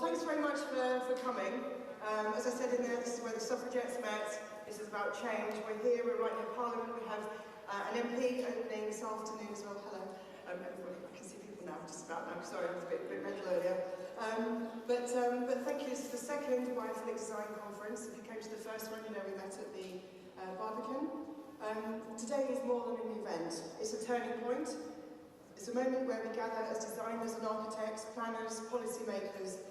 thanks very much for coming. As I said in there, this is where the suffragettes met. This is about change. We're here, we're right near Parliament. We have an MP opening this afternoon as well. Hello. Everybody, I can see people now, just about now. Sorry, I was a bit mental earlier. But thank you. This is the second Biophilic Design Conference. If you came to the first one, you know we met at the Barbican. Today is more than an event. It's a turning point. It's a moment where we gather as designers and architects, planners, policymakers,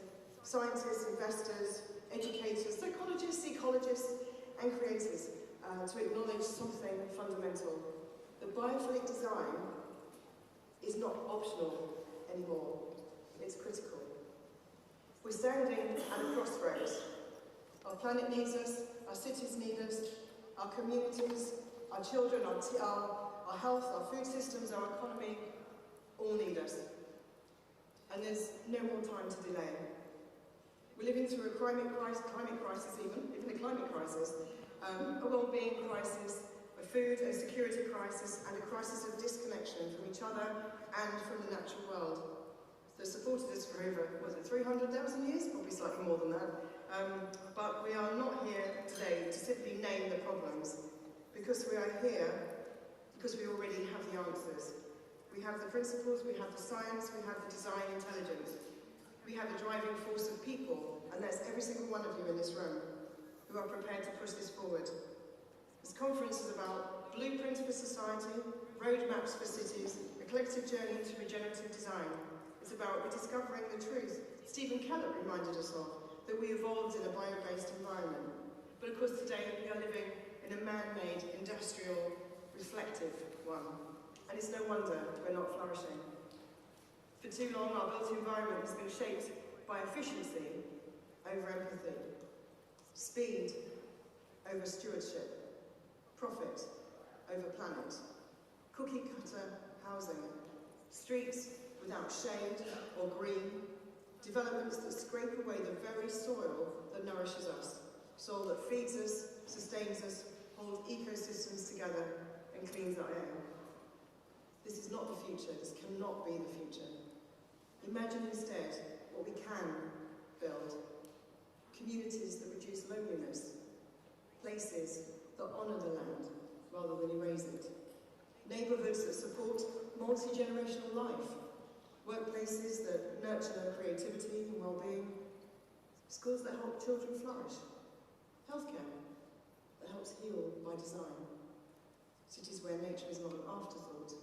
scientists, investors, educators, psychologists, ecologists, and creators to acknowledge something fundamental. The biophilic design is not optional anymore. It's critical. We're standing at a crossroads. Our planet needs us, our cities need us, our communities, our children, our health, our food systems, our economy, all need us. And there's no more time to delay. We're living through a climate crisis even a climate crisis, a well-being crisis, a food and security crisis, and a crisis of disconnection from each other and from the natural world. They've supported us for over, 300,000 years? Probably slightly more than that. But we are not here today to simply name the problems, because we are here because we already have the answers. We have the principles, we have the science, we have the design intelligence. We have the driving force of people, and that's every single one of you in this room, who are prepared to push this forward. This conference is about blueprints for society, roadmaps for cities, a collective journey into regenerative design. It's about rediscovering the truth Stephen Keller reminded us of, that we evolved in a bio-based environment. But of course today we are living in a man-made, industrial, reflective one. And it's no wonder we're not flourishing. For too long, our built environment has been shaped by efficiency over empathy, speed over stewardship, profit over planet, cookie-cutter housing, streets without shade or green, developments that scrape away the very soil that nourishes us, soil that feeds us, sustains us, holds ecosystems together, and cleans our air. This is not the future. This cannot be the future. Imagine instead what we can build. Communities that reduce loneliness. Places that honour the land rather than erase it. Neighbourhoods that support multi-generational life. Workplaces that nurture creativity and well-being. Schools that help children flourish. Healthcare that helps heal by design. Cities where nature is not an afterthought,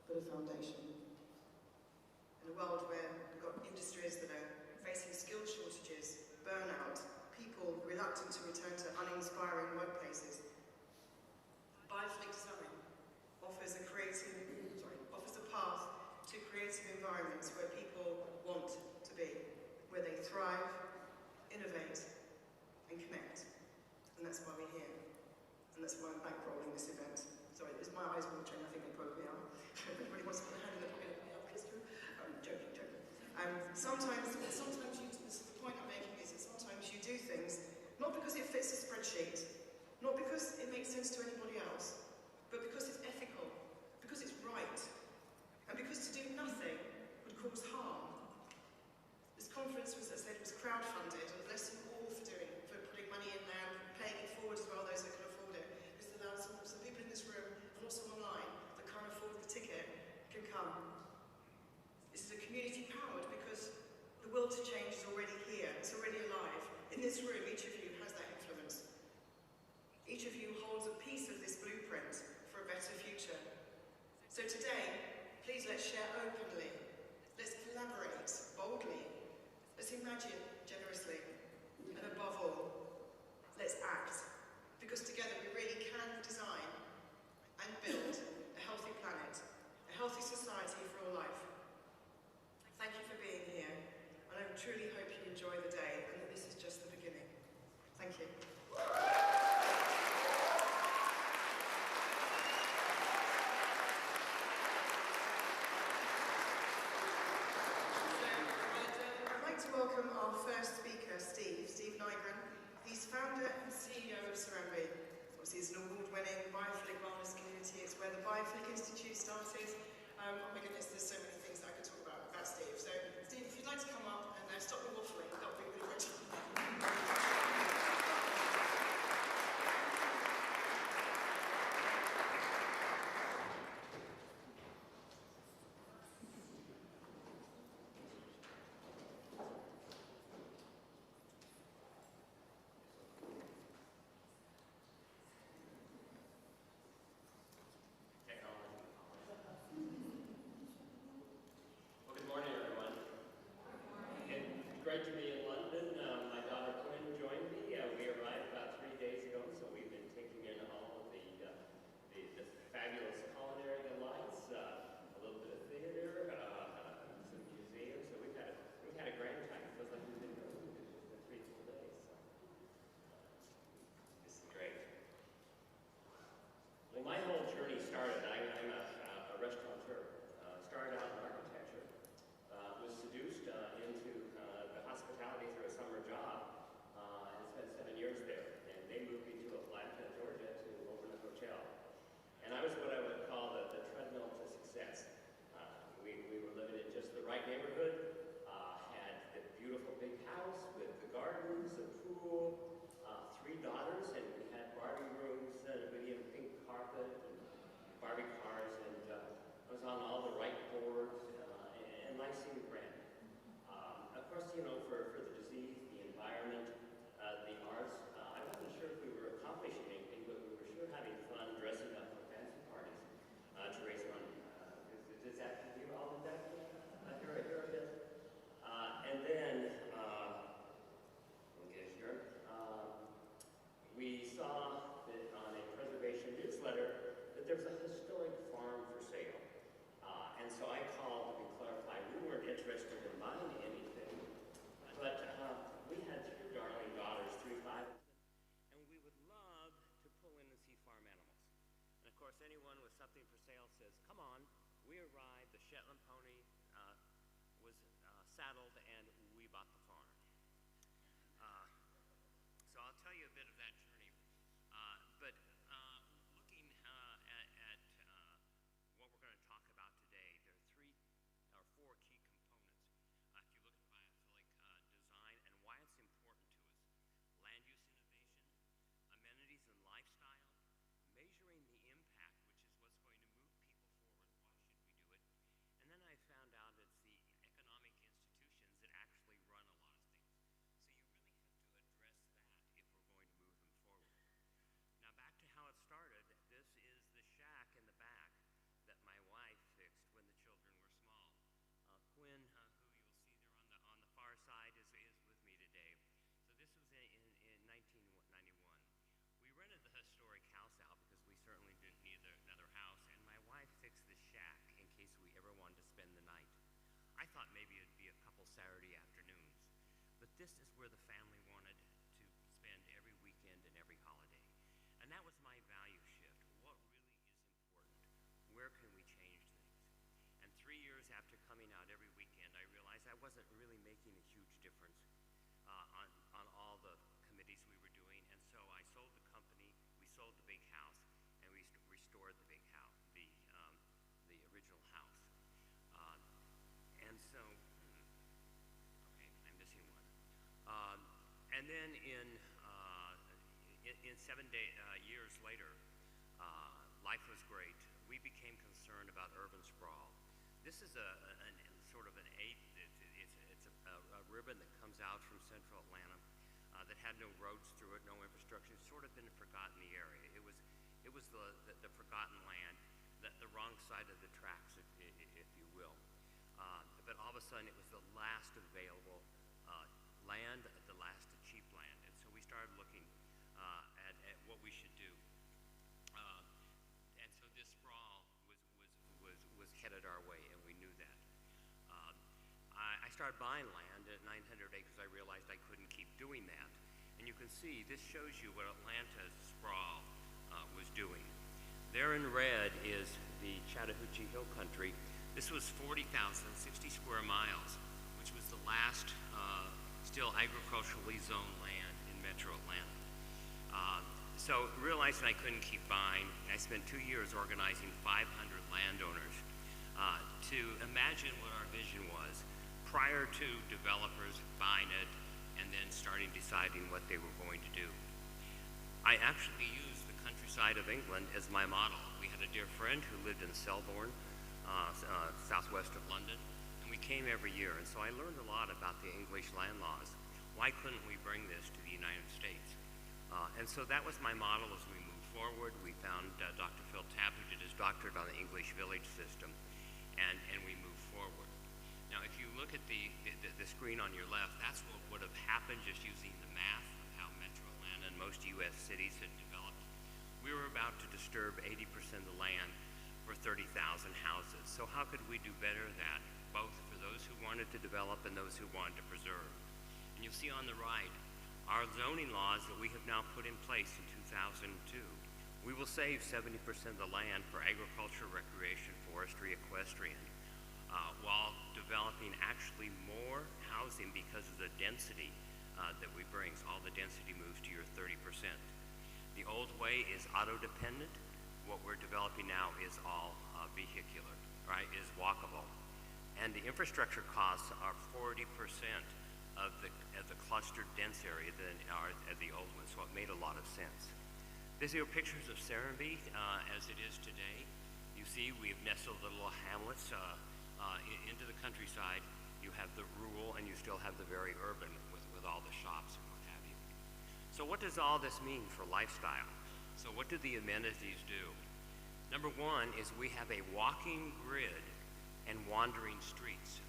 but a foundation. In a world where we've got industries that are facing skill shortages, burnout, people reluctant to return to uninspiring workplaces, biophilic design offers a path to creative environments where people want to be, where they thrive, innovate, and connect. And that's why we're here. And that's why I'm bankrolling this event. Sorry, is my eyes watering? I think they probably are. If anybody wants to put a hand in the pocket, please do. Joking. Sometimes the point I'm making is that sometimes you do things, not because it fits a spreadsheet, not because it makes sense to anybody else, but because it's ethical, because it's right, and because to do nothing would cause harm. This conference was, as I said, was crowdfunded, and bless you all for putting money in there and paying it forward as well, those that can afford it. This allows some people in this room, and also online, that can't afford the ticket, can come. This is a community powered because the will to change is already here, it's already alive. In this room, each of you has that influence. Each of you holds a piece of this blueprint for a better future. So today, please let's share openly, let's collaborate boldly, let's imagine generously, and above all, let's act. Because together we really can design and build a healthy planet, a healthy society for all life. Thank you for being here, and I truly hope you enjoy the day and that this is just the beginning. Thank you. I'd like to welcome our first speaker, Steve Nygren. He's founder and CEO of Serenbe. Obviously, it's an award-winning biophilic wellness community. It's where the Biophilic Institute started. Oh my goodness, there's so many things that I could talk about Steve. So, Steve, if you'd like to come up and stop me waffling, that great to be in London. My daughter Quinn joined me. We arrived about 3 days ago, so we've been taking in all of the fabulous culinary delights, a little bit of theater, some museums. So we've had a grand time. It feels like we've been going for 3 full days. So this is great. Well, my whole journey started. I'm a restaurateur. Started out in architecture. Was seduced into the hospitality through a summer job, and spent 7 years there. And they moved me to Atlanta, Georgia, to open a hotel. And I was what I would call the treadmill to success. We were living in just the right neighborhood, had the beautiful big house with the gardens, the pool, 3 daughters, and we had Barbie rooms, and we had pink carpet, and Barbie cars, and I was on all the right boards, and life seemed grand. Of course, you know, for the disease, the environment, the arts, I wasn't sure if we were accomplishing anything, but we were sure having fun dressing up for fancy parties to raise money. Does that, you all of that? Here it is. And then, we'll get here. We saw that on a preservation newsletter that there's a historic farm for sale. And so I called to be clarified. We weren't interested in buying anything, but we had 2 darling daughters, 3, 5, and we would love to pull in and see farm animals. And of course, anyone with something for sale says, come on. We arrived, the Shetland pony was saddled, and we bought the farm. So I'll tell you a bit of that journey. But looking at what we're going to talk about today, there are 3 or 4 key components. If you look at biophilic design and why it's important to us: land use innovation, amenities and lifestyle, measuring the impact, which is what's going to move people forward. Why should we do it? And then I found out it's the economic institutions that actually run a lot of things. So you really have to address that if we're going to move them forward. Now back to how it started. This is the shack in the back that my wife fixed when the children were small. Quinn, who you'll see there on the far side, is with me today. So this was in 1991. We rented the historic house out because we certainly didn't need another house, and my wife fixed the shack in case we ever wanted to spend the night. I thought maybe it'd be a couple Saturday afternoons, but this is where the family wanted to spend every weekend and every holiday. And that was my value shift. What really is important? Where can we change things? And 3 years after coming out every weekend, I realized I wasn't really making a huge difference on all the committees we were doing. And so I sold the company, we sold the big house, and we restored the big house, the original house. And so, okay, I'm missing one. And then in 7 years later, life was great. We became concerned about urban sprawl. This is sort of an it's a ribbon that comes out from central Atlanta that had no roads through it, no infrastructure. It's sort of been forgotten in the area. It was the forgotten land, the wrong side of the tracks, if you will. But all of a sudden, it was the last available land, the last cheap land. And so we started looking at what we should do. And so this sprawl was headed our way, and we knew that. I started buying land at 900 acres. I realized I couldn't keep doing that. And you can see, this shows you what Atlanta's sprawl was doing. There in red is the Chattahoochee Hill Country. This was 40,060 square miles, which was the last still agriculturally zoned land in metro Atlanta. So realizing I couldn't keep buying, I spent 2 years organizing 500 landowners to imagine what our vision was prior to developers buying it and then deciding what they were going to do. I actually used the countryside of England as my model. We had a dear friend who lived in Selborne, southwest of London, and we came every year. And so I learned a lot about the English land laws. Why couldn't we bring this to the United States? And so that was my model as we moved forward. We found Dr. Phil Tapp, who did his doctorate on the English village system, and we moved forward. Now, if you look at the screen on your left, that's what would have happened just using the math of how Metro Atlanta and most U.S. cities had developed. We were about to disturb 80% of the land for 30,000 houses. So how could we do better than that, both for those who wanted to develop and those who wanted to preserve? And you'll see on the right, our zoning laws that we have now put in place in 2002. We will save 70% of the land for agriculture, recreation, forestry, equestrian, while developing actually more housing because of the density that we bring. So all the density moves to your 30%. The old way is auto-dependent. What we're developing now is all vehicular, right, is walkable. And the infrastructure costs are 40% of the clustered dense area than are the old ones, so it made a lot of sense. These are pictures of Serenbe as it is today. You see we've nestled the little hamlets into the countryside. You have the rural and you still have the very urban with all the shops and what have you. So what does all this mean for lifestyle? So what do the amenities do? Number one is we have a walking grid and wandering streets.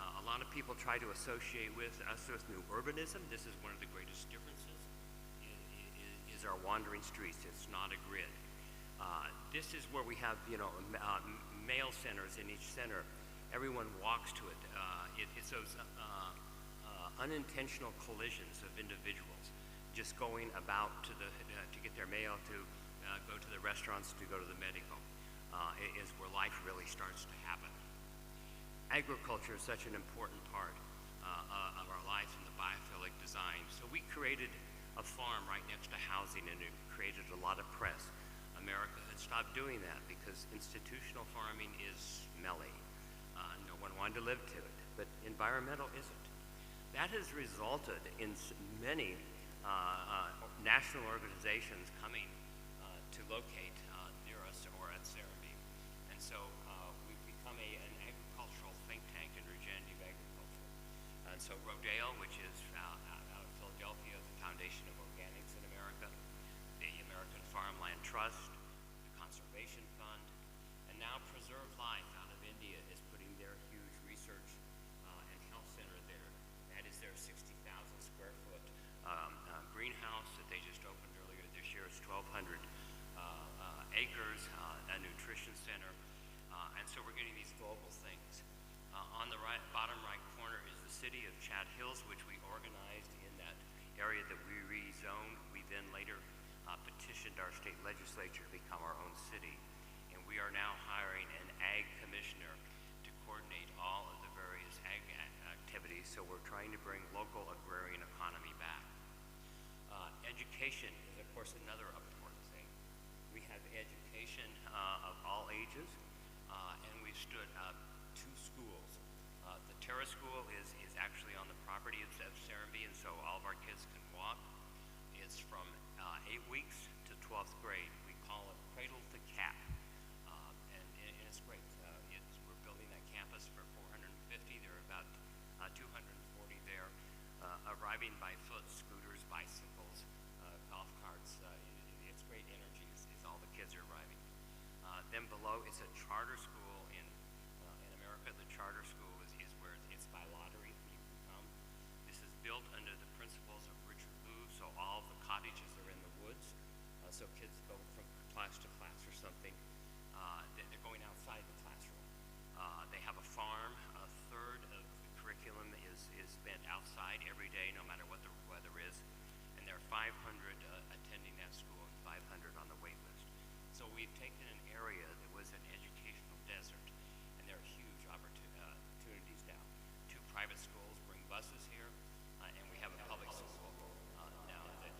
A lot of people try to associate with us with new urbanism. This is one of the greatest differences, is our wandering streets. It's not a grid. This is where we have, mail centers in each center. Everyone walks to it. It's those unintentional collisions of individuals just going about to get their mail, to go to the restaurants, to go to the medical, is where life really starts to happen. Agriculture is such an important part of our life in the biophilic design. So we created a farm right next to housing, and it created a lot of press. America had stopped doing that because institutional farming is smelly. No one wanted to live to it, but environmental isn't. That has resulted in many national organizations coming to locate near us or at Serenbe. And so we've become an agricultural think tank in regenerative agriculture. And so Rodale, which is out of Philadelphia, the Foundation of Organics in America, the American Farmland Trust, the Conservation Fund, and now Preserve Life out of India is putting their huge research and health center there. That is their 60,000 square foot greenhouse that they just opened earlier this year. It's 1,200 acres, a nutrition center, and so we're getting these global things. On the bottom right corner is the city of Chad Hills, which we organized in that area that we rezoned. We then later petitioned our state legislature to become our own city, and we are now hiring an ag commissioner to coordinate all of the various ag activities. So we're trying to bring local agrarian economy back. Education is, of course, another important thing. We have education of all ages, and we've stood up 2 schools. The Terra School is actually on the property of Serenbe, and so all of our kids can walk. It's from 8 weeks to 12th grade. We call it Cradle to Cap, and it's great. We're building that campus for 450. There are about 240 there, arriving by foot, scooters, bicycles, golf carts. It's great energy is all the kids are arriving. Then below, it's a charter school in America. The charter school is where it's by lottery you can come. This is built under the principles of Richard Louv, so all of the cottages are in the woods. So kids go from class to class or something. They're going outside the classroom. They have a farm. A third of the curriculum is spent outside every day, no matter what the weather is. And there are 500 attending that school and 500 on the wait list. So we've taken an area that was an educational desert, and there are huge opportunities now. 2 private schools bring buses here, and we have a public school now that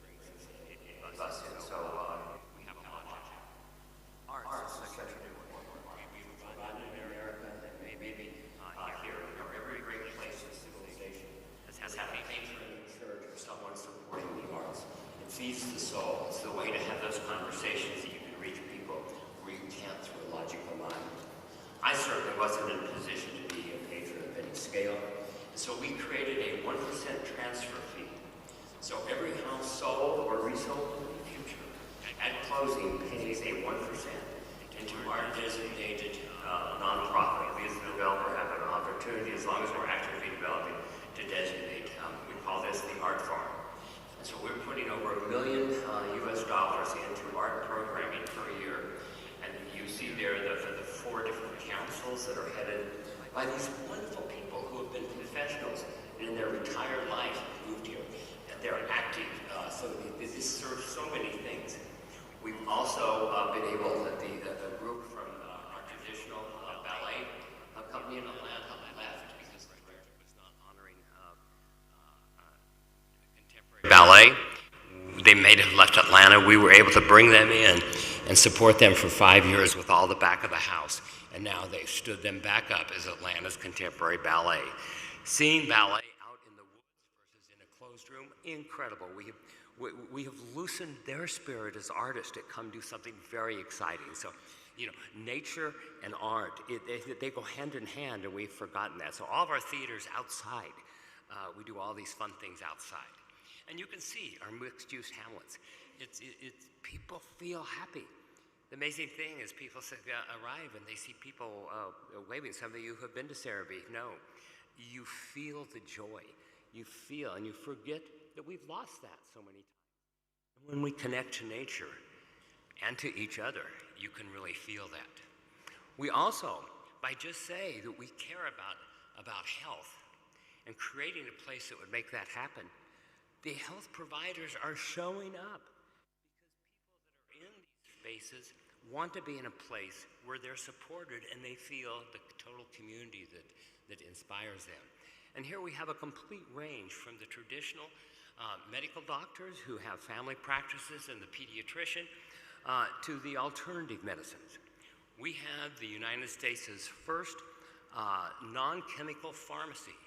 brings buses. So we have a lot of arts is such a new one. We provide in America that maybe here, every great place in civilization has had a patron church or someone supporting the arts. It feeds the soul. It's the way to have those conversations that you can reach people where you can't through a logical mind. I certainly wasn't in a position to be a patron of any scale, and so we created a 1% transfer fee. So every house sold or resold in the future, at closing, pays a 1% into our designated nonprofit. We as the developer have a opportunity, as long as we're actively developing, to designate. We call this the art farm. And so we're putting over $1 million US into art programming per year. And you see there the 4 different councils that are headed by these wonderful people who have been professionals in their retired life, moved here, and they're active. So this serves so many things. We've also been able, the group from our traditional ballet company in Atlanta left because the director was not honoring contemporary ballet. They may have left Atlanta. We were able to bring them in and support them for 5 years with all the back of the house. And now they've stood them back up as Atlanta's contemporary ballet. Seeing ballet out in the woods versus in a closed room, incredible. We have loosened their spirit as artists to come do something very exciting. So, you know, nature and art, they go hand in hand, and we've forgotten that. So all of our theaters outside, we do all these fun things outside. And you can see our mixed-use hamlets. People feel happy. The amazing thing is people arrive and they see people waving. Some of you who have been to Serenbe know. You feel the joy. You feel, and you forget that we've lost that so many times. And when we connect to nature and to each other, you can really feel that. We also, by just saying that we care about health and creating a place that would make that happen, the health providers are showing up because people that are in these spaces want to be in a place where they're supported and they feel the total community that inspires them. And here we have a complete range from the traditional medical doctors who have family practices and the pediatrician to the alternative medicines. We have the United States' first non-chemical pharmacy.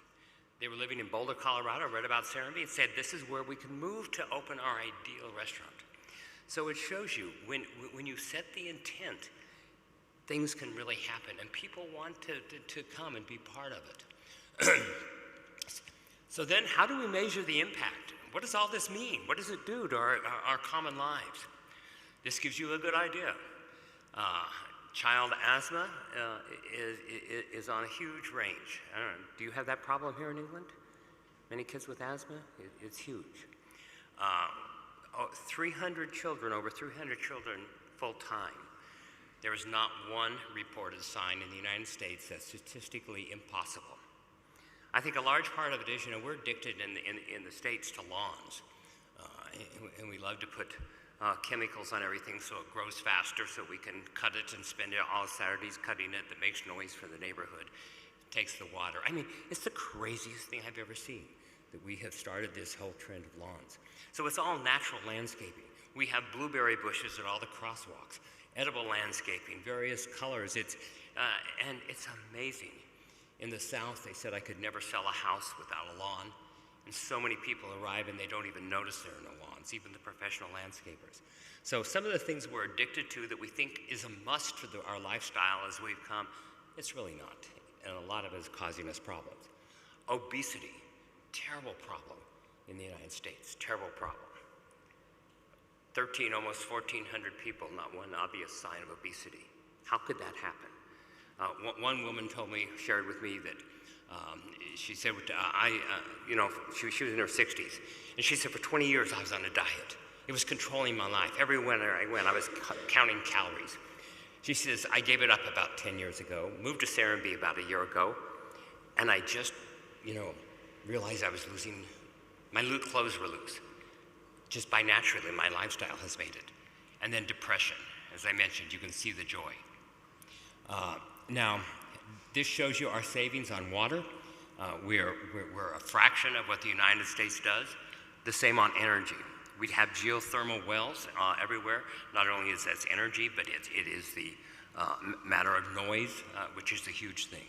They were living in Boulder, Colorado, read about Serenbe, and said, this is where we can move to open our ideal restaurant. So it shows you, when you set the intent, things can really happen, and people want to come and be part of it. So then, how do we measure the impact? What does all this mean? What does it do to our common lives? This gives you a good idea. Child asthma is on a huge range. I don't know, do you have that problem here in England? Many kids with asthma? It's huge. 300 children, over 300 children full-time. There is not one reported sign in the United States that's statistically impossible. I think a large part of it is, we're addicted in the States to lawns. And we love to put chemicals on everything so it grows faster, so we can cut it and spend all Saturdays cutting it that makes noise for the neighborhood. It takes the water. I mean, it's the craziest thing I've ever seen, that we have started this whole trend of lawns. So it's all natural landscaping. We have blueberry bushes at all the crosswalks, edible landscaping, various colors. And it's amazing. In the South, they said I could never sell a house without a lawn. And so many people arrive and they don't even notice there are no lawns, even the professional landscapers. So some of the things we're addicted to that we think is a must for our lifestyle as we've come, it's really not. And a lot of it is causing us problems. Obesity, terrible problem in the United States, terrible problem. Almost 1,400 people, not one obvious sign of obesity. How could that happen? One woman shared with me that she said, she was in her 60s, and she said, for 20 years I was on a diet. It was controlling my life. Everywhere I went, I was counting calories. She says, I gave it up about 10 years ago, moved to Serenbe about a year ago, and I just, realized I was losing, my clothes were loose. Just by naturally, my lifestyle has made it. And then depression. As I mentioned, you can see the joy. Now, this shows you our savings on water. We're a fraction of what the United States does. The same on energy. We have geothermal wells everywhere. Not only is that energy, but it is the matter of noise, which is a huge thing.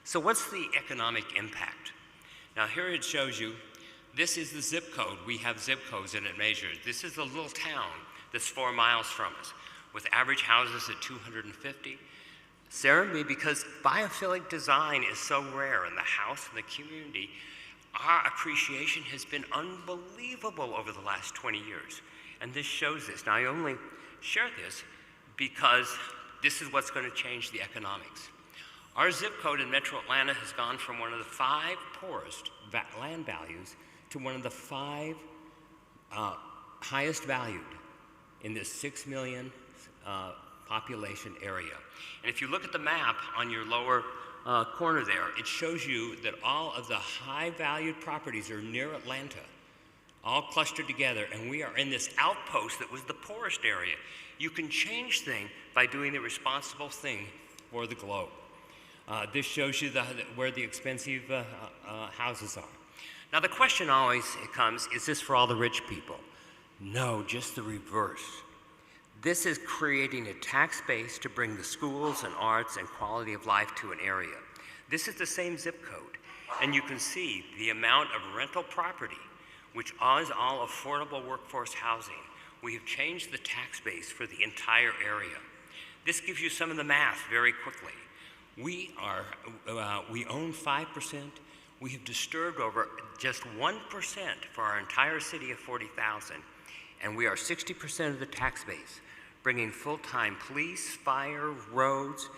So what's the economic impact? Now here it shows you, this is the zip code. We have zip codes and it measures. This is a little town that's 4 miles from us with average houses at 250. Serenbe, because biophilic design is so rare in the house and the community, our appreciation has been unbelievable over the last 20 years. And this shows this. Now, I only share this because this is what's going to change the economics. Our zip code in Metro Atlanta has gone from one of the 5 poorest land values to one of the 5 highest valued in this 6 million population area. And if you look at the map on your lower corner there, it shows you that all of the high valued properties are near Atlanta, all clustered together, and we are in this outpost that was the poorest area. You can change things by doing the responsible thing for the globe. This shows you where the expensive houses are. Now the question always comes, is this for all the rich people? No, just the reverse. This is creating a tax base to bring the schools and arts and quality of life to an area. This is the same zip code, and you can see the amount of rental property, which is all affordable workforce housing. We have changed the tax base for the entire area. This gives you some of the math very quickly. We own 5%. We have disturbed over just 1% for our entire city of 40,000, and we are 60% of the tax base, bringing full-time police, fire, roads,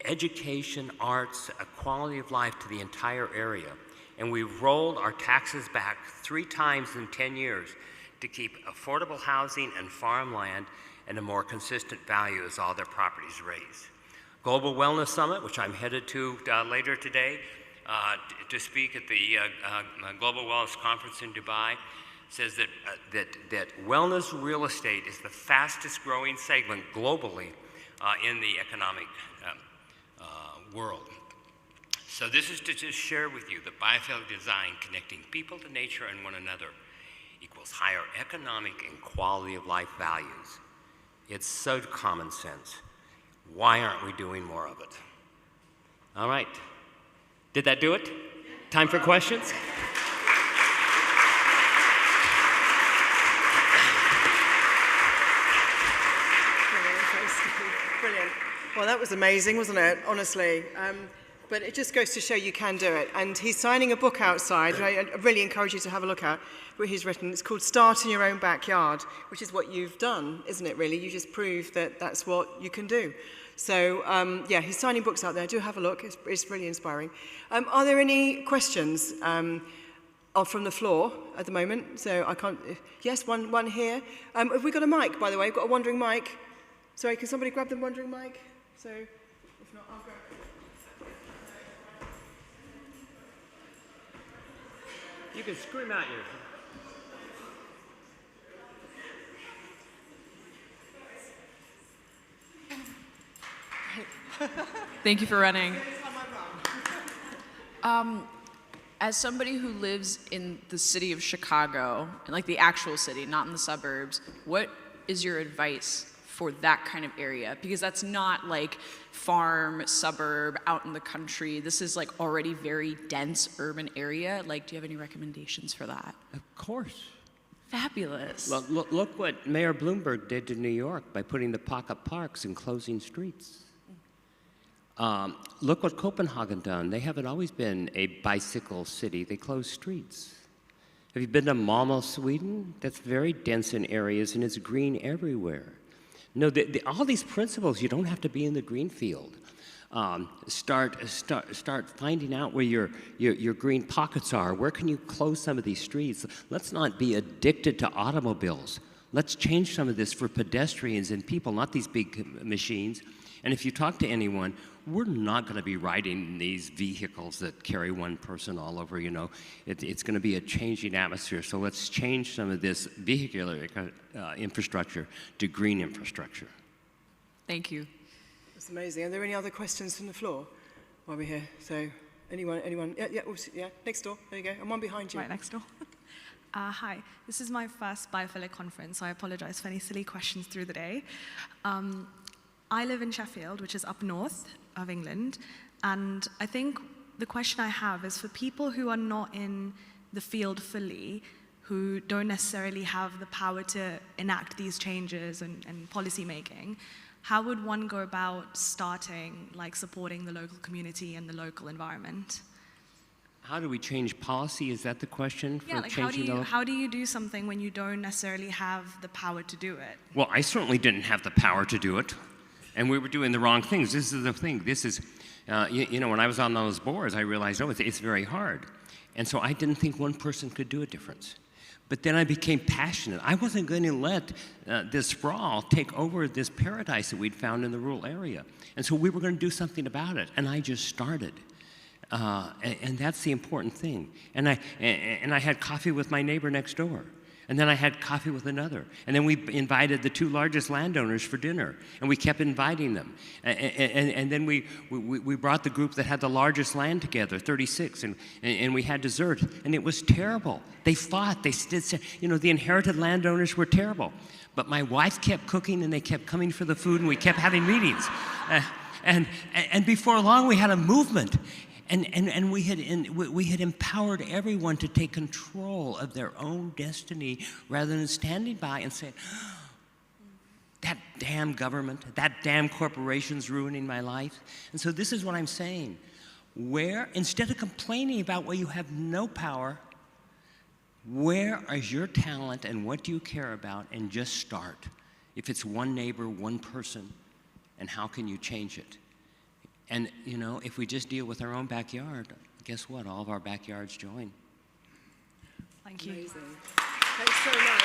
education, arts, a quality of life to the entire area. And we've rolled our taxes back 3 times in 10 years to keep affordable housing and farmland and a more consistent value as all their properties raise. Global Wellness Summit, which I'm headed to later today to speak at the Global Wellness Conference in Dubai, says that wellness real estate is the fastest growing segment globally in the economic world. So this is to just share with you that biophilic design, connecting people to nature and one another, equals higher economic and quality of life values. It's so common sense. Why aren't we doing more of it? All right. Did that do it? Time for questions? Brilliant. Well, that was amazing, wasn't it? Honestly. But it just goes to show you can do it. And he's signing a book outside, I really encourage you to have a look at what he's written. It's called Start in Your Own Backyard, which is what you've done, isn't it, really? You just proved that that's what you can do. So, yeah, he's signing books out there. Do have a look. It's really inspiring. Are there any questions from the floor at the moment? So I can't... Yes, one here. Have we got a mic, by the way? We've got a wandering mic. Sorry, can somebody grab the wandering mic? So, if not, I'll grab it. You can scream out your... Thank you for running. As somebody who lives in the city of Chicago, like the actual city, not in the suburbs, what is your advice for that kind of area? Because that's not like farm, suburb, out in the country. This is like already very dense urban area. Like, do you have any recommendations for that? Of course. Fabulous. Look what Mayor Bloomberg did to New York by putting the pocket parks and closing streets. Look what Copenhagen done. They haven't always been a bicycle city. They closed streets. Have you been to Malmö, Sweden? That's very dense in areas, and it's green everywhere. No, all these principles, you don't have to be in the green field. Start finding out where your green pockets are. Where can you close some of these streets? Let's not be addicted to automobiles. Let's change some of this for pedestrians and people, not these big machines. And if you talk to anyone, we're not going to be riding these vehicles that carry one person all over, you know. It's going to be a changing atmosphere, so let's change some of this vehicular infrastructure to green infrastructure. Thank you. That's amazing. Are there any other questions from the floor while we're here? So, anyone? Yeah, next door. There you go. And one behind you. Right next door. Hi, this is my first Biophilic conference, so I apologize for any silly questions through the day. I live in Sheffield, which is up north of England, and I think the question I have is for people who are not in the field fully, who don't necessarily have the power to enact these changes and policy making, how would one go about starting, like supporting the local community and the local environment? How do we change policy? Is that the question for changing those? How do you do something when you don't necessarily have the power to do it? Well, I certainly didn't have the power to do it. And we were doing the wrong things. This is the thing. This is, You know, when I was on those boards, I realized, oh, it's very hard. And so I didn't think one person could do a difference. But then I became passionate. I wasn't going to let this sprawl take over this paradise that we'd found in the rural area. And so we were going to do something about it. And I just started. And that's the important thing. And I had coffee with my neighbor next door. And then I had coffee with another. And then we invited the 2 largest landowners for dinner. And we kept inviting them. And then we brought the group that had the largest land together, 36, and we had dessert. And it was terrible. They fought. They did, you know, the inherited landowners were terrible. But my wife kept cooking, and they kept coming for the food, and we kept having meetings. And before long, we had a movement. And we had empowered everyone to take control of their own destiny rather than standing by and saying, oh, that damn government, that damn corporation's ruining my life. And so this is what I'm saying. Where, instead of complaining about where you have no power, where is your talent and what do you care about, and just start. If it's one neighbor, one person, and how can you change it? And, you know, if we just deal with our own backyard, guess what? All of our backyards join. Thank you. Amazing. Thanks so much.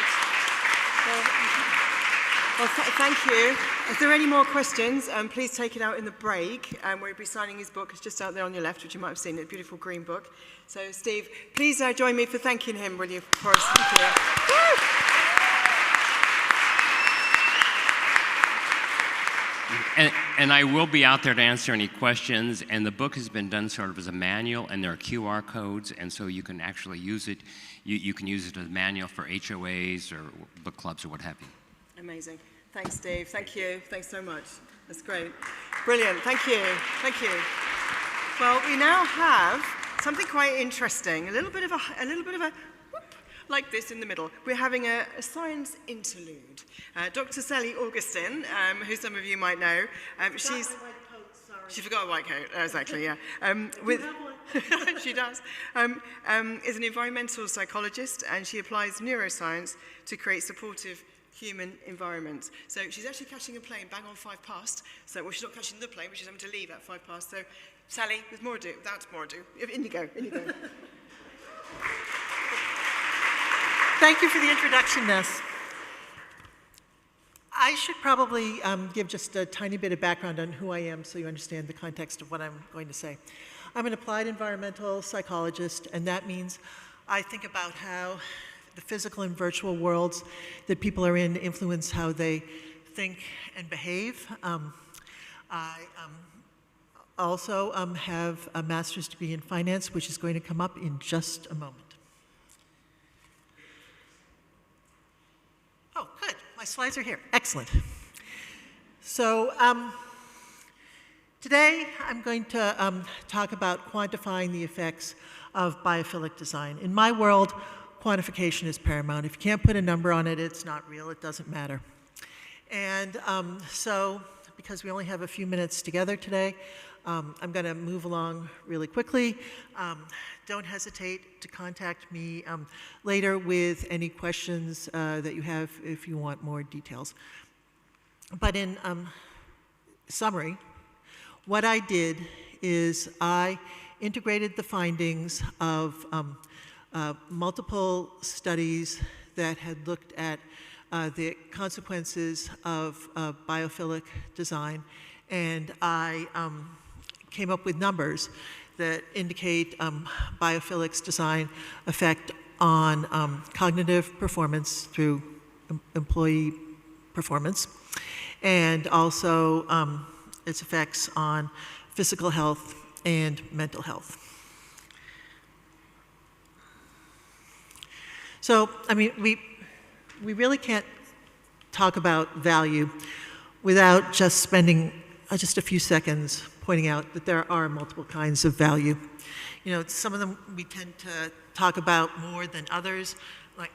Well, thank you. If there are any more questions, please take it out in the break. We'll be signing his book. It's just out there on your left, which you might have seen, a beautiful green book. So, Steve, please join me for thanking him, will you, for us? Thank you. Woo! And I will be out there to answer any questions, and the book has been done sort of as a manual, and there are QR codes, and so you can actually use it. You can use it as a manual for HOAs or book clubs or what have you. Amazing. Thanks, Steve. Thank you. Thanks so much. That's great. Brilliant. Thank you. Thank you. Well, we now have something quite interesting, a little bit of a whoop, like this in the middle. We're having a science interlude. Dr. Sally Augustin, who some of you might know, she forgot a white coat, exactly, yeah. She does. Is an environmental psychologist, and she applies neuroscience to create supportive human environments. So she's actually catching a plane bang on 5 past. So, well, she's not catching the plane, but she's having to leave at 5 past. So, Sally, with more ado, without more ado, in you go, in you go. Thank you for the introduction, Ness. I should probably give just a tiny bit of background on who I am so you understand the context of what I'm going to say. I'm an applied environmental psychologist, and that means I think about how the physical and virtual worlds that people are in influence how they think and behave. I also have a master's degree in finance, which is going to come up in just a moment. Oh, good. My slides are here. Excellent. So today I'm going to talk about quantifying the effects of biophilic design. In my world, quantification is paramount. If you can't put a number on it, it's not real. It doesn't matter. And so because we only have a few minutes together today, I'm going to move along really quickly. Don't hesitate to contact me later with any questions that you have if you want more details. But in summary, what I did is I integrated the findings of multiple studies that had looked at the consequences of biophilic design, and I came up with numbers that indicate biophilic's design effect on cognitive performance through employee performance, and also its effects on physical health and mental health. So, I mean, we really can't talk about value without just spending just a few seconds pointing out that there are multiple kinds of value. You know, some of them we tend to talk about more than others. Like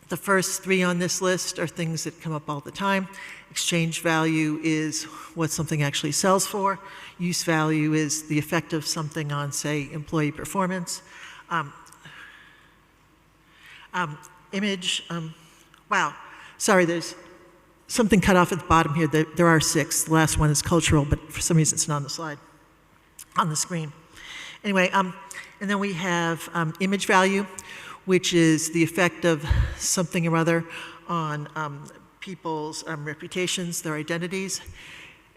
the first 3 on this list are things that come up all the time. Exchange value is what something actually sells for. Use value is the effect of something on, say, employee performance. Image, wow, sorry, there's something cut off at the bottom here. There are 6. The last one is cultural, but for some reason it's not on the slide. on the screen. Anyway, and then we have image value, which is the effect of something or other on people's reputations, their identities,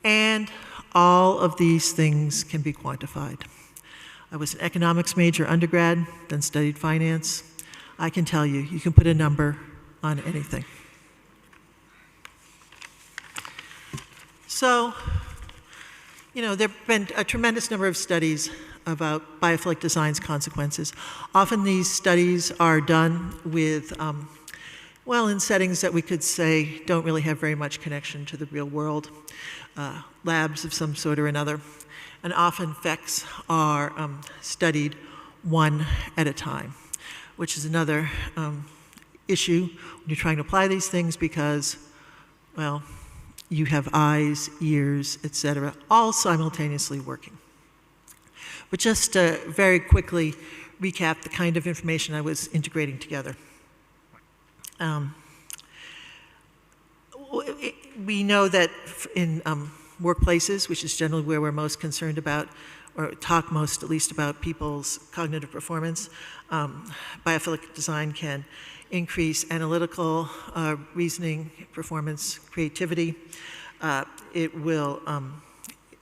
and all of these things can be quantified. I was an economics major undergrad, then studied finance. I can tell you, you can put a number on anything. So, you know, there have been a tremendous number of studies about biophilic design's consequences. Often these studies are done with, well, in settings that we could say don't really have very much connection to the real world, labs of some sort or another. And often effects are studied one at a time, which is another issue when you're trying to apply these things because, well, you have eyes, ears, etc., all simultaneously working. But just to very quickly recap the kind of information I was integrating together. We know that in workplaces, which is generally where we're most concerned about, or talk most at least about people's cognitive performance, biophilic design can increase analytical reasoning, performance, creativity. It will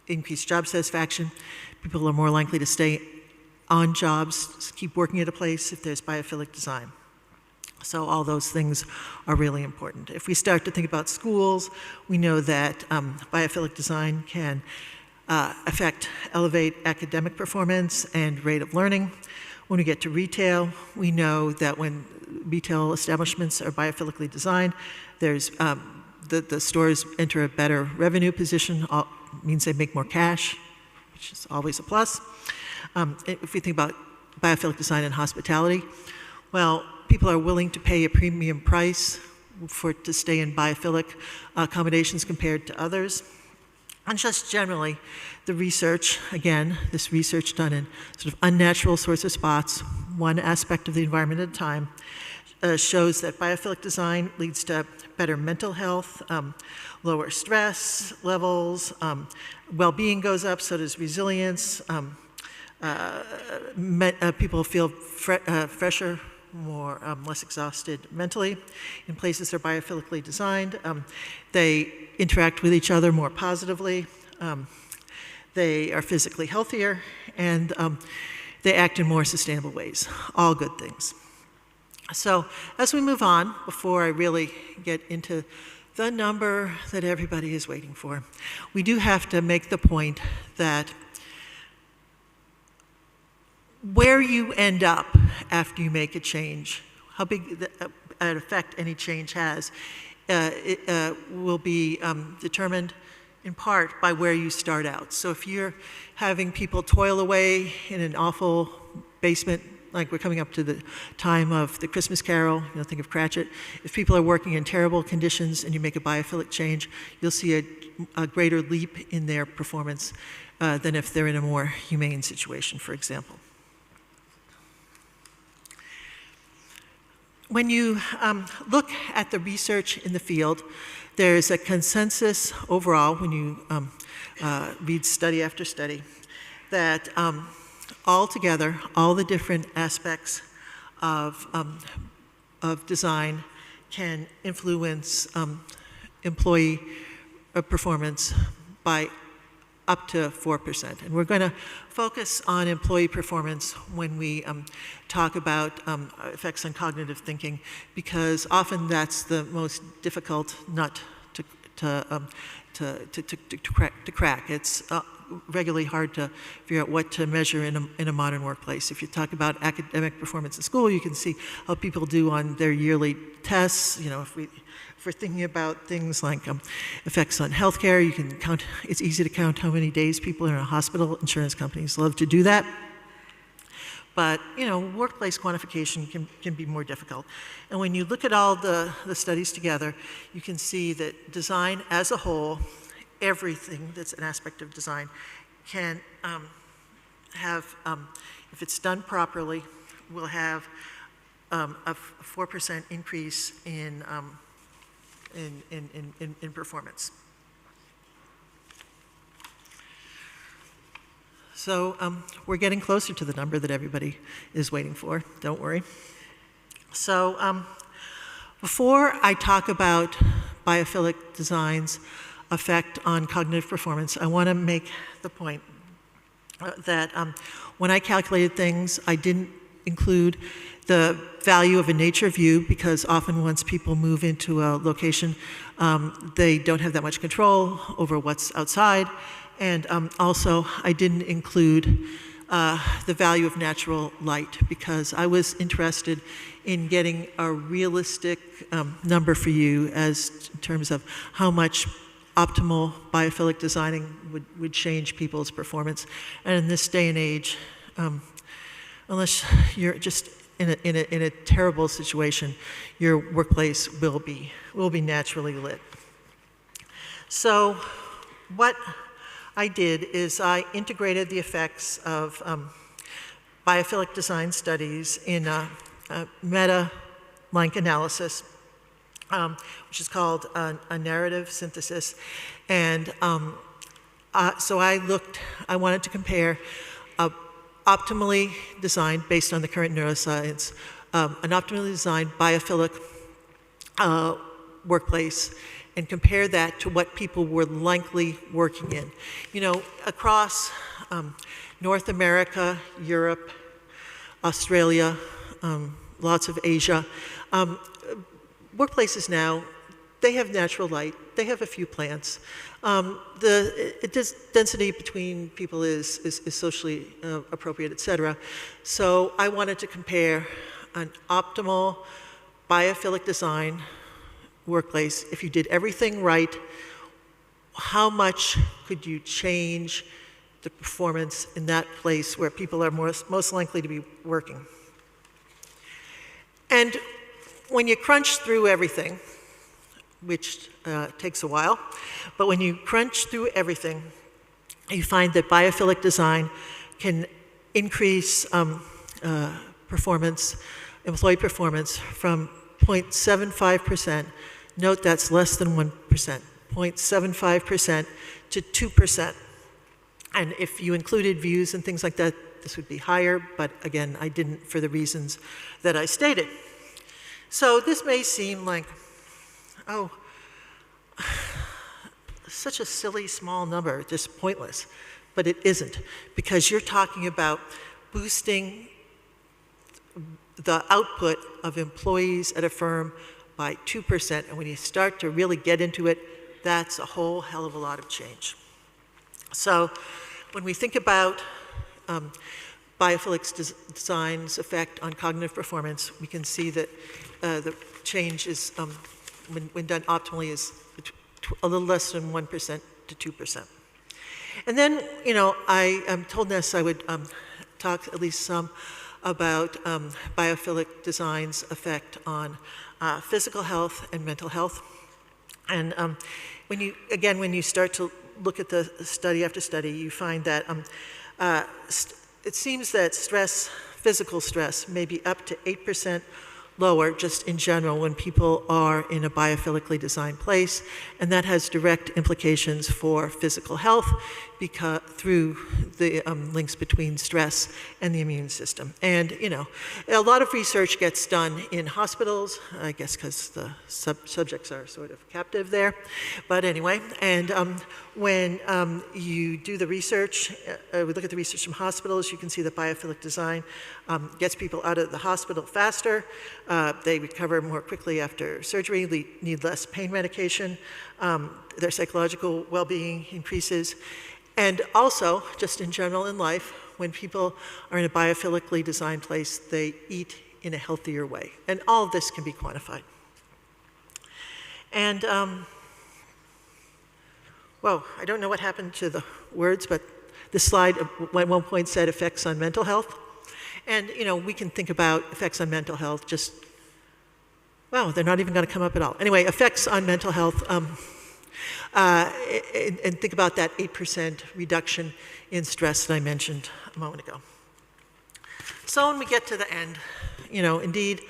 increase job satisfaction. People are more likely to stay on jobs, keep working at a place if there's biophilic design. So all those things are really important. If we start to think about schools, we know that biophilic design can elevate academic performance and rate of learning. When we get to retail, we know that when retail establishments are biophilically designed, there's the stores enter a better revenue position, means they make more cash, which is always a plus. If we think about biophilic design in hospitality, well, people are willing to pay a premium price to stay in biophilic accommodations compared to others. And just generally, the research, again, this research done in sort of unnatural sorts of spots, one aspect of the environment at a time, shows that biophilic design leads to better mental health, lower stress levels, well-being goes up, so does resilience. People feel fresher, less exhausted mentally in places that are biophilically designed. They interact with each other more positively. They are physically healthier, and they act in more sustainable ways. All good things. So as we move on, before I really get into the number that everybody is waiting for, we do have to make the point that where you end up after you make a change, how big an effect any change has, will be determined in part by where you start out. So if you're having people toil away in an awful basement, like we're coming up to the time of the Christmas Carol, you know, think of Cratchit. If people are working in terrible conditions and you make a biophilic change, you'll see a greater leap in their performance than if they're in a more humane situation, for example. When you look at the research in the field, there's a consensus overall, when you read study after study, that altogether, all the different aspects of design can influence employee performance by up to 4%. And we're going to focus on employee performance when we talk about effects on cognitive thinking, because often that's the most difficult nut to crack. It's regularly hard to figure out what to measure in a modern workplace. If you talk about academic performance in school, you can see how people do on their yearly tests. You know, if we're thinking about things like effects on healthcare, you can count. It's easy to count how many days people are in a hospital. Insurance companies love to do that. But, you know, workplace quantification can be more difficult. And when you look at all the studies together, you can see that design as a whole, everything that's an aspect of design, can have, if it's done properly, will have a 4% increase in performance. So we're getting closer to the number that everybody is waiting for, don't worry. So before I talk about biophilic design's effect on cognitive performance, I want to make the point that when I calculated things, I didn't include the value of a nature view, because often once people move into a location, they don't have that much control over what's outside. And also, I didn't include the value of natural light, because I was interested in getting a realistic number for you as in terms of how much optimal biophilic designing would change people's performance. And in this day and age, unless you're just in a terrible situation, your workplace will be naturally lit. So what I did is I integrated the effects of biophilic design studies in a meta-like analysis, which is called a narrative synthesis. And so I wanted to compare optimally designed, based on the current neuroscience, an optimally designed biophilic workplace, and compare that to what people were likely working in. You know, across North America, Europe, Australia, lots of Asia, workplaces now, they have natural light, they have a few plants. The density between people is socially appropriate, et cetera. So I wanted to compare an optimal biophilic design workplace. If you did everything right, how much could you change the performance in that place where people are most likely to be working? And when you crunch through everything, which takes a while, but when you crunch through everything, you find that biophilic design can increase performance, employee performance, from 0.75%, note that's less than 1%, 0.75% to 2%. And if you included views and things like that, this would be higher, but again, I didn't for the reasons that I stated. So this may seem like, oh, such a silly small number, just pointless, but it isn't, because you're talking about boosting the output of employees at a firm by 2%, and when you start to really get into it, that's a whole hell of a lot of change. So when we think about biophilic design's effect on cognitive performance, we can see that the change is, when done optimally, is a little less than 1% to 2%. And then, you know, I told Ness I would talk at least some about biophilic design's effect on physical health and mental health. And when you start to look at the study after study, you find that it seems that physical stress, may be up to 8% lower just in general when people are in a biophilically designed place, and that has direct implications for physical health because through the links between stress and the immune system. And you know, a lot of research gets done in hospitals, I guess because the subjects are sort of captive there, but anyway, and when you do the research, we look at the research from hospitals, you can see that biophilic design gets people out of the hospital faster, they recover more quickly after surgery, they need less pain medication, their psychological well-being increases, and also, just in general in life, when people are in a biophilically designed place, they eat in a healthier way. And all of this can be quantified. And, whoa, I don't know what happened to the words, but this slide at one point said effects on mental health. And, you know, we can think about effects on mental health just, wow, they're not even going to come up at all. Anyway, effects on mental health, and think about that 8% reduction in stress that I mentioned a moment ago. So when we get to the end, you know, indeed,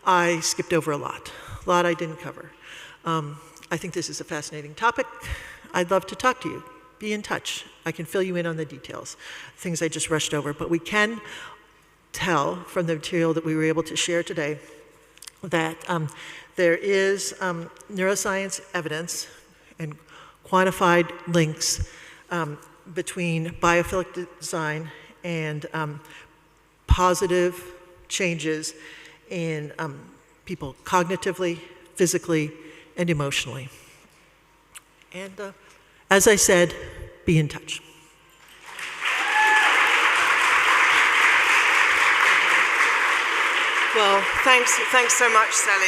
I skipped over a lot I didn't cover. I think this is a fascinating topic. I'd love to talk to you. be in touch. I can fill you in on the details, things I just rushed over. But we can tell from the material that we were able to share today that there is neuroscience evidence and quantified links between biophilic design and positive changes in people cognitively, physically, and emotionally. And as I said, be in touch. Well, thanks so much, Sally.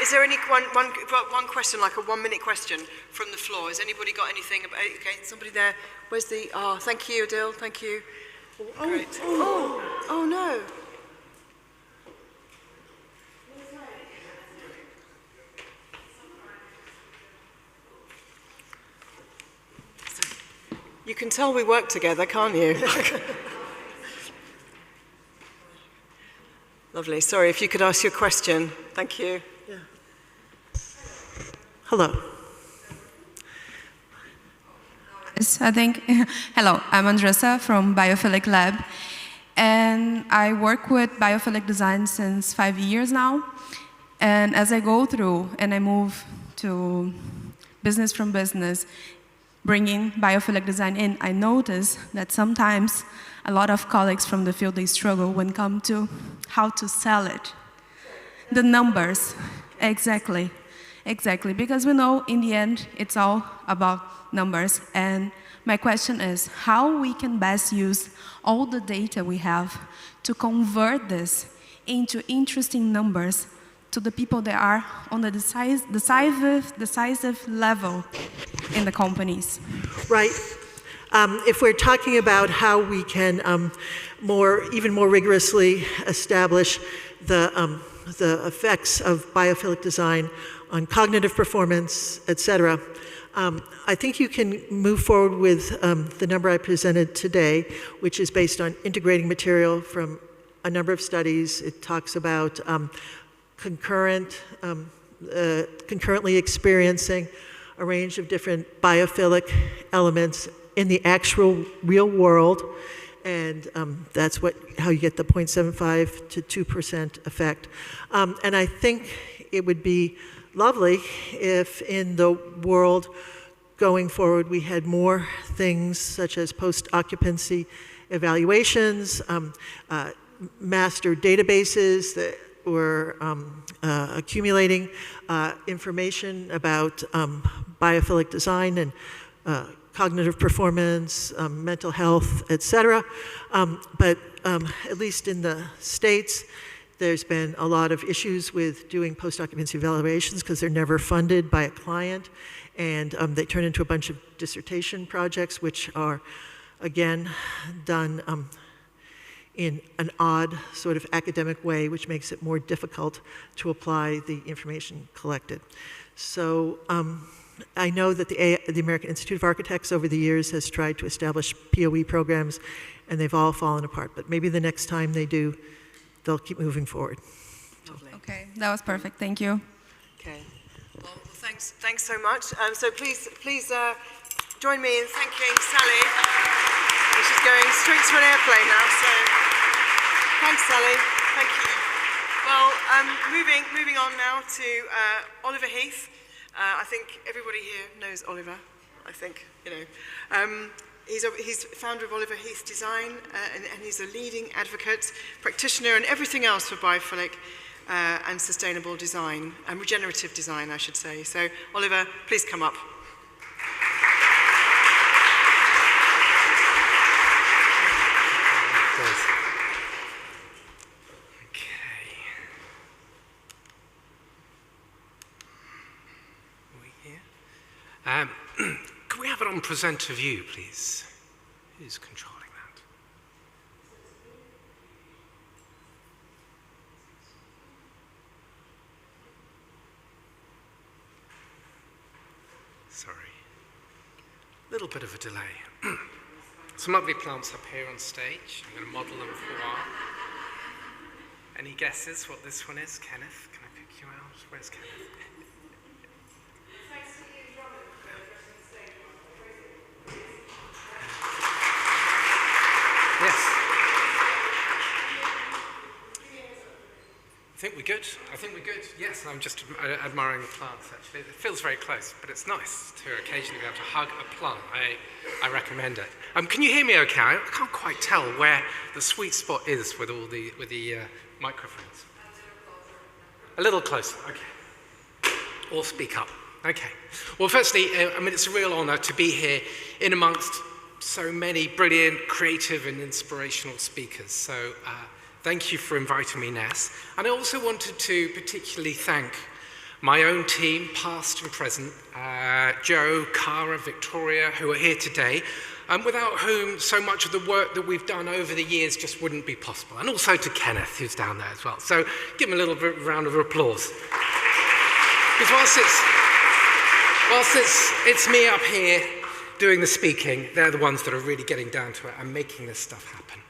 Is there any one question, like a 1-minute question from the floor? Has anybody got anything? Okay, somebody there. Where's the? Oh, thank you, Adil. Thank you. Great. Oh no. You can tell we work together, can't you? Lovely. Sorry, if you could ask your question. Thank you. Yeah. Hello. Yes, I think. Hello, I'm Andressa from Biophilic Lab, and I work with Biophilic Design since 5 years now. And as I go through and I move to business from business, bringing Biophilic Design in, I notice that sometimes a lot of colleagues from the field, they struggle when it comes to how to sell it. The numbers, exactly, because we know in the end it's all about numbers. And my question is how we can best use all the data we have to convert this into interesting numbers to the people that are on the decisive level in the companies. Right. If we're talking about how we can even more rigorously establish the effects of biophilic design on cognitive performance, et cetera, I think you can move forward with the number I presented today, which is based on integrating material from a number of studies. It talks about concurrently experiencing a range of different biophilic elements in the actual real world, and that's how you get the 0.75 to 2% effect. And I think it would be lovely if in the world going forward we had more things such as post-occupancy evaluations, master databases that were accumulating information about biophilic design and cognitive performance, mental health, et cetera. But at least in the States, there's been a lot of issues with doing post-occupancy evaluations because they're never funded by a client, and they turn into a bunch of dissertation projects, which are, again, done in an odd sort of academic way, which makes it more difficult to apply the information collected. So I know that the American Institute of Architects over the years has tried to establish POE programs, and they've all fallen apart. But maybe the next time they do, they'll keep moving forward. Lovely. Okay, that was perfect. Thank you. Okay. Well, thanks so much. So please join me in thanking Sally. She's going straight to an airplane now. So thanks, Sally. Thank you. Well, moving on now to Oliver Heath. I think everybody here knows Oliver. I think, you know. He's founder of Oliver Heath Design, and he's a leading advocate, practitioner, and everything else for biophilic and sustainable design, and regenerative design, I should say. So, Oliver, please come up. Can we have it on presenter view, please? Who's controlling that? Sorry. A little bit of a delay. Some lovely plants up here on stage. I'm going to model them for a while. Any guesses what this one is? Kenneth, can I pick you out? Where's Kenneth? think we're good. I think we're good. Yes, I'm just admiring the plants, actually. It feels very close, but it's nice to occasionally be able to hug a plant. I recommend it. Can you hear me okay? I can't quite tell where the sweet spot is with all the microphones. A little closer, okay. Or speak up. Okay. Well, firstly, it's a real honor to be here in amongst so many brilliant, creative, and inspirational speakers. So thank you for inviting me, Ness. And I also wanted to particularly thank my own team, past and present, Joe, Cara, Victoria, who are here today, without whom so much of the work that we've done over the years just wouldn't be possible. And also to Kenneth, who's down there as well. So give him a little bit of a round of applause. Because whilst it's me up here doing the speaking, they're the ones that are really getting down to it and making this stuff happen.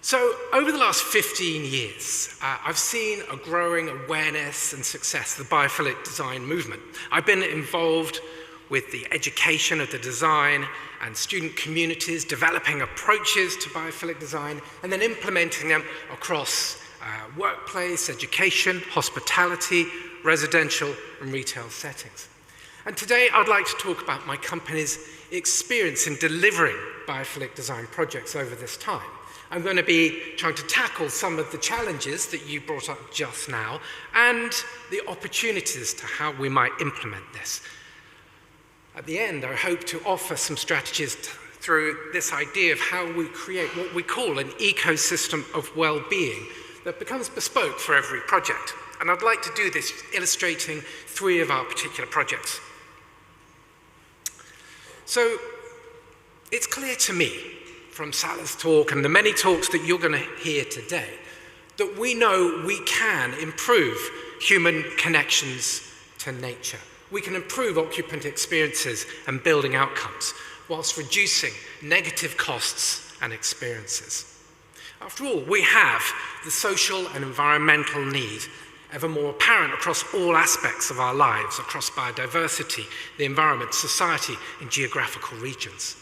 So over the last 15 years, I've seen a growing awareness and success of the biophilic design movement. I've been involved with the education of the design and student communities, developing approaches to biophilic design, and then implementing them across workplace, education, hospitality, residential, and retail settings. And today I'd like to talk about my company's experience in delivering biophilic design projects over this time. I'm going to be trying to tackle some of the challenges that you brought up just now and the opportunities to how we might implement this. At the end, I hope to offer some strategies through this idea of how we create what we call an ecosystem of well-being that becomes bespoke for every project. And I'd like to do this illustrating 3 of our particular projects. So it's clear to me from Sally's talk and the many talks that you're going to hear today that we know we can improve human connections to nature. We can improve occupant experiences and building outcomes whilst reducing negative costs and experiences. After all, we have the social and environmental need ever more apparent across all aspects of our lives, across biodiversity, the environment, society, and geographical regions.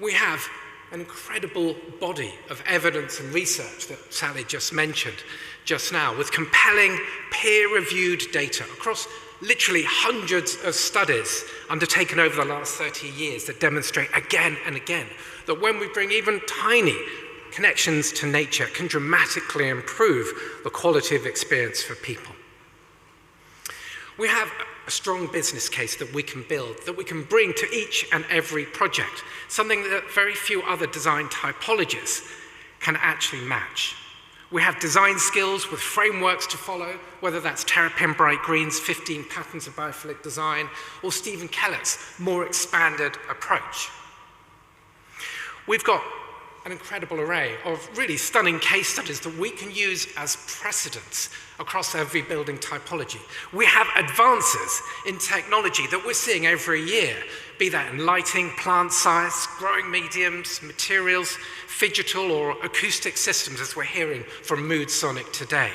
We have an incredible body of evidence and research that Sally just mentioned just now, with compelling peer-reviewed data across literally hundreds of studies undertaken over the last 30 years that demonstrate again and again that when we bring even tiny connections to nature, it can dramatically improve the quality of experience for people. We have a strong business case that we can build, that we can bring to each and every project, something that very few other design typologies can actually match. We have design skills with frameworks to follow, whether that's Terrapin Bright Green's 15 Patterns of Biophilic Design or Stephen Kellett's more expanded approach. We've got an incredible array of really stunning case studies that we can use as precedents across every building typology. We have advances in technology that we're seeing every year, be that in lighting, plant size, growing mediums, materials, phygital or acoustic systems, as we're hearing from Mood Sonic today.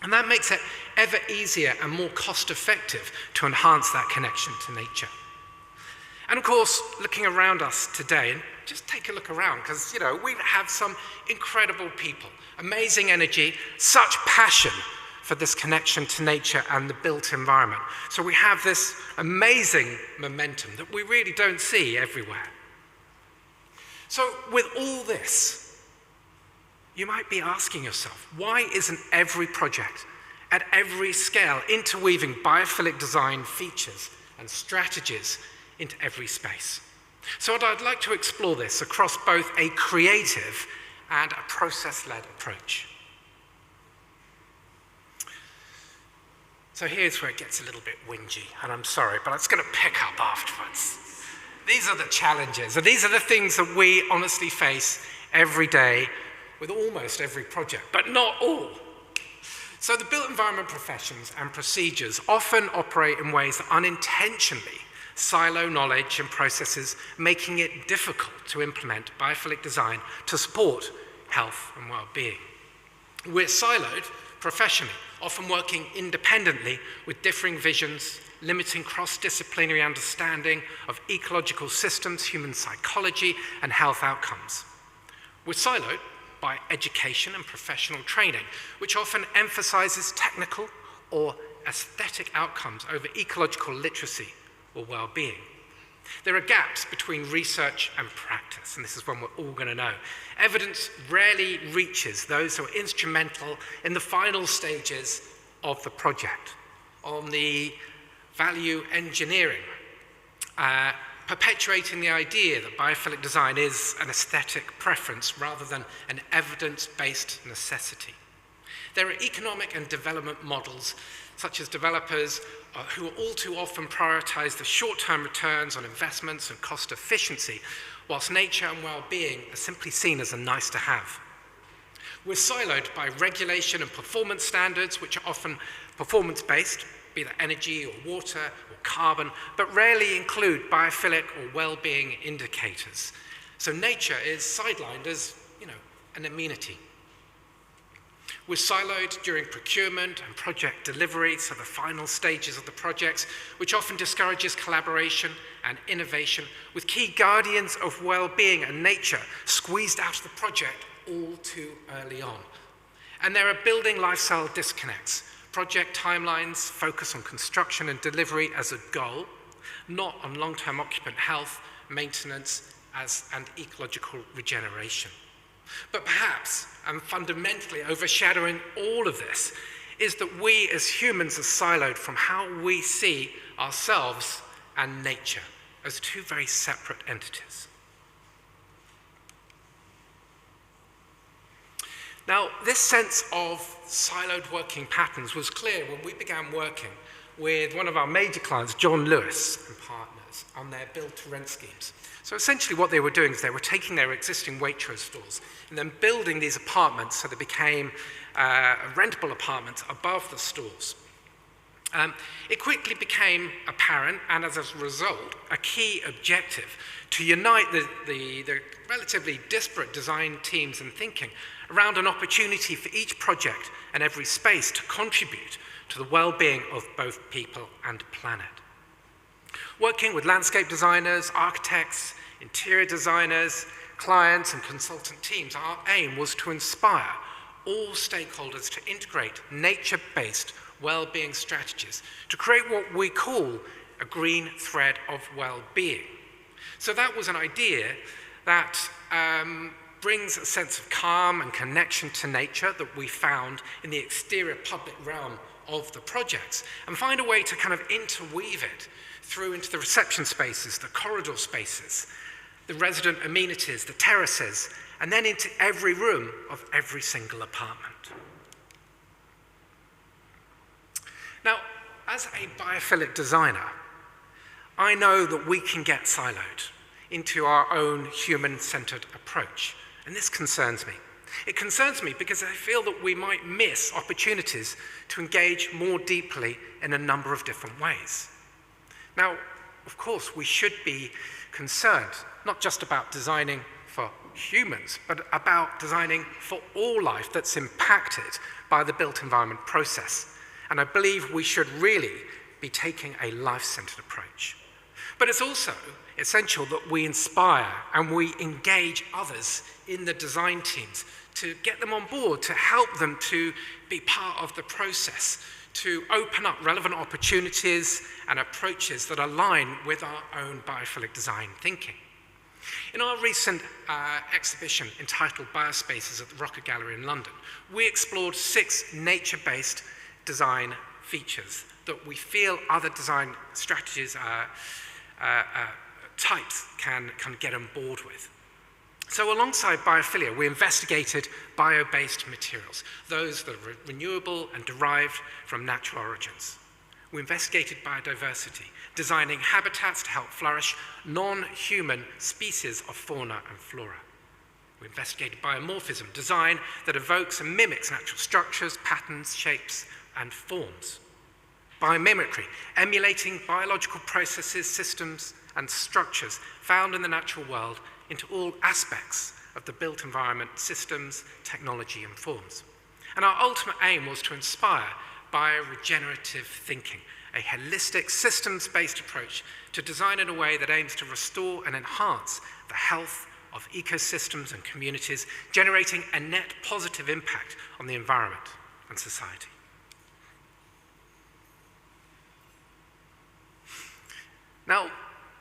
And that makes it ever easier and more cost-effective to enhance that connection to nature. And of course, looking around us today, and just take a look around, because we have some incredible people, amazing energy, such passion for this connection to nature and the built environment. So we have this amazing momentum that we really don't see everywhere. So with all this, you might be asking yourself, why isn't every project at every scale interweaving biophilic design features and strategies into every space? So I'd like to explore this across both a creative and a process-led approach. So here's where it gets a little bit whingy, and I'm sorry, but it's going to pick up afterwards. These are the challenges, and these are the things that we honestly face every day with almost every project, but not all. So the built environment professions and procedures often operate in ways that unintentionally silo knowledge and processes, making it difficult to implement biophilic design to support health and well-being. We're siloed professionally, often working independently with differing visions, limiting cross-disciplinary understanding of ecological systems, human psychology, and health outcomes. We're siloed by education and professional training, which often emphasizes technical or aesthetic outcomes over ecological literacy or well-being. There are gaps between research and practice, and this is one we're all going to know. Evidence rarely reaches those who are instrumental in the final stages of the project, on the value engineering, perpetuating the idea that biophilic design is an aesthetic preference rather than an evidence-based necessity. There are economic and development models, such as developers who all too often prioritize the short-term returns on investments and cost efficiency, whilst nature and well-being are simply seen as a nice-to-have. We're siloed by regulation and performance standards, which are often performance-based, be that energy or water or carbon, but rarely include biophilic or well-being indicators. So nature is sidelined as, an amenity. We're siloed during procurement and project delivery, so the final stages of the projects, which often discourages collaboration and innovation, with key guardians of well-being and nature squeezed out of the project all too early on. And there are building lifestyle disconnects. Project timelines focus on construction and delivery as a goal, not on long-term occupant health, maintenance, and ecological regeneration. But perhaps, and fundamentally overshadowing all of this, is that we as humans are siloed from how we see ourselves and nature as two very separate entities. Now, this sense of siloed working patterns was clear when we began working with one of our major clients, John Lewis and Partners, on their build-to-rent schemes. So essentially what they were doing is they were taking their existing Waitrose stores and then building these apartments so they became rentable apartments above the stores. It quickly became apparent, and as a result, a key objective to unite the relatively disparate design teams and thinking around an opportunity for each project and every space to contribute to the well-being of both people and planet. Working with landscape designers, architects, interior designers, clients, and consultant teams, our aim was to inspire all stakeholders to integrate nature-based well-being strategies to create what we call a green thread of well-being. So that was an idea that brings a sense of calm and connection to nature that we found in the exterior public realm of the projects, and find a way to kind of interweave it through into the reception spaces, the corridor spaces, the resident amenities, the terraces, and then into every room of every single apartment. Now, as a biophilic designer, I know that we can get siloed into our own human-centered approach, and this concerns me. It concerns me because I feel that we might miss opportunities to engage more deeply in a number of different ways. Now, of course, we should be concerned not just about designing for humans, but about designing for all life that's impacted by the built environment process. And I believe we should really be taking a life-centered approach. But it's also essential that we inspire and we engage others in the design teams to get them on board, to help them to be part of the process, to open up relevant opportunities and approaches that align with our own biophilic design thinking. In our recent exhibition entitled Biospaces at the Rocket Gallery in London, we explored 6 nature-based design features that we feel other design strategies types can get on board with. So alongside biophilia, we investigated bio-based materials, those that are renewable and derived from natural origins. We investigated biodiversity, designing habitats to help flourish non-human species of fauna and flora. We investigated biomorphism, design that evokes and mimics natural structures, patterns, shapes, and forms. Biomimicry, emulating biological processes, systems, and structures found in the natural world into all aspects of the built environment, systems, technology, and forms. And our ultimate aim was to inspire bioregenerative thinking, a holistic, systems-based approach to design in a way that aims to restore and enhance the health of ecosystems and communities, generating a net positive impact on the environment and society. Now,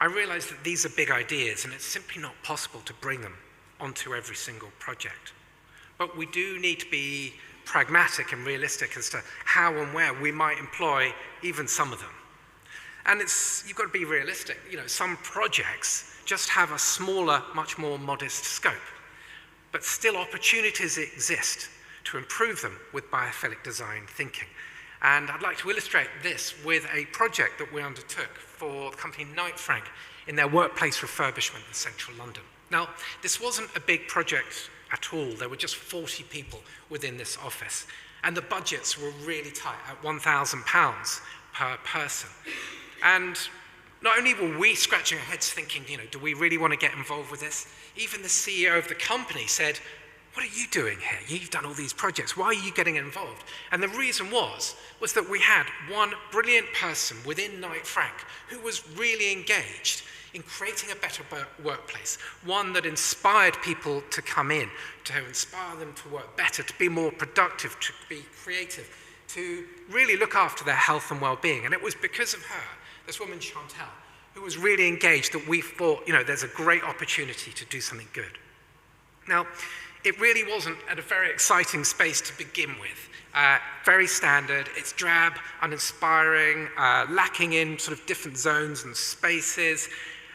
I realize that these are big ideas and it's simply not possible to bring them onto every single project. But we do need to be pragmatic and realistic as to how and where we might employ even some of them. And you've got to be realistic. You know, some projects just have a smaller, much more modest scope. But still opportunities exist to improve them with biophilic design thinking. And I'd like to illustrate this with a project that we undertook for the company Knight Frank in their workplace refurbishment in central London. Now, this wasn't a big project at all. There were just 40 people within this office. And the budgets were really tight at £1,000 per person. And not only were we scratching our heads thinking, you know, do we really want to get involved with this? Even the CEO of the company said, what are you doing here? You've done all these projects. Why are you getting involved? And the reason was that we had one brilliant person within Knight Frank who was really engaged in creating a better workplace, one that inspired people to come in, to inspire them to work better, to be more productive, to be creative, to really look after their health and well-being. And it was because of her, this woman Chantal, who was really engaged, that we thought, you know, there's a great opportunity to do something good. Now, it really wasn't a very exciting space to begin with. Very standard, it's drab, uninspiring, lacking in sort of different zones and spaces.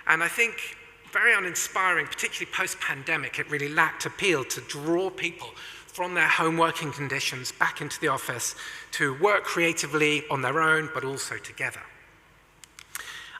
And I think very uninspiring, particularly post-pandemic. It really lacked appeal to draw people from their home working conditions back into the office to work creatively on their own, but also together.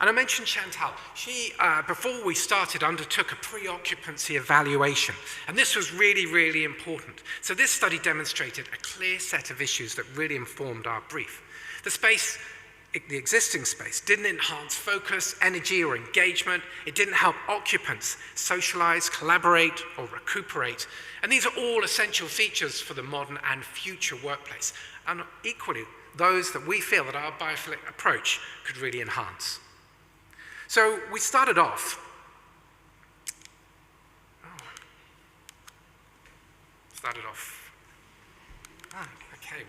And I mentioned Chantal. She, before we started, undertook a pre-occupancy evaluation. And this was really, really important. So this study demonstrated a clear set of issues that really informed our brief. The existing space didn't enhance focus, energy, or engagement. It didn't help occupants socialize, collaborate, or recuperate. And these are all essential features for the modern and future workplace. And equally, those that we feel that our biophilic approach could really enhance. So we started off, okay,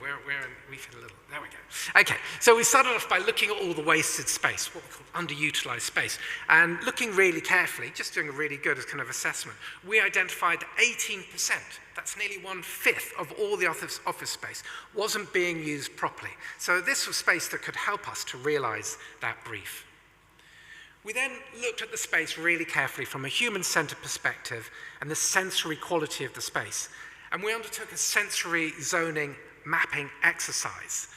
we've hit a little, there we go. Okay, so we started off by looking at all the wasted space, what we call underutilized space, and looking really carefully, just doing a really good kind of assessment. We identified that 18%, that's nearly 1/5 of all the office space, wasn't being used properly. So this was space that could help us to realize that brief. We then looked at the space really carefully from a human-centered perspective and the sensory quality of the space. And we undertook a sensory zoning mapping exercise,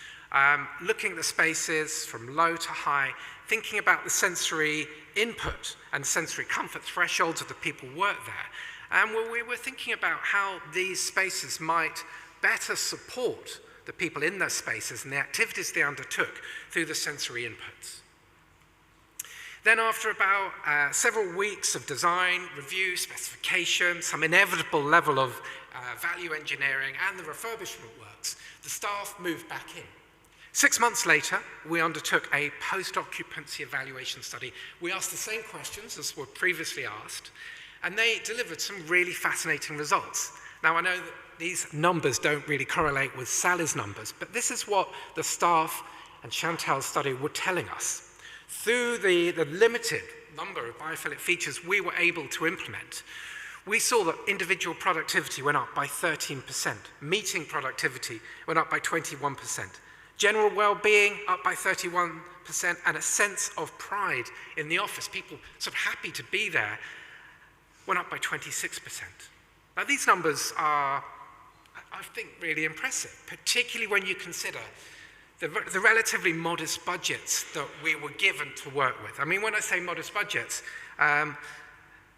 looking at the spaces from low to high, thinking about the sensory input and sensory comfort thresholds of the people who work there. And we were thinking about how these spaces might better support the people in those spaces and the activities they undertook through the sensory inputs. Then after about several weeks of design, review, specification, some inevitable level of value engineering and the refurbishment works, the staff moved back in. 6 months later, we undertook a post-occupancy evaluation study. We asked the same questions as were previously asked, and they delivered some really fascinating results. Now, I know that these numbers don't really correlate with Sally's numbers, but this is what the staff and Chantal's study were telling us. Through the limited number of biophilic features we were able to implement, we saw that individual productivity went up by 13%, meeting productivity went up by 21%, general well-being up by 31%, and a sense of pride in the office, people sort of happy to be there, went up by 26%. Now these numbers are, I think, really impressive, particularly when you consider the relatively modest budgets that we were given to work with. I mean, when I say modest budgets,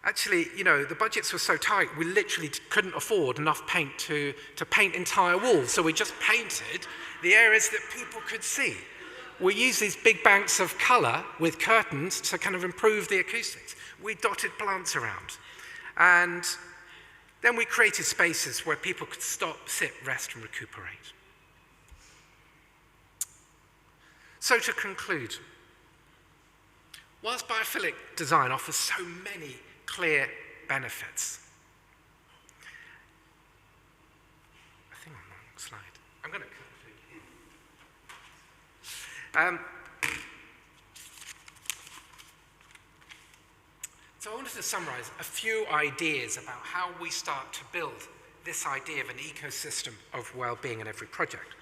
actually, you know, the budgets were so tight, we literally couldn't afford enough paint to paint entire walls. So we just painted the areas that people could see. We used these big banks of color with curtains to kind of improve the acoustics. We dotted plants around. And then we created spaces where people could stop, sit, rest, and recuperate. So to conclude, whilst biophilic design offers so many clear benefits. I think I'm on the wrong slide. I'm going to So I wanted to summarize a few ideas about how we start to build this idea of an ecosystem of well-being in every project.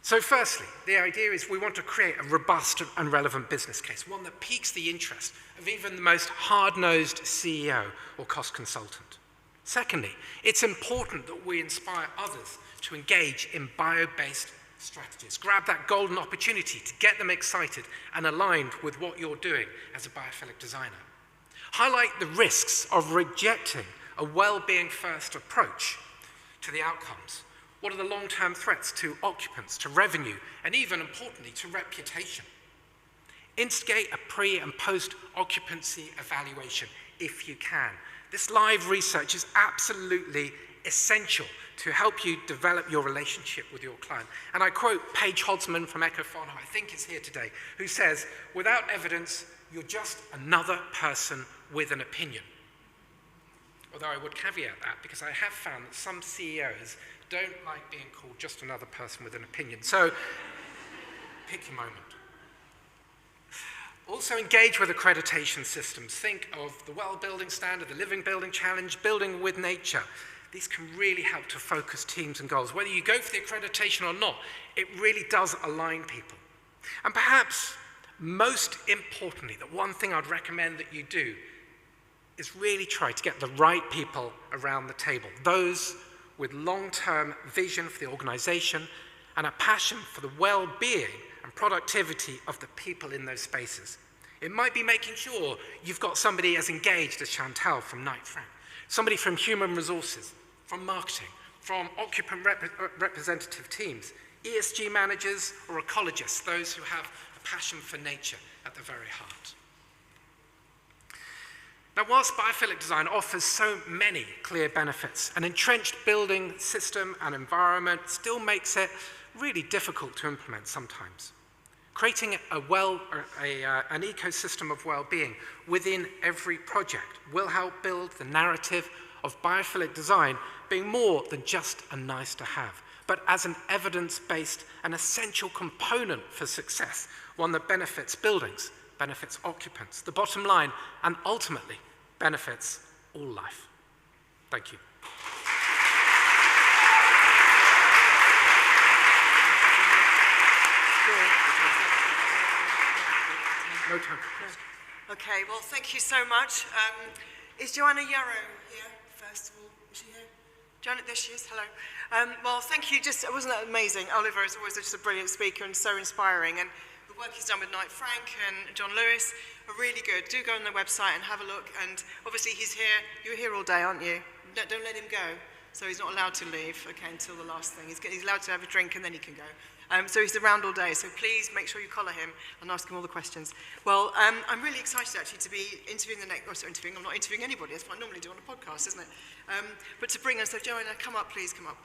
So firstly, the idea is we want to create a robust and relevant business case, one that piques the interest of even the most hard-nosed CEO or cost consultant. Secondly, it's important that we inspire others to engage in bio-based strategies. Grab that golden opportunity to get them excited and aligned with what you're doing as a biophilic designer. Highlight the risks of rejecting a well-being first approach to the outcomes. What are the long-term threats to occupants, to revenue, and even importantly, to reputation? Instigate a pre- and post-occupancy evaluation if you can. This live research is absolutely essential to help you develop your relationship with your client. And I quote Paige Hodsman from Ecofon, who I think is here today, who says, "Without evidence, you're just another person with an opinion." Although I would caveat that because I have found that some CEOs don't like being called just another person with an opinion. So pick your moment. Also engage with accreditation systems. Think of the Well Building Standard, the Living Building Challenge, Building with Nature. These can really help to focus teams and goals. Whether you go for the accreditation or not, it really does align people. And perhaps most importantly, the one thing I'd recommend that you do is really try to get the right people around the table. Those with long-term vision for the organization and a passion for the well-being and productivity of the people in those spaces. It might be making sure you've got somebody as engaged as Chantal from Knight Frank, somebody from human resources, from marketing, from occupant representative teams, ESG managers or ecologists, those who have a passion for nature at the very heart. Now, whilst biophilic design offers so many clear benefits, an entrenched building system and environment still makes it really difficult to implement sometimes. Creating an ecosystem of well-being within every project will help build the narrative of biophilic design being more than just a nice to have, but as an evidence-based and essential component for success, one that benefits buildings, benefits occupants, the bottom line, and ultimately benefits all life. Thank you. No time. No. Okay, well, thank you so much. Is Joanna Yarrow here, first of all? Is she here? Joanna, there she is. Hello. Well, thank you. Wasn't that amazing? Oliver is always just a brilliant speaker and so inspiring. And the work he's done with Knight Frank and John Lewis are really good. Do go on their website and have a look. And obviously he's here. You're here all day, aren't you? Don't let him go. So he's not allowed to leave, okay, until the last thing. He's allowed to have a drink and then he can go. So he's around all day, so please make sure you collar him and ask him all the questions. Well, I'm really excited actually to be interviewing I'm not interviewing anybody, that's what I normally do on a podcast, isn't it? But to bring us, so Joanna, come up, please, come up.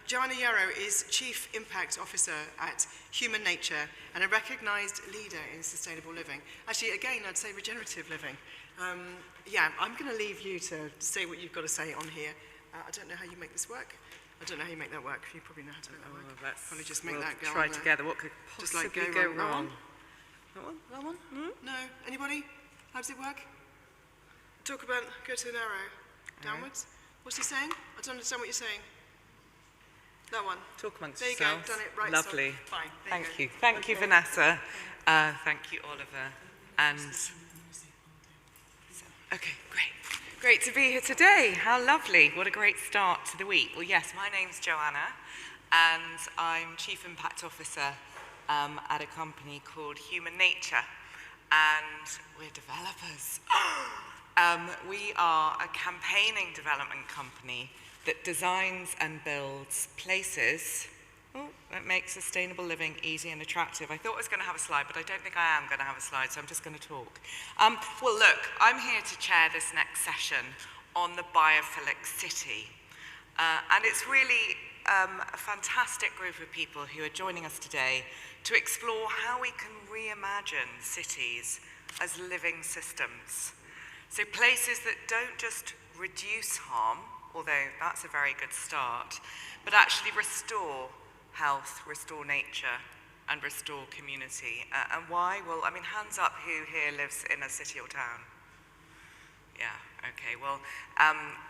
Joanna Yarrow is Chief Impact Officer at Human Nature and a recognised leader in sustainable living. Actually, again, I'd say regenerative living. Yeah, I'm going to leave you to say what you've got to say on here. I don't know how you make this work. I don't know how you make that work. You probably know how to make that work. Probably just make that go. Try together. What could possibly go wrong? That one? That one? No. Anybody? How does it work? Talk about go to an arrow. Downwards. What's he saying? I don't understand what you're saying. That one. Talk amongst yourselves. yourselves. There you go. Done it. Right. Lovely. So, fine. Thank you. Thank you, Vanessa. Thank you, Oliver. And okay, great. Great to be here today. How lovely. What a great start to the week. Well, yes, my name's Joanna, and I'm Chief Impact Officer at a company called Human Nature, and we're developers. We are a campaigning development company that designs and builds places that make sustainable living easy and attractive. I thought I was going to have a slide, but I don't think I am going to have a slide, so I'm just going to talk. Well, look, I'm here to chair this next session on the biophilic city. And it's really a fantastic group of people who are joining us today to explore how we can reimagine cities as living systems. So places that don't just reduce harm, although that's a very good start, but actually restore health, restore nature, and restore community. And why? Well, I mean, hands up who here lives in a city or town? Yeah, okay, well,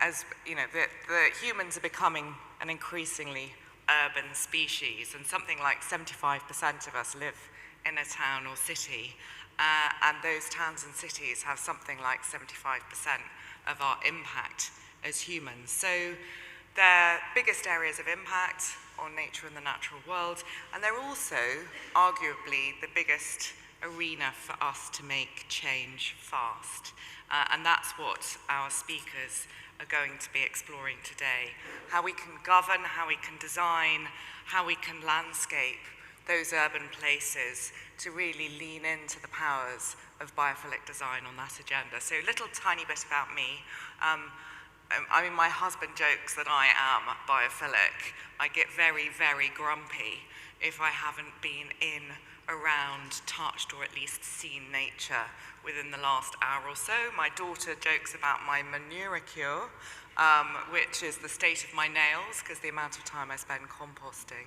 as you know, the humans are becoming an increasingly urban species, and something like 75% of us live in a town or city, and those towns and cities have something like 75% of our impact as humans. So they're biggest areas of impact on nature and the natural world, and they're also arguably the biggest arena for us to make change fast. And that's what our speakers are going to be exploring today. How we can govern, how we can design, how we can landscape those urban places to really lean into the powers of biophilic design on that agenda. So a little tiny bit about me. I mean, my husband jokes that I am biophilic. I get very, very grumpy if I haven't been in, around, touched, or at least seen nature within the last hour or so. My daughter jokes about my manurecure, which is the state of my nails, because the amount of time I spend composting.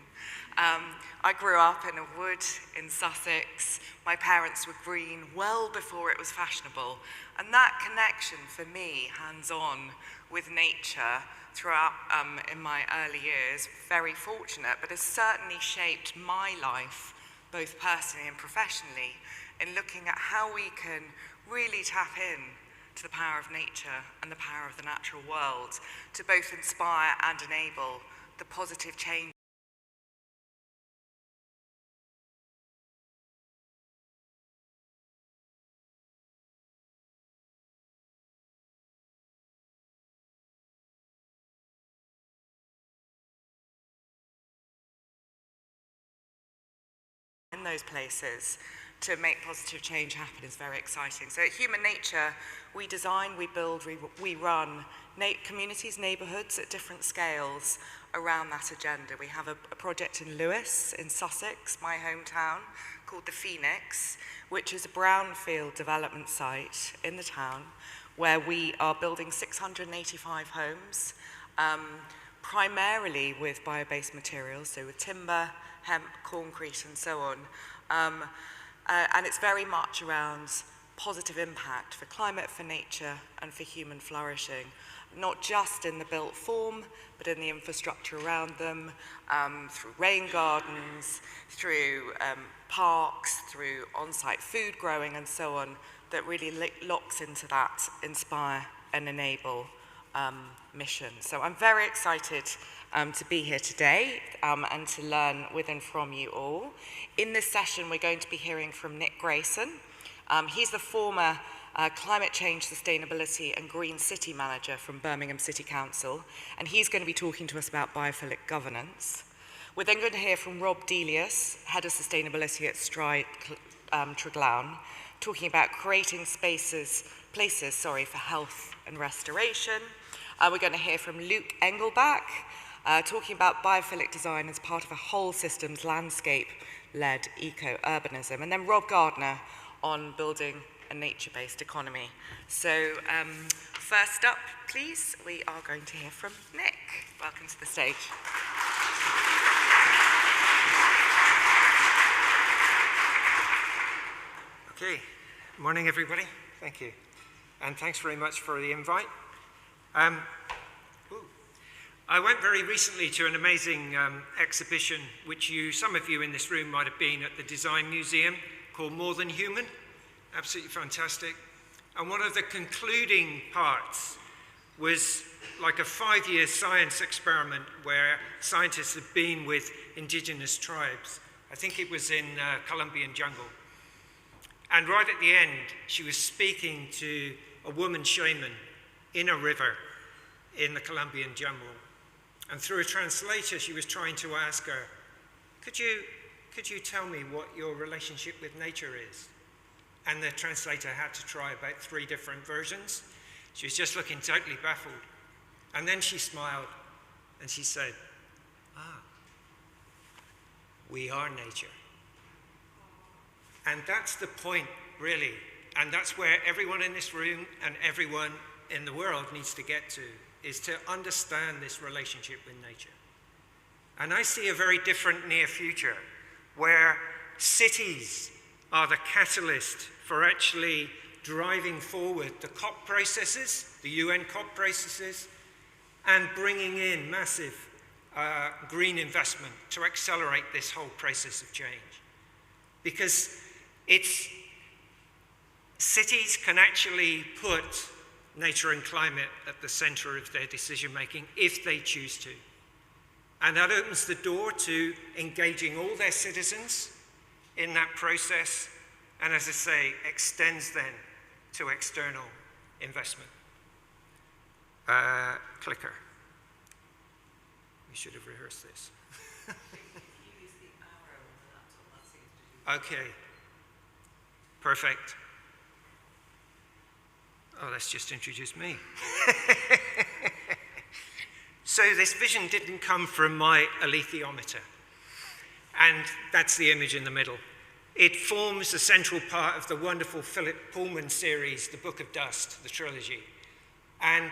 I grew up in a wood in Sussex. My parents were green well before it was fashionable. And that connection for me, hands-on with nature throughout in my early years, very fortunate, but has certainly shaped my life, both personally and professionally, in looking at how we can really tap in to the power of nature and the power of the natural world to both inspire and enable the positive change in those places to make positive change happen is very exciting. So at Human Nature, we design, we build, we run communities, neighbourhoods at different scales around that agenda. We have a project in Lewes, in Sussex, my hometown, called the Phoenix, which is a brownfield development site in the town where we are building 685 homes, primarily with bio-based materials, so with timber, hemp, concrete, and so on. And it's very much around positive impact for climate, for nature, and for human flourishing, not just in the built form, but in the infrastructure around them, through rain gardens, through parks, through on-site food growing, and so on, that really locks into that inspire and enable mission. So I'm very excited to be here today and to learn with and from you all. In this session, we're going to be hearing from Nick Grayson. He's the former Climate Change, Sustainability and Green City Manager from Birmingham City Council, and he's going to be talking to us about biophilic governance. We're then going to hear from Rob Delius, Head of Sustainability at Stride Treglown, talking about creating places for health and restoration. We're going to hear from Luke Engelbach, talking about biophilic design as part of a whole systems landscape-led eco-urbanism. And then Rob Gardner on building a nature-based economy. So first up, please, we are going to hear from Nick. Welcome to the stage. Okay, morning everybody, thank you. And thanks very much for the invite. I went very recently to an amazing exhibition, which some of you in this room might have been at the Design Museum, called More Than Human. Absolutely fantastic. And one of the concluding parts was like a 5-year science experiment where scientists had been with indigenous tribes. I think it was in Colombian jungle. And right at the end, she was speaking to a woman shaman in a river in the Colombian jungle. And through a translator, she was trying to ask her, could you tell me what your relationship with nature is? And the translator had to try about 3 different versions. She was just looking totally baffled. And then she smiled and she said, we are nature. And that's the point, really, and that's where everyone in this room and everyone in the world needs to get to, is to understand this relationship with nature. And I see a very different near future where cities are the catalyst for actually driving forward the COP processes, the UN COP processes, and bringing in massive green investment to accelerate this whole process of change. Because cities can actually put nature and climate at the center of their decision making if they choose to. And that opens the door to engaging all their citizens in that process, and as I say, extends then to external investment. Clicker. We should have rehearsed this. Okay. Perfect. Oh, that's just introduced me. So this vision didn't come from my alethiometer. And that's the image in the middle. It forms a central part of the wonderful Philip Pullman series, The Book of Dust, the trilogy. And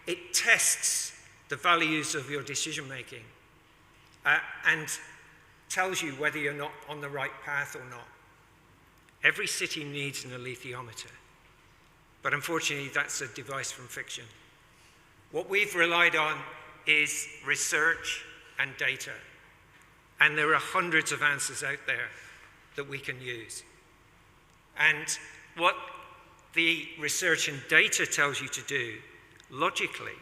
it tests the values of your decision making and tells you whether you're not on the right path or not. Every city needs an alethiometer. But unfortunately, that's a device from fiction. What we've relied on is research and data. And there are hundreds of answers out there that we can use. And what the research and data tells you to do, logically,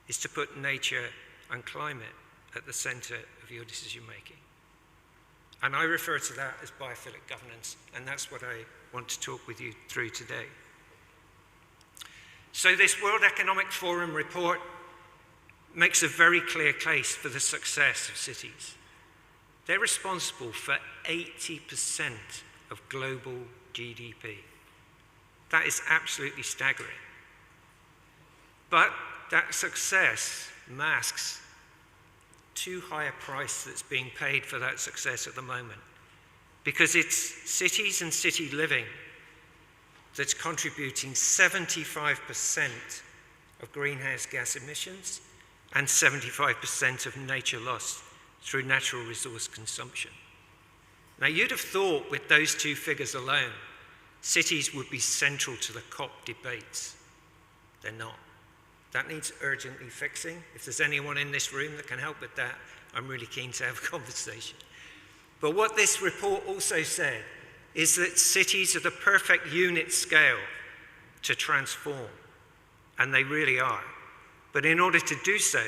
is to put nature and climate at the center of your decision making. And I refer to that as biophilic governance, and that's what I want to talk with you through today. So this World Economic Forum report makes a very clear case for the success of cities. They're responsible for 80% of global GDP. That is absolutely staggering. But that success masks too high a price that's being paid for that success at the moment, because it's cities and city living that's contributing 75% of greenhouse gas emissions and 75% of nature loss through natural resource consumption. Now, you'd have thought with those two figures alone, cities would be central to the COP debates. They're not. That needs urgently fixing. If there's anyone in this room that can help with that, I'm really keen to have a conversation. But what this report also said is that cities are the perfect unit scale to transform, and they really are. But in order to do so,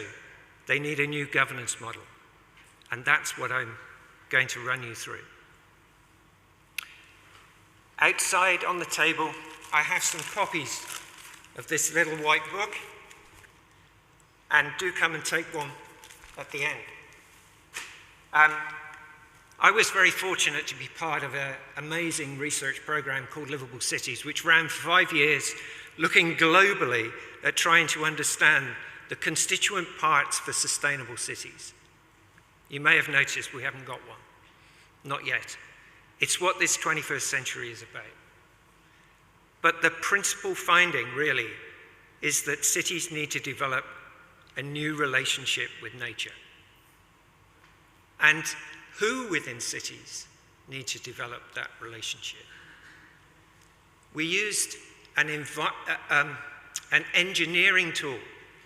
they need a new governance model, and that's what I'm going to run you through. Outside on the table, I have some copies of this little white book, and do come and take one at the end. I was very fortunate to be part of an amazing research program called Livable Cities, which ran for 5 years, looking globally at trying to understand the constituent parts for sustainable cities. You may have noticed we haven't got one. Not yet. It's what this 21st century is about. But the principal finding, really, is that cities need to develop a new relationship with nature. And who within cities need to develop that relationship? We used an engineering tool,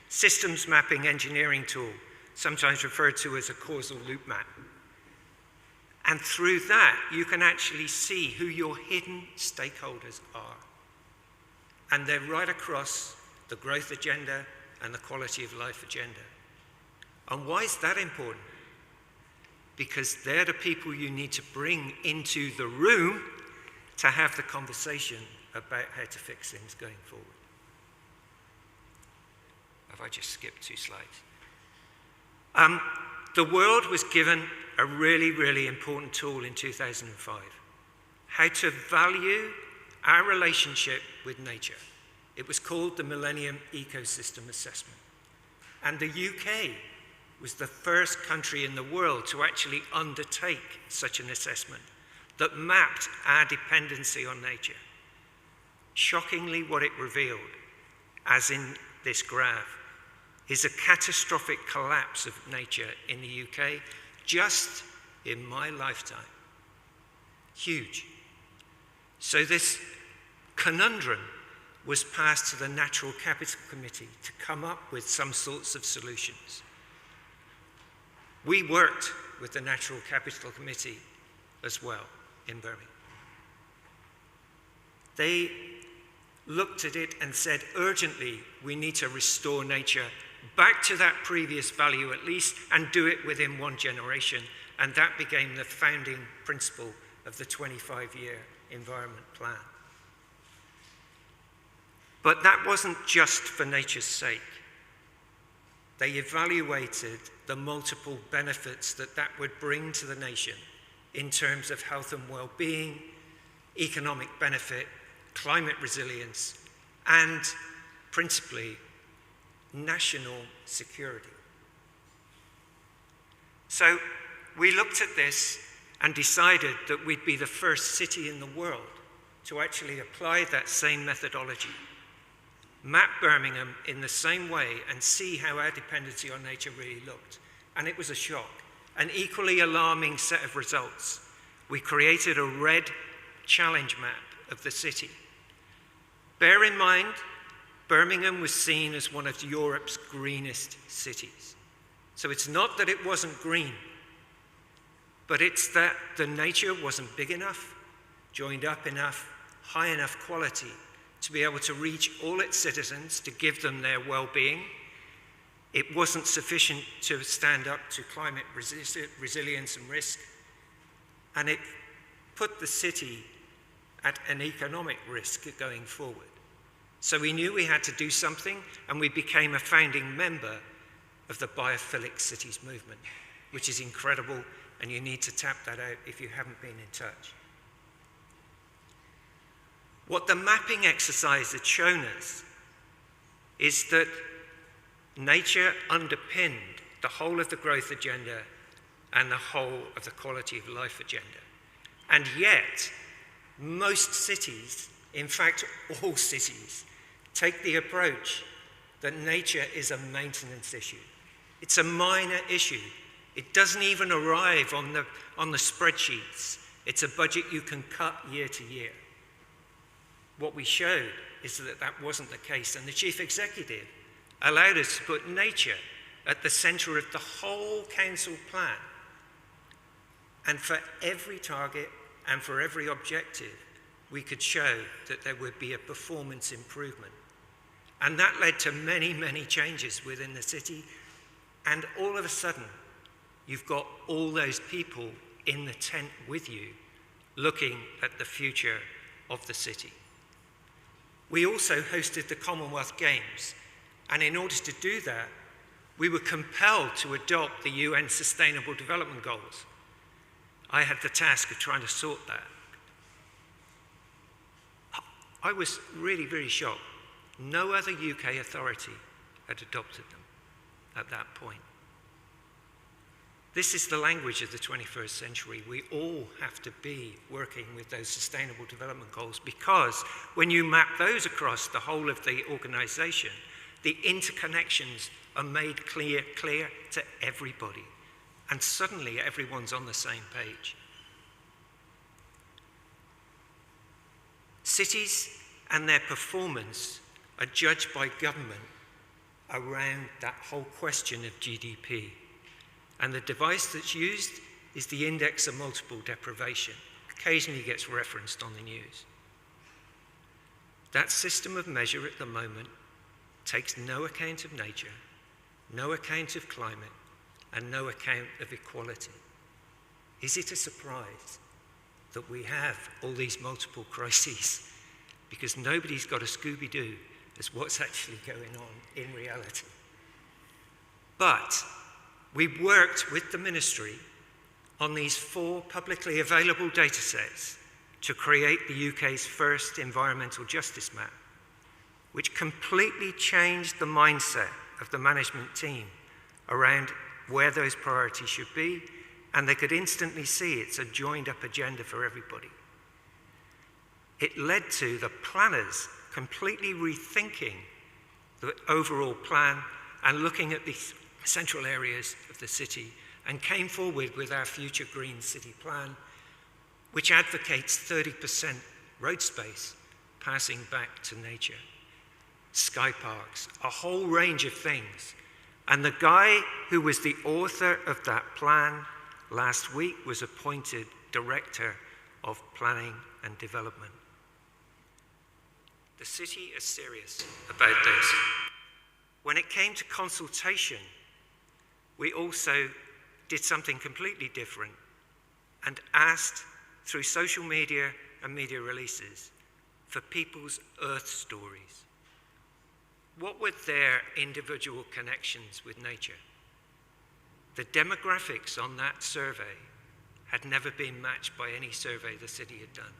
systems mapping engineering tool, sometimes referred to as a causal loop map. And through that, you can actually see who your hidden stakeholders are. And they're right across the growth agenda and the quality of life agenda. And why is that important? Because they're the people you need to bring into the room to have the conversation about how to fix things going forward. Have I just skipped 2 slides? The world was given a really, really important tool in 2005, how to value our relationship with nature. It was called the Millennium Ecosystem Assessment. And the UK was the first country in the world to actually undertake such an assessment that mapped our dependency on nature. Shockingly, what it revealed, as in this graph, is a catastrophic collapse of nature in the UK just in my lifetime. Huge. So this conundrum was passed to the Natural Capital Committee to come up with some sorts of solutions. We worked with the Natural Capital Committee as well in Birmingham. They looked at it and said, urgently, we need to restore nature back to that previous value at least, and do it within one generation. And that became the founding principle of the 25-year environment plan. But that wasn't just for nature's sake. They evaluated the multiple benefits that that would bring to the nation in terms of health and well-being, economic benefit, climate resilience, and principally, national security. So we looked at this and decided that we'd be the first city in the world to actually apply that same methodology, map Birmingham in the same way and see how our dependency on nature really looked. And it was a shock, an equally alarming set of results. We created a red challenge map of the city. Bear in mind, Birmingham was seen as one of Europe's greenest cities. So it's not that it wasn't green, but it's that the nature wasn't big enough, joined up enough, high enough quality to be able to reach all its citizens, to give them their well-being. It wasn't sufficient to stand up to climate resilience and risk, and it put the city at an economic risk going forward. So we knew we had to do something, and we became a founding member of the Biophilic Cities movement, which is incredible, and you need to tap that out if you haven't been in touch. What the mapping exercise had shown us is that nature underpinned the whole of the growth agenda and the whole of the quality of life agenda. And yet, most cities, in fact all cities, take the approach that nature is a maintenance issue. It's a minor issue. It doesn't even arrive on the spreadsheets. It's a budget you can cut year to year. What we showed is that that wasn't the case, and the chief executive allowed us to put nature at the center of the whole council plan. And for every target and for every objective, we could show that there would be a performance improvement. And that led to many, many changes within the city. And all of a sudden, you've got all those people in the tent with you, looking at the future of the city. We also hosted the Commonwealth Games. And in order to do that, we were compelled to adopt the UN Sustainable Development Goals. I had the task of trying to sort that. I was really, really shocked. No other UK authority had adopted them at that point. This is the language of the 21st century. We all have to be working with those Sustainable Development Goals, because when you map those across the whole of the organization, the interconnections are made clear to everybody. And suddenly everyone's on the same page. Cities and their performance are judged by government around that whole question of GDP. And the device that's used is the index of multiple deprivation. Occasionally gets referenced on the news. That system of measure at the moment takes no account of nature, no account of climate, and no account of equality. Is it a surprise that we have all these multiple crises? Because nobody's got a Scooby-Doo as what's actually going on in reality. But we worked with the ministry on these 4 publicly available data sets to create the UK's first environmental justice map, which completely changed the mindset of the management team around where those priorities should be, and they could instantly see it's a joined up agenda for everybody. it led to the planners completely rethinking the overall plan and looking at the central areas of the city, and came forward with our future green city plan, which advocates 30% road space passing back to nature, sky parks, a whole range of things. And the guy who was the author of that plan last week was appointed Director of Planning and Development. The city is serious about this. When it came to consultation, we also did something completely different and asked, through social media and media releases, for people's earth stories. What were their individual connections with nature? The demographics on that survey had never been matched by any survey the city had done.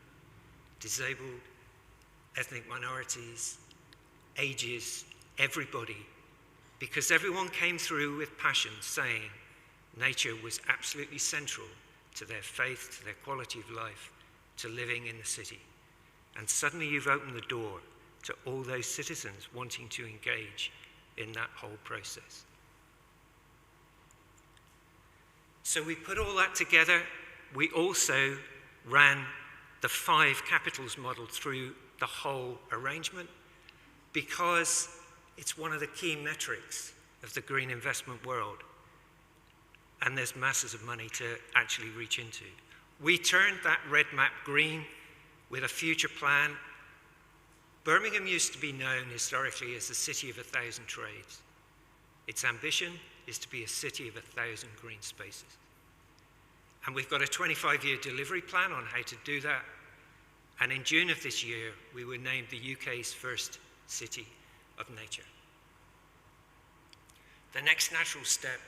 Disabled, ethnic minorities, ages, everybody, because everyone came through with passion saying nature was absolutely central to their faith, to their quality of life, to living in the city. And suddenly you've opened the door to all those citizens wanting to engage in that whole process. So we put all that together. We also ran the 5 capitals model through the whole arrangement because it's one of the key metrics of the green investment world. And there's masses of money to actually reach into. We turned that red map green with a future plan. Birmingham used to be known historically as the city of 1,000 trades. Its ambition is to be a city of 1,000 green spaces. And we've got a 25-year delivery plan on how to do that. And in June of this year, we were named the UK's first city of nature. The next natural step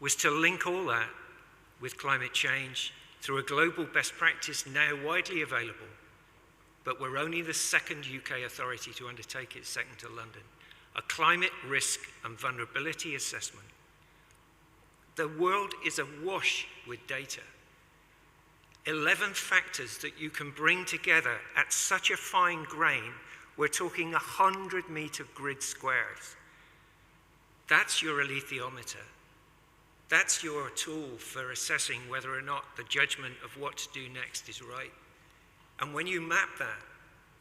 was to link all that with climate change through a global best practice now widely available, but we're only the second UK authority to undertake it, second to London, a climate risk and vulnerability assessment. The world is awash with data. 11 factors that you can bring together at such a fine grain. We're talking 100-meter grid squares. That's your alethiometer. That's your tool for assessing whether or not the judgment of what to do next is right. And when you map that,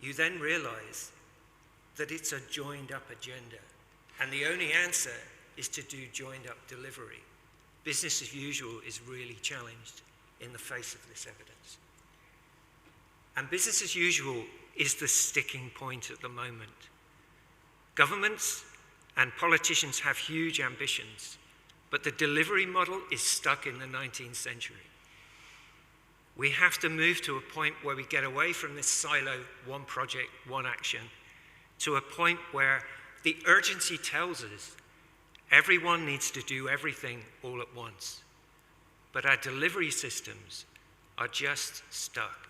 you then realize that it's a joined-up agenda. And the only answer is to do joined-up delivery. Business as usual is really challenged in the face of this evidence. And business as usual is the sticking point at the moment. Governments and politicians have huge ambitions, but the delivery model is stuck in the 19th century. We have to move to a point where we get away from this silo, one project, one action, to a point where the urgency tells us everyone needs to do everything all at once. But our delivery systems are just stuck.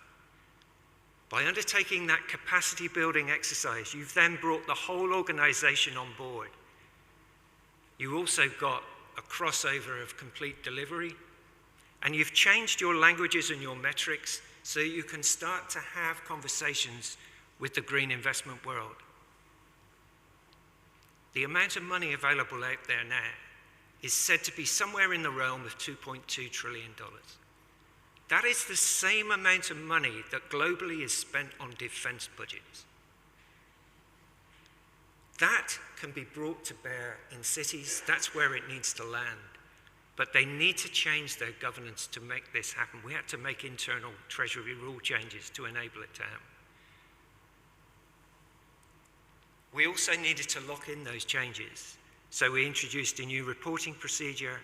By undertaking that capacity building exercise, you've then brought the whole organization on board. You also got a crossover of complete delivery, and you've changed your languages and your metrics so you can start to have conversations with the green investment world. The amount of money available out there now is said to be somewhere in the realm of $2.2 trillion. That is the same amount of money that globally is spent on defense budgets. That can be brought to bear in cities. That's where it needs to land. But they need to change their governance to make this happen. We had to make internal Treasury rule changes to enable it to happen. We also needed to lock in those changes. So we introduced a new reporting procedure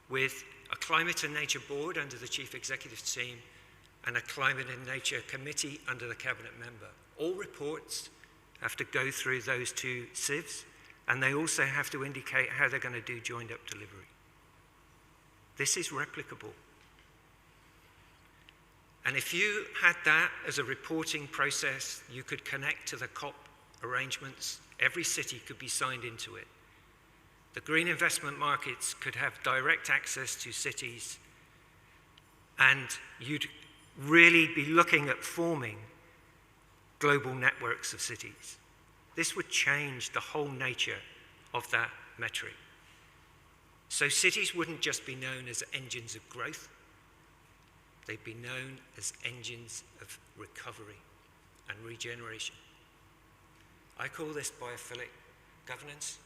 with a Climate and Nature Board under the Chief Executive Team and a Climate and Nature Committee under the Cabinet Member. All reports have to go through those 2 sieves, and they also have to indicate how they're going to do joined-up delivery. This is replicable. And if you had that as a reporting process, you could connect to the COP arrangements. Every city could be signed into it. The green investment markets could have direct access to cities, and you'd really be looking at forming global networks of cities. This would change the whole nature of that metric. So cities wouldn't just be known as engines of growth, they'd be known as engines of recovery and regeneration. I call this biophilic governance,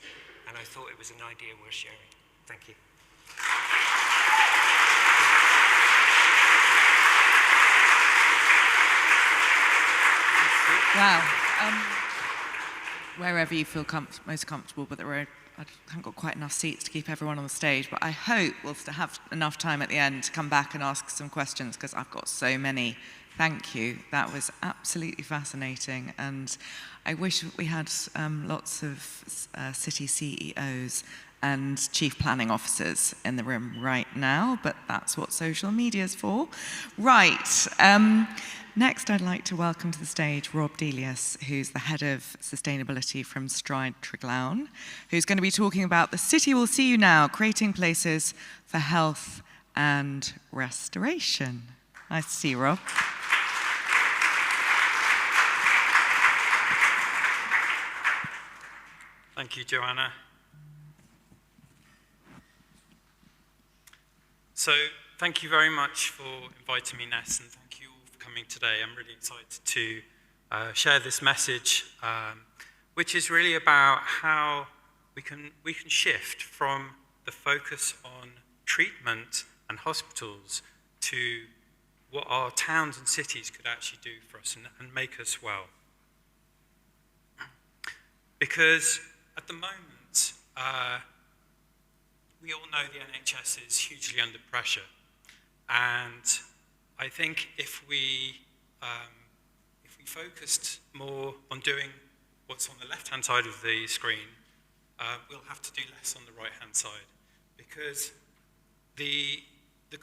and I thought it was an idea worth sharing. Thank you. Wow. Wherever you feel most comfortable, but I haven't got quite enough seats to keep everyone on the stage, but I hope we'll have enough time at the end to come back and ask some questions, because I've got so many. Thank you. That was absolutely fascinating, and I wish we had lots of city CEOs and chief planning officers in the room right now, but that's what social media is for. Right. Next, I'd like to welcome to the stage Rob Delius, who's the head of sustainability from Stride Triglawn, who's going to be talking about The City Will See You Now, Creating Places for Health and Restoration. Nice to see you, Rob. Thank you, Joanna. So, thank you very much for inviting me, Ness, and thank you all for coming today. I'm really excited to share this message, which is really about how we can shift from the focus on treatment and hospitals to what our towns and cities could actually do for us and make us well. Because at the moment, we all know the NHS is hugely under pressure, and I think if we focused more on doing what's on the left-hand side of the screen, we'll have to do less on the right-hand side, because the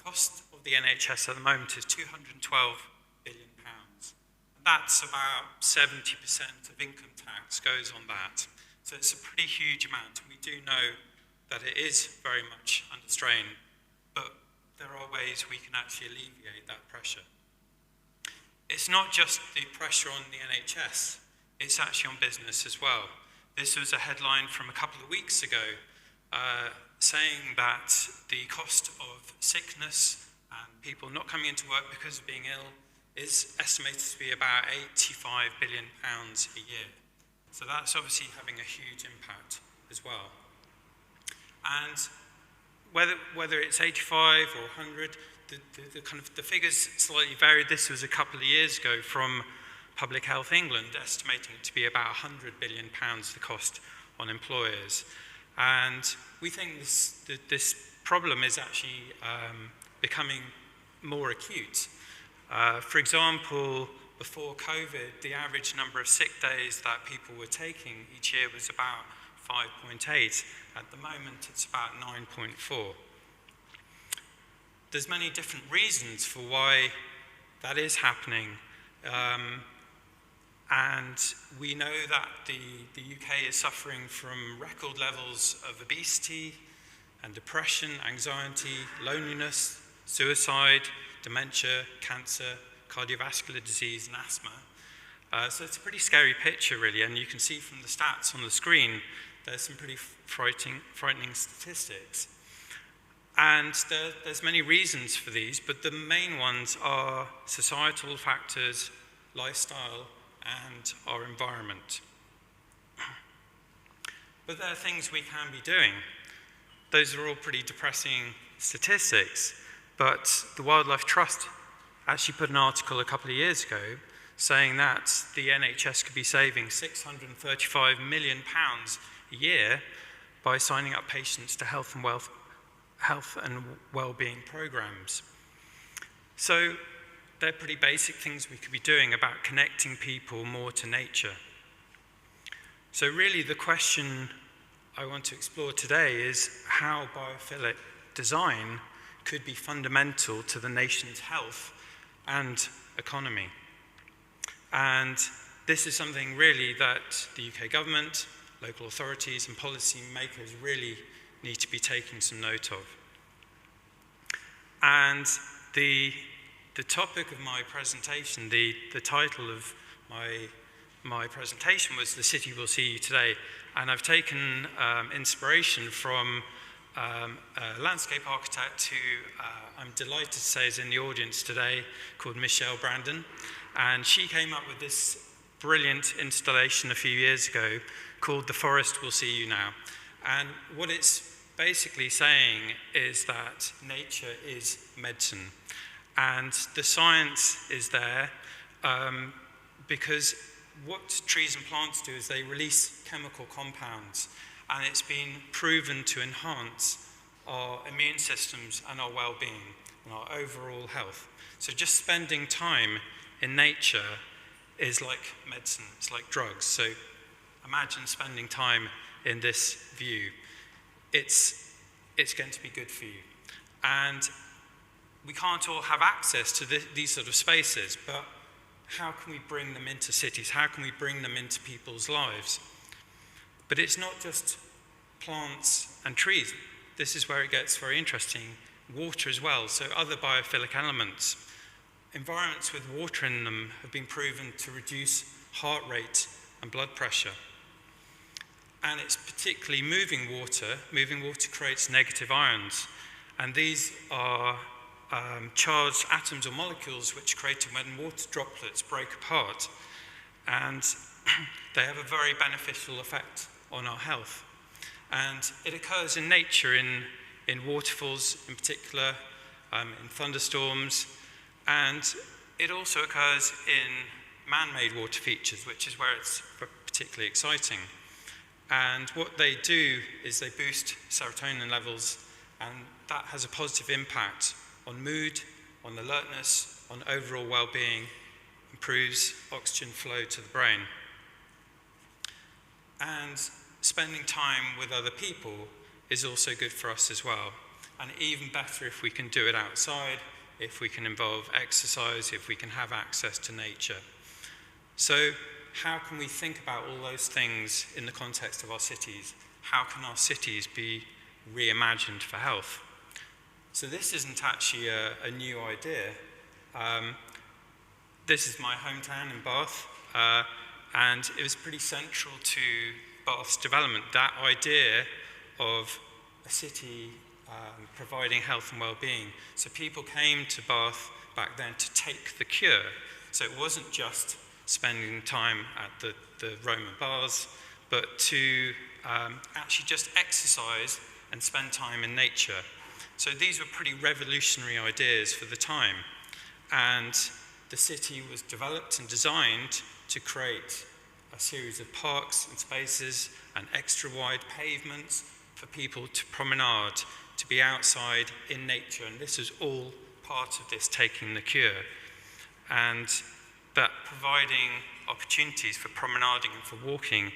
cost of the NHS at the moment is £212 billion. That's about 70% of income tax goes on that. So it's a pretty huge amount, and we do know that it is very much under strain, but there are ways we can actually alleviate that pressure. It's not just the pressure on the NHS, it's actually on business as well. This was a headline from a couple of weeks ago saying that the cost of sickness and people not coming into work because of being ill is estimated to be about £85 billion a year. So that's obviously having a huge impact as well. And whether it's 85 or 100, the figures slightly varied. This was a couple of years ago from Public Health England, estimating it to be about £100 billion the cost on employers. And we think this problem is actually becoming more acute. For example, before COVID, the average number of sick days that people were taking each year was about 5.8. At the moment, it's about 9.4. There's many different reasons for why that is happening. And we know that the UK is suffering from record levels of obesity and depression, anxiety, loneliness, suicide, dementia, cancer, cardiovascular disease, and asthma. So it's a pretty scary picture, really, and you can see from the stats on the screen, there's some pretty frightening statistics. And there's many reasons for these, but the main ones are societal factors, lifestyle, and our environment. But there are things we can be doing. Those are all pretty depressing statistics, but the Wildlife Trust actually put an article a couple of years ago saying that the NHS could be saving £635 million a year by signing up patients to health and well-being programs. So they're pretty basic things we could be doing about connecting people more to nature. So really the question I want to explore today is how biophilic design could be fundamental to the nation's health and economy. And this is something really that the UK government, local authorities and policy makers really need to be taking some note of. And the topic of my presentation, the title of my presentation was The City Will See You Today, and I've taken inspiration from a landscape architect who I'm delighted to say is in the audience today, called Michelle Brandon, and she came up with this brilliant installation a few years ago called The Forest Will See You Now. And what it's basically saying is that nature is medicine, and the science is there because what trees and plants do is they release chemical compounds, and it's been proven to enhance our immune systems and our well-being and our overall health. So just spending time in nature is like medicine, it's like drugs. So imagine spending time in this view. It's going to be good for you. And we can't all have access to these sort of spaces, but how can we bring them into cities? How can we bring them into people's lives? But it's not just plants and trees. This is where it gets very interesting. Water as well, so other biophilic elements. Environments with water in them have been proven to reduce heart rate and blood pressure. And it's particularly moving water. Moving water creates negative ions, and these are charged atoms or molecules which are created when water droplets break apart, and they have a very beneficial effect on our health. And it occurs in nature, in waterfalls in particular, in thunderstorms, and it also occurs in man-made water features, which is where it's particularly exciting. And what they do is they boost serotonin levels, and that has a positive impact on mood, on alertness, on overall well-being, improves oxygen flow to the brain. And spending time with other people is also good for us as well. And even better if we can do it outside, if we can involve exercise, if we can have access to nature. So how can we think about all those things in the context of our cities? How can our cities be reimagined for health? So this isn't actually a new idea. This is my hometown in Bath, and it was pretty central to Bath's development, that idea of a city providing health and well-being. So people came to Bath back then to take the cure. So it wasn't just spending time at the Roman baths, but to actually just exercise and spend time in nature. So these were pretty revolutionary ideas for the time. And the city was developed and designed to create a series of parks and spaces and extra wide pavements for people to promenade, to be outside in nature. And this is all part of this taking the cure. And that providing opportunities for promenading and for walking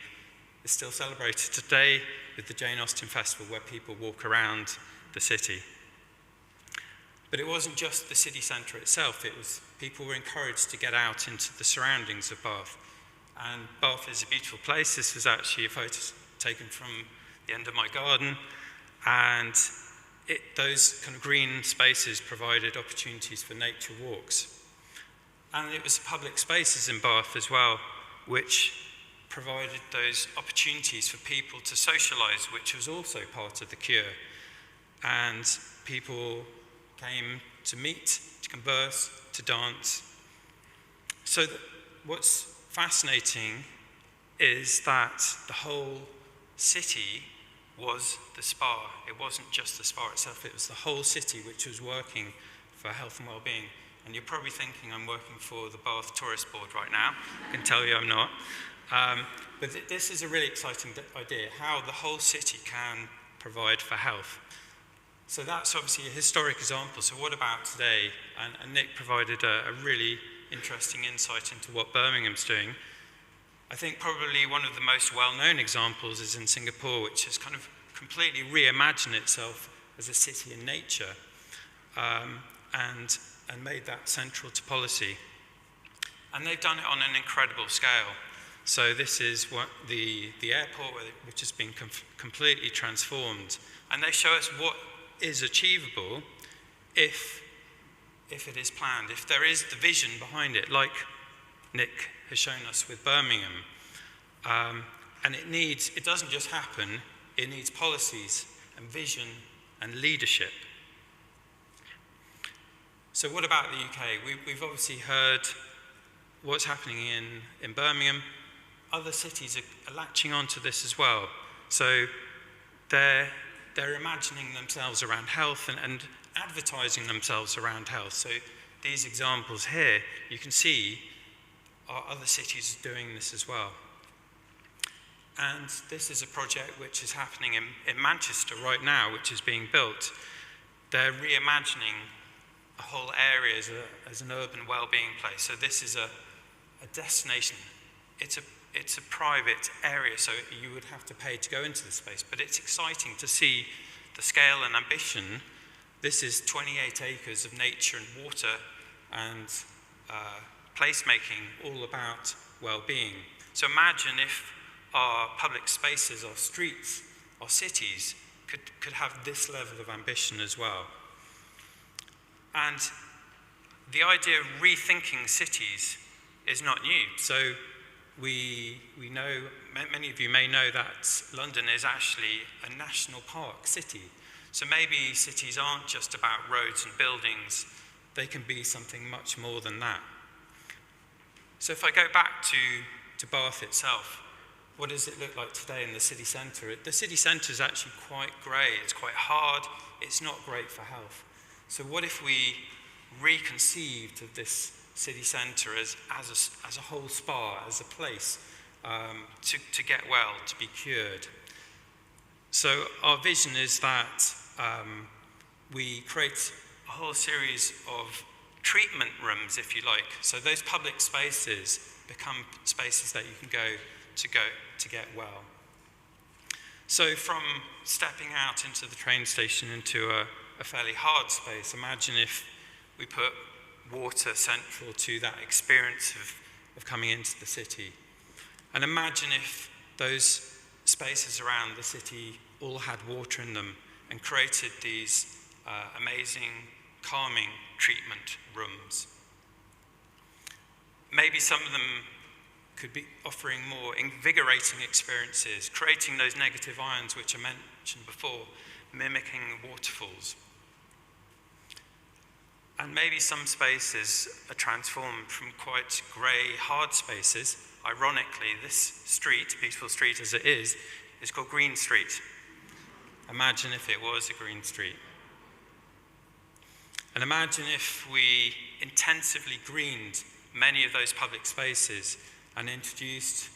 is still celebrated today with the Jane Austen Festival, where people walk around the city. But it wasn't just the city centre itself, it was people were encouraged to get out into the surroundings of Bath. And Bath is a beautiful place. This was actually a photo taken from the end of my garden, and those kind of green spaces provided opportunities for nature walks. And it was public spaces in Bath as well, which provided those opportunities for people to socialise, which was also part of the cure. And people came to meet, to converse, to dance. So what's fascinating is that the whole city was the spa. It wasn't just the spa itself, it was the whole city which was working for health and well-being. And you're probably thinking I'm working for the Bath Tourist Board right now. I can tell you I'm not. But this is a really exciting idea, how the whole city can provide for health. So that's obviously a historic example. So what about today? And Nick provided a really interesting insight into what Birmingham's doing. I think probably one of the most well-known examples is in Singapore, which has kind of completely reimagined itself as a city in nature, and made that central to policy. And they've done it on an incredible scale. So this is what the airport, which has been completely transformed. And they show us what is achievable if it is planned, if there is the vision behind it, like Nick has shown us with Birmingham. And it doesn't just happen, it needs policies and vision and leadership. So what about the UK? We've obviously heard what's happening in Birmingham. Other cities are latching onto this as well. So they're imagining themselves around health and advertising themselves around health. So these examples here, you can see are other cities doing this as well. And this is a project which is happening in Manchester right now, which is being built. They're reimagining a whole area as an urban well-being place. So this is a destination. It's a private area, so you would have to pay to go into the space. But it's exciting to see the scale and ambition. This is 28 acres of nature and water and placemaking, all about well-being. So imagine if our public spaces, our streets, our cities could have this level of ambition as well. And the idea of rethinking cities is not new. So we know, many of you may know that London is actually a national park city. So maybe cities aren't just about roads and buildings, they can be something much more than that. So if I go back to Bath itself, what does it look like today in the city centre? The city centre is actually quite grey, it's quite hard, it's not great for health. So what if we reconceived of this city centre as a whole spa, as a place to get well, to be cured? So our vision is that we create a whole series of treatment rooms, if you like. So those public spaces become spaces that you can go to get well. So from stepping out into the train station into a fairly hard space, imagine if we put water central to that experience of coming into the city. And imagine if those spaces around the city all had water in them and created these amazing calming treatment rooms. Maybe some of them could be offering more invigorating experiences, creating those negative ions which I mentioned before, mimicking waterfalls. And maybe some spaces are transformed from quite grey, hard spaces. Ironically, this street, beautiful street as it is called Green Street. Imagine if it was a green street. And imagine if we intensively greened many of those public spaces and introduced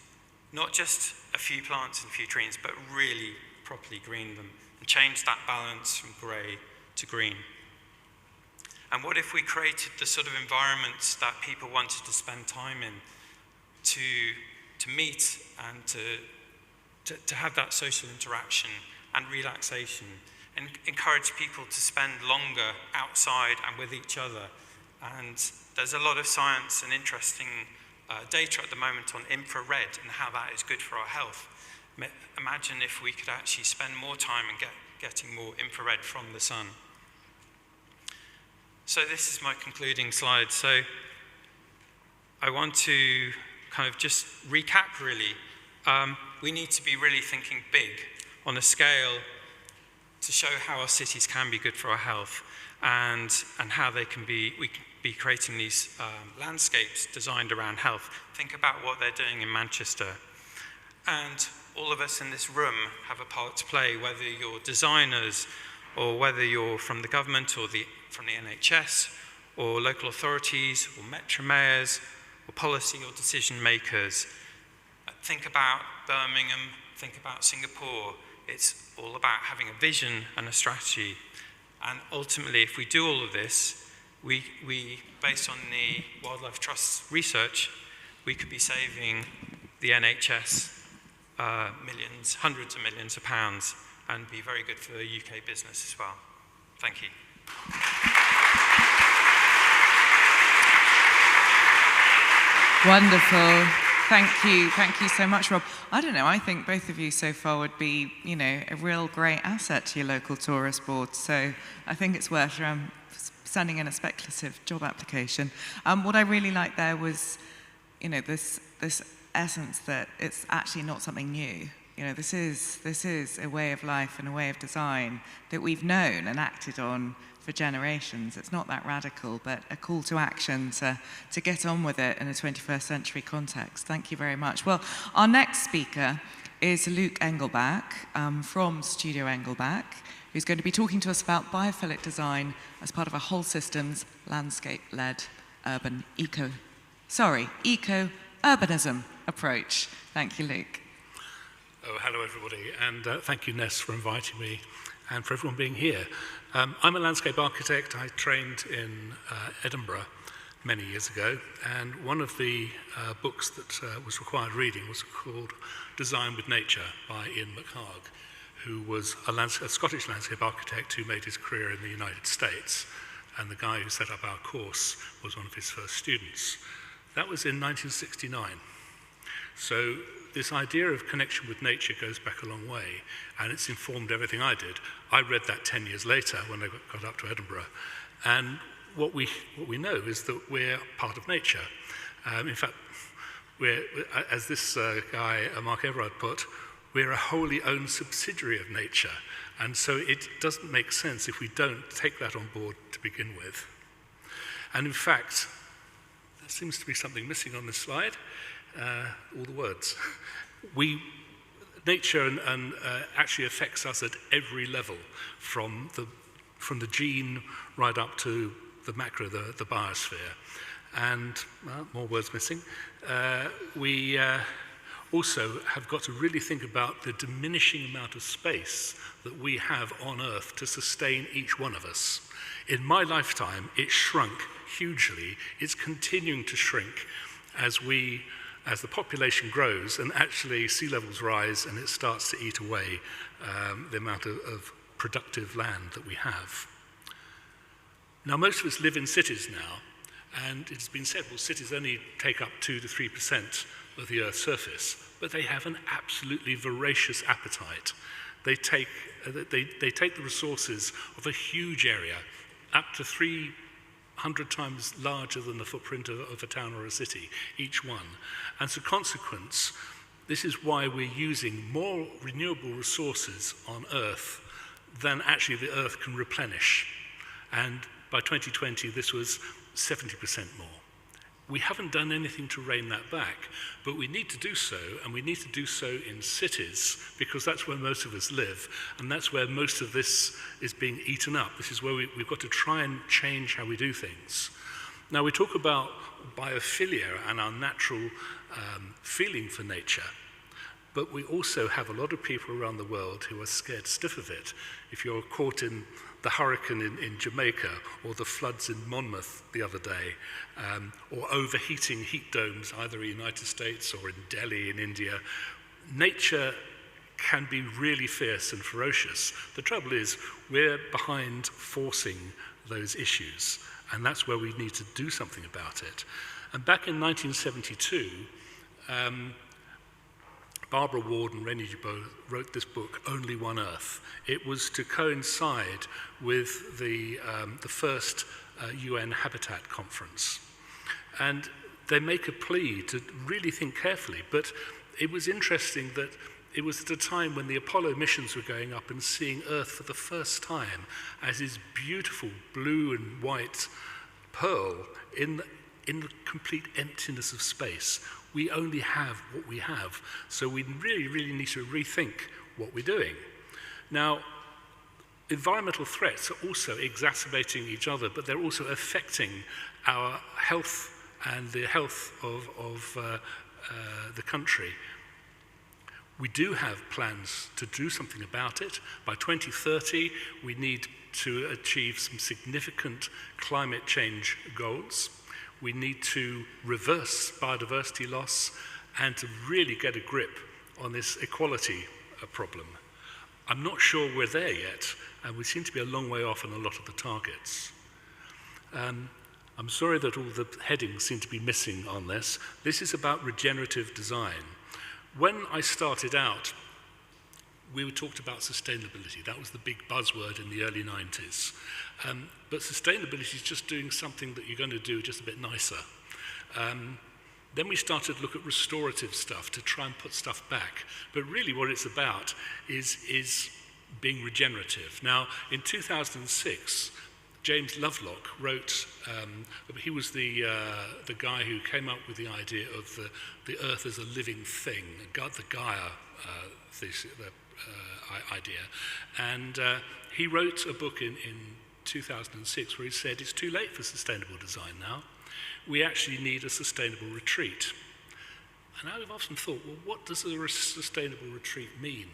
not just a few plants and a few trees, but really properly greened them and changed that balance from grey to green. And what if we created the sort of environments that people wanted to spend time in, to meet and to have that social interaction and relaxation, and encourage people to spend longer outside and with each other. And there's a lot of science and interesting data at the moment on infrared and how that is good for our health. Imagine if we could actually spend more time and getting more infrared from the sun. So this is my concluding slide. So I want to kind of just recap really. We need to be really thinking big on a scale to show how our cities can be good for our health and how we can be creating these landscapes designed around health. Think about what they're doing in Manchester. And all of us in this room have a part to play, whether you're designers or whether you're from the government or from the NHS or local authorities or metro mayors or policy or decision makers. Think about Birmingham, think about Singapore. It's all about having a vision and a strategy. And ultimately, if we do all of this, we based on the Wildlife Trust's research, we could be saving the NHS millions, hundreds of millions of pounds, and be very good for the UK business as well. Thank you. Wonderful. Thank you so much, Rob. I don't know, I think both of you so far would be, a real great asset to your local tourist board. So I think it's worth sending in a speculative job application. What I really liked there was you know, this essence that it's actually not something new. You know, this is a way of life and a way of design that we've known and acted on for generations. It's not that radical, but a call to action to get on with it in a 21st century context. Thank you very much. Well, our next speaker is Luke Engelbach from Studio Engelbach, who's going to be talking to us about biophilic design as part of a whole systems landscape-led eco-urbanism approach. Thank you, Luke. Oh, hello everybody, and thank you, Ness, for inviting me and for everyone being here. I'm a landscape architect. I trained in Edinburgh many years ago, and one of the books that was required reading was called Design with Nature by Ian McHarg, who was a Scottish landscape architect who made his career in the United States, and the guy who set up our course was one of his first students. That was in 1969. So this idea of connection with nature goes back a long way, and it's informed everything I did. I read that 10 years later when I got up to Edinburgh, and what we know is that we're part of nature. In fact, we're, as this guy, Mark Everard, put, we're a wholly owned subsidiary of nature, and so it doesn't make sense if we don't take that on board to begin with. And in fact, there seems to be something missing on this slide. All the words. Nature actually affects us at every level, from the gene right up to the macro, the biosphere. And more words missing. We also have got to really think about the diminishing amount of space that we have on Earth to sustain each one of us. In my lifetime, it shrunk hugely. It's continuing to shrink as the population grows and actually sea levels rise and it starts to eat away the amount of productive land that we have. Now, most of us live in cities now, and it's been said, well, cities only take up 2 to 3% of the Earth's surface, but they have an absolutely voracious appetite. They take the resources of a huge area, up to 300 times larger than the footprint of a town or a city, each one. And as a consequence, this is why we're using more renewable resources on Earth than actually the Earth can replenish. And by 2020, this was 70% more. We haven't done anything to rein that back, but we need to do so, and we need to do so in cities, because that's where most of us live, and that's where most of this is being eaten up. This is where we've got to try and change how we do things. Now, we talk about biophilia and our natural feeling for nature, but we also have a lot of people around the world who are scared stiff of it. If you're caught in the hurricane in Jamaica, or the floods in Monmouth the other day, or overheating heat domes either in the United States or in Delhi in India, nature can be really fierce and ferocious. The trouble is, we're behind forcing those issues, and that's where we need to do something about it. And back in 1972, Barbara Ward and Rennie Dubot wrote this book, Only One Earth. It was to coincide with the first UN Habitat Conference. And they make a plea to really think carefully, but it was interesting that it was at a time when the Apollo missions were going up and seeing Earth for the first time as this beautiful blue and white pearl in the complete emptiness of space. We only have what we have, so we really, really need to rethink what we're doing. Now, environmental threats are also exacerbating each other, but they're also affecting our health and the health of the country. We do have plans to do something about it. By 2030, we need to achieve some significant climate change goals. We need to reverse biodiversity loss and to really get a grip on this equality problem. I'm not sure we're there yet, and we seem to be a long way off on a lot of the targets. I'm sorry that all the headings seem to be missing on this. This is about regenerative design. When I started out, we talked about sustainability. That was the big buzzword in the early 90s. But sustainability is just doing something that you're going to do just a bit nicer. Then we started to look at restorative stuff to try and put stuff back. But really what it's about is being regenerative. Now, in 2006, James Lovelock wrote, he was the guy who came up with the idea of the Earth as a living thing, the Gaia idea. And he wrote a book in 2006 where he said, it's too late for sustainable design now. We actually need a sustainable retreat. And I've often thought, well, what does a sustainable retreat mean?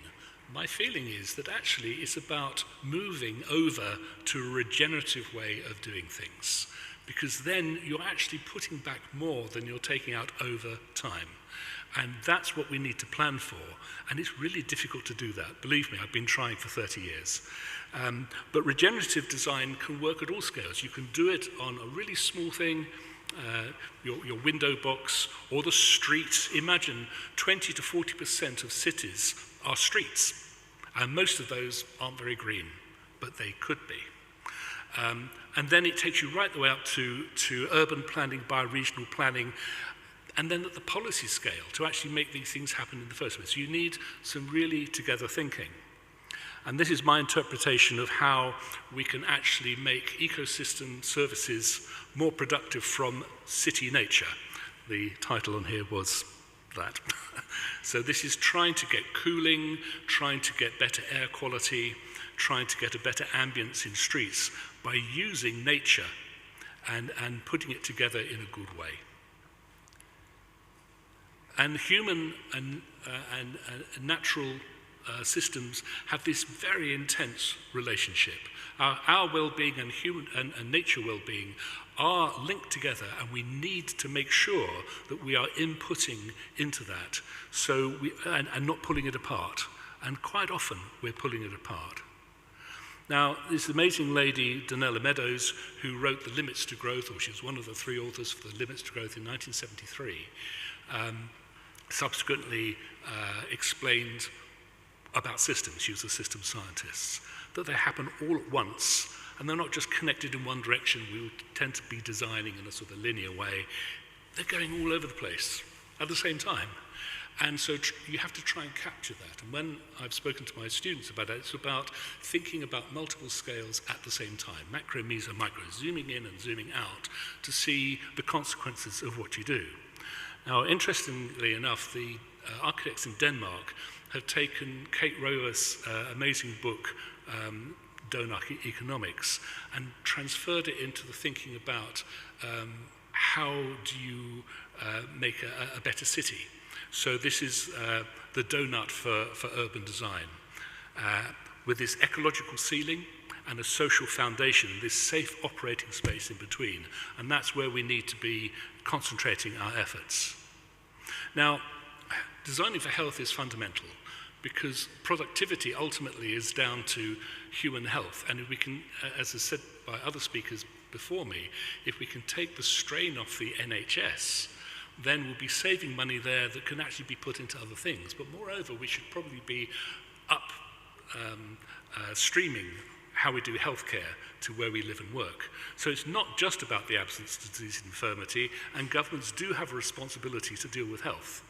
My feeling is that actually it's about moving over to a regenerative way of doing things, because then you're actually putting back more than you're taking out over time. And that's what we need to plan for. And it's really difficult to do that. Believe me, I've been trying for 30 years. But regenerative design can work at all scales. You can do it on a really small thing, your window box, or the street. Imagine 20 to 40% of cities are streets. And most of those aren't very green, but they could be. And then it takes you right the way up to urban planning, bioregional planning, and then at the policy scale to actually make these things happen in the first place. You need some really together thinking. And this is my interpretation of how we can actually make ecosystem services more productive from city nature. The title on here was that. So this is trying to get cooling, trying to get better air quality, trying to get a better ambience in streets by using nature and putting it together in a good way. And human and natural systems have this very intense relationship. Our well-being and human and nature well-being are linked together, and we need to make sure that we are inputting into that, so and not pulling it apart. And quite often we're pulling it apart. Now, this amazing lady, Donella Meadows, who wrote The Limits to Growth, or she was one of the 3 authors for The Limits to Growth in 1973, subsequently explained about systems. She was a systems scientist, that they happen all at once, and they're not just connected in one direction. We tend to be designing in a sort of linear way. They're going all over the place at the same time. And so you have to try and capture that. And when I've spoken to my students about it, it's about thinking about multiple scales at the same time, macro, meso, micro, zooming in and zooming out to see the consequences of what you do. Now, interestingly enough, the architects in Denmark have taken Kate Rower's amazing book, Donut Economics, and transferred it into the thinking about how do you make a better city. So this is the donut for urban design, with this ecological ceiling and a social foundation, this safe operating space in between. And that's where we need to be concentrating our efforts. Now, designing for health is fundamental, because productivity ultimately is down to human health. And if we can, as I said by other speakers before me, if we can take the strain off the NHS, then we'll be saving money there that can actually be put into other things. But moreover, we should probably be streaming how we do healthcare to where we live and work. So it's not just about the absence of disease and infirmity, and governments do have a responsibility to deal with health.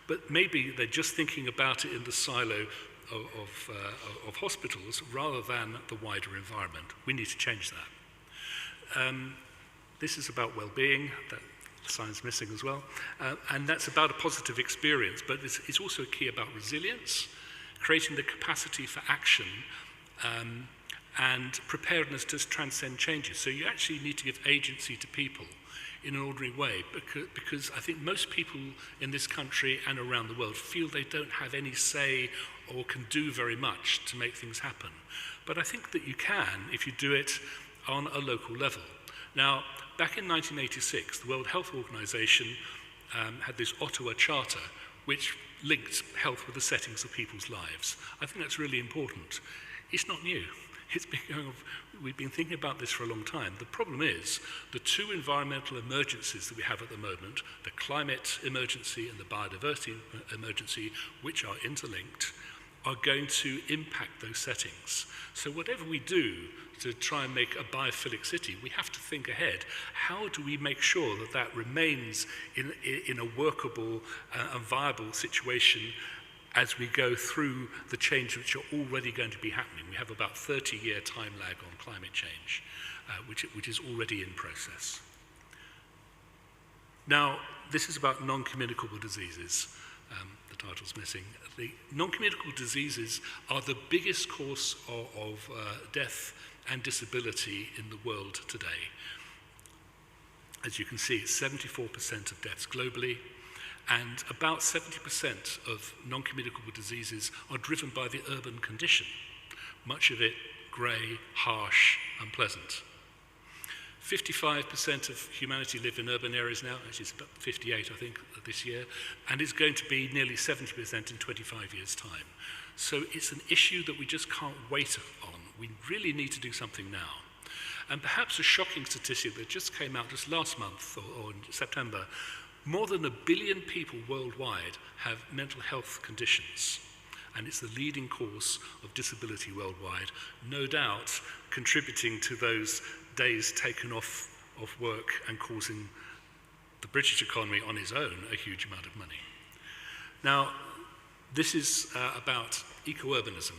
But maybe they're just thinking about it in the silo of hospitals rather than the wider environment. We need to change that. This is about well-being. That sign's missing as well. And that's about a positive experience, but it's also key about resilience, creating the capacity for action, and preparedness to transcend changes. So you actually need to give agency to people in an ordinary way, because I think most people in this country and around the world feel they don't have any say or can do very much to make things happen. But I think that you can if you do it on a local level. Now, back in 1986, the World Health Organization had this Ottawa Charter, which linked health with the settings of people's lives. I think that's really important. It's not new. It's been going on, we've been thinking about this for a long time. The problem is the 2 environmental emergencies that we have at the moment, the climate emergency and the biodiversity emergency, which are interlinked, are going to impact those settings. So whatever we do to try and make a biophilic city, we have to think ahead. How do we make sure that that remains in a workable and viable situation as we go through the change which are already going to be happening? We have about 30-year time lag on climate change, which is already in process. Now, this is about non-communicable diseases. The title's missing. The non-communicable diseases are the biggest cause of death and disability in the world today. As you can see, it's 74% of deaths globally, and about 70% of non-communicable diseases are driven by the urban condition, much of it grey, harsh, unpleasant. 55% of humanity live in urban areas now, actually it's about 58, I think, this year, and it's going to be nearly 70% in 25 years' time. So it's an issue that we just can't wait on. We really need to do something now. And perhaps a shocking statistic that just came out just last month, or in September, more than 1 billion people worldwide have mental health conditions. And it's the leading cause of disability worldwide, no doubt contributing to those days taken off work and causing the British economy on its own a huge amount of money. Now, this is about eco-urbanism.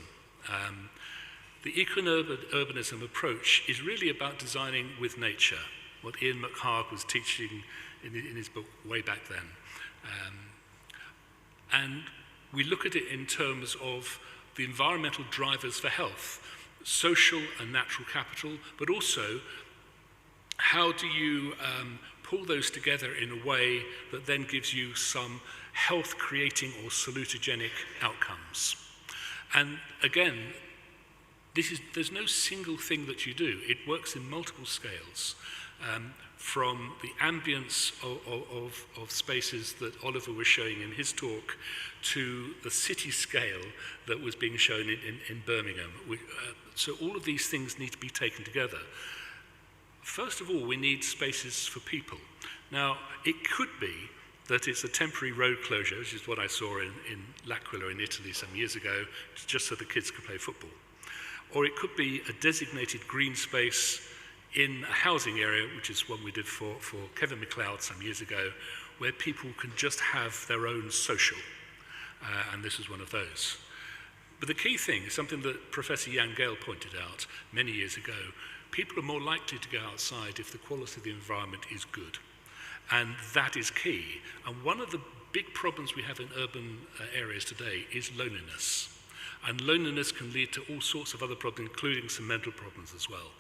The eco-urbanism approach is really about designing with nature, what Ian McHarg was teaching in his book way back then. And we look at it in terms of the environmental drivers for health, social and natural capital, but also how do you pull those together in a way that then gives you some health-creating or salutogenic outcomes. And again, there's no single thing that you do. It works in multiple scales, from the ambience of spaces that Oliver was showing in his talk to the city scale that was being shown in Birmingham. So all of these things need to be taken together. First of all, we need spaces for people. Now, it could be that it's a temporary road closure, which is what I saw in L'Aquila in Italy some years ago, just so the kids could play football. Or it could be a designated green space in a housing area, which is what we did for Kevin MacLeod some years ago, where people can just have their own social. And this is one of those. But the key thing is something that Professor Jan Gale pointed out many years ago. People are more likely to go outside if the quality of the environment is good. And that is key. And one of the big problems we have in urban areas today is loneliness. And loneliness can lead to all sorts of other problems, including some mental problems as well.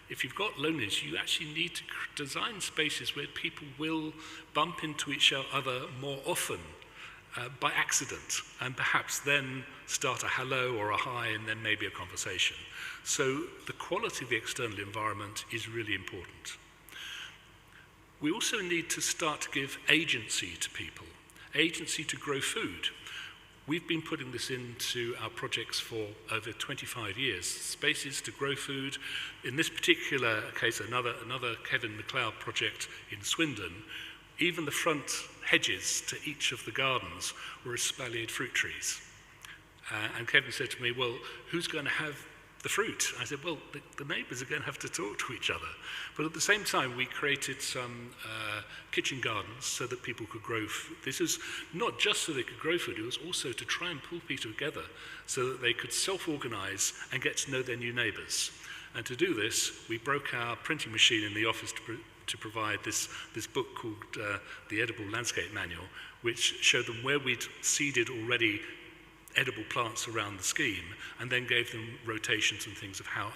If you've got loneliness, you actually need to design spaces where people will bump into each other more often by accident, and perhaps then start a hello or a hi and then maybe a conversation. So the quality of the external environment is really important. We also need to start to give agency to people, agency to grow food. We've been putting this into our projects for over 25 years, spaces to grow food. In this particular case, another Kevin MacLeod project in Swindon, even the front hedges to each of the gardens were espaliered fruit trees. And Kevin said to me, well, who's going to have the fruit? I said, well, the neighbours are going to have to talk to each other. But at the same time, we created some kitchen gardens so that people could grow food. This is not just so they could grow food, it was also to try and pull people together so that they could self-organise and get to know their new neighbours. And to do this, we broke our printing machine in the office to provide this book called The Edible Landscape Manual, which showed them where we'd seeded already edible plants around the scheme, and then gave them rotations and things of how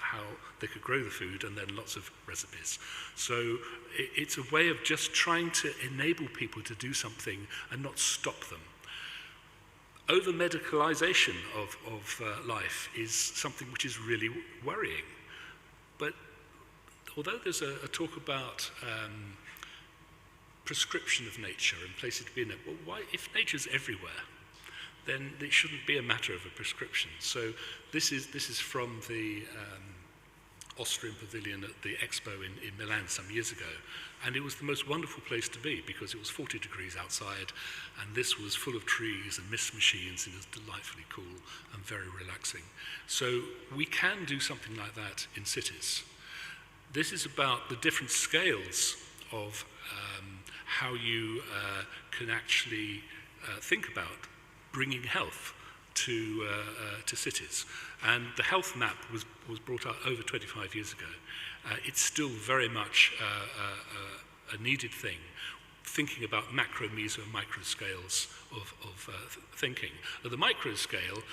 they could grow the food, and then lots of recipes. So it's a way of just trying to enable people to do something and not stop them. Over-medicalisation of life is something which is really worrying. But although there's a talk about prescription of nature and places to be in it, well, why, if nature's everywhere, then it shouldn't be a matter of a prescription. So this is from the Austrian pavilion at the Expo in Milan some years ago. And it was the most wonderful place to be because it was 40 degrees outside and this was full of trees and mist machines and it was delightfully cool and very relaxing. So we can do something like that in cities. This is about the different scales of how you can actually think about bringing health to cities. And the health map was brought out over 25 years ago. It's still very much a needed thing, thinking about macro, meso, and micro scales of thinking. At the micro scale,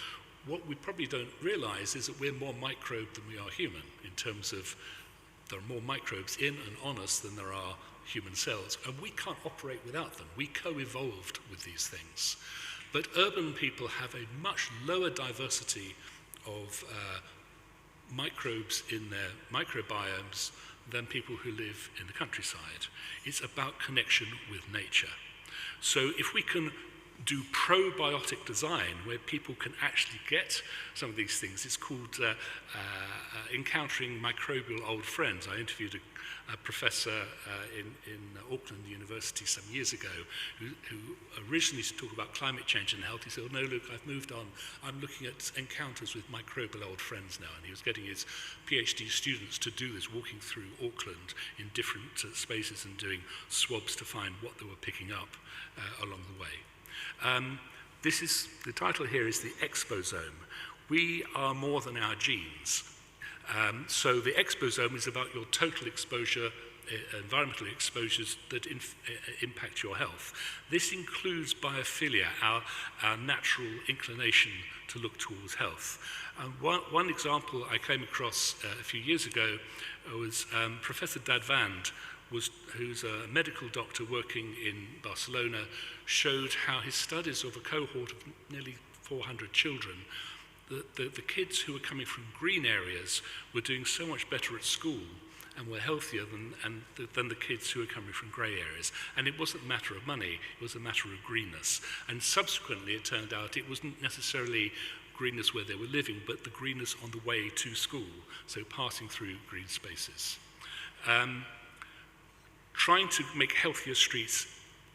what we probably don't realize is that we're more microbe than we are human, in terms of there are more microbes in and on us than there are human cells, and we can't operate without them. We co-evolved with these things. But urban people have a much lower diversity of microbes in their microbiomes than people who live in the countryside. It's about connection with nature. So if we can do probiotic design, where people can actually get some of these things, it's called encountering microbial old friends. I interviewed a professor in Auckland University some years ago who originally to talk about climate change and health. He said, oh, no, look, I've moved on. I'm looking at encounters with microbial old friends now. And he was getting his PhD students to do this, walking through Auckland in different spaces and doing swabs to find what they were picking up along the way. The title here is the exposome. We are more than our genes. So the exposome is about your total exposure, environmental exposures that impact your health. This includes biophilia, our natural inclination to look towards health. One example I came across a few years ago was Professor Dadvand, who's a medical doctor working in Barcelona, showed how his studies of a cohort of nearly 400 children, the kids who were coming from green areas were doing so much better at school and were healthier than the kids who were coming from grey areas. And it wasn't a matter of money, it was a matter of greenness. And subsequently it turned out it wasn't necessarily greenness where they were living, but the greenness on the way to school, so passing through green spaces. Trying to make healthier streets,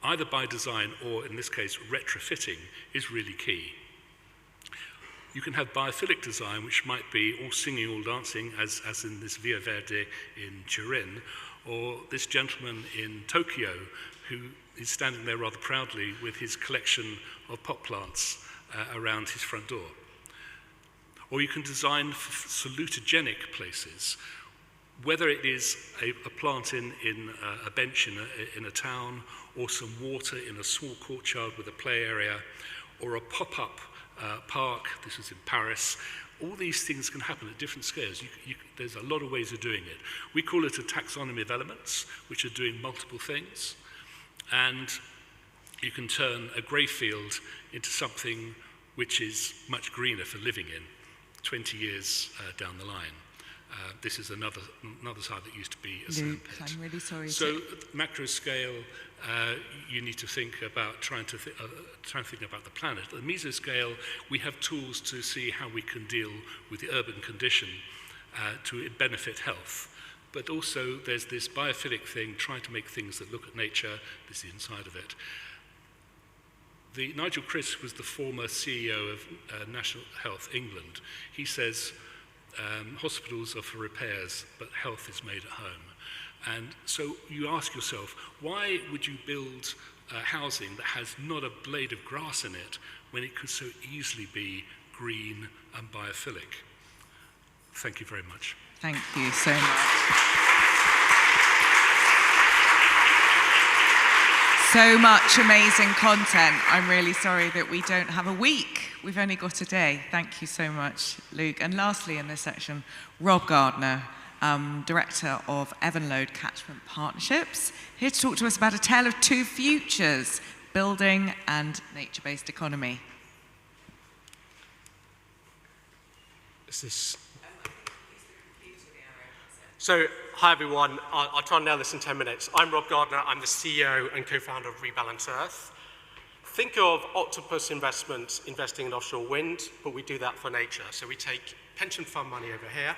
either by design or, in this case, retrofitting, is really key. You can have biophilic design, which might be all singing, all dancing, as in this Via Verde in Turin, or this gentleman in Tokyo who is standing there rather proudly with his collection of pot plants around his front door. Or you can design salutogenic places, whether it is a plant in a bench in a town, or some water in a small courtyard with a play area, or a pop-up park. This is in Paris. All these things can happen at different scales. There's a lot of ways of doing it. We call it a taxonomy of elements, which are doing multiple things. And you can turn a grey field into something which is much greener for living in 20 years down the line. This is another side that used to be a sandpit. I'm really sorry. So, macro scale, you need to think about trying to think about the planet. At the meso scale, we have tools to see how we can deal with the urban condition to benefit health. But also, there's this biophilic thing, trying to make things that look at nature. This is the inside of it. Nigel Criss was the former CEO of National Health England. He says, hospitals are for repairs, but health is made at home. And so you ask yourself, why would you build housing that has not a blade of grass in it when it could so easily be green and biophilic? Thank you very much. Thank you so much. So much amazing content. I'm really sorry that we don't have a week. We've only got a day. Thank you so much, Luke. And lastly in this section, Rob Gardner, Director of Evenlode Catchment Partnerships, here to talk to us about a tale of two futures, building and nature-based economy. So, hi everyone, I'll try and nail this in 10 minutes. I'm Rob Gardner, I'm the CEO and co-founder of Rebalance Earth. Think of octopus investments investing in offshore wind, but we do that for nature. So we take pension fund money over here,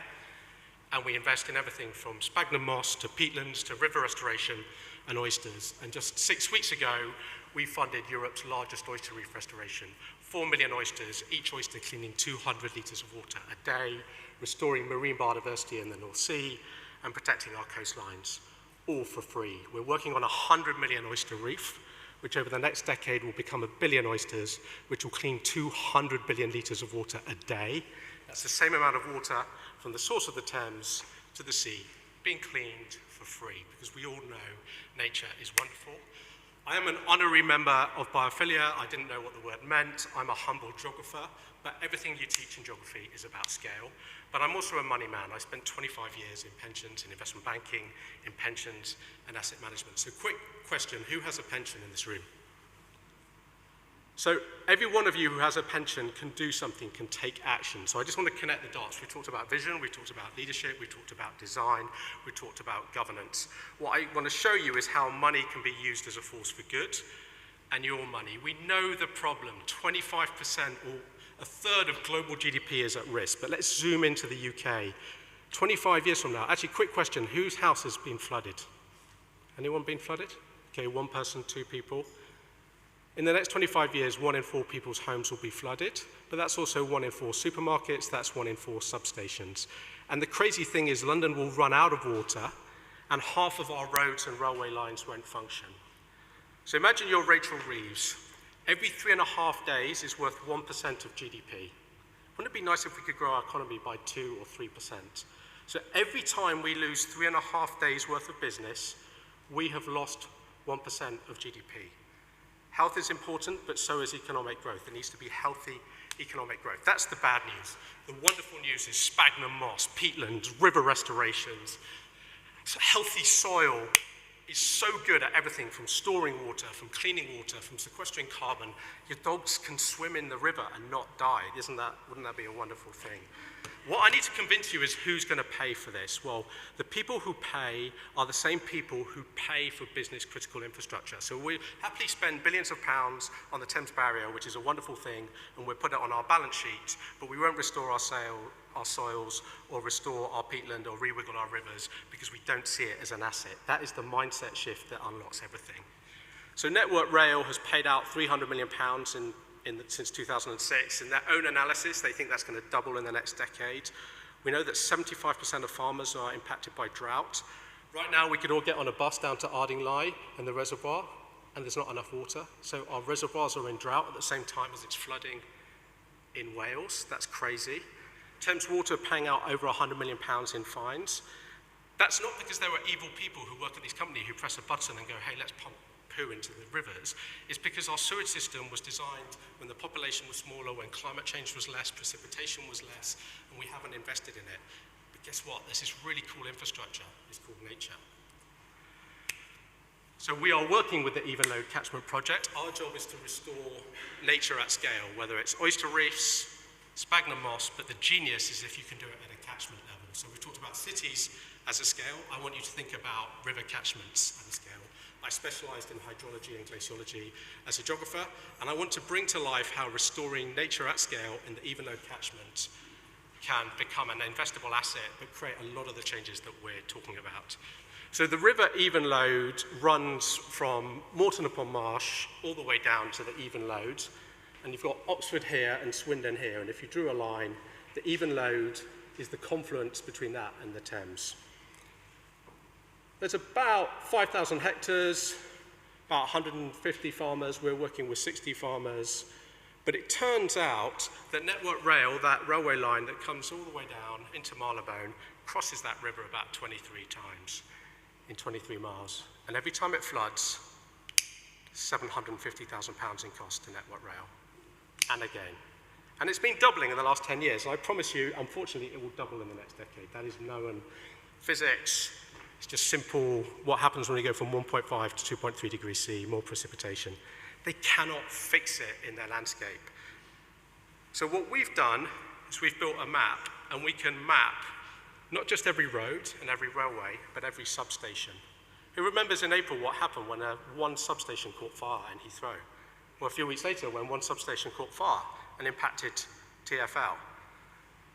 And we invest in everything from sphagnum moss to peatlands to river restoration and oysters. And just 6 weeks ago, we funded Europe's largest oyster reef restoration. 4 million oysters, each oyster cleaning 200 litres of water a day, restoring marine biodiversity in the North Sea, and protecting our coastlines, all for free. We're working on a 100 million oyster reef, which over the next decade will become 1 billion oysters, which will clean 200 billion litres of water a day. That's the same amount of water from the source of the Thames to the sea, being cleaned for free, because we all know nature is wonderful. I am an honorary member of Biophilia. I didn't know what the word meant. I'm a humble geographer, but everything you teach in geography is about scale. But I'm also a money man. I spent 25 years in pensions, in investment banking, in pensions and asset management. So quick question, who has a pension in this room? So every one of you who has a pension can do something, can take action. So I just want to connect the dots. We talked about vision, we talked about leadership, we talked about design, we talked about governance. What I want to show you is how money can be used as a force for good, and your money. We know the problem. 25% or a third of global GDP is at risk, but let's zoom into the UK. 25 years from now, actually, quick question, whose house has been flooded? Anyone been flooded? Okay, 1 person, 2 people. In the next 25 years, 1 in 4 people's homes will be flooded, but that's also 1 in 4 supermarkets, that's 1 in 4 substations. And the crazy thing is London will run out of water, and half of our roads and railway lines won't function. So imagine you're Rachel Reeves. Every 3.5 days is worth 1% of GDP. Wouldn't it be nice if we could grow our economy by 2 or 3%? So every time we lose 3.5 days worth of business, we have lost 1% of GDP. Health is important, but so is economic growth. There needs to be healthy economic growth. That's the bad news. The wonderful news is sphagnum moss, peatlands, river restorations. So healthy soil is so good at everything from storing water, from cleaning water, from sequestering carbon. Your dogs can swim in the river and not die. Wouldn't that be a wonderful thing? What I need to convince you is who's going to pay for this. Well, the people who pay are the same people who pay for business critical infrastructure. So we happily spend billions of pounds on the Thames Barrier, which is a wonderful thing, and we'll put it on our balance sheet, but we won't restore our soils or restore our peatland or rewiggle our rivers because we don't see it as an asset. That is the mindset shift that unlocks everything. So Network Rail has paid out £300 million since 2006. In their own analysis, they think that's going to double in the next decade. We know that 75% of farmers are impacted by drought. Right now, we could all get on a bus down to Ardingly and the reservoir, and there's not enough water. So our reservoirs are in drought at the same time as it's flooding in Wales. That's crazy. Thames Water paying out over £100 million in fines. That's not because there are evil people who work at these companies who press a button and go, hey, let's pump poo into the rivers. It's because our sewage system was designed when the population was smaller, when climate change was less, precipitation was less, and we haven't invested in it. But guess what? There's this really cool infrastructure. It's called nature. So we are working with the Even Load Catchment Project. Our job is to restore nature at scale, whether it's oyster reefs, sphagnum moss, but the genius is if you can do it at a catchment level. So we've talked about cities as a scale. I want you to think about river catchments at a scale. I specialized in hydrology and glaciology as a geographer, and I want to bring to life how restoring nature at scale in the even load catchment can become an investable asset, but create a lot of the changes that we're talking about. So the river even load runs from Moreton-upon-Marsh all the way down to the even load, and you've got Oxford here and Swindon here, and if you drew a line, the even load is the confluence between that and the Thames. There's about 5,000 hectares, about 150 farmers. We're working with 60 farmers. But it turns out that Network Rail, that railway line that comes all the way down into Marylebone, crosses that river about 23 times in 23 miles. And every time it floods, £750,000 in cost to Network Rail. And again. And it's been doubling in the last 10 years. And I promise you, unfortunately, it will double in the next decade. That is known physics. It's just simple what happens when you go from 1.5 to 2.3 degrees C, more precipitation. They cannot fix it in their landscape. So what we've done is we've built a map, and we can map not just every road and every railway, but every substation. Who remembers in April what happened when one substation caught fire in Heathrow? Well, a few weeks later, when one substation caught fire and impacted TfL.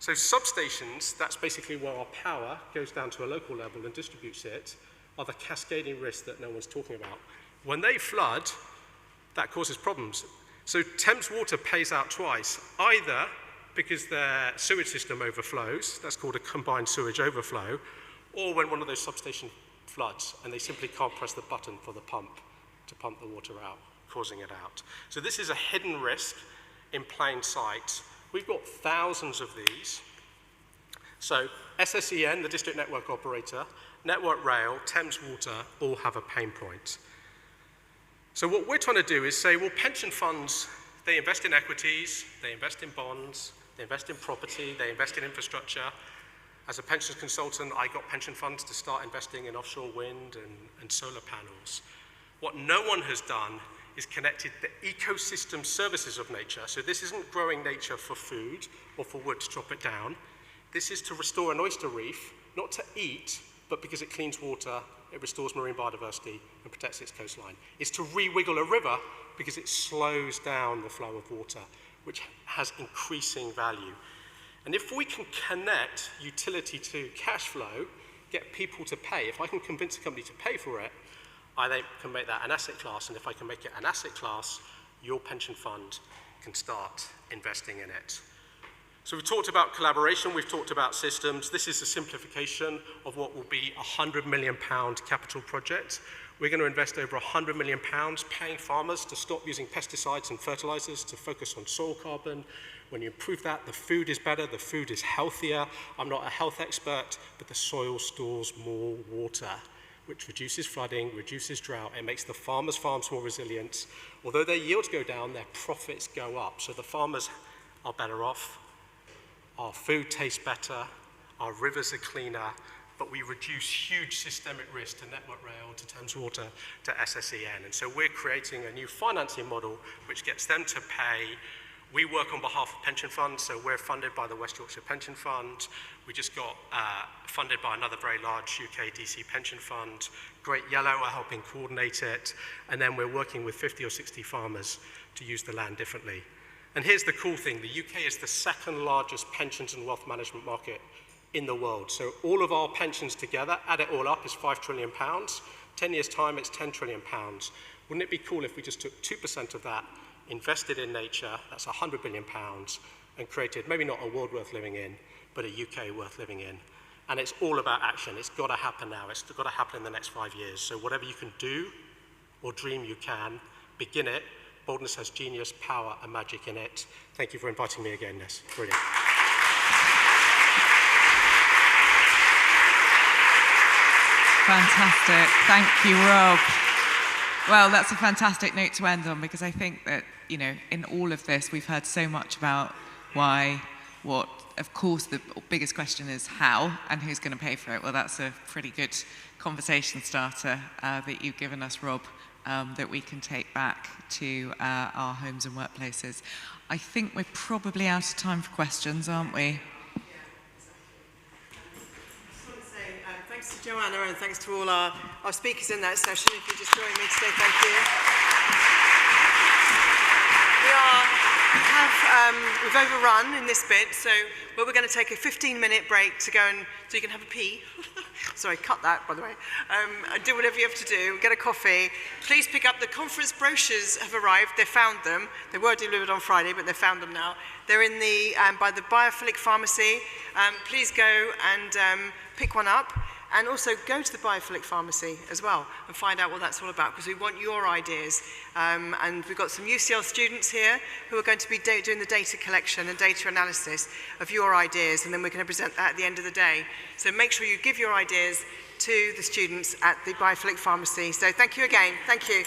So substations, that's basically where our power goes down to a local level and distributes it, are the cascading risks that no one's talking about. When they flood, that causes problems. So Thames Water pays out twice, either because their sewage system overflows, that's called a combined sewage overflow, or when one of those substations floods and they simply can't press the button for the pump to pump the water out, causing it out. So this is a hidden risk in plain sight. We've got thousands of these. So SSEN, the district network operator, Network Rail, Thames Water, all have a pain point. So what we're trying to do is say, well, pension funds, they invest in equities, they invest in bonds, they invest in property, they invest in infrastructure. As a pensions consultant, I got pension funds to start investing in offshore wind and solar panels. What no one has done is connected the ecosystem services of nature. So this isn't growing nature for food or for wood to chop it down. This is to restore an oyster reef, not to eat, but because it cleans water, it restores marine biodiversity and protects its coastline. It's to re-wiggle a river because it slows down the flow of water, which has increasing value. And if we can connect utility to cash flow, get people to pay, if I can convince a company to pay for it, I then can make that an asset class, and if I can make it an asset class, your pension fund can start investing in it. So we've talked about collaboration, we've talked about systems. This is a simplification of what will be a £100 million capital project. We're going to invest over £100 million paying farmers to stop using pesticides and fertilizers, to focus on soil carbon. When you improve that, the food is better, the food is healthier. I'm not a health expert, but the soil stores more water, which reduces flooding, reduces drought. It makes the farmers' farms more resilient. Although their yields go down, their profits go up. So the farmers are better off. Our food tastes better, our rivers are cleaner, but we reduce huge systemic risk to Network Rail, to Thames Water, to SSEN. And so we're creating a new financing model which gets them to pay. We work on behalf of pension funds, so we're funded by the West Yorkshire Pension Fund. We just got funded by another very large UK DC pension fund. Great Yellow are helping coordinate it. And then we're working with 50 or 60 farmers to use the land differently. And here's the cool thing, the UK is the second largest pensions and wealth management market in the world. So all of our pensions together, add it all up, is £5 trillion. 10 years' time, it's £10 trillion. Wouldn't it be cool if we just took 2% of that, invested in nature, that's £100 billion, and created maybe not a world worth living in, but a UK worth living in. And it's all about action. It's got to happen now. It's got to happen in the next 5 years. So whatever you can do or dream you can, begin it. Boldness has genius, power, and magic in it. Thank you for inviting me again, Ness. Brilliant. Fantastic. Thank you, Rob. Well, that's a fantastic note to end on, because I think that, you know, in all of this, we've heard so much about why, what. Of course, the biggest question is how and who's going to pay for it. Well, that's a pretty good conversation starter that you've given us, Rob, that we can take back to our homes and workplaces. I think we're probably out of time for questions, aren't we? Thanks to Joanna and thanks to all our speakers in that session. If you just join me to say thank you. We've overrun in this bit, so we're going to take a 15-minute break to go and so you can have a pee. Sorry, cut that, by the way. And do whatever you have to do. Get a coffee. Please pick up the conference brochures. Have arrived. They found them. They were delivered on Friday, but they found them now. They're in the by the Biophilic pharmacy. Please go and pick one up. And also go to the Biophilic pharmacy as well and find out what that's all about, because we want your ideas. And we've got some UCL students here who are going to be doing the data collection and data analysis of your ideas, and then we're going to present that at the end of the day. So make sure you give your ideas to the students at the Biophilic pharmacy. So thank you again. Thank you.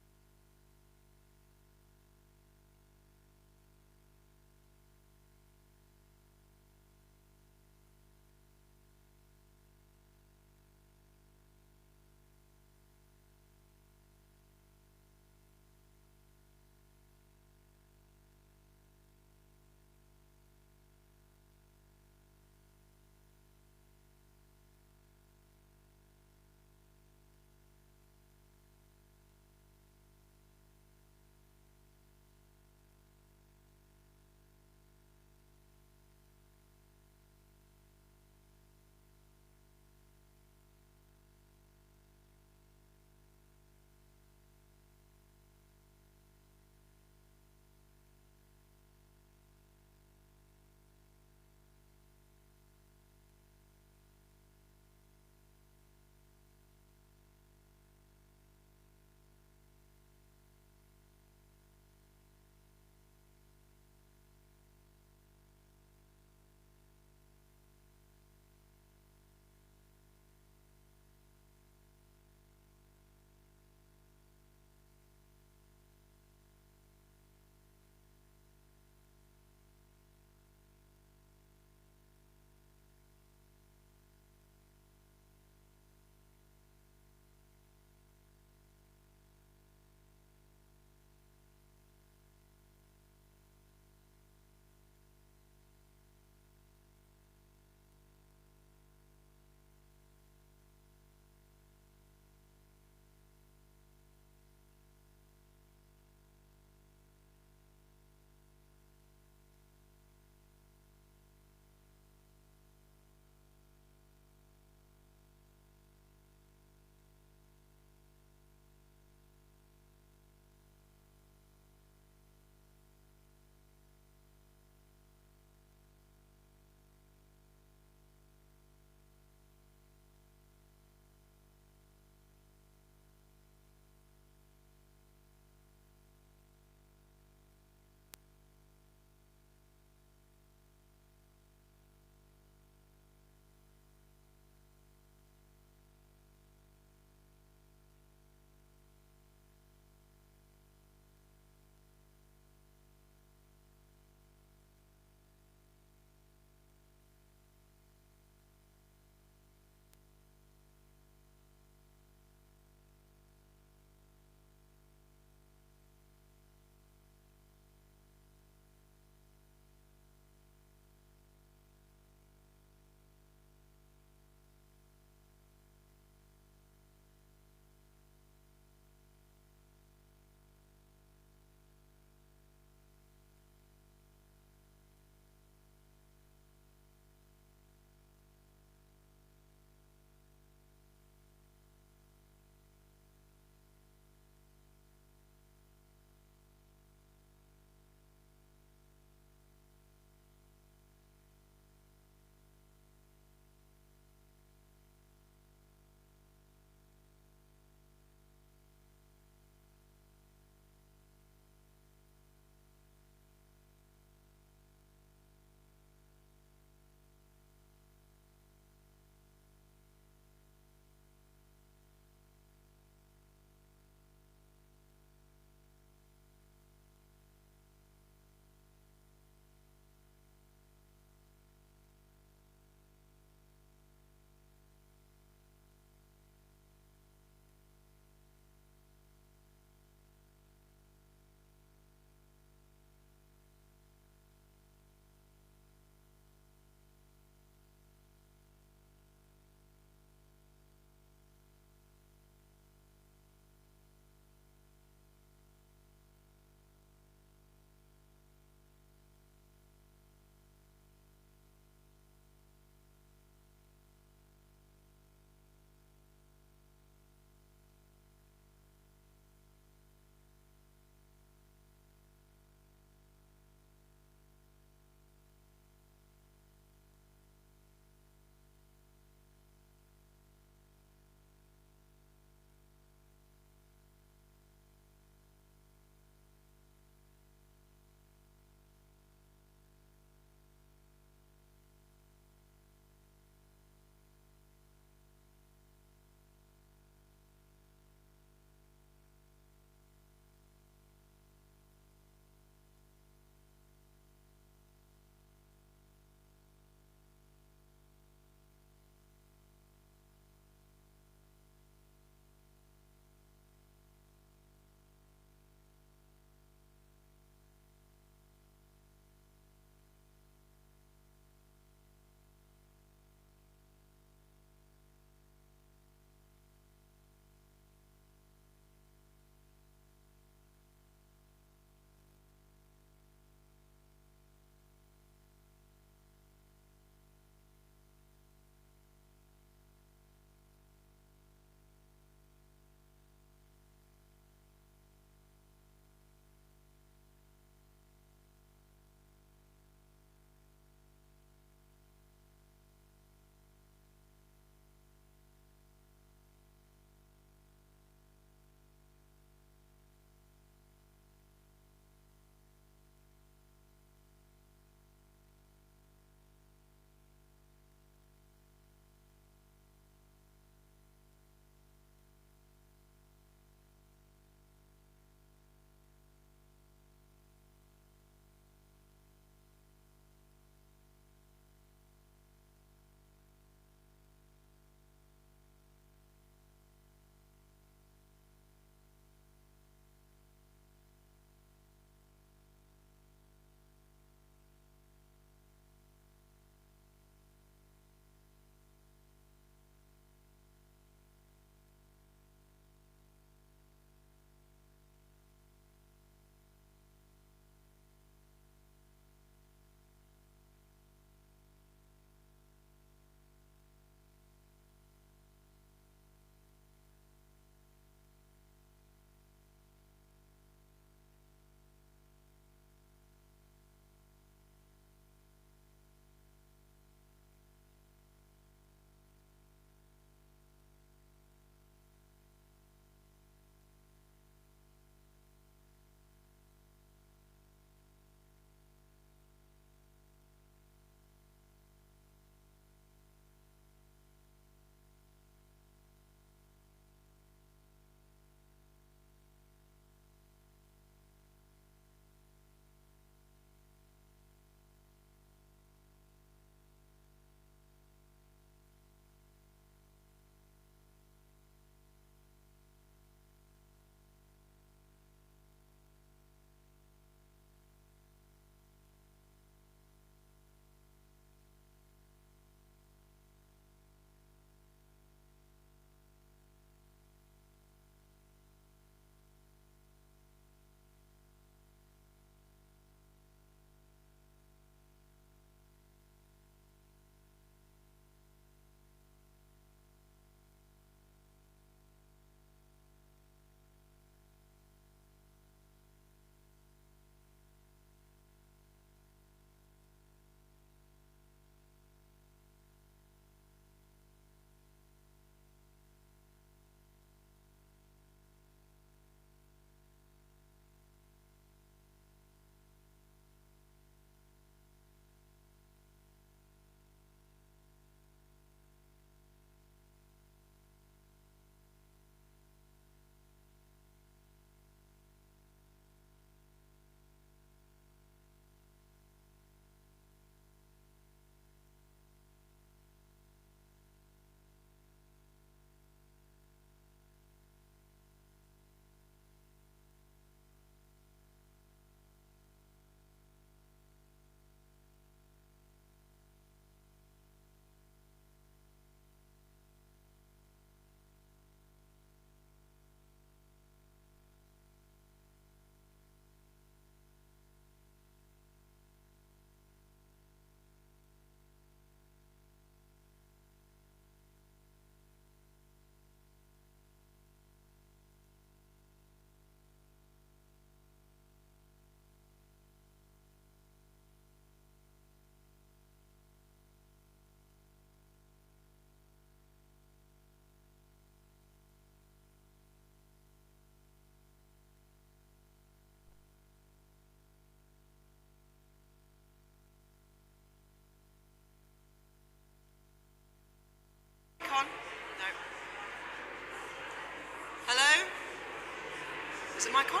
the mic on?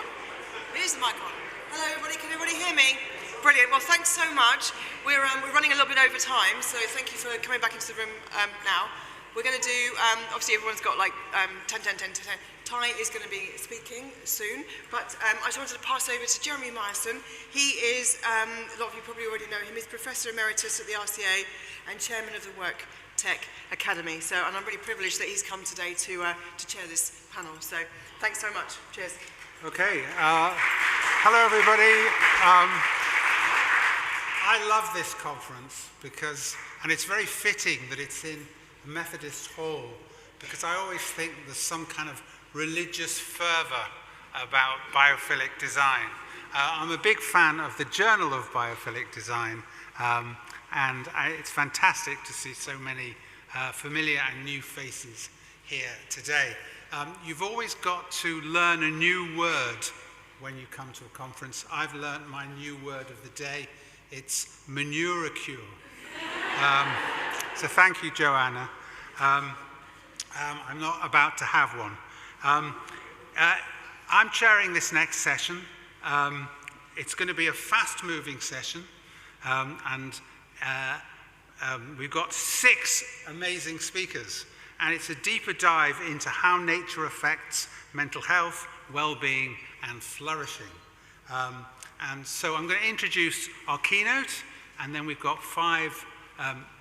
Here's the mic on. Hello everybody, can everybody hear me? Brilliant, well thanks so much. We're running a little bit over time, so thank you for coming back into the room now. We're going to do, obviously everyone's got like 10, 10, 10, 10, 10. Ty is going to be speaking soon, but I just wanted to pass over to Jeremy Myerson. He is, a lot of you probably already know him, he's Professor Emeritus at the RCA and Chairman of the Work Tech Academy. So, and I'm really privileged that he's come today to chair this panel. So thanks so much. Cheers. Okay. Hello, everybody. I love this conference because, and it's very fitting that it's in a Methodist hall, because I always think there's some kind of religious fervor about biophilic design. I'm a big fan of the Journal of Biophilic Design, and it's fantastic to see so many familiar and new faces here today. You've always got to learn a new word when you come to a conference. I've learned my new word of the day. It's manuricure. So thank you, Joanna. I'm not about to have one. I'm chairing this next session. It's going to be a fast-moving session, and we've got 6 amazing speakers, and it's a deeper dive into how nature affects mental health, well-being, and flourishing. And so I'm going to introduce our keynote, and then we've got 5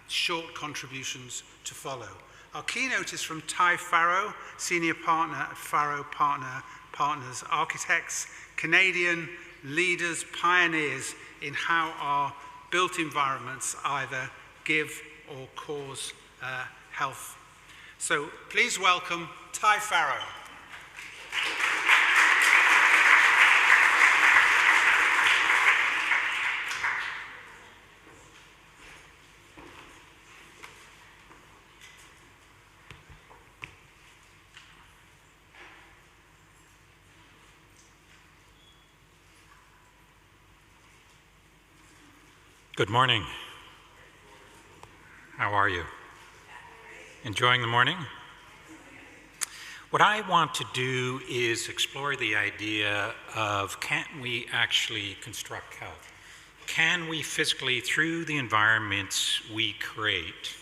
short contributions to follow. Our keynote is from Ty Farrow, Senior Partner at Farrow Partners, architects, Canadian leaders, pioneers in how our built environments either give or cause health. So please welcome Ty Farrow. Good morning. How are you? Enjoying the morning? What I want to do is explore the idea of, can't we actually construct health? Can we physically, through the environments we create,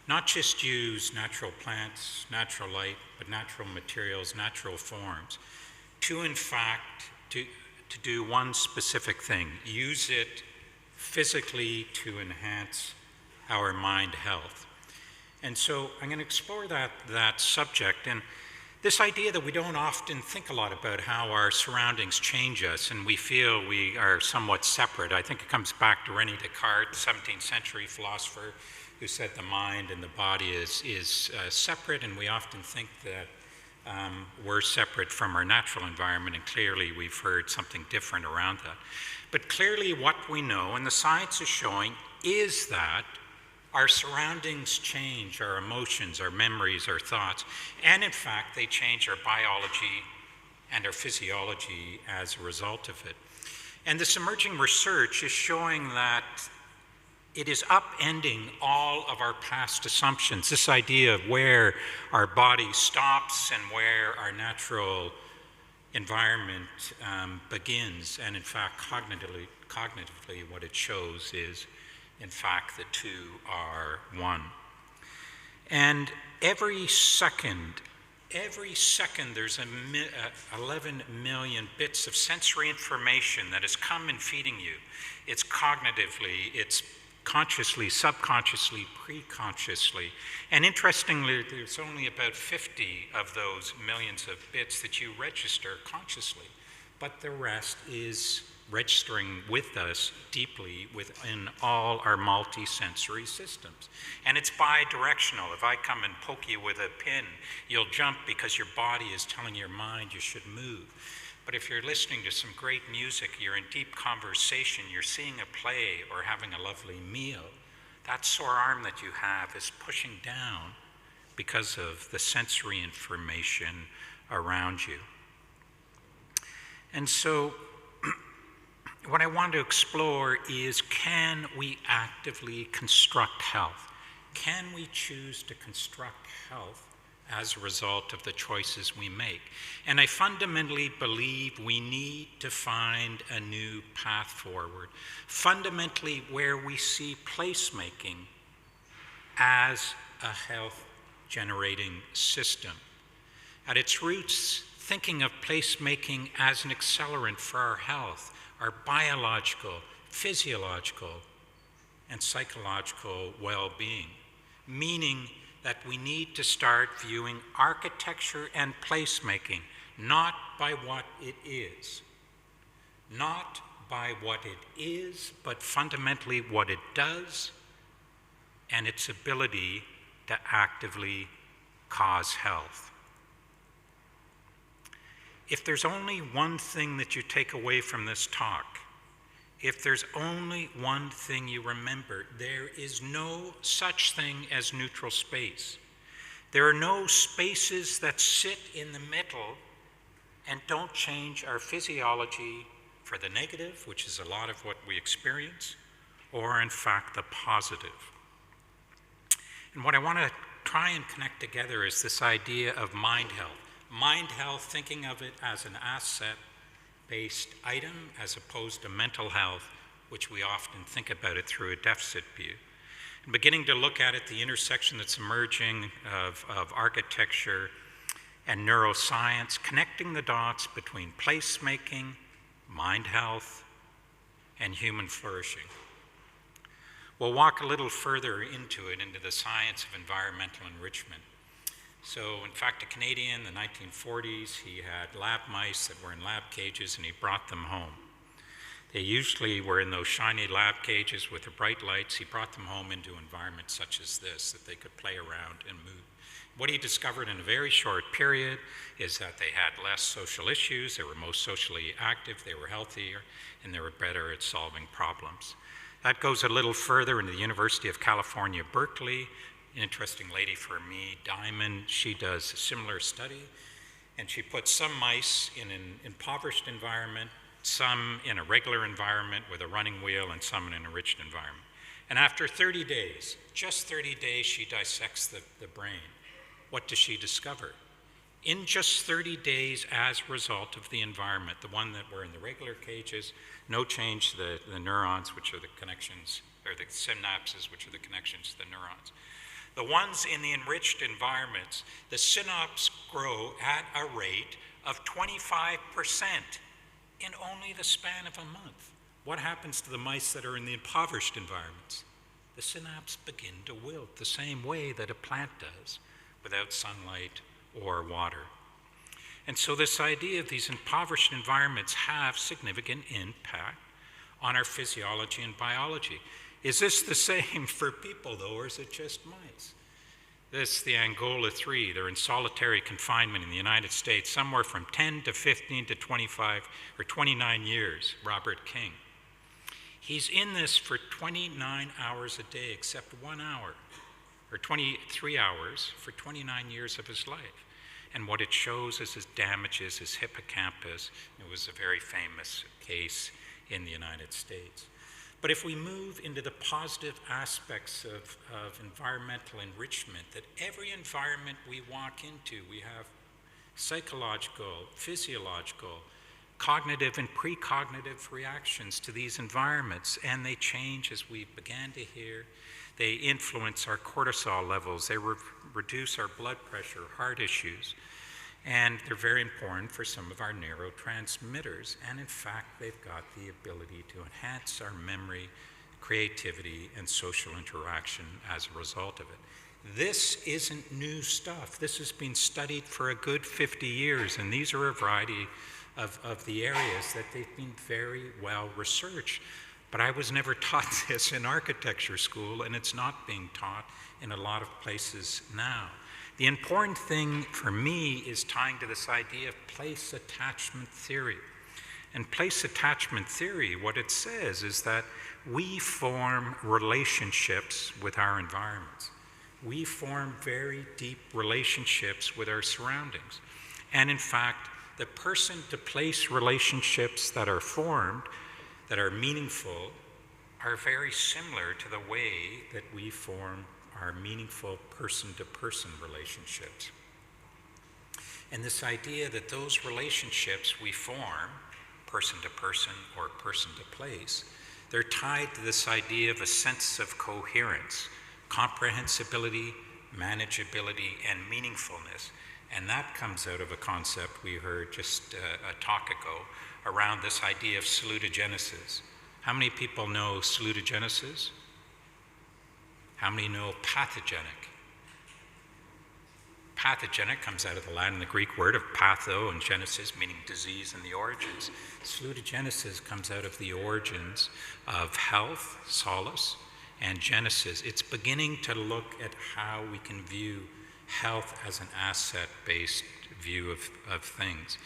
not just use natural plants, natural light, but natural materials, natural forms, to in fact to do one specific thing, use it physically to enhance our mind health. And so I'm going to explore that subject, and this idea that we don't often think a lot about how our surroundings change us and we feel we are somewhat separate. I think it comes back to René Descartes, 17th century philosopher, who said the mind and the body is separate, and we often think that we're separate from our natural environment, and clearly we've heard something different around that. But clearly what we know, and the science is showing, is that our surroundings change our emotions, our memories, our thoughts, and in fact they change our biology and our physiology as a result of it. And this emerging research is showing that it is upending all of our past assumptions, this idea of where our body stops and where our natural environment begins, and in fact cognitively what it shows is in fact the two are one. And every second there's 11 million bits of sensory information that has come in feeding you. It's cognitively, it's consciously, subconsciously, preconsciously. And interestingly, there's only about 50 of those millions of bits that you register consciously, but the rest is registering with us deeply within all our multi-sensory systems. And it's bi-directional. If I come and poke you with a pin, you'll jump because your body is telling your mind you should move. But if you're listening to some great music, you're in deep conversation, you're seeing a play or having a lovely meal, that sore arm that you have is pushing down because of the sensory information around you. And so what I want to explore is, can we actively construct health? Can we choose to construct health as a result of the choices we make. And I fundamentally believe we need to find a new path forward, fundamentally where we see placemaking as a health-generating system. At its roots, thinking of placemaking as an accelerant for our health, our biological, physiological, and psychological well-being, meaning that we need to start viewing architecture and placemaking not by what it is, not by what it is, but fundamentally what it does and its ability to actively cause health. If there's only one thing that you take away from this talk, if there's only one thing you remember, there is no such thing as neutral space. There are no spaces that sit in the middle and don't change our physiology for the negative, which is a lot of what we experience, or in fact the positive. And what I want to try and connect together is this idea of mind health. Mind health, thinking of it as an asset-based item as opposed to mental health, which we often think about it through a deficit view. And beginning to look at it, the intersection that's emerging of architecture and neuroscience, connecting the dots between placemaking, mind health, and human flourishing. We'll walk a little further into it, into the science of environmental enrichment. So, in fact, a Canadian in the 1940s, he had lab mice that were in lab cages and he brought them home. They usually were in those shiny lab cages with the bright lights. He brought them home into environments such as this, that they could play around and move. What he discovered in a very short period is that they had less social issues, they were most socially active, they were healthier, and they were better at solving problems. That goes a little further into the University of California, Berkeley. An interesting lady for me, Diamond, she does a similar study, and she puts some mice in an impoverished environment, some in a regular environment with a running wheel, and some in an enriched environment. And after 30 days, just 30 days, she dissects the brain. What does she discover? In just 30 days, as a result of the environment, the one that were in the regular cages, no change to the neurons, which are the connections, or the synapses, which are the connections to the neurons. The ones in the enriched environments, the synapses grow at a rate of 25% in only the span of a month. What happens to the mice that are in the impoverished environments? The synapses begin to wilt the same way that a plant does, without sunlight or water. And so this idea of these impoverished environments have significant impact on our physiology and biology. Is this the same for people, though, or is it just mice? This is the Angola 3. They're in solitary confinement in the United States, somewhere from 10 to 15 to 25 or 29 years, Robert King. He's in this for 29 hours a day, except 1 hour, or 23 hours for 29 years of his life. And what it shows is it damages his hippocampus. It was a very famous case in the United States. But if we move into the positive aspects of environmental enrichment, that every environment we walk into, we have psychological, physiological, cognitive and precognitive reactions to these environments, and they change as we began to hear. They influence our cortisol levels, they reduce our blood pressure, heart issues, and they're very important for some of our neurotransmitters. And in fact, they've got the ability to enhance our memory, creativity, and social interaction as a result of it. This isn't new stuff. This has been studied for a good 50 years, and these are a variety of the areas that they've been very well researched. But I was never taught this in architecture school, and it's not being taught in a lot of places now. The important thing for me is tying to this idea of place attachment theory. And place attachment theory, what it says is that we form relationships with our environments. We form very deep relationships with our surroundings. And in fact, the person-to-place relationships that are formed, that are meaningful, are very similar to the way that we form our meaningful person-to-person relationships. And this idea that those relationships we form, person to person or person to place, they're tied to this idea of a sense of coherence, comprehensibility, manageability, and meaningfulness. And that comes out of a concept we heard just a talk ago around this idea of salutogenesis. How many people know salutogenesis? How many know pathogenic? Pathogenic comes out of the Latin, the Greek word of patho and genesis, meaning disease and the origins. Salutogenesis comes out of the origins of health, solace, and genesis. It's beginning to look at how we can view health as an asset-based view of things.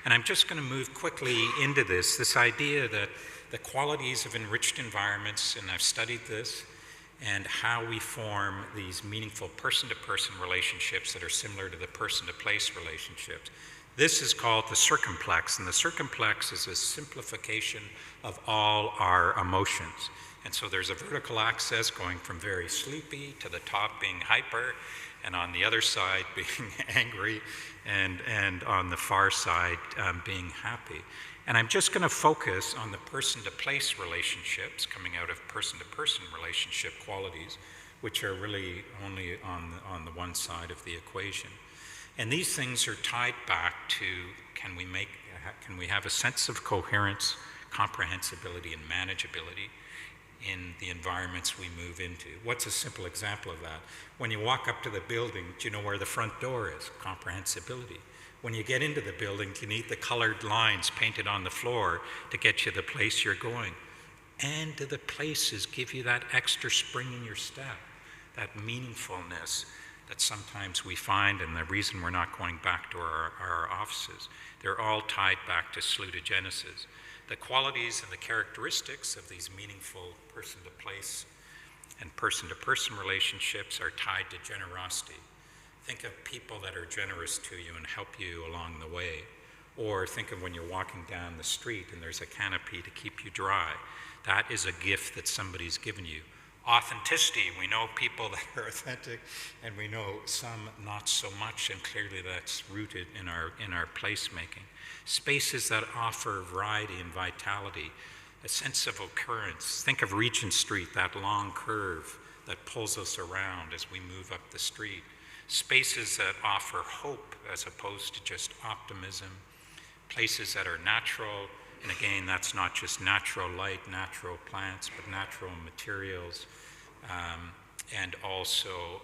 And I'm just going to move quickly into this idea that the qualities of enriched environments, and I've studied this, and how we form these meaningful person-to-person relationships that are similar to the person-to-place relationships. This is called the circumplex, and the circumplex is a simplification of all our emotions. And so there's a vertical axis going from very sleepy to the top being hyper, and on the other side being angry, and on the far side being happy. And I'm just going to focus on the person-to-place relationships coming out of person-to-person relationship qualities, which are really only on the one side of the equation. And these things are tied back to, can we have a sense of coherence, comprehensibility, and manageability in the environments we move into? What's a simple example of that? When you walk up to the building, do you know where the front door is? Comprehensibility. When you get into the building, you need the colored lines painted on the floor to get you the place you're going. And do the places give you that extra spring in your step, that meaningfulness that sometimes we find, and the reason we're not going back to our offices? They're all tied back to salutogenesis. The qualities and the characteristics of these meaningful person-to-place and person-to-person relationships are tied to generosity. Think of people that are generous to you and help you along the way. Or think of when you're walking down the street and there's a canopy to keep you dry. That is a gift that somebody's given you. Authenticity, we know people that are authentic, and we know some not so much, and clearly that's rooted in our placemaking. Spaces that offer variety and vitality, a sense of occurrence. Think of Regent Street, that long curve that pulls us around as we move up the street. Spaces that offer hope as opposed to just optimism. Places that are natural, and again, that's not just natural light, natural plants, but natural materials, and also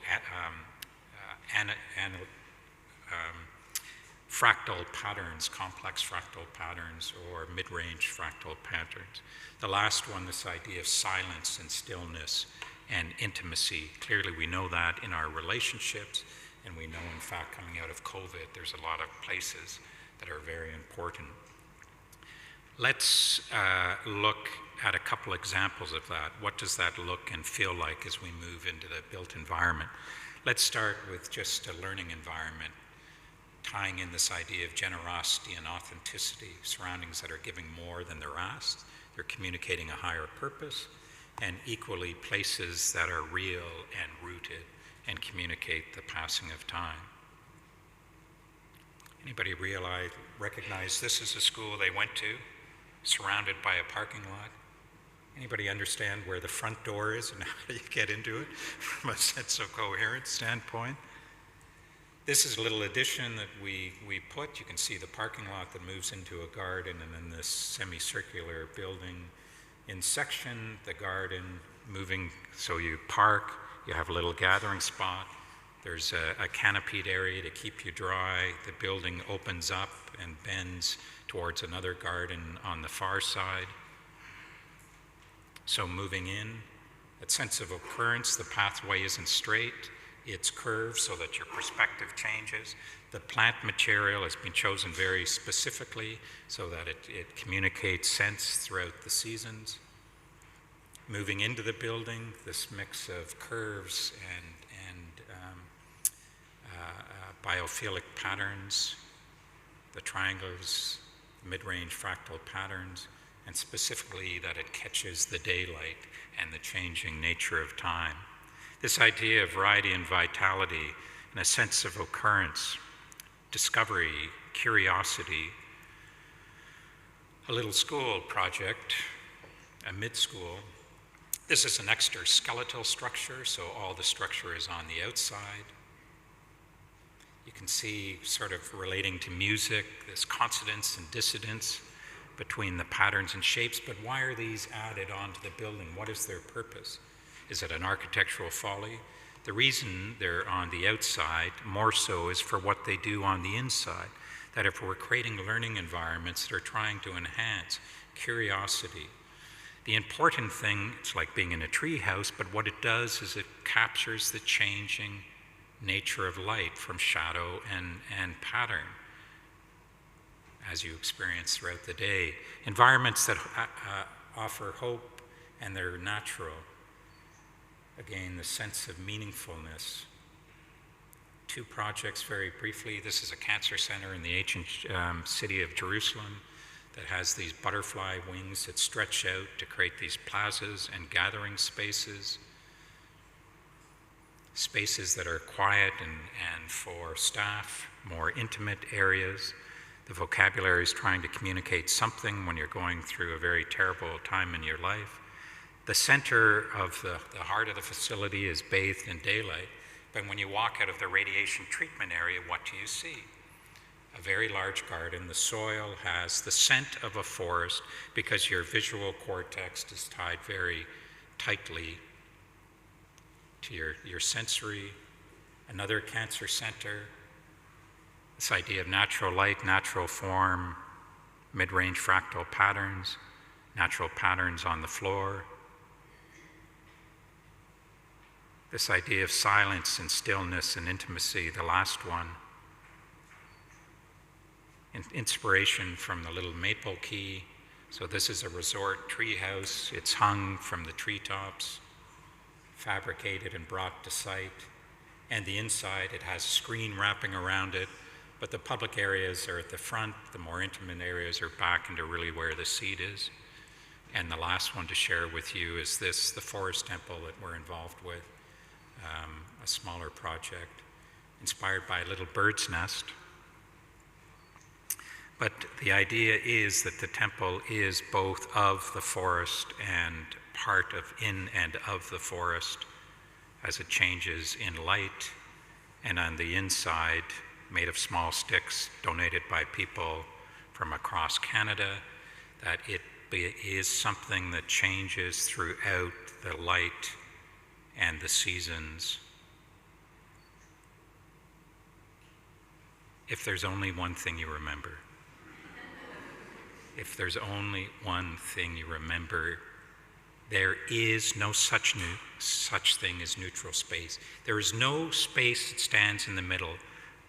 fractal patterns, complex fractal patterns, or mid-range fractal patterns. The last one, this idea of silence and stillness and intimacy. Clearly we know that in our relationships, and we know, in fact, coming out of COVID, there's a lot of places that are very important. Let's look at a couple examples of that. What does that look and feel like as we move into the built environment? Let's start with just a learning environment, tying in this idea of generosity and authenticity, surroundings that are giving more than they're asked, they're communicating a higher purpose, and equally places that are real and rooted and communicate the passing of time. Anybody recognize this is a school they went to, surrounded by a parking lot? Anybody understand where the front door is and how you get into it from a sense of coherence standpoint? This is a little addition that we put. You can see the parking lot that moves into a garden, and then this semicircular building in section, the garden moving, so you park, you have a little gathering spot, there's a canopied area to keep you dry, the building opens up and bends towards another garden on the far side. So moving in, that sense of occurrence, the pathway isn't straight, it's curved so that your perspective changes. The plant material has been chosen very specifically so that it communicates sense throughout the seasons. Moving into the building, this mix of curves and biophilic patterns, the triangles, mid-range fractal patterns, and specifically that it catches the daylight and the changing nature of time. This idea of variety and vitality and a sense of occurrence. discovery, curiosity. A little school project, a mid-school. This is an exoskeletal structure, so all the structure is on the outside. You can see, sort of relating to music, this consonance and dissonance between the patterns and shapes, but why are these added onto the building? What is their purpose? Is it an architectural folly? The reason they're on the outside, more so, is for what they do on the inside. That if we're creating learning environments that are trying to enhance curiosity, the important thing, it's like being in a tree house, but what it does is it captures the changing nature of light from shadow and pattern as you experience throughout the day. Environments that offer hope and they're natural. Again, the sense of meaningfulness. 2 projects very briefly. This is a cancer center in the ancient city of Jerusalem that has these butterfly wings that stretch out to create these plazas and gathering spaces. Spaces that are quiet and for staff, more intimate areas. The vocabulary is trying to communicate something when you're going through a very terrible time in your life. The center of the heart of the facility is bathed in daylight, but when you walk out of the radiation treatment area, what do you see? A very large garden. The soil has the scent of a forest because your visual cortex is tied very tightly to your sensory. Another cancer center, this idea of natural light, natural form, mid-range fractal patterns, natural patterns on the floor. This idea of silence and stillness and intimacy, the last one. Inspiration from the little maple key. So this is a resort tree house. It's hung from the treetops, fabricated and brought to site. And the inside, it has screen wrapping around it, but the public areas are at the front. The more intimate areas are back into really where the seed is. And the last one to share with you is this, the forest temple that we're involved with. A smaller project inspired by a little bird's nest. But the idea is that the temple is both of the forest and part of in and of the forest as it changes in light, and on the inside, made of small sticks donated by people from across Canada, that it is something that changes throughout the light and the seasons. If there's only one thing you remember, if there's only one thing you remember, there is no such thing as neutral space. There is no space that stands in the middle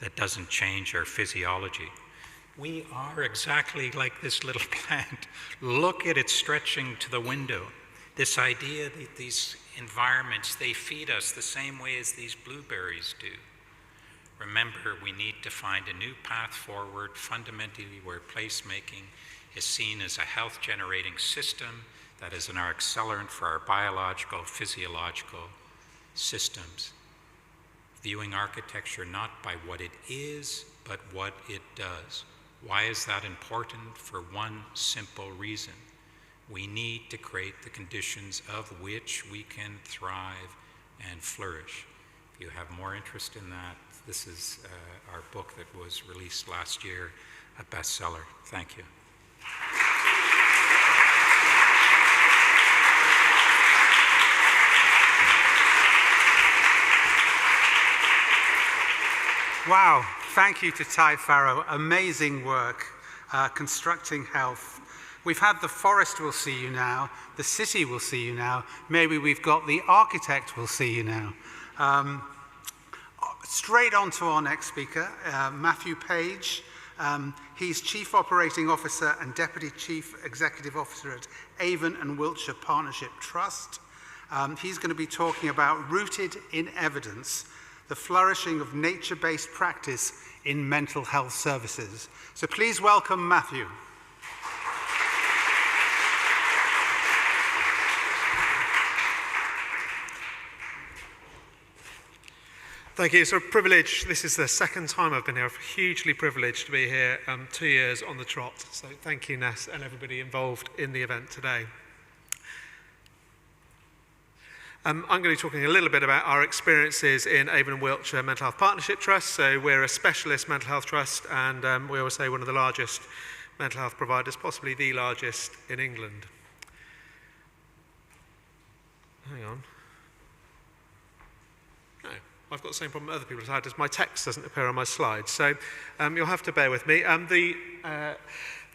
that doesn't change our physiology. We are exactly like this little plant. Look at it stretching to the window. This idea that these environments, they feed us the same way as these blueberries do. Remember, we need to find a new path forward, fundamentally where placemaking is seen as a health-generating system that is an accelerant for our biological, physiological systems. Viewing architecture not by what it is, but what it does. Why is that important? For one simple reason. We need to create the conditions of which we can thrive and flourish. If you have more interest in that, this is our book that was released last year, a bestseller. Thank you. Wow, thank you to Ty Farrow. Amazing work, constructing health. We've had the forest will see you now, the city will see you now, maybe we've got the architect will see you now. Straight on to our next speaker, Matthew Page. He's Chief Operating Officer and Deputy Chief Executive Officer at Avon and Wiltshire Partnership Trust. He's going to be talking about Rooted in Evidence, the flourishing of nature-based practice in mental health services. So please welcome Matthew. Thank you. It's a privilege. This is the second time I've been here. I'm hugely privileged to be here 2 years on the trot. So thank you, Ness, and everybody involved in the event today. I'm going to be talking a little bit about our experiences in Avon and Wiltshire Mental Health Partnership Trust. So we're a specialist mental health trust, and we always say one of the largest mental health providers, possibly the largest in England. Hang on. No, I've got the same problem other people have had, as my text doesn't appear on my slides. So you'll have to bear with me. The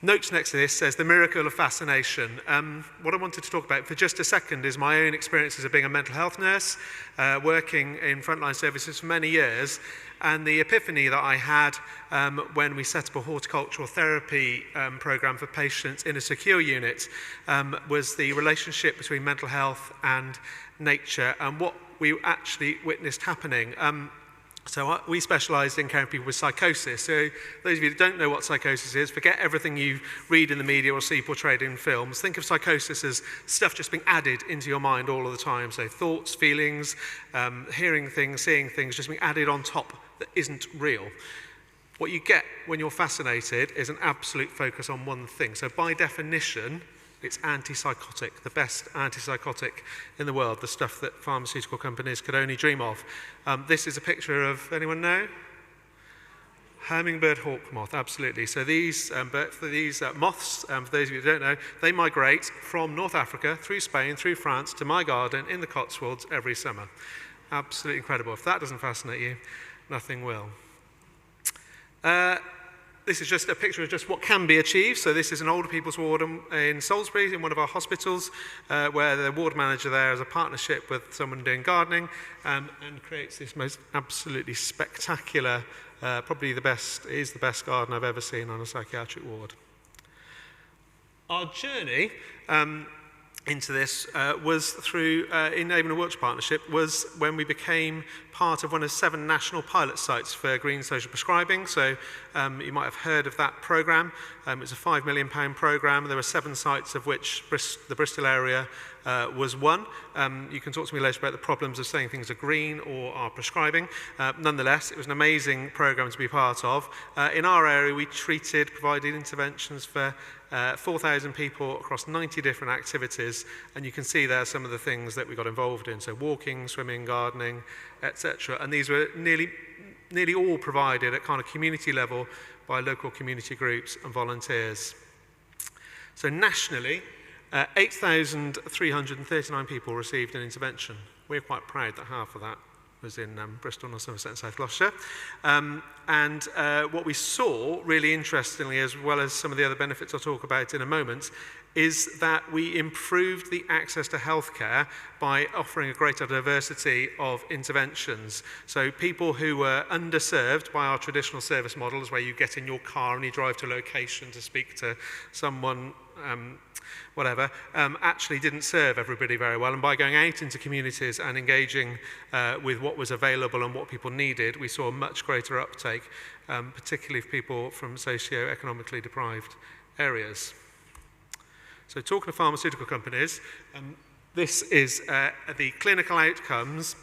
notes next to this says the miracle of fascination. What I wanted to talk about for just a second is my own experiences of being a mental health nurse, working in frontline services for many years, and the epiphany that I had when we set up a horticultural therapy program for patients in a secure unit was the relationship between mental health and nature and what we actually witnessed happening. So we specialised in caring for people with psychosis. So those of you that don't know what psychosis is, forget everything you read in the media or see portrayed in films. Think of psychosis as stuff just being added into your mind all of the time. So thoughts, feelings, hearing things, seeing things, just being added on top that isn't real. What you get when you're fascinated is an absolute focus on one thing. So by definition, it's antipsychotic, the best antipsychotic in the world, the stuff that pharmaceutical companies could only dream of. This is a picture of, anyone know? Hummingbird hawk moth, absolutely. So these moths, for those of you who don't know, they migrate from North Africa, through Spain, through France, to my garden in the Cotswolds every summer. Absolutely incredible. If that doesn't fascinate you, nothing will. This is just a picture of just what can be achieved. So this is an older people's ward in Salisbury, in one of our hospitals, where the ward manager there has a partnership with someone doing gardening and creates this most absolutely spectacular, probably the best garden I've ever seen on a psychiatric ward. Our journey into this was through, in Avon and Wiltshire Partnership, was when we became part of one of 7 national pilot sites for green social prescribing. So you might have heard of that programme. It was a £5 million programme. There were 7 sites, of which the Bristol area was one. You can talk to me later about the problems of saying things are green or are prescribing. Nonetheless, it was an amazing programme to be part of. In our area, we provided interventions for 4,000 people across 90 different activities, and you can see there some of the things that we got involved in. So walking, swimming, gardening, etc. And these were nearly all provided at kind of community level by local community groups and volunteers. So nationally, 8,339 people received an intervention. We're quite proud that half of that was in Bristol, North Somerset and South Gloucestershire. What we saw, really interestingly, as well as some of the other benefits I'll talk about in a moment, is that we improved the access to healthcare by offering a greater diversity of interventions. So people who were underserved by our traditional service models, where you get in your car and you drive to a location to speak to someone, whatever, actually didn't serve everybody very well. And by going out into communities and engaging with what was available and what people needed, we saw a much greater uptake, particularly for people from socio-economically deprived areas. So talking to pharmaceutical companies, this is the clinical outcomes.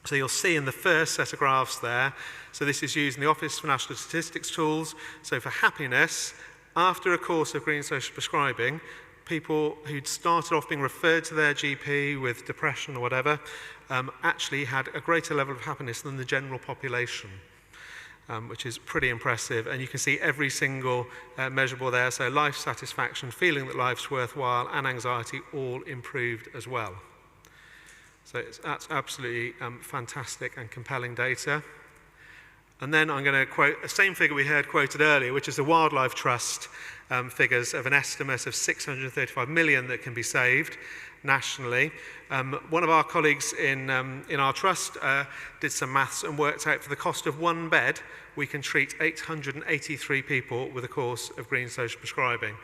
So you'll see in the first set of graphs there, so this is using the Office for National Statistics tools. So for happiness, after a course of green social prescribing, people who'd started off being referred to their GP with depression or whatever, actually had a greater level of happiness than the general population, which is pretty impressive. And you can see every single measurable there. So life satisfaction, feeling that life's worthwhile, and anxiety all improved as well. So that's absolutely fantastic and compelling data. And then I'm going to quote the same figure we heard quoted earlier, which is the Wildlife Trust figures of an estimate of 635 million that can be saved nationally. One of our colleagues in our trust did some maths and worked out for the cost of one bed, we can treat 883 people with a course of green social prescribing.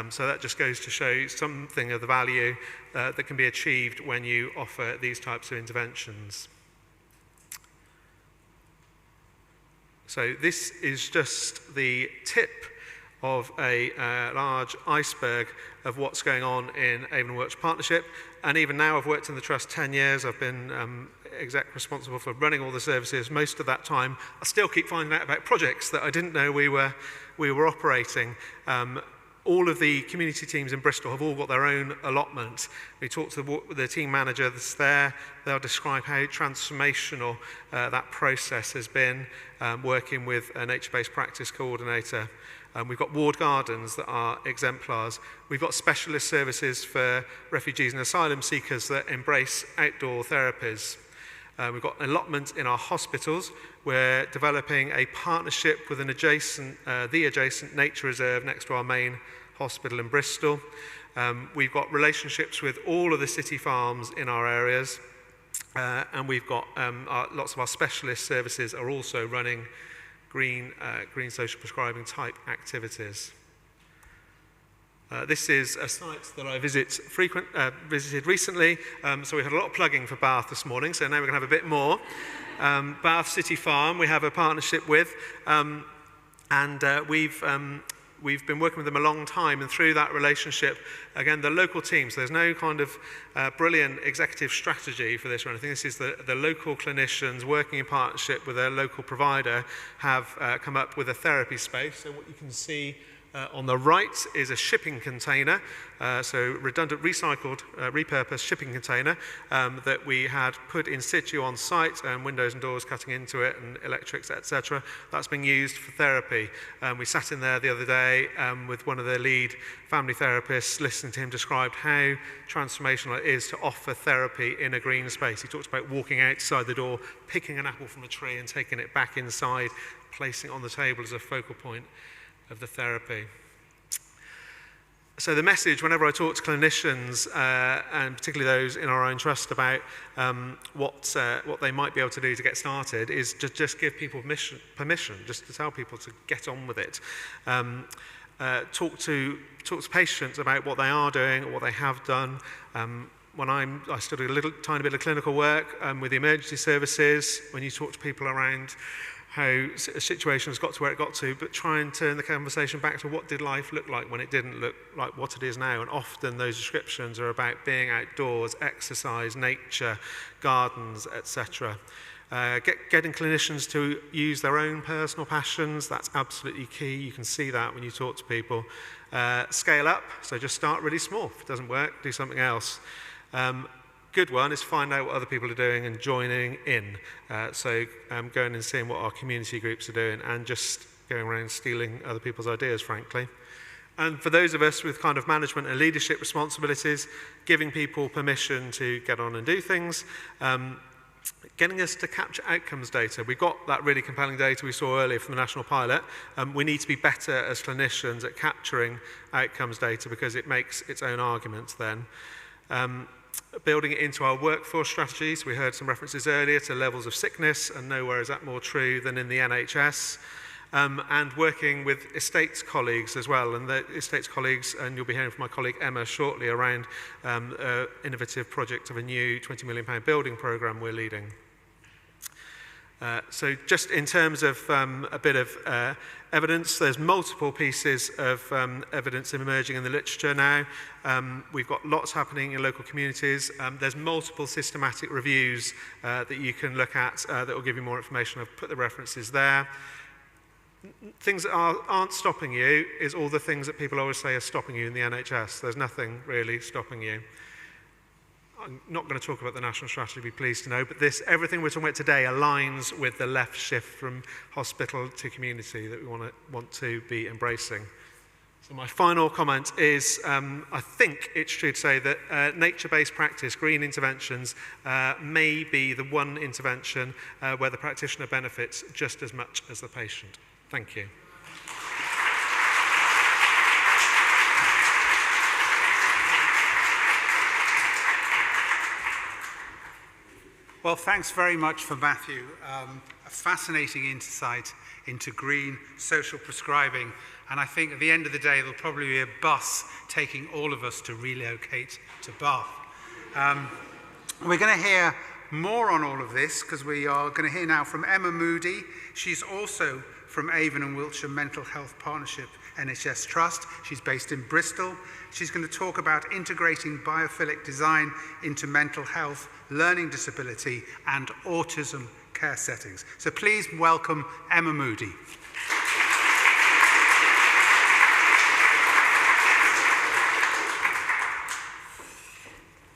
So that just goes to show something of the value that can be achieved when you offer these types of interventions. So this is just the tip of a large iceberg of what's going on in Avon Welch Partnership. And even now, I've worked in the Trust 10 years. I've been exec responsible for running all the services. Most of that time, I still keep finding out about projects that I didn't know we were operating. All of the community teams in Bristol have all got their own allotment. We talked to the team manager that's there. They'll describe how transformational that process has been, working with a nature-based practice coordinator. We've got ward gardens that are exemplars. We've got specialist services for refugees and asylum seekers that embrace outdoor therapies. We've got an allotment in our hospitals. We're developing a partnership with the adjacent nature reserve next to our main hospital in Bristol. We've got relationships with all of the city farms in our areas. And we've got lots of our specialist services are also running green social prescribing type activities. This is a site that I visited recently, so we had a lot of plugging for Bath this morning, so now we're going to have a bit more. Bath City Farm we have a partnership with, and we've been working with them a long time, and through that relationship, again, the local teams, there's no kind of brilliant executive strategy for this or anything. This is the local clinicians working in partnership with their local provider have come up with a therapy space. So what you can see on the right is a shipping container, so redundant, recycled, repurposed shipping container that we had put in situ on site, and windows and doors cutting into it, and electrics, etc. That's being used for therapy. We sat in there the other day with one of the lead family therapists, listening to him describe how transformational it is to offer therapy in a green space. He talked about walking outside the door, picking an apple from a tree and taking it back inside, placing it on the table as a focal point of the therapy. So the message, whenever I talk to clinicians, and particularly those in our own trust about what they might be able to do to get started, is just give people permission, just to tell people to get on with it. Talk to patients about what they are doing or what they have done. When I still do a tiny bit of clinical work with the emergency services, when you talk to people around how a situation has got to where it got to, but try and turn the conversation back to what did life look like when it didn't look like what it is now. And often those descriptions are about being outdoors, exercise, nature, gardens, etc. Getting clinicians to use their own personal passions, that's absolutely key. You can see that when you talk to people. Scale up, so just start really small. If it doesn't work, do something else. Good one is find out what other people are doing and joining in. So going and seeing what our community groups are doing and just going around stealing other people's ideas, frankly. And for those of us with kind of management and leadership responsibilities, giving people permission to get on and do things, getting us to capture outcomes data. We got that really compelling data we saw earlier from the national pilot. We need to be better as clinicians at capturing outcomes data because it makes its own arguments then. Building it into our workforce strategies. We heard some references earlier to levels of sickness, and nowhere is that more true than in the NHS. And working with estates colleagues as well. And the estates colleagues, and you'll be hearing from my colleague Emma shortly around an innovative project of a new £20 million building programme we're leading. So just in terms of a bit of evidence, there's multiple pieces of evidence emerging in the literature now. We've got lots happening in local communities. There's multiple systematic reviews that you can look at that will give you more information. I've put the references there. Things that aren't stopping you is all the things that people always say are stopping you in the NHS. There's nothing really stopping you. I'm not going to talk about the national strategy, be pleased to know, but everything we're talking about today aligns with the left shift from hospital to community that we want to be embracing. So my final comment is, I think it's true to say that nature-based practice, green interventions, may be the one intervention where the practitioner benefits just as much as the patient. Thank you. Well, thanks very much for Matthew. A fascinating insight into green social prescribing. And I think at the end of the day, there'll probably be a bus taking all of us to relocate to Bath. We're going to hear more on all of this, because we are going to hear now from Emma Moody. She's also from Avon and Wiltshire Mental Health Partnership NHS Trust. She's based in Bristol. She's going to talk about integrating biophilic design into mental health, learning disability, and autism care settings. So please welcome Emma Moody.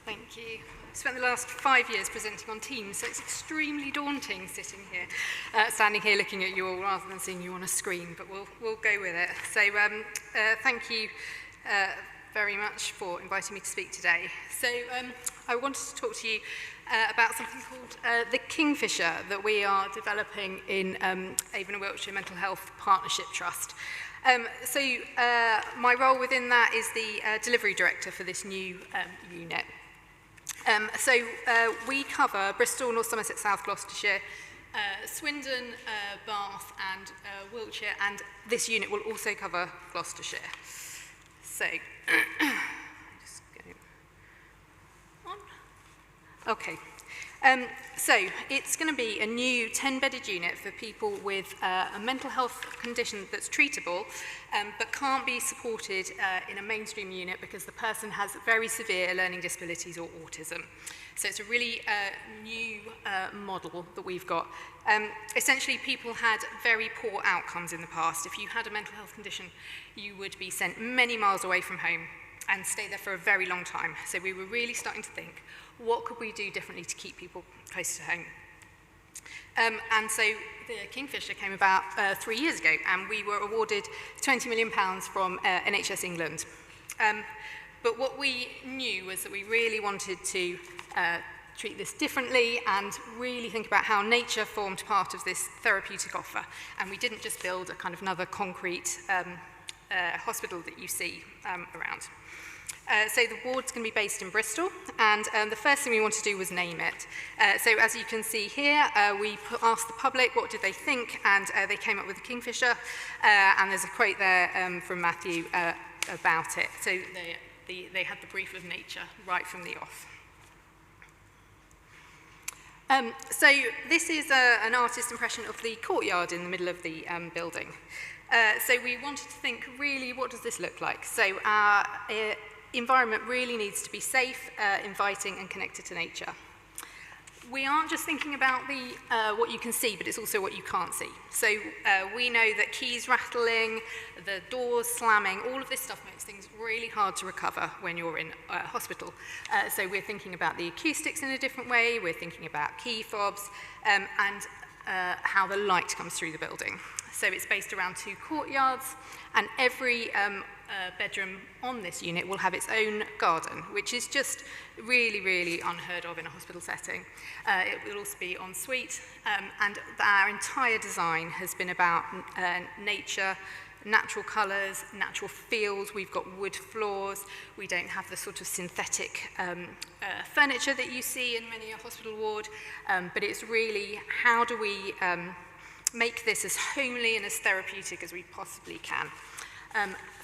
Thank you. I've spent the last 5 years presenting on Teams, so it's extremely daunting sitting here, standing here looking at you all rather than seeing you on a screen, but we'll go with it. So thank you very much for inviting me to speak today. So I wanted to talk to you about something called the Kingfisher that we are developing in Avon and Wiltshire Mental Health Partnership Trust. My role within that is the delivery director for this new unit. We cover Bristol, North Somerset, South Gloucestershire, Swindon, Bath and Wiltshire, and this unit will also cover Gloucestershire. So, just go on. Okay. So it's going to be a new 10-bedded unit for people with a mental health condition that's treatable, but can't be supported in a mainstream unit because the person has very severe learning disabilities or autism. So it's a really new model that we've got. Essentially, people had very poor outcomes in the past. If you had a mental health condition, you would be sent many miles away from home and stay there for a very long time. So we were really starting to think, what could we do differently to keep people close to home? And so the Kingfisher came about 3 years ago, and we were awarded £20 million from NHS England. But what we knew was that we really wanted to treat this differently and really think about how nature formed part of this therapeutic offer. And we didn't just build a kind of another concrete hospital that you see around. So the ward's going to be based in Bristol, and the first thing we wanted to do was name it. So as you can see here, we asked the public what did they think, and they came up with the Kingfisher, and there's a quote there from Matthew about it. So they had the brief of nature right from the off. So this is an artist's impression of the courtyard in the middle of the building. So we wanted to think, really, what does this look like? So our environment really needs to be safe, inviting and connected to nature. We aren't just thinking about what you can see, but it's also what you can't see. So we know that keys rattling, the doors slamming, all of this stuff makes things really hard to recover when you're in a hospital. So we're thinking about the acoustics in a different way, we're thinking about key fobs, and how the light comes through the building. So it's based around 2 courtyards, and every bedroom on this unit will have its own garden, which is just really, really unheard of in a hospital setting. It will also be en suite, and our entire design has been about nature, natural colours, natural feels. We've got wood floors. We don't have the sort of synthetic furniture that you see in many a hospital ward, but it's really how do we make this as homely and as therapeutic as we possibly can.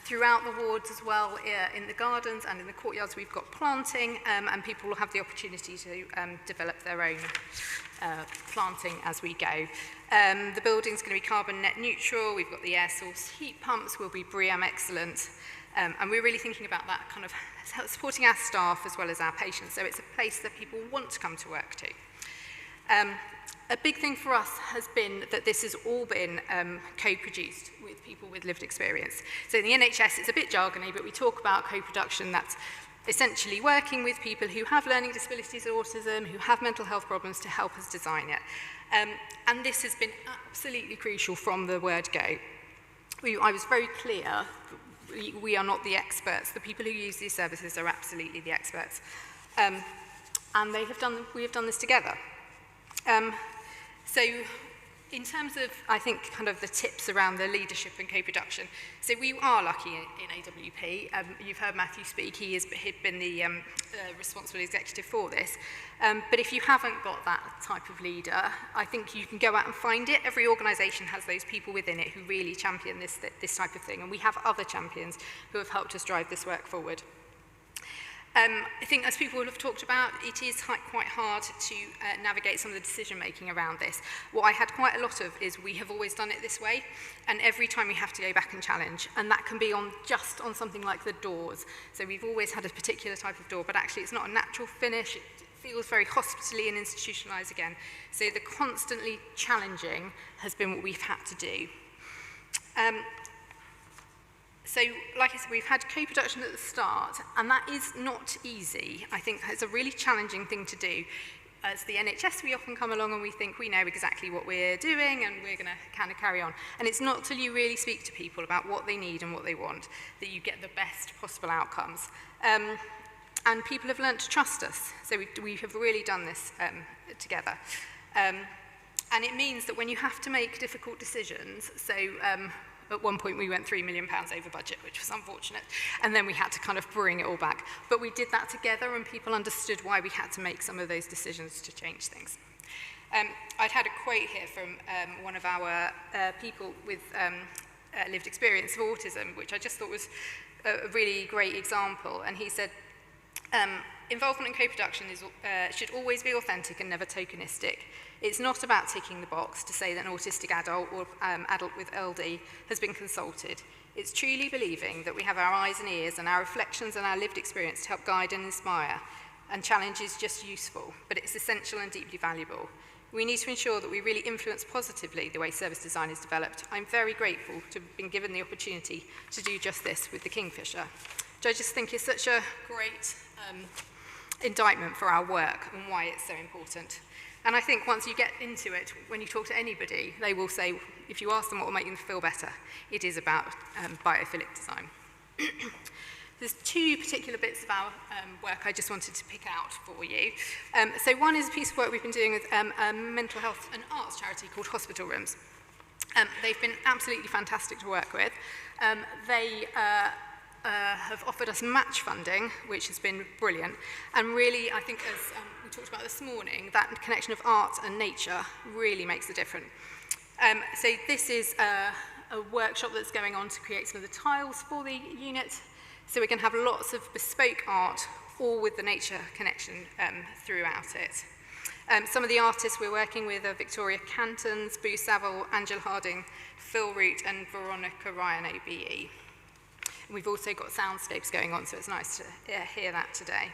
Throughout the wards as well, in the gardens and in the courtyards, we've got planting, and people will have the opportunity to develop their own planting as we go. The building's going to be carbon net neutral. We've got the air source heat pumps will be BREEAM excellent, and we're really thinking about that kind of supporting our staff as well as our patients. So it's a place that people want to come to work to. A big thing for us has been that this has all been co-produced with people with lived experience. So in the NHS, it's a bit jargony, but we talk about co-production. That's essentially working with people who have learning disabilities or autism, who have mental health problems to help us design it. And this has been absolutely crucial from the word go. I was very clear, we are not the experts. The people who use these services are absolutely the experts. And we have done this together. So in terms of, I think, kind of the tips around the leadership and co-production, so we are lucky in AWP. You've heard Matthew speak. He'd been the responsible executive for this. But if you haven't got that type of leader, I think you can go out and find it. Every organisation has those people within it who really champion this type of thing. And we have other champions who have helped us drive this work forward. I think, as people have talked about, it is quite hard to navigate some of the decision-making around this. What I had quite a lot of is we have always done it this way, and every time we have to go back and challenge, and that can be just on something like the doors. So we've always had a particular type of door, but actually it's not a natural finish. It feels very hospitally and institutionalised again. So the constantly challenging has been what we've had to do. So, like I said, we've had co-production at the start, and that is not easy. I think it's a really challenging thing to do. As the NHS, we often come along and we think we know exactly what we're doing and we're going to kind of carry on. And it's not till you really speak to people about what they need and what they want that you get the best possible outcomes. And people have learnt to trust us. So we have really done this together. And it means that when you have to make difficult decisions, so at one point we went £3 million over budget, which was unfortunate, and then we had to kind of bring it all back. But we did that together, and people understood why we had to make some of those decisions to change things. I'd had a quote here from one of our people with lived experience of autism, which I just thought was a really great example, and he said, involvement in co-production should always be authentic and never tokenistic. It's not about ticking the box to say that an autistic adult or adult with LD has been consulted. It's truly believing that we have our eyes and ears and our reflections and our lived experience to help guide and inspire. And challenge is just useful, but it's essential and deeply valuable. We need to ensure that we really influence positively the way service design is developed. I'm very grateful to have been given the opportunity to do just this with the Kingfisher, which I just think is such a great indictment for our work and why it's so important. And I think once you get into it, when you talk to anybody, they will say, if you ask them what will make them feel better, it is about biophilic design. There's two particular bits of our work I just wanted to pick out for you. So one is a piece of work we've been doing with a mental health and arts charity called Hospital Rooms. They've been absolutely fantastic to work with. They have offered us match funding, which has been brilliant. And really, I think, as we talked about this morning, that connection of art and nature really makes a difference. So this is a workshop that's going on to create some of the tiles for the unit. So we can have lots of bespoke art, all with the nature connection throughout it. Some of the artists we're working with are Victoria Cantons, Boo Saville, Angela Harding, Phil Root, and Veronica Ryan OBE. We've also got soundscapes going on, so it's nice to hear that today.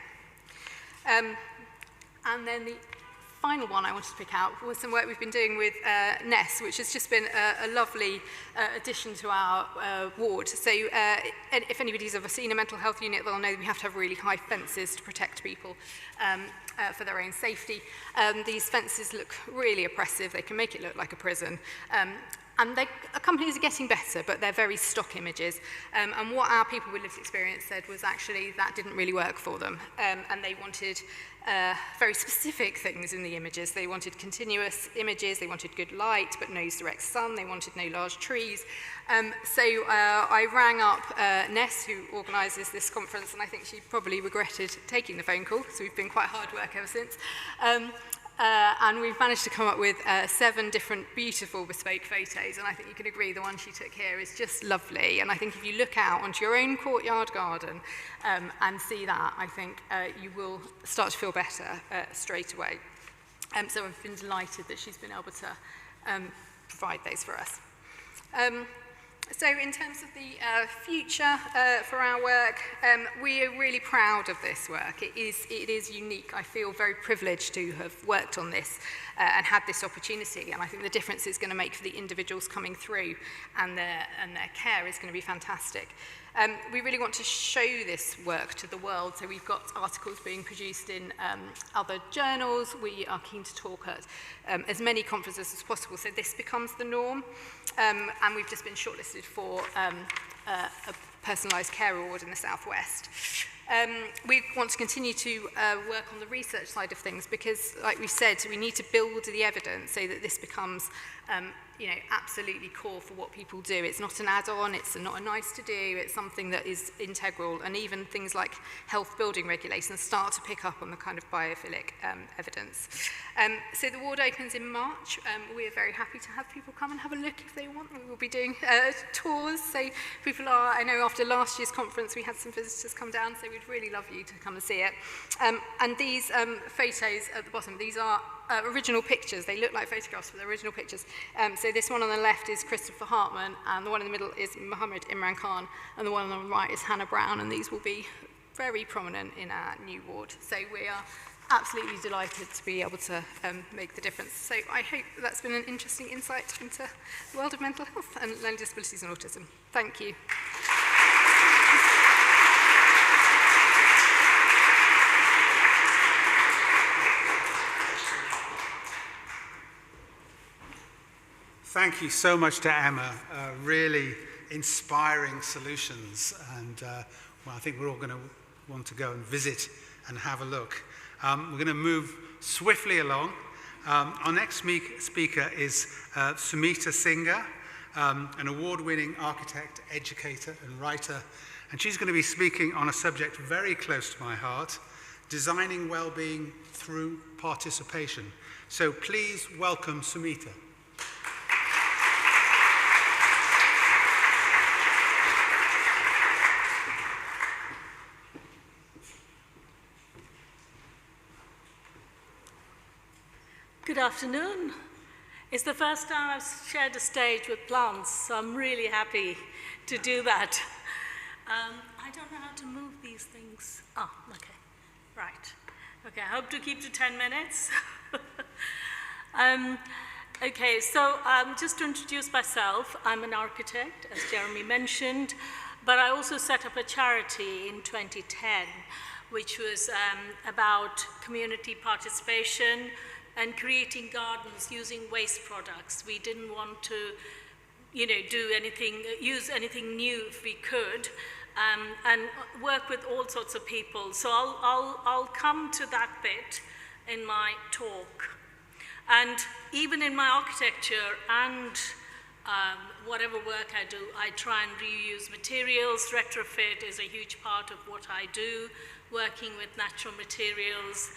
And then the final one I wanted to pick out was some work we've been doing with Ness, which has just been a lovely addition to our ward. So if anybody's ever seen a mental health unit, they'll know that we have to have really high fences to protect people for their own safety. These fences look really oppressive. They can make it look like a prison. And companies are getting better, but they're very stock images. And what our people with lived experience said was actually that didn't really work for them. And they wanted very specific things in the images. They wanted continuous images, they wanted good light, but no direct sun, they wanted no large trees. So I rang up Ness, who organises this conference, and I think she probably regretted taking the phone call, so we've been quite hard work ever since. And we've managed to come up with 7 different beautiful bespoke photos, and I think you can agree the one she took here is just lovely. And I think if you look out onto your own courtyard garden and see that, I think you will start to feel better straight away. So I've been delighted that she's been able to provide those for us. So in terms of the future for our work, we are really proud of this work. It is unique. I feel very privileged to have worked on this and had this opportunity, and I think the difference it's going to make for the individuals coming through and their care is going to be fantastic. We really want to show this work to the world, so we've got articles being produced in other journals. We are keen to talk at as many conferences as possible, so this becomes the norm. And we've just been shortlisted for a personalised care award in the Southwest. We want to continue to work on the research side of things because, like we said, we need to build the evidence so that this becomes absolutely core for what people do. It's not an add-on, it's not a nice to do, it's something that is integral, and even things like health building regulations start to pick up on the kind of biophilic evidence. So the ward opens in March. We're very happy to have people come and have a look if they want. We will be doing tours, so people are, I know after last year's conference we had some visitors come down, so we'd really love you to come and see it. And these photos at the bottom, these are original pictures. They look like photographs, but they're original pictures. So this one on the left is Christopher Hartman, and the one in the middle is Muhammad Imran Khan, and the one on the right is Hannah Brown, and these will be very prominent in our new ward. So we are absolutely delighted to be able to make the difference. So I hope that's been an interesting insight into the world of mental health and learning disabilities and autism. Thank you. Thank you so much to Emma. Really inspiring solutions, and well, I think we're all going to want to go and visit and have a look. We're going to move swiftly along. Our next speaker is Sumita Singha, an award-winning architect, educator, and writer, and she's going to be speaking on a subject very close to my heart: designing well-being through participation. So please welcome Sumita. Good afternoon. It's the first time I've shared a stage with plants, so I'm really happy to do that. I don't know how to move these things. Oh, okay, right. Okay, I hope to keep to 10 minutes. Okay, so just to introduce myself, I'm an architect, as Jeremy mentioned, but I also set up a charity in 2010, which was about community participation and creating gardens using waste products. We didn't want to, do anything, use anything new if we could, and work with all sorts of people. So I'll come to that bit in my talk. And even in my architecture and whatever work I do, I try and reuse materials. Retrofit is a huge part of what I do, working with natural materials,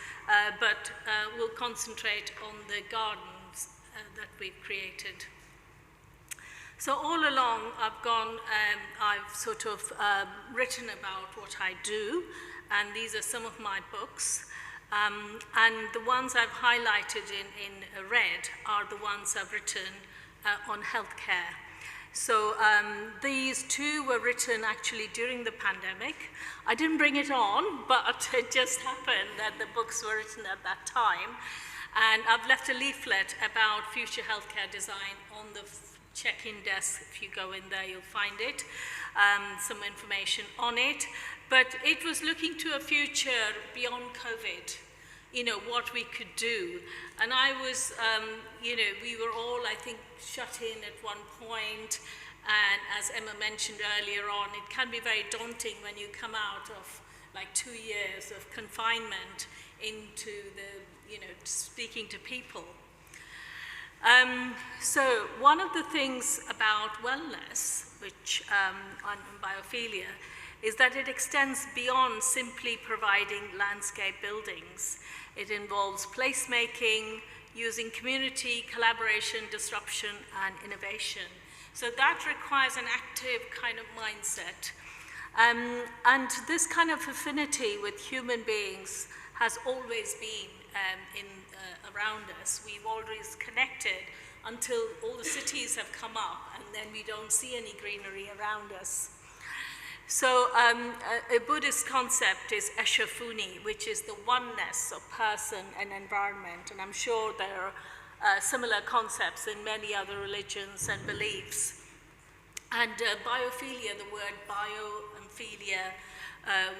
but we'll concentrate on the gardens that we've created. So all along, I've sort of written about what I do, and these are some of my books. And the ones I've highlighted in red are the ones I've written on healthcare. So these two were written actually during the pandemic. I didn't bring it on, but it just happened that the books were written at that time. And I've left a leaflet about future healthcare design on the check-in desk. If you go in there, you'll find it, some information on it. But it was looking to a future beyond COVID, what we could do. And I was, we were all, I think, shut in at one point. And as Emma mentioned earlier on, it can be very daunting when you come out of like 2 years of confinement into the, speaking to people. So one of the things about wellness, which on biophilia, is that it extends beyond simply providing landscape buildings. It involves placemaking, using community, collaboration, disruption, and innovation. So that requires an active kind of mindset. And this kind of affinity with human beings has always been around us. We've always connected until all the cities have come up, and then we don't see any greenery around us. So a Buddhist concept is eshafuni, which is the oneness of person and environment. And I'm sure there are similar concepts in many other religions and beliefs. And biophilia, the word bio and philia,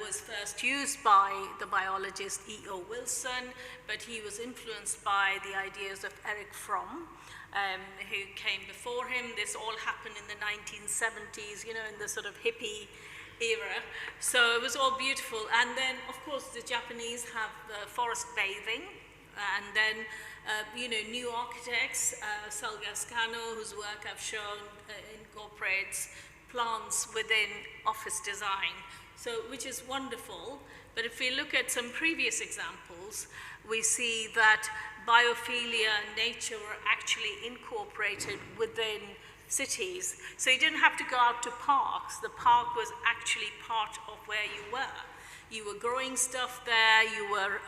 was first used by the biologist E.O. Wilson, but he was influenced by the ideas of Erich Fromm, who came before him. This all happened in the 1970s, in the sort of hippie era. So it was all beautiful. And then, of course, the Japanese have forest bathing, and then new architects, Sal Gascano, whose work I've shown incorporates plants within office design, which is wonderful. But if we look at some previous examples, we see that biophilia and nature were actually incorporated within cities. So you didn't have to go out to parks. The park was actually part of where you were. You were growing stuff there, you were,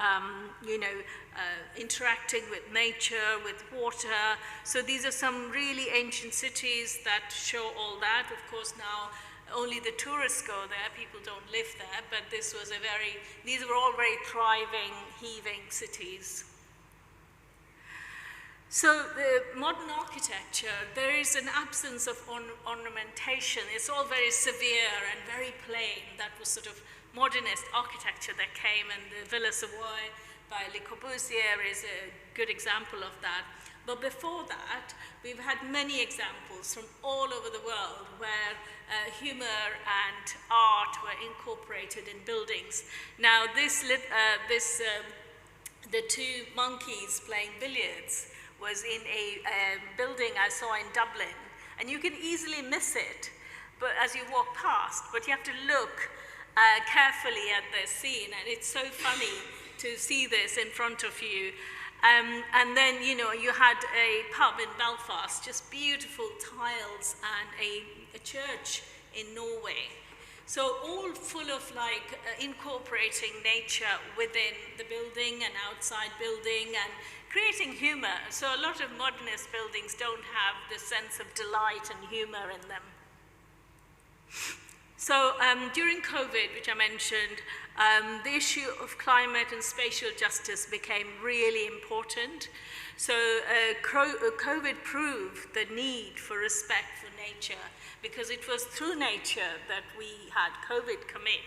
interacting with nature, with water. So these are some really ancient cities that show all that. Of course, now only the tourists go there, people don't live there, but these were all very thriving, heaving cities. So the modern architecture, there is an absence of ornamentation. It's all very severe and very plain. That was sort of modernist architecture that came, and the Villa Savoy by Le Corbusier is a good example of that. But before that, we've had many examples from all over the world where humor and art were incorporated in buildings. Now, the two monkeys playing billiards was in a building I saw in Dublin, and you can easily miss it, but as you walk past, but you have to look carefully at the scene, and it's so funny to see this in front of you. And then, you had a pub in Belfast, just beautiful tiles, and a church in Norway. So all full of incorporating nature within the building and outside building and creating humor. So a lot of modernist buildings don't have the sense of delight and humor in them. So during COVID, which I mentioned, the issue of climate and spatial justice became really important. So COVID proved the need for respect for nature, because it was through nature that we had COVID come in.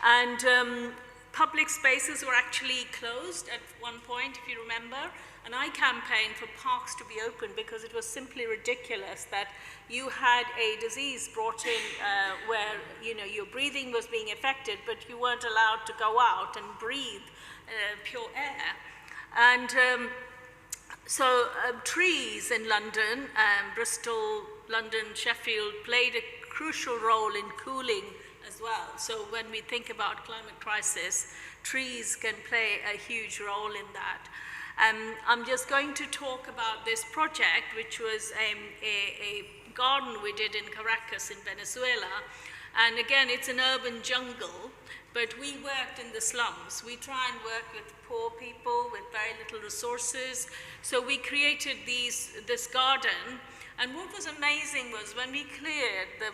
And public spaces were actually closed at one point, if you remember, and I campaigned for parks to be open because it was simply ridiculous that you had a disease brought in where your breathing was being affected, but you weren't allowed to go out and breathe pure air. And so trees in London, Bristol, London, Sheffield played a crucial role in cooling as well. So when we think about climate crisis, trees can play a huge role in that. I'm just going to talk about this project, which was a garden we did in Caracas in Venezuela. And again, it's an urban jungle, but we worked in the slums. We try and work with poor people with very little resources. So we created this garden. And what was amazing was when we cleared the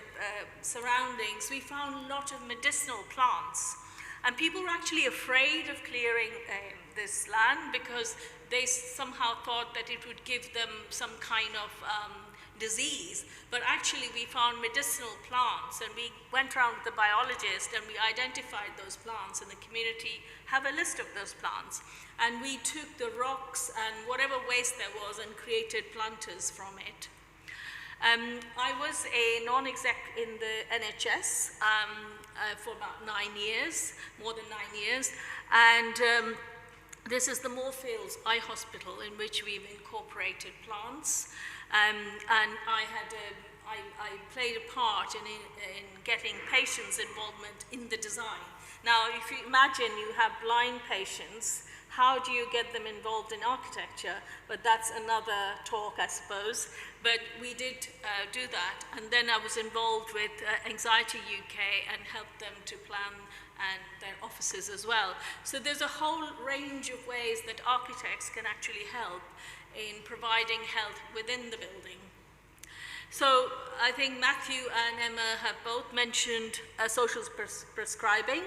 surroundings, we found a lot of medicinal plants. And people were actually afraid of clearing this land because they somehow thought that it would give them some kind of disease. But actually we found medicinal plants, and we went around with the biologist and we identified those plants, and the community have a list of those plants. And we took the rocks and whatever waste there was and created planters from it. I was a non-exec in the NHS for about 9 years, more than 9 years, and this is the Moorfields Eye Hospital, in which we've incorporated plants, and I played a part in getting patients' involvement in the design. Now, if you imagine you have blind patients, how do you get them involved in architecture? But that's another talk, I suppose. But we did do that. And then I was involved with Anxiety UK and helped them to plan and their offices as well. So there's a whole range of ways that architects can actually help in providing health within the building. So I think Matthew and Emma have both mentioned social prescribing.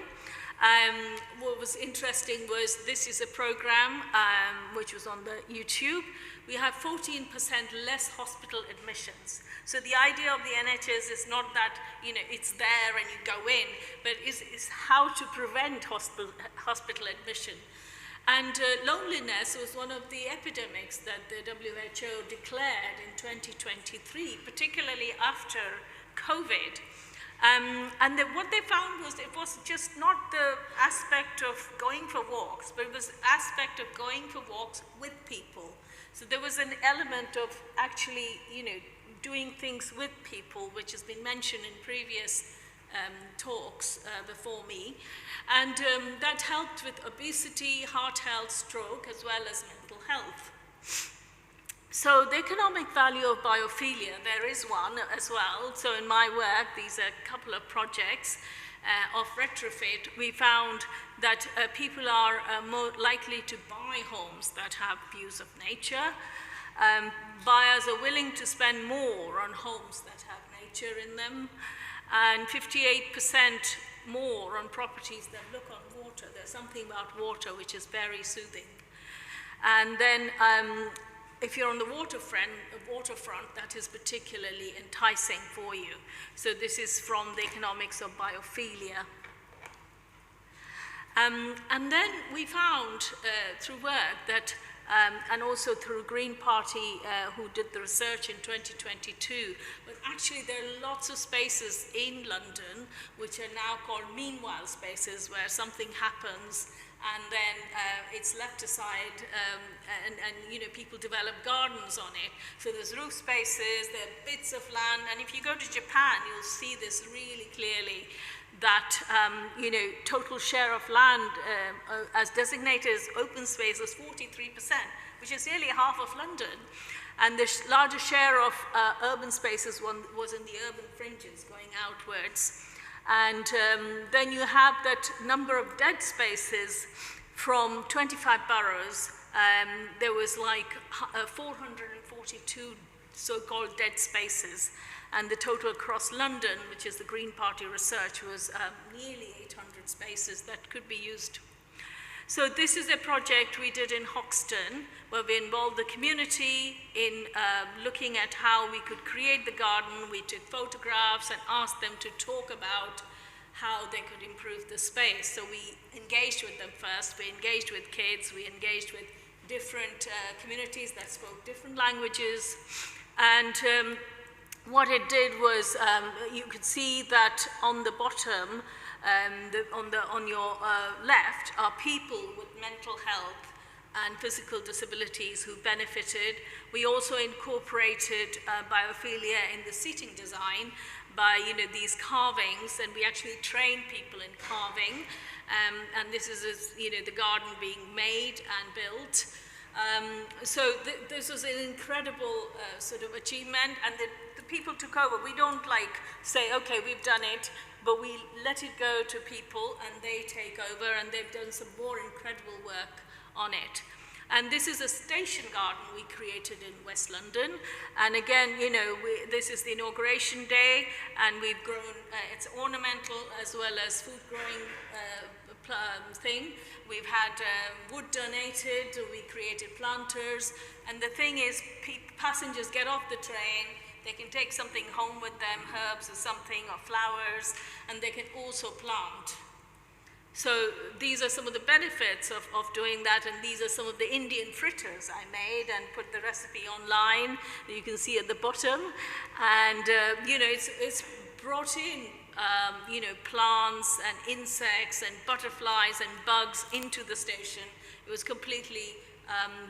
What was interesting was this is a program which was on the YouTube. We have 14% less hospital admissions. So the idea of the NHS is not that it's there and you go in, but is how to prevent hospital admission. And loneliness was one of the epidemics that the WHO declared in 2023, particularly after COVID. What they found was it was just not the aspect of going for walks, but it was the aspect of going for walks with people. So there was an element of actually, doing things with people, which has been mentioned in previous talks before me. And that helped with obesity, heart health, stroke, as well as mental health. So the economic value of biophilia, there is one as well. So in my work, these are a couple of projects of retrofit. We found that people are more likely to buy homes that have views of nature. Buyers are willing to spend more on homes that have nature in them, and 58% more on properties that look on water. There's something about water which is very soothing. And then if you're on the waterfront, that is particularly enticing for you. So this is from the economics of biophilia. And then we found through work that, and also through Green Party who did the research in 2022, but actually there are lots of spaces in London which are now called meanwhile spaces, where something happens and then it's left aside, and people develop gardens on it. So there's roof spaces, there are bits of land, and if you go to Japan, you'll see this really clearly, that total share of land as designated as open space is 43%, which is nearly half of London. And the larger share of urban spaces was in the urban fringes going outwards. And then you have that number of dead spaces from 25 boroughs. There was like 442 so-called dead spaces. And the total across London, which is the Green Party research, was nearly 800 spaces that could be used. So this is a project we did in Hoxton, where we involved the community in looking at how we could create the garden. We took photographs and asked them to talk about how they could improve the space. So we engaged with them first. We engaged with kids. We engaged with different communities that spoke different languages. And what it did was, you could see that on the bottom, on your left, are people with mental health and physical disabilities who benefited. We also incorporated biophilia in the seating design by these carvings, and we actually trained people in carving. And this is the garden being made and built. So this was an incredible sort of achievement, and the people took over. We don't say, okay, we've done it, but we let it go to people and they take over, and they've done some more incredible work on it. And this is a station garden we created in West London. And again, this is the inauguration day, and we've grown, it's ornamental as well as food growing thing. We've had wood donated, we created planters, and the thing is, passengers get off the train, they can take something home with them, herbs or something, or flowers, and they can also plant. So these are some of the benefits of doing that, and these are some of the Indian fritters I made and put the recipe online, you can see at the bottom. And it's brought in plants and insects and butterflies and bugs into the station. It was completely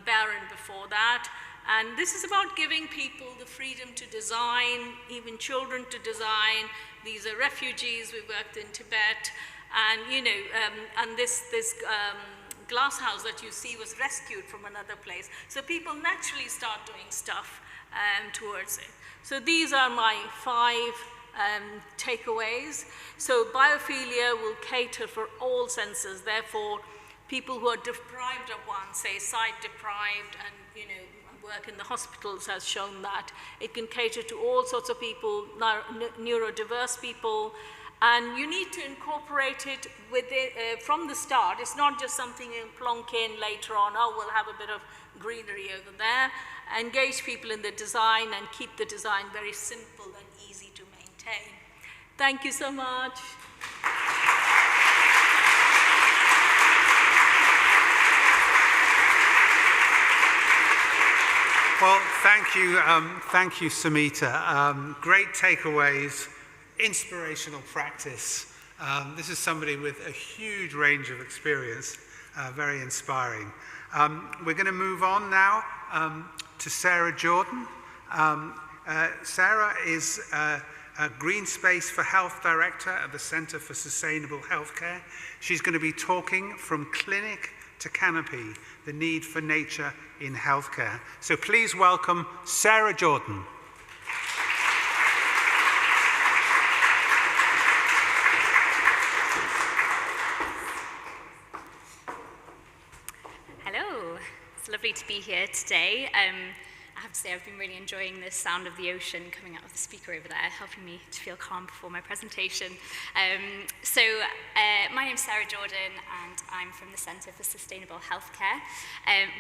barren before that. And this is about giving people the freedom to design, even children to design. These are refugees. We worked in Tibet. And, and this glass house that you see was rescued from another place. So people naturally start doing stuff towards it. So these are my 5 takeaways. So biophilia will cater for all senses. Therefore, people who are deprived of one, say sight deprived, and work in the hospitals has shown that it can cater to all sorts of people, neurodiverse people, and you need to incorporate it from the start. It's not just something you plonk in later on, oh, we'll have a bit of greenery over there. Engage people in the design and keep the design very simple and easy to maintain. Thank you so much. Well, thank you, Samita. Great takeaways, inspirational practice. This is somebody with a huge range of experience, very inspiring. We're going to move on now to Sarah Jordan. Sarah is a Green Space for Health Director at the Centre for Sustainable Healthcare. She's going to be talking from clinic to canopy, the need for nature in healthcare. So please welcome Sarah Jordan. Hello, it's lovely to be here today. I have to say I've been really enjoying the sound of the ocean coming out of the speaker over there, helping me to feel calm before my presentation. My name's Sarah Jordan and I'm from the Centre for Sustainable Healthcare.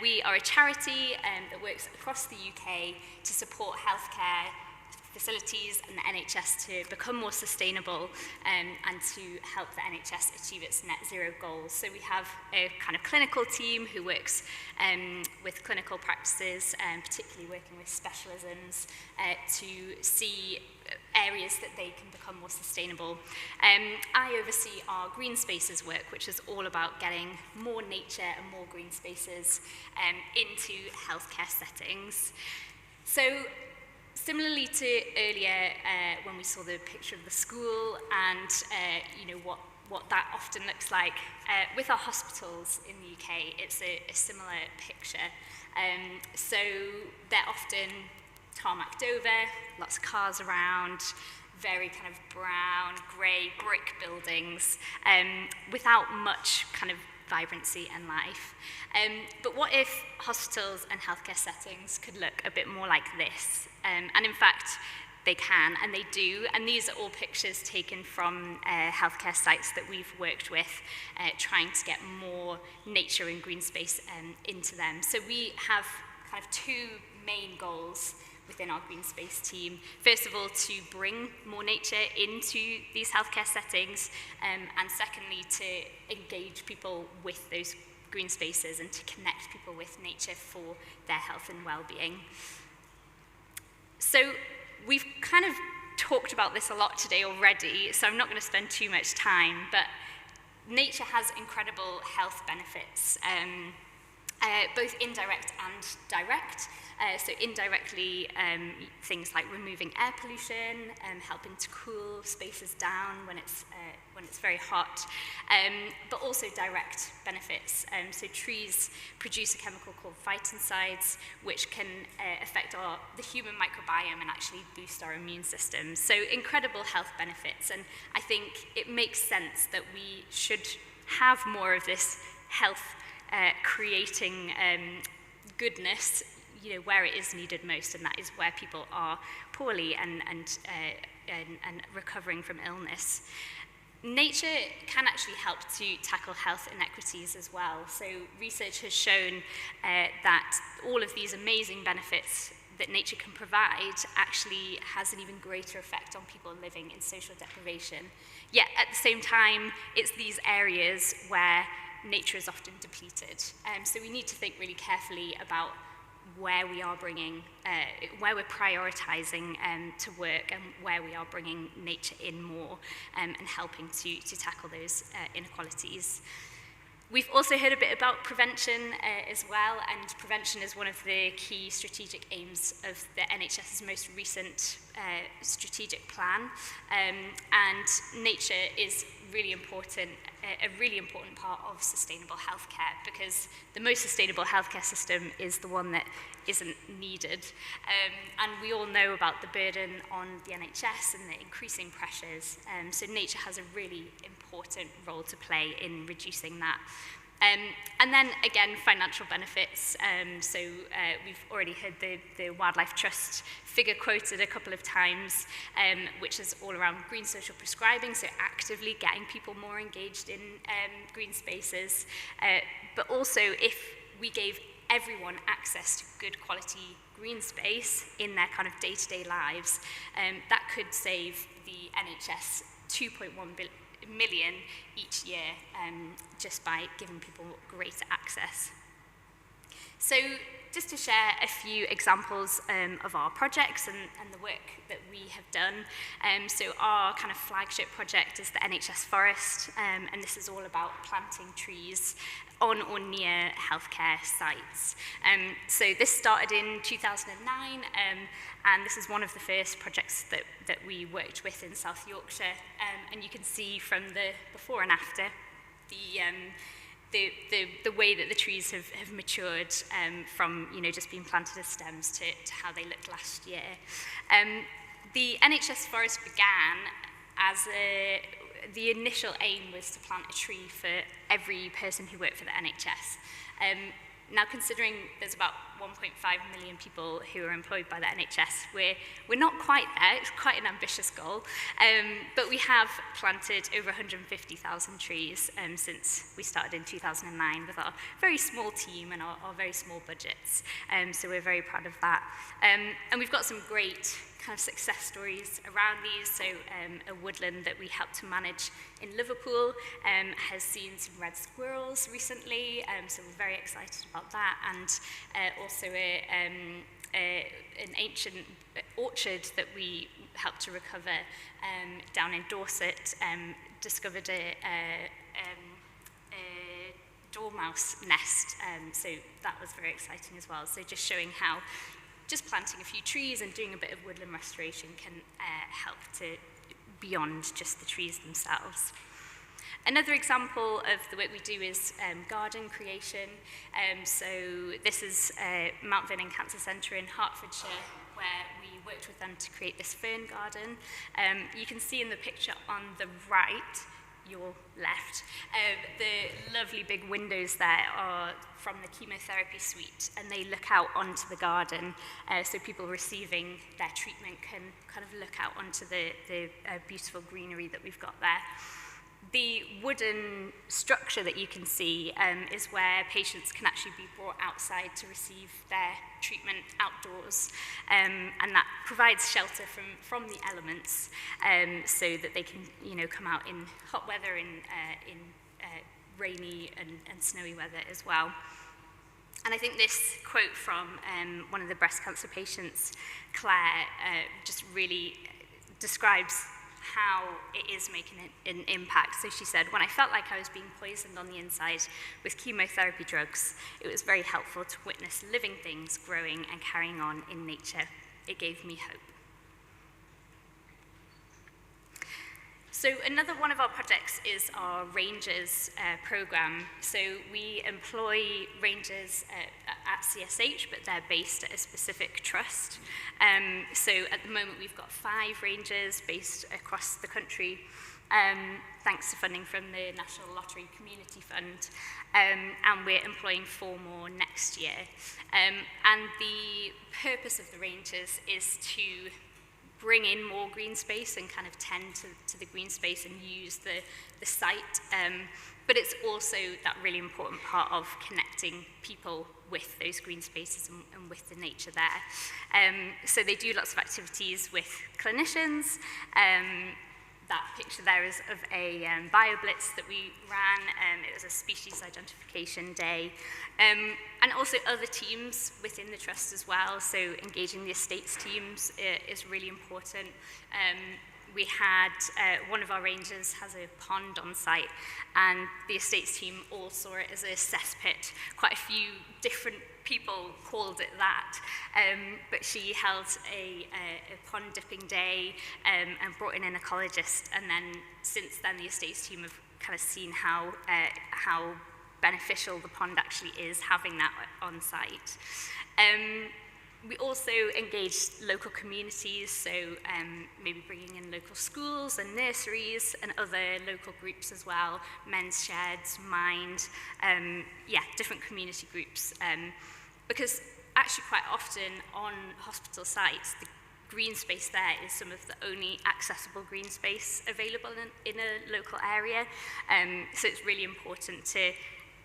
We are a charity that works across the UK to support healthcare facilities and the NHS to become more sustainable and to help the NHS achieve its net zero goals. So we have a kind of clinical team who works with clinical practices, particularly working with specialisms to see areas that they can become more sustainable. I oversee our green spaces work, which is all about getting more nature and more green spaces into healthcare settings. So similarly to earlier when we saw the picture of the school and what that often looks like, with our hospitals in the UK, it's a similar picture. So they're often tarmacked over, lots of cars around, very kind of brown, grey brick buildings without much kind of vibrancy and life. But what if hospitals and healthcare settings could look a bit more like this? And in fact, they can, and they do. And these are all pictures taken from healthcare sites that we've worked with, trying to get more nature and green space into them. So we have kind of two main goals within our green space team. First of all, to bring more nature into these healthcare settings, and secondly, to engage people with those green spaces and to connect people with nature for their health and well-being. So we've kind of talked about this a lot today already, so I'm not going to spend too much time, but nature has incredible health benefits, both indirect and direct. So indirectly, things like removing air pollution, helping to cool spaces down when it's very hot, but also direct benefits. So trees produce a chemical called phytoncides, which can affect the human microbiome and actually boost our immune system. So incredible health benefits, and I think it makes sense that we should have more of this health creating goodness, where it is needed most, and that is where people are poorly and recovering from illness. Nature can actually help to tackle health inequities as well. So research has shown that all of these amazing benefits that nature can provide actually has an even greater effect on people living in social deprivation. Yet at the same time, it's these areas where nature is often depleted. So we need to think really carefully about where we are bringing, where we're prioritizing to work, and where we are bringing nature in more and helping to tackle those inequalities. We've also heard a bit about prevention as well, and prevention is one of the key strategic aims of the NHS's most recent strategic plan, and nature is really important, a really important part of sustainable healthcare, because the most sustainable healthcare system is the one that isn't needed. And we all know about the burden on the NHS and the increasing pressures, so nature has a really important role to play in reducing that. And then again, financial benefits. We've already heard the Wildlife Trust figure quoted a couple of times, which is all around green social prescribing, so actively getting people more engaged in green spaces. But also, if we gave everyone access to good quality green space in their kind of day-to-day lives, that could save the NHS 2.1 million each year, just by giving people greater access. So just to share a few examples of our projects and the work that we have done. So our kind of flagship project is the NHS Forest, and this is all about planting trees on or near healthcare sites. So this started in 2009, and this is one of the first projects that we worked with in South Yorkshire. And you can see from the before and after the way that the trees have matured from just being planted as stems to how they looked last year. The NHS Forest began as the initial aim was to plant a tree for every person who worked for the NHS. Now, considering there's about 1.5 million people who are employed by the NHS, we're not quite there. It's quite an ambitious goal. But we have planted over 150,000 trees since we started in 2009 with our very small team and our very small budgets. So we're very proud of that. And we've got some great kind of success stories around these. So a woodland that we helped to manage in Liverpool has seen some red squirrels recently, so we're very excited about that. And also an ancient orchard that we helped to recover down in Dorset, discovered a dormouse nest, so that was very exciting as well. So just showing how just planting a few trees and doing a bit of woodland restoration can help to beyond just the trees themselves. Another example of the work we do is garden creation. So this is Mount Vernon Cancer Centre in Hertfordshire, where we worked with them to create this fern garden. You can see in the picture on the right, your left, the lovely big windows there are from the chemotherapy suite, and they look out onto the garden, so people receiving their treatment can kind of look out onto the beautiful greenery that we've got there. The wooden structure that you can see is where patients can actually be brought outside to receive their treatment outdoors, and that provides shelter from the elements, so that they can come out in hot weather, in rainy and snowy weather as well. And I think this quote from one of the breast cancer patients, Claire, just really describes how it is making an impact. So she said, "When I felt like I was being poisoned on the inside with chemotherapy drugs, it was very helpful to witness living things growing and carrying on in nature. It gave me hope." So another one of our projects is our Rangers program. So we employ rangers at CSH, but they're based at a specific trust. So at the moment we've got 5 rangers based across the country, thanks to funding from the National Lottery Community Fund, and we're employing 4 more next year. And the purpose of the rangers is to bring in more green space and kind of tend to the green space and use the site. But it's also that really important part of connecting people with those green spaces and with the nature there. So they do lots of activities with clinicians. That picture there is of a BioBlitz that we ran. It was a species identification day. And also other teams within the trust as well. So engaging the estates teams is really important. We had, one of our rangers has a pond on site, and the estates team all saw it as a cesspit. Quite a few different people called it that, but she held a pond dipping day and brought in an ecologist, and then since then the estates team have kind of seen how beneficial the pond actually is having that on site. We also engaged local communities, so maybe bringing in local schools and nurseries and other local groups as well, Men's Sheds, Mind, different community groups. Because actually quite often on hospital sites, the green space there is some of the only accessible green space available in a local area. So it's really important to,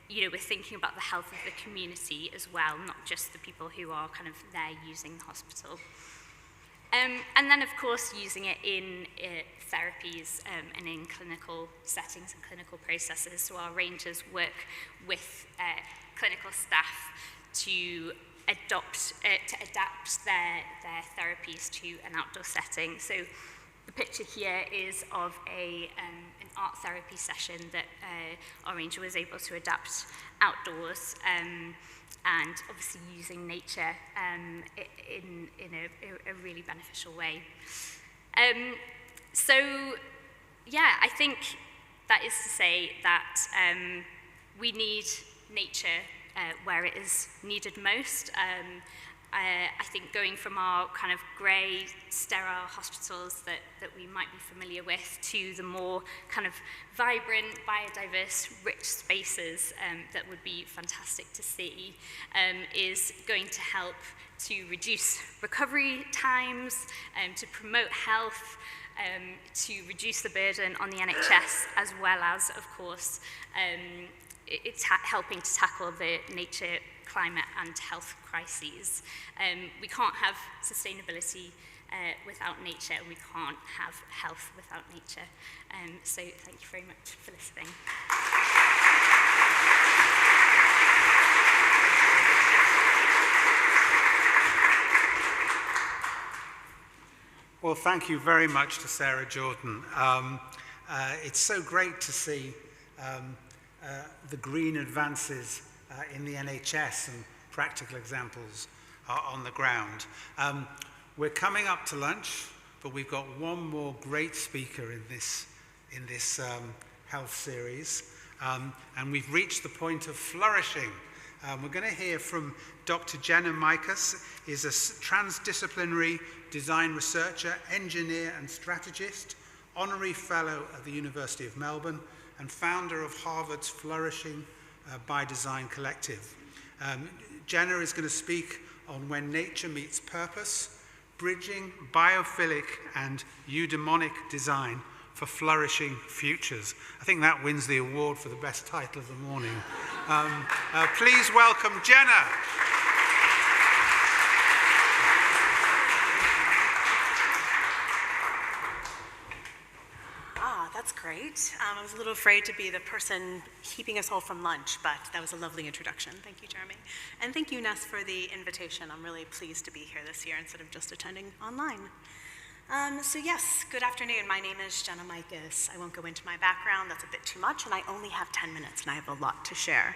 we're thinking about the health of the community as well, not just the people who are kind of there using the hospital. And then, of course, using it in therapies and in clinical settings and clinical processes. So our rangers work with clinical staff to adapt their therapies to an outdoor setting. So the picture here is of an art therapy session that our ranger was able to adapt outdoors, and obviously using nature in a really beneficial way. So yeah, I think that is to say that we need nature where it is needed most. I think going from our kind of grey, sterile hospitals that we might be familiar with to the more kind of vibrant, biodiverse, rich spaces that would be fantastic to see is going to help to reduce recovery times, to promote health, to reduce the burden on the NHS, as well as, of course, it's helping to tackle the nature, climate and health crises. We can't have sustainability without nature, and we can't have health without nature. So thank you very much for listening. Well, thank you very much to Sarah Jordan. It's so great to see the green advances in the NHS and practical examples on the ground. We're coming up to lunch, but we've got one more great speaker in this health series, and we've reached the point of flourishing. We're going to hear from Dr. Jenna Mikas. Is a transdisciplinary design researcher, engineer and strategist, honorary fellow at the University of Melbourne, and founder of Harvard's Flourishing by Design Collective. Jenna is going to speak on when nature meets purpose, bridging biophilic and eudaimonic design for flourishing futures. I think that wins the award for the best title of the morning. Please welcome Jenna. That's great. I was a little afraid to be the person keeping us all from lunch, but that was a lovely introduction. Thank you, Jeremy. And thank you, Ness, for the invitation. I'm really pleased to be here this year instead of just attending online. So yes, good afternoon. My name is Jenna Mikas. I won't go into my background. That's a bit too much, and I only have 10 minutes, and I have a lot to share.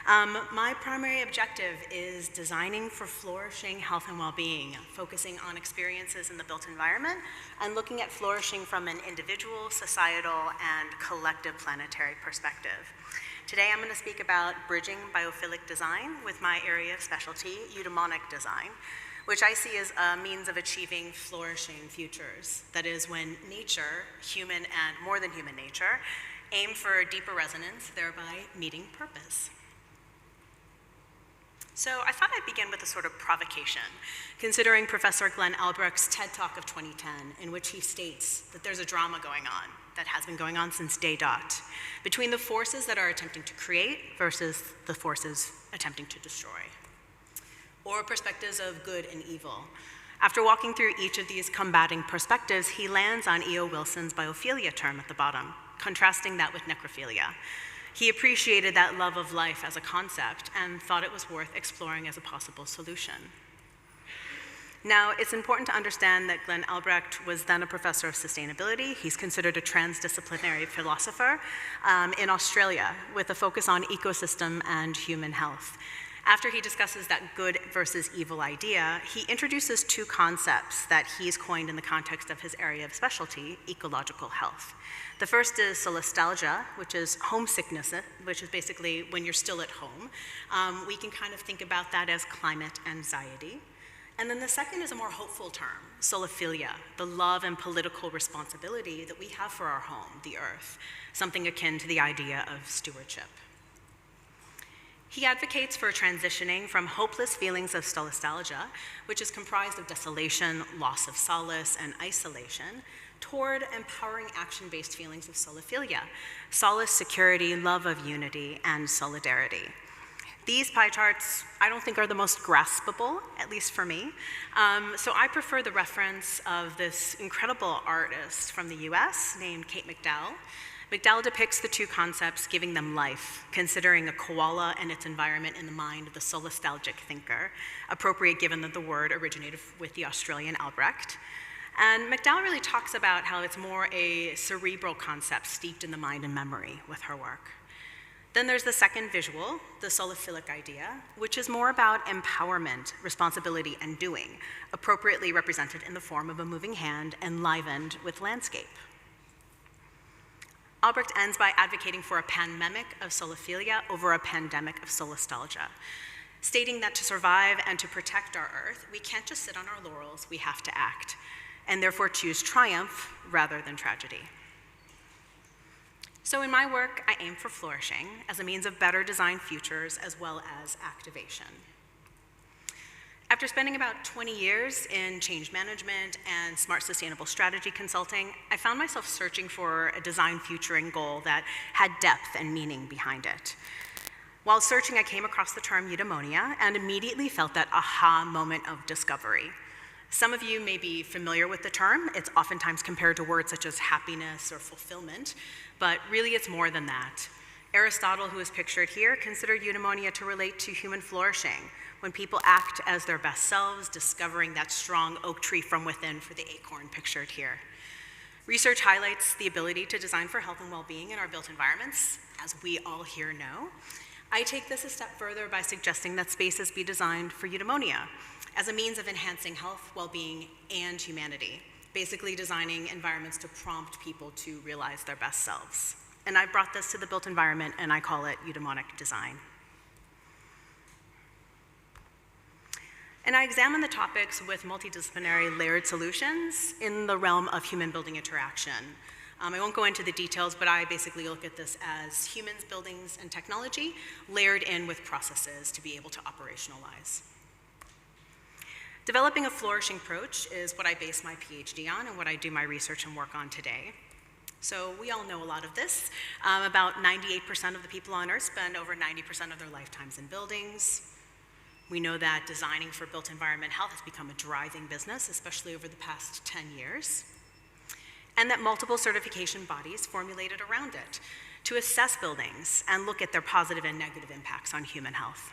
My primary objective is designing for flourishing health and well-being, focusing on experiences in the built environment and looking at flourishing from an individual, societal, and collective planetary perspective. Today I'm going to speak about bridging biophilic design with my area of specialty, eudaimonic design, which I see as a means of achieving flourishing futures. That is, when nature, human and more than human nature, aim for deeper resonance, thereby meeting purpose. So I thought I'd begin with a sort of provocation, considering Professor Glenn Albrecht's TED Talk of 2010, in which he states that there's a drama going on that has been going on since day dot, between the forces that are attempting to create versus the forces attempting to destroy, or perspectives of good and evil. After walking through each of these combating perspectives, he lands on E.O. Wilson's biophilia term at the bottom, contrasting that with necrophilia. He appreciated that love of life as a concept and thought it was worth exploring as a possible solution. Now, it's important to understand that Glenn Albrecht was then a professor of sustainability. He's considered a transdisciplinary philosopher in Australia with a focus on ecosystem and human health. After he discusses that good versus evil idea, he introduces two concepts that he's coined in the context of his area of specialty, ecological health. The first is solastalgia, which is homesickness, which is basically when you're still at home. We can kind of think about that as climate anxiety. And then the second is a more hopeful term, soliphilia, the love and political responsibility that we have for our home, the earth, something akin to the idea of stewardship. He advocates for transitioning from hopeless feelings of solastalgia, which is comprised of desolation, loss of solace, and isolation, toward empowering action-based feelings of soliphilia, solace, security, love of unity, and solidarity. These pie charts, I don't think are the most graspable, at least for me. So I prefer the reference of this incredible artist from the US named Kate McDowell. McDowell depicts the two concepts, giving them life, considering a koala and its environment in the mind of the solastalgic thinker, appropriate given that the word originated with the Australian Albrecht. And McDowell really talks about how it's more a cerebral concept steeped in the mind and memory with her work. Then there's the second visual, the solophilic idea, which is more about empowerment, responsibility, and doing, appropriately represented in the form of a moving hand enlivened with landscape. Albrecht ends by advocating for a pandemic of solophilia over a pandemic of solastalgia, stating that to survive and to protect our Earth, we can't just sit on our laurels, we have to act, and therefore choose triumph rather than tragedy. So in my work, I aim for flourishing as a means of better designed futures as well as activation. After spending about 20 years in change management and smart sustainable strategy consulting, I found myself searching for a design futuring goal that had depth and meaning behind it. While searching, I came across the term eudaimonia and immediately felt that aha moment of discovery. Some of you may be familiar with the term. It's oftentimes compared to words such as happiness or fulfillment, but really it's more than that. Aristotle, who is pictured here, considered eudaimonia to relate to human flourishing, when people act as their best selves, discovering that strong oak tree from within for the acorn pictured here. Research highlights the ability to design for health and well-being in our built environments, as we all here know. I take this a step further by suggesting that spaces be designed for eudaimonia, as a means of enhancing health, well-being, and humanity, basically designing environments to prompt people to realize their best selves. And I brought this to the built environment, and I call it eudaimonic design. And I examine the topics with multidisciplinary layered solutions in the realm of human-building interaction. I won't go into the details, but I basically look at this as humans, buildings, and technology layered in with processes to be able to operationalize. Developing a flourishing approach is what I base my PhD on and what I do my research and work on today. So we all know a lot of this. About 98% of the people on Earth spend over 90% of their lifetimes in buildings. We know that designing for built environment health has become a driving business, especially over the past 10 years. And that multiple certification bodies formulated around it to assess buildings and look at their positive and negative impacts on human health.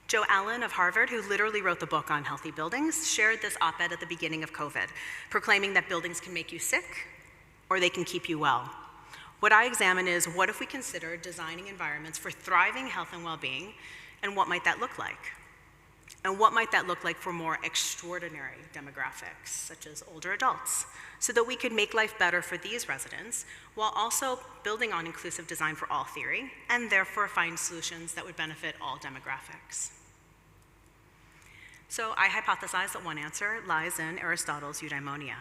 Joe Allen of Harvard, who literally wrote the book on healthy buildings, shared this op-ed at the beginning of COVID, proclaiming that buildings can make you sick or they can keep you well. What I examine is, what if we consider designing environments for thriving health and well-being, and what might that look like? And what might that look like for more extraordinary demographics, such as older adults, so that we could make life better for these residents, while also building on inclusive design for all theory, and therefore find solutions that would benefit all demographics. So I hypothesize that one answer lies in Aristotle's eudaimonia.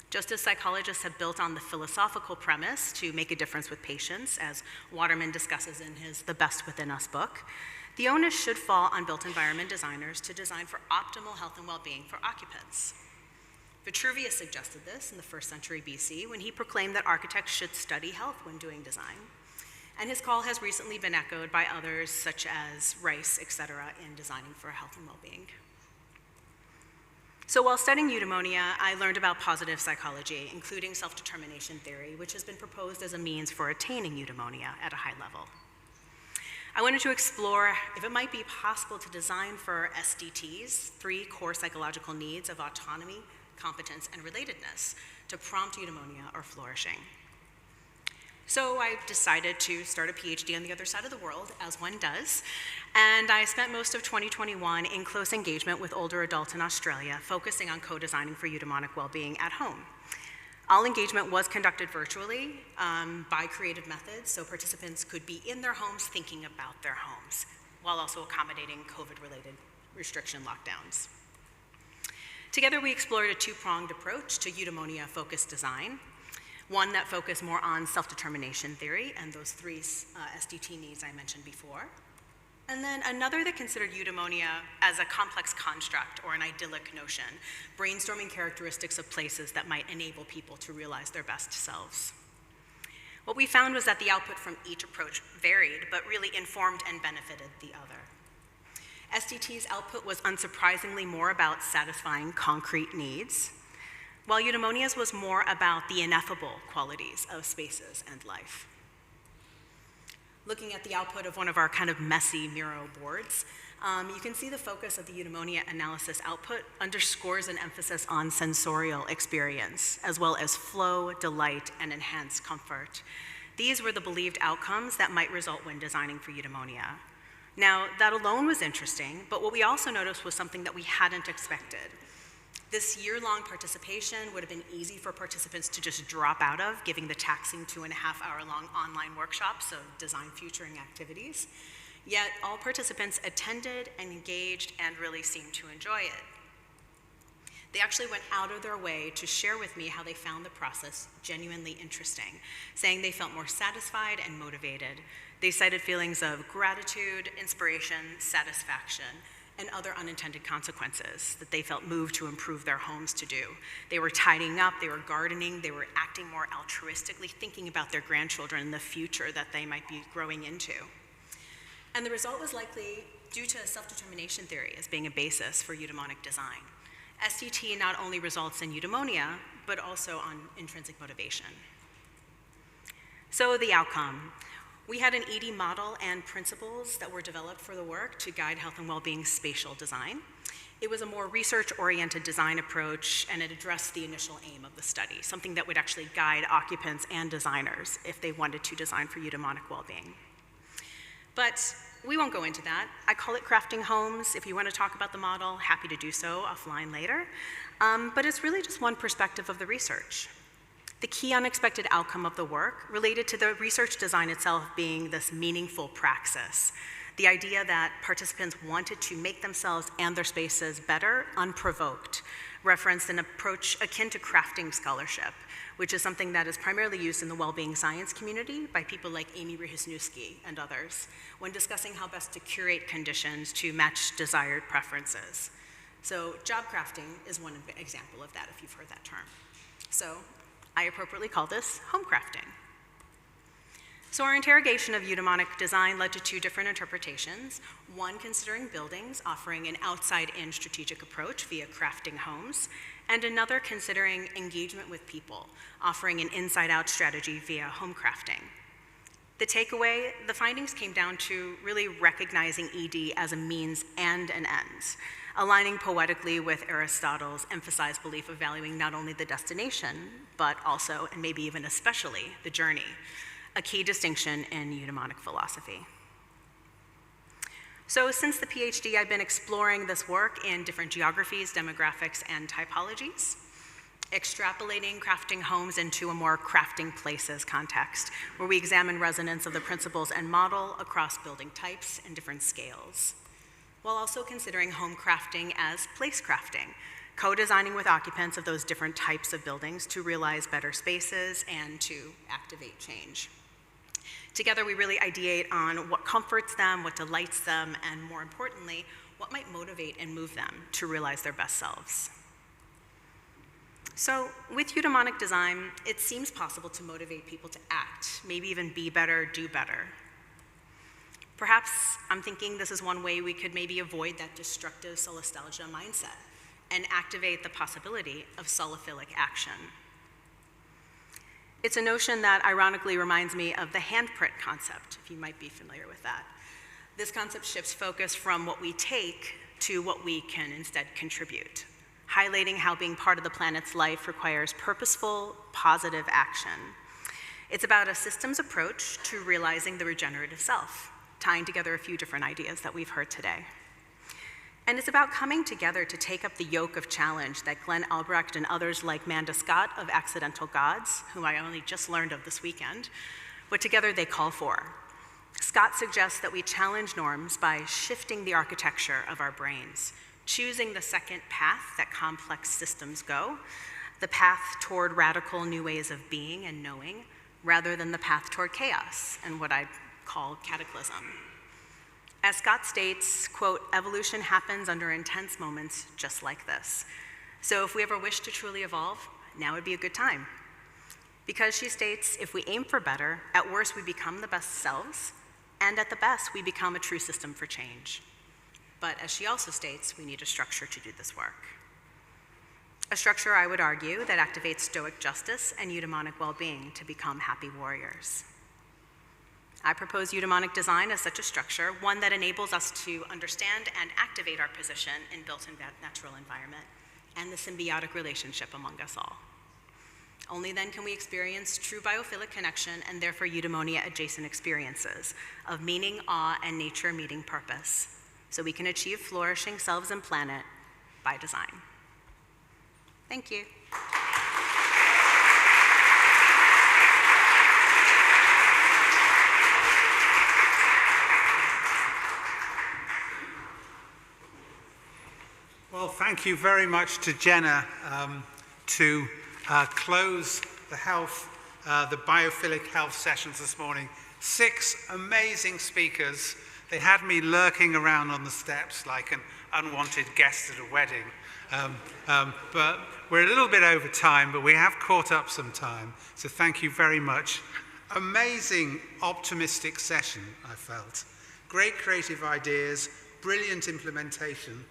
Just as psychologists have built on the philosophical premise to make a difference with patients, as Waterman discusses in his The Best Within Us book, the onus should fall on built environment designers to design for optimal health and well-being for occupants. Vitruvius suggested this in the 1st century BC when he proclaimed that architects should study health when doing design. And his call has recently been echoed by others such as Rice, etc., in designing for health and well-being. So while studying eudaimonia, I learned about positive psychology, including self-determination theory, which has been proposed as a means for attaining eudaimonia at a high level. I wanted to explore if it might be possible to design for SDTs, 3 core psychological needs of autonomy, competence, and relatedness, to prompt eudaimonia or flourishing. So I decided to start a PhD on the other side of the world, as one does, and I spent most of 2021 in close engagement with older adults in Australia, focusing on co-designing for eudaimonic well-being at home. All engagement was conducted virtually by creative methods, so participants could be in their homes thinking about their homes, while also accommodating COVID-related restriction lockdowns. Together, we explored a 2-pronged approach to eudaimonia-focused design, one that focused more on self-determination theory and those 3 SDT needs I mentioned before, and then another that considered eudaimonia as a complex construct or an idyllic notion, brainstorming characteristics of places that might enable people to realize their best selves. What we found was that the output from each approach varied, but really informed and benefited the other. SDT's output was unsurprisingly more about satisfying concrete needs, while Eudemonia's was more about the ineffable qualities of spaces and life. Looking at the output of one of our kind of messy Miro boards, you can see the focus of the Eudemonia analysis output underscores an emphasis on sensorial experience, as well as flow, delight, and enhanced comfort. These were the believed outcomes that might result when designing for Eudemonia. Now, that alone was interesting, but what we also noticed was something that we hadn't expected. This year-long participation would have been easy for participants to just drop out of, giving the taxing 2.5-hour-long online workshops of design futuring activities. Yet all participants attended and engaged and really seemed to enjoy it. They actually went out of their way to share with me how they found the process genuinely interesting, saying they felt more satisfied and motivated. They cited feelings of gratitude, inspiration, satisfaction, and other unintended consequences that they felt moved to improve their homes to do. They were tidying up, they were gardening, they were acting more altruistically, thinking about their grandchildren and the future that they might be growing into. And the result was likely due to self-determination theory as being a basis for eudaimonic design. SDT not only results in eudaimonia, but also on intrinsic motivation. So the outcome. We had an ED model and principles that were developed for the work to guide health and well-being spatial design. It was a more research-oriented design approach, and it addressed the initial aim of the study, something that would actually guide occupants and designers if they wanted to design for eudaimonic well-being. But we won't go into that. I call it crafting homes. If you want to talk about the model, happy to do so offline later. But it's really just one perspective of the research. The key unexpected outcome of the work related to the research design itself being this meaningful praxis. The idea that participants wanted to make themselves and their spaces better unprovoked, referenced an approach akin to crafting scholarship, which is something that is primarily used in the well-being science community by people like Amy Rychesnewski and others when discussing how best to curate conditions to match desired preferences. So job crafting is one example of that, if you've heard that term. So I appropriately call this home crafting. So our interrogation of eudaimonic design led to two different interpretations, one considering buildings, offering an outside-in strategic approach via crafting homes, and another considering engagement with people, offering an inside-out strategy via home crafting. The takeaway, the findings came down to really recognizing ED as a means and an end, aligning poetically with Aristotle's emphasized belief of valuing not only the destination, but also, and maybe even especially, the journey, a key distinction in eudaimonic philosophy. So since the PhD, I've been exploring this work in different geographies, demographics, and typologies, extrapolating crafting homes into a more crafting places context, where we examine resonance of the principles and model across building types and different scales, while also considering home crafting as place crafting, co-designing with occupants of those different types of buildings to realize better spaces and to activate change. Together, we really ideate on what comforts them, what delights them, and more importantly, what might motivate and move them to realize their best selves. So with eudaimonic design, it seems possible to motivate people to act, maybe even be better, do better. Perhaps I'm thinking this is one way we could maybe avoid that destructive solastalgia mindset and activate the possibility of solophilic action. It's a notion that ironically reminds me of the handprint concept, if you might be familiar with that. This concept shifts focus from what we take to what we can instead contribute, highlighting how being part of the planet's life requires purposeful, positive action. It's about a systems approach to realizing the regenerative self, tying together a few different ideas that we've heard today. And it's about coming together to take up the yoke of challenge that Glenn Albrecht and others like Manda Scott of Accidental Gods, whom I only just learned of this weekend, what together they call for. Scott suggests that we challenge norms by shifting the architecture of our brains, choosing the second path that complex systems go, the path toward radical new ways of being and knowing, rather than the path toward chaos and what I call cataclysm. As Scott states, quote, evolution happens under intense moments just like this. So if we ever wish to truly evolve, now would be a good time. Because she states, if we aim for better, at worst we become the best selves, and at the best we become a true system for change. But as she also states, we need a structure to do this work. A structure, I would argue, that activates stoic justice and eudaimonic well-being to become happy warriors. I propose eudaimonic design as such a structure, one that enables us to understand and activate our position in built and natural environment and the symbiotic relationship among us all. Only then can we experience true biophilic connection and therefore eudaimonia adjacent experiences of meaning, awe, and nature meeting purpose, so we can achieve flourishing selves and planet by design. Thank you. Well, thank you very much to Jenna to close the biophilic health sessions this morning. 6 amazing speakers. They had me lurking around on the steps like an unwanted guest at a wedding. But we're a little bit over time, but we have caught up some time. So thank you very much. Amazing, optimistic session, I felt. Great creative ideas, brilliant implementation,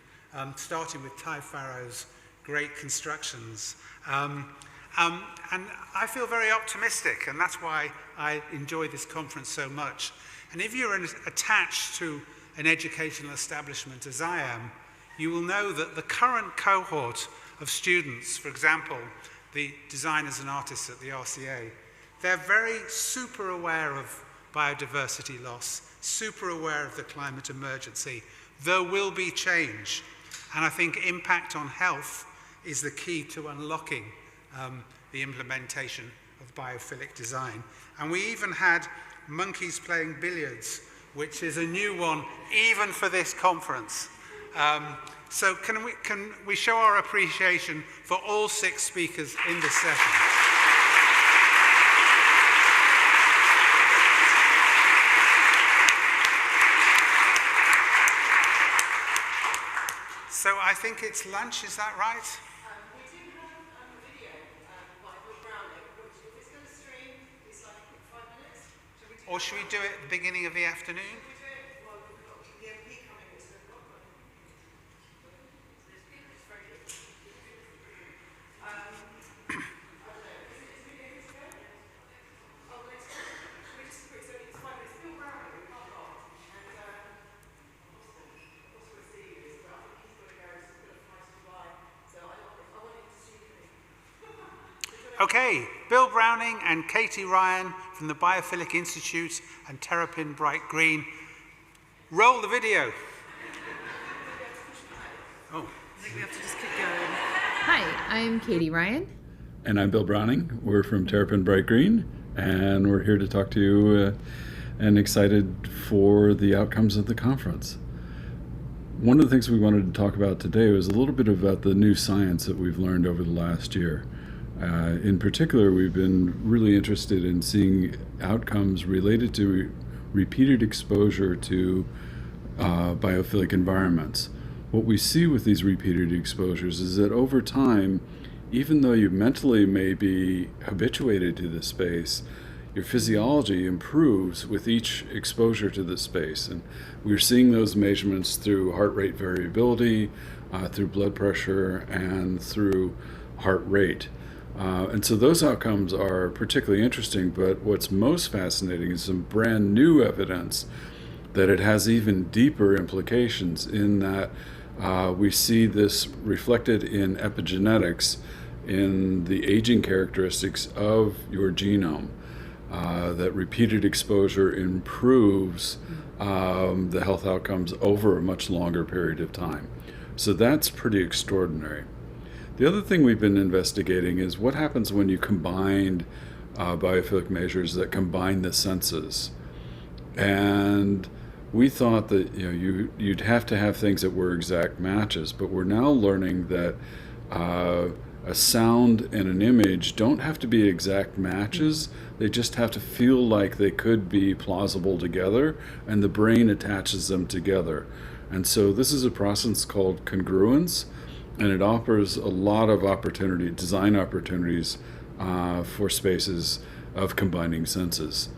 starting with Ty Farrow's great constructions. And I feel very optimistic, and that's why I enjoy this conference so much. And if you're attached to an educational establishment, as I am, you will know that the current cohort of students, for example, the designers and artists at the RCA, they're very super aware of biodiversity loss, super aware of the climate emergency. There will be change. And I think impact on health is the key to unlocking the implementation of biophilic design. And we even had monkeys playing billiards, which is a new one even for this conference. So can we show our appreciation for all 6 speakers in this session? So I think it's lunch, is that right? We do have a video by Will Browning, which if it's going to stream, it's like a quick 5 minutes. Or should we do it at the beginning of the afternoon? Well, we've got the MP coming at 2 o'clock. It's very good. I don't know. Is it going to go? Oh, let's go. Should we just quick, so it's 5 minutes. Bill Browning, we've got a lot. And also see you as well. I think he's got to go, so we've got a flight to fly. So I want him to see you. Okay, Bill Browning and Katie Ryan from the Biophilic Institute and Terrapin Bright Green. Roll the video. Oh. I think we have to just keep going. Hi, I'm Katie Ryan. And I'm Bill Browning. We're from Terrapin Bright Green, and we're here to talk to you and excited for the outcomes of the conference. One of the things we wanted to talk about today was a little bit about the new science that we've learned over the last year. In particular, we've been really interested in seeing outcomes related to repeated exposure to biophilic environments. What we see with these repeated exposures is that over time, even though you mentally may be habituated to the space, your physiology improves with each exposure to the space. And we're seeing those measurements through heart rate variability, through blood pressure, and through heart rate. And so those outcomes are particularly interesting, but what's most fascinating is some brand new evidence that it has even deeper implications in that we see this reflected in epigenetics, in the aging characteristics of your genome, that repeated exposure improves the health outcomes over a much longer period of time. So that's pretty extraordinary. The other thing we've been investigating is what happens when you combine biophilic measures that combine the senses. And we thought that you'd have to have things that were exact matches, but we're now learning that a sound and an image don't have to be exact matches. They just have to feel like they could be plausible together, and the brain attaches them together. And so this is a process called congruence, and it offers a lot of design opportunities for spaces of combining senses.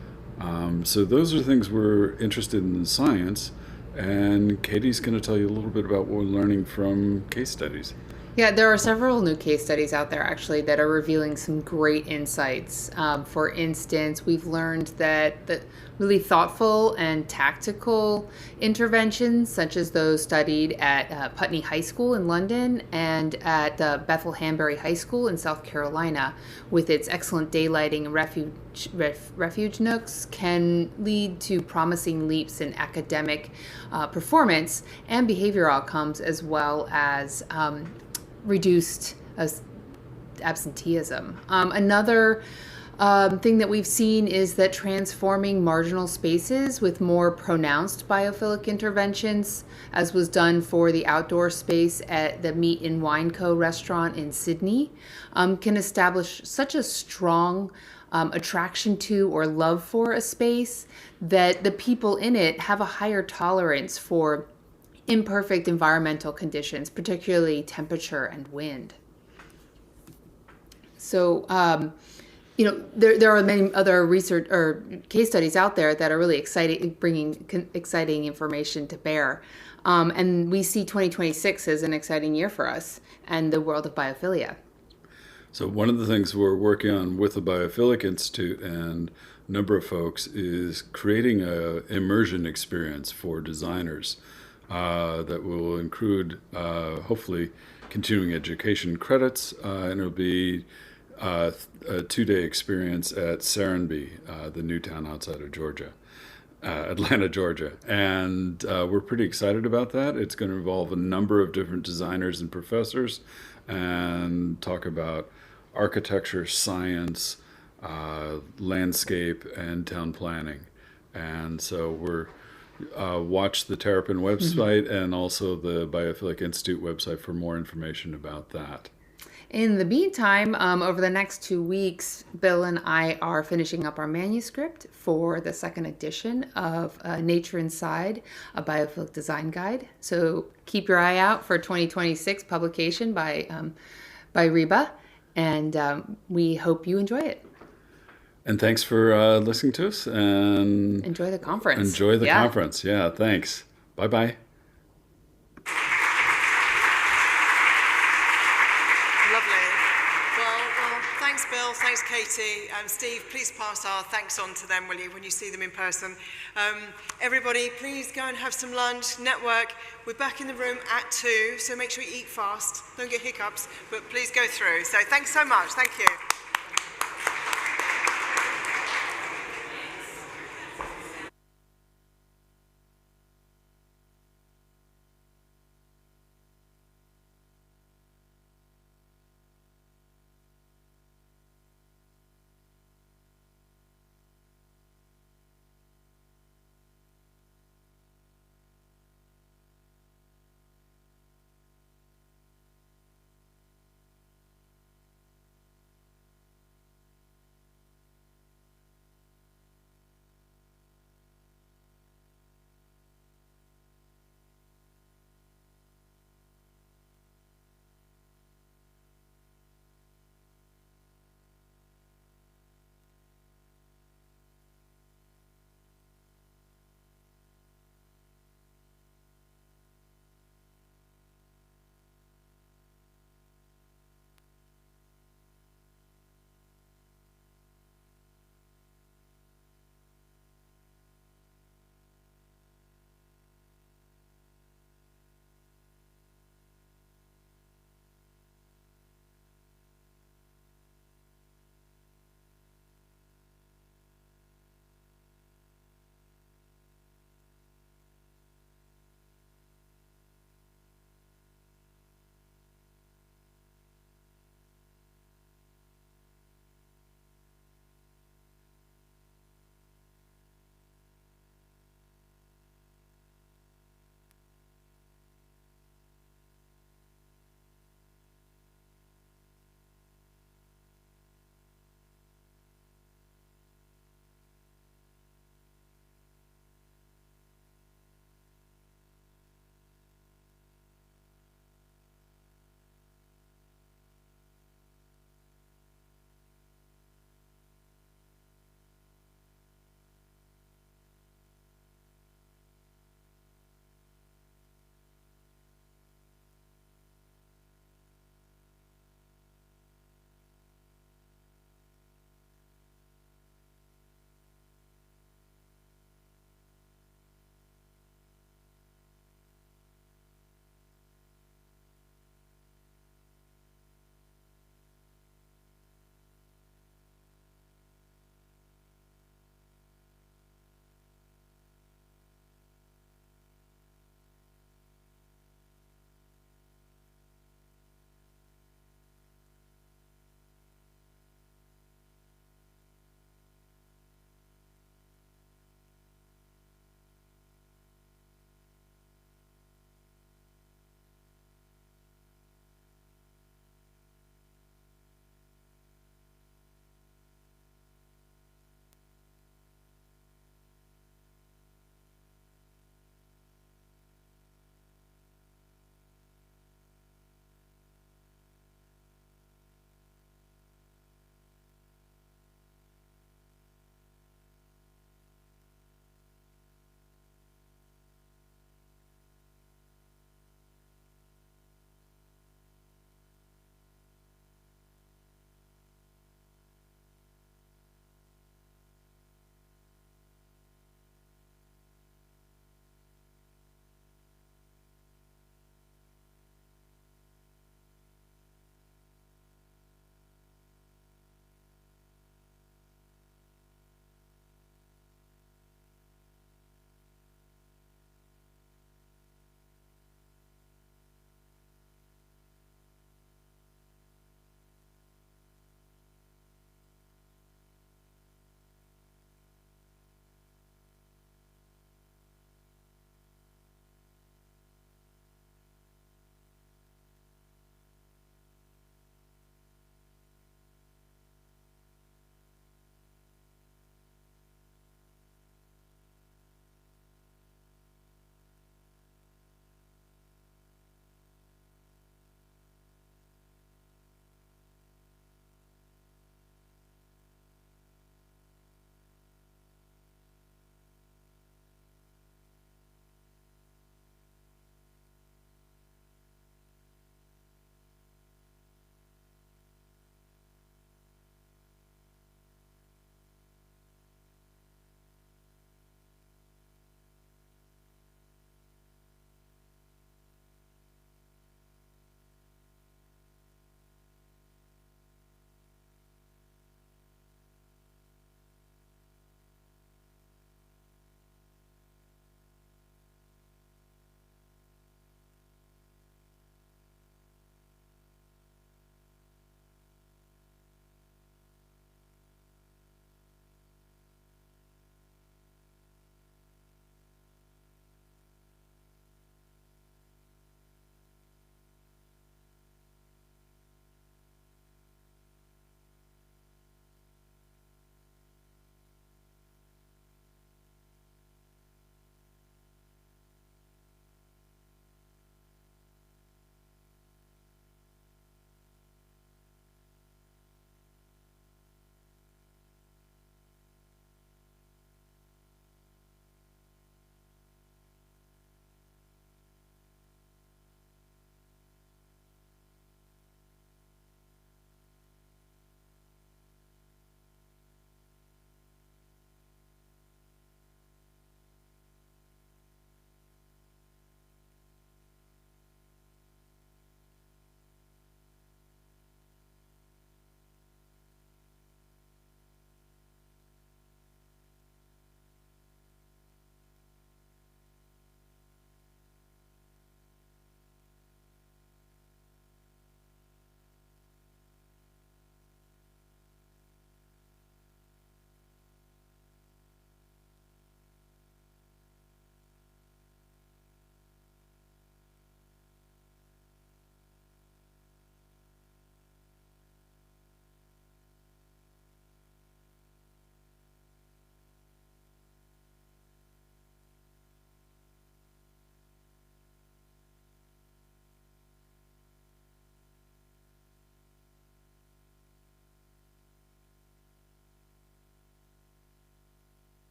So those are things we're interested in science, and Katie's going to tell you a little bit about what we're learning from case studies. Yeah, there are several new case studies out there actually that are revealing some great insights. For instance, we've learned that the really thoughtful and tactical interventions, such as those studied at Putney High School in London and at Bethel Hanbury High School in South Carolina, with its excellent daylighting and refuge nooks, can lead to promising leaps in academic performance and behavior outcomes, as well as reduced absenteeism. Another thing that we've seen is that transforming marginal spaces with more pronounced biophilic interventions, as was done for the outdoor space at the Meat and Wine Co. restaurant in Sydney, can establish such a strong attraction to or love for a space that the people in it have a higher tolerance for imperfect environmental conditions, particularly temperature and wind. So, there are many other research or case studies out there that are really exciting, bringing exciting information to bear. And we see 2026 as an exciting year for us and the world of biophilia. So one of the things we're working on with the Biophilic Institute and a number of folks is creating an immersion experience for designers that will include, hopefully, continuing education credits, and it'll be a 2-day experience at Serenbe, the new town outside of Georgia, Atlanta, Georgia. And we're pretty excited about that. It's going to involve a number of different designers and professors and talk about architecture, science, landscape, and town planning. And so we're watch the Terrapin website and also the Biophilic Institute website for more information about that. In the meantime, over the next 2 weeks, Bill and I are finishing up our manuscript for the second edition of Nature Inside, a Biophilic Design Guide. So keep your eye out for 2026 publication by Reba, and we hope you enjoy it. And thanks for listening to us, and enjoy the conference. Enjoy the conference. Yeah, thanks. Bye-bye. Lovely. Well, thanks, Bill. Thanks, Katie. Steve, please pass our thanks on to them, will you, when you see them in person. Everybody, please go and have some lunch, network. We're back in the room at 2, so make sure you eat fast. Don't get hiccups, but please go through. So thanks so much. Thank you.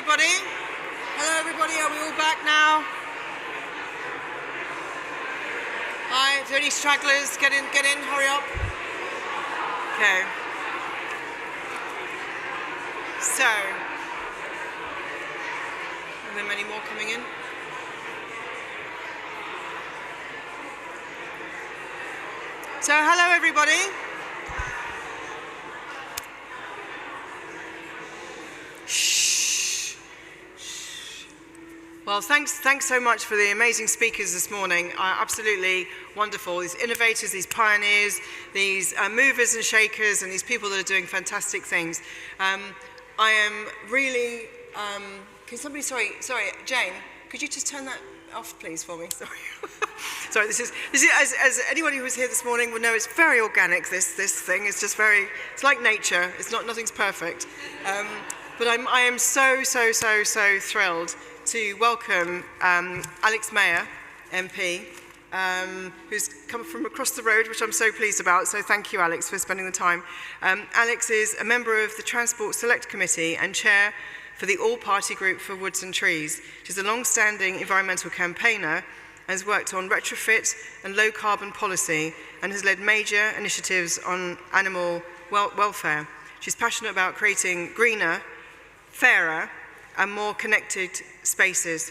everybody. Hello, everybody. Are we all back now? Hi, is there any stragglers? Get in, hurry up. Okay. So, are there many more coming in? So, hello, everybody. Well, thanks so much for the amazing speakers this morning. Absolutely wonderful. These innovators, these pioneers, these movers and shakers, and these people that are doing fantastic things. I am really, can somebody, sorry, Jane, could you just turn that off, please, for me? Sorry. Sorry, this is as anybody who was here this morning will know, it's very organic, this thing. It's just very, it's like nature. It's nothing's perfect. But I am so thrilled to welcome Alex Mayer, MP, who's come from across the road, which I'm so pleased about. So thank you, Alex, for spending the time. Alex is a member of the Transport Select Committee and chair for the All-Party Group for Woods and Trees. She's a long-standing environmental campaigner and has worked on retrofit and low-carbon policy and has led major initiatives on animal welfare. She's passionate about creating greener, fairer, and more connected spaces,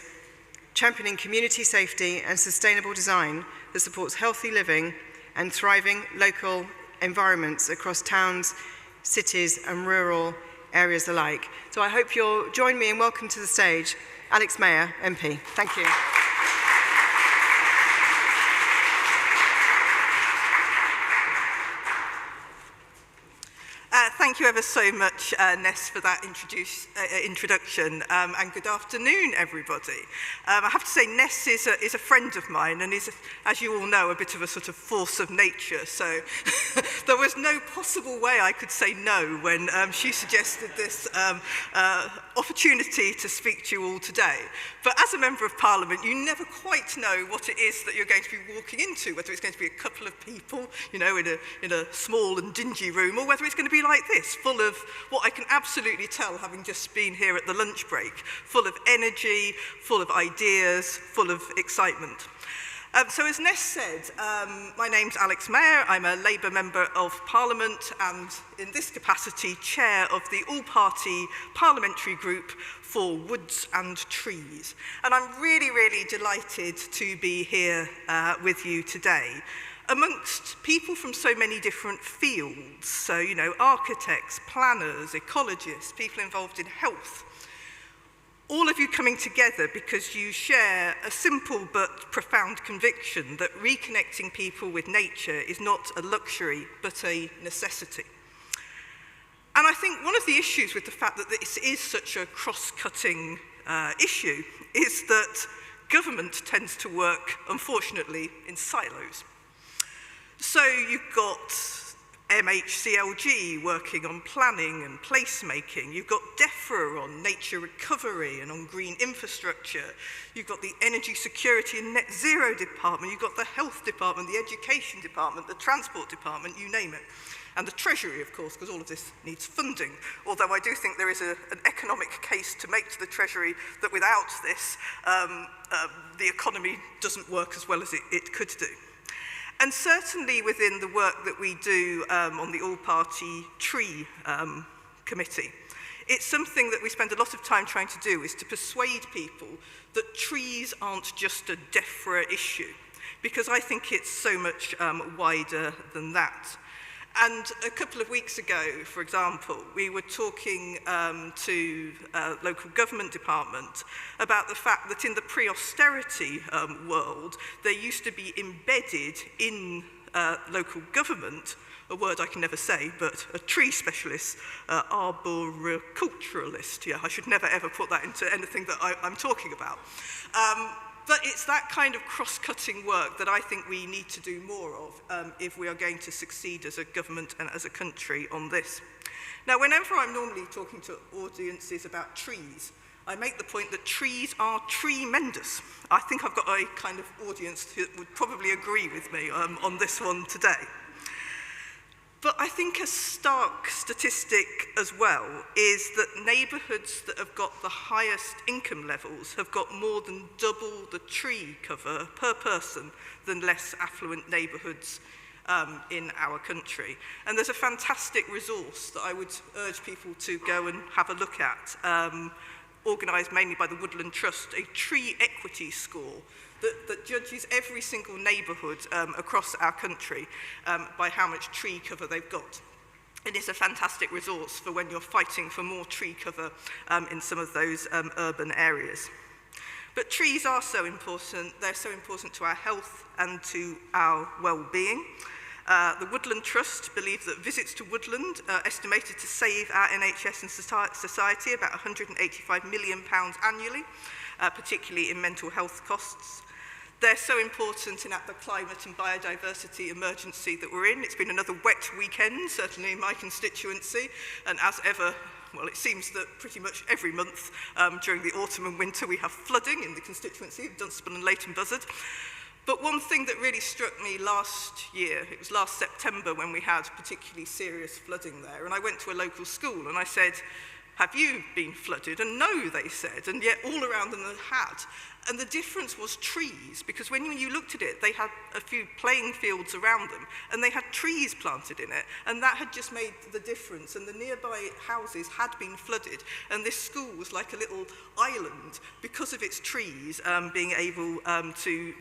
championing community safety and sustainable design that supports healthy living and thriving local environments across towns, cities, and rural areas alike. So I hope you'll join me in welcome to the stage, Alex Mayer, MP. Thank you. Thank you ever so much, Ness, for that introduction, and good afternoon, everybody. I have to say, Ness is a friend of mine and is, as you all know, a bit of a sort of force of nature, so there was no possible way I could say no when she suggested this opportunity to speak to you all today. But as a Member of Parliament, you never quite know what it is that you're going to be walking into, whether it's going to be a couple of people, you know, in a small and dingy room, or whether it's going to be like this, full of what I can absolutely tell, having just been here at the lunch break, full of energy, full of ideas, full of excitement. So as Ness said, my name's Alex Mayer. I'm a Labour Member of Parliament and in this capacity, chair of the all-party parliamentary group for Woods and Trees. And I'm really, really delighted to be here with you today, amongst people from so many different fields. So, you know, architects, planners, ecologists, people involved in health. All of you coming together because you share a simple but profound conviction that reconnecting people with nature is not a luxury, but a necessity. And I think one of the issues with the fact that this is such a cross-cutting issue is that government tends to work, unfortunately, in silos. So you've got MHCLG working on planning and placemaking. You've got DEFRA on nature recovery and on green infrastructure. You've got the energy security and net zero department. You've got the health department, the education department, the transport department, you name it. And the Treasury, of course, because all of this needs funding. Although I do think there is an economic case to make to the Treasury that without this, the economy doesn't work as well as it could do. And certainly within the work that we do on the all-party tree committee, it's something that we spend a lot of time trying to do, is to persuade people that trees aren't just a DEFRA issue, because I think it's so much wider than that. And a couple of weeks ago, for example, we were talking to local government department about the fact that in the pre-austerity world, there used to be embedded in local government, a word I can never say, but a tree specialist, arboriculturalist. Yeah, I should never ever put that into anything that I'm talking about. But it's that kind of cross-cutting work that I think we need to do more of if we are going to succeed as a government and as a country on this. Now, whenever I'm normally talking to audiences about trees, I make the point that trees are tremendous. I think I've got a kind of audience who would probably agree with me on this one today. But I think a stark statistic as well is that neighbourhoods that have got the highest income levels have got more than double the tree cover per person than less affluent neighbourhoods in our country. And there's a fantastic resource that I would urge people to go and have a look at, organised mainly by the Woodland Trust, a tree equity score that judges every single neighbourhood across our country by how much tree cover they've got. It is a fantastic resource for when you're fighting for more tree cover in some of those urban areas. But trees are so important. They're so important to our health and to our well-being. The Woodland Trust believe that visits to woodland are estimated to save our NHS and society about £185 million annually, particularly in mental health costs. They're so important in the climate and biodiversity emergency that we're in. It's been another wet weekend, certainly in my constituency, and as ever, well, it seems that pretty much every month during the autumn and winter we have flooding in the constituency of Dunstable and Leighton Buzzard. But one thing that really struck me last year, it was last September when we had particularly serious flooding there, and I went to a local school and I said, have you been flooded? And no, they said, and yet all around them they had. And the difference was trees, because when you looked at it, they had a few playing fields around them, and they had trees planted in it, and that had just made the difference. And the nearby houses had been flooded, and this school was like a little island because of its trees being able to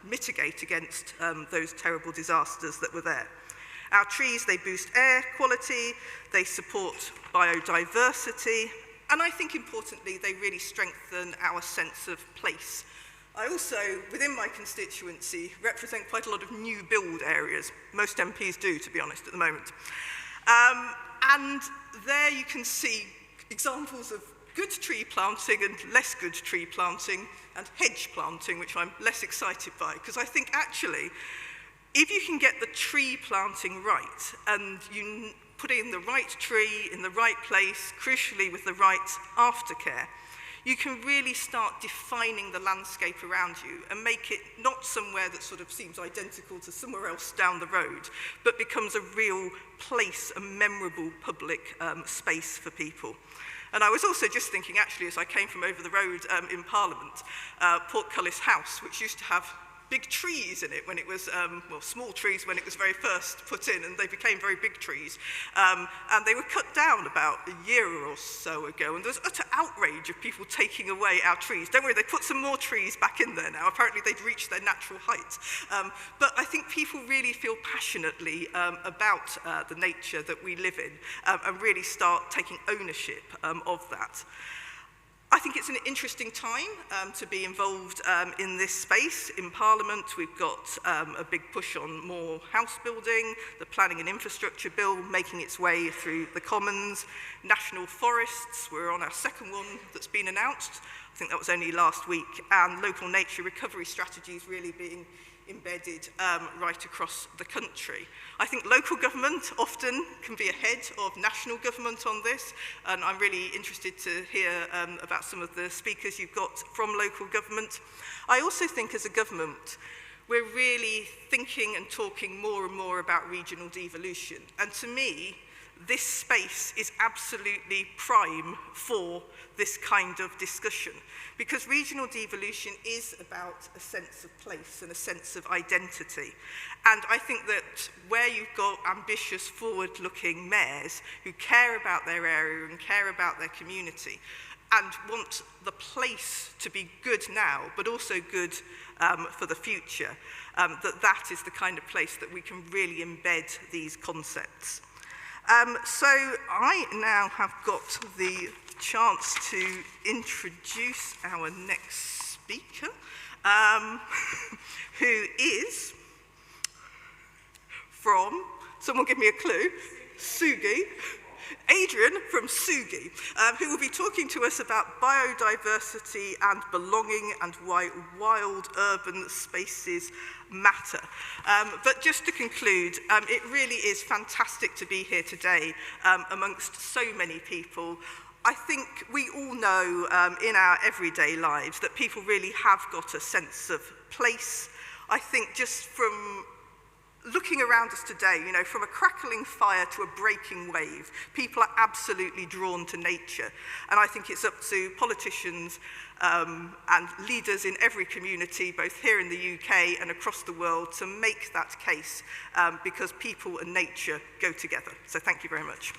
mitigate against those terrible disasters that were there. Our trees, they boost air quality, they support biodiversity, and I think importantly, they really strengthen our sense of place. I also, within my constituency, represent quite a lot of new build areas. Most MPs do, to be honest, at the moment. And there you can see examples of good tree planting and less good tree planting, and hedge planting, which I'm less excited by, because I think actually, if you can get the tree planting right, and you put in the right tree in the right place, crucially with the right aftercare, you can really start defining the landscape around you and make it not somewhere that sort of seems identical to somewhere else down the road, but becomes a real place, a memorable public space for people. And I was also just thinking, actually, as I came from over the road in Parliament, Portcullis House, which used to have big trees in it when it was, well, small trees when it was very first put in, and they became very big trees. And they were cut down about a year or so ago, and there was utter outrage of people taking away our trees. Don't worry, they put some more trees back in there now. Apparently they'd reached their natural height. But I think people really feel passionately about the nature that we live in and really start taking ownership of that. I think it's an interesting time to be involved in this space. In Parliament, we've got a big push on more house building, the Planning and Infrastructure Bill making its way through the Commons, national forests, we're on our second one that's been announced. I think that was only last week, and local nature recovery strategies really being embedded right across the country. I think local government often can be ahead of national government on this, and I'm really interested to hear about some of the speakers you've got from local government. I also think as a government, we're really thinking and talking more and more about regional devolution, and to me, this space is absolutely prime for this kind of discussion, because regional devolution is about a sense of place and a sense of identity. And I think that where you've got ambitious, forward-looking mayors who care about their area and care about their community and want the place to be good now, but also good for the future, that is the kind of place that we can really embed these concepts. So I now have got the chance to introduce our next speaker, who is from, someone give me a clue, Sugi, Adrian from Sugi, who will be talking to us about biodiversity and belonging and why wild urban spaces matter. But just to conclude, it really is fantastic to be here today amongst so many people. I think we all know in our everyday lives that people really have got a sense of place. I think just from looking around us today, you know, from a crackling fire to a breaking wave, people are absolutely drawn to nature. And I think it's up to politicians and leaders in every community, both here in the UK and across the world, to make that case, because people and nature go together. So thank you very much.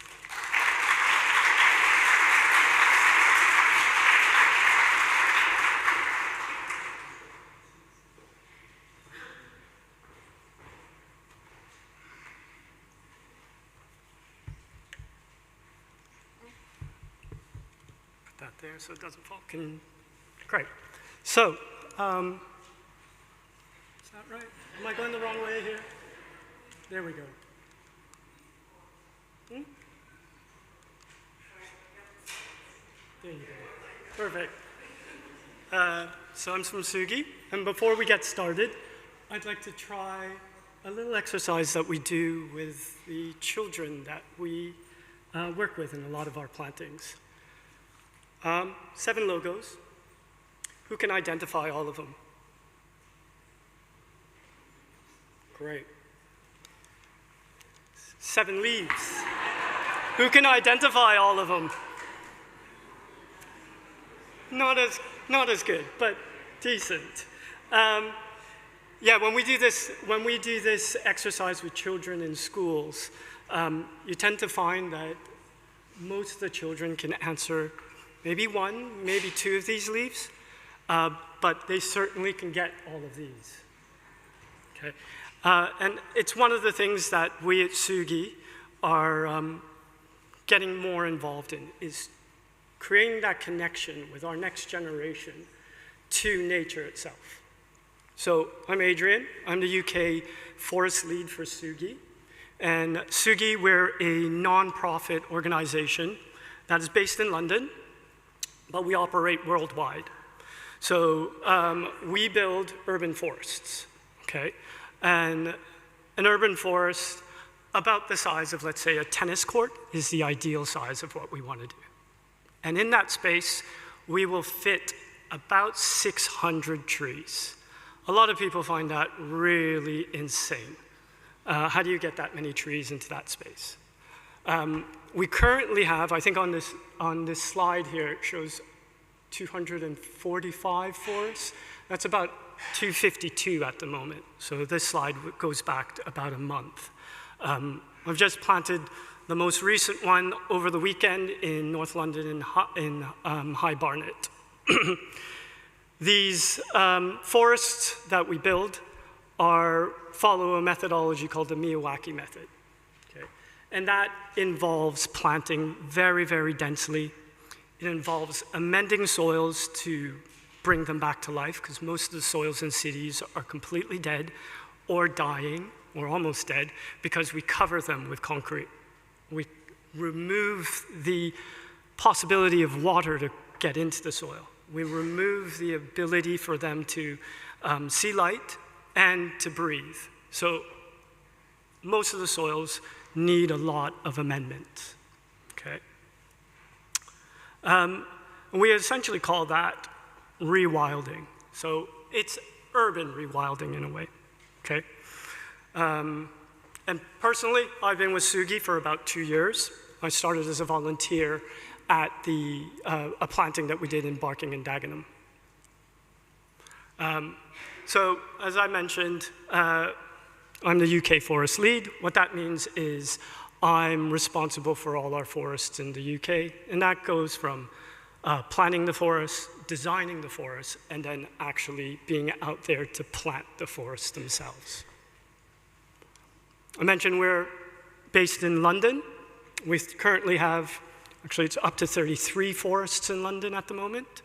That there so it doesn't fall. Great. So, is that right? Am I going the wrong way here? There we go. There you go. Perfect. So I'm from Sugi, and before we get started, I'd like to try a little exercise that we do with the children that we work with in a lot of our plantings. 7 logos. Who can identify all of them? Great. 7 leaves. Who can identify all of them? Not as good, but decent. Yeah, when we do this exercise with children in schools, you tend to find that most of the children can answer maybe 1, maybe 2 of these leaves, but they certainly can get all of these. Okay, and it's one of the things that we at Sugi are getting more involved in, is creating that connection with our next generation to nature itself. So I'm Adrian. I'm the UK Forest Lead for Sugi. And Sugi, we're a non-profit organization that is based in London, but we operate worldwide. So we build urban forests, okay? And an urban forest about the size of, let's say, a tennis court is the ideal size of what we want to do. And in that space, we will fit about 600 trees. A lot of people find that really insane. How do you get that many trees into that space? We currently have, I think on this slide here, it shows 245 forests. That's about 252 at the moment. So this slide goes back to about a month. I've just planted the most recent one over the weekend in North London in High Barnet. These forests that we build follow a methodology called the Miyawaki method. Okay? And that involves planting very, very densely. It involves amending soils to bring them back to life, because most of the soils in cities are completely dead or dying or almost dead because we cover them with concrete. We remove the possibility of water to get into the soil. We remove the ability for them to see light and to breathe. So most of the soils need a lot of amendment, okay? We essentially call that rewilding. So it's urban rewilding in a way, okay? And personally, I've been with Sugi for about 2 years. I started as a volunteer at a planting that we did in Barking and Dagenham. So as I mentioned, I'm the UK Forest Lead. What that means is I'm responsible for all our forests in the UK, and that goes from planning the forest, designing the forest, and then actually being out there to plant the forests themselves. I mentioned we're based in London. We currently have, actually it's up to 33 forests in London at the moment.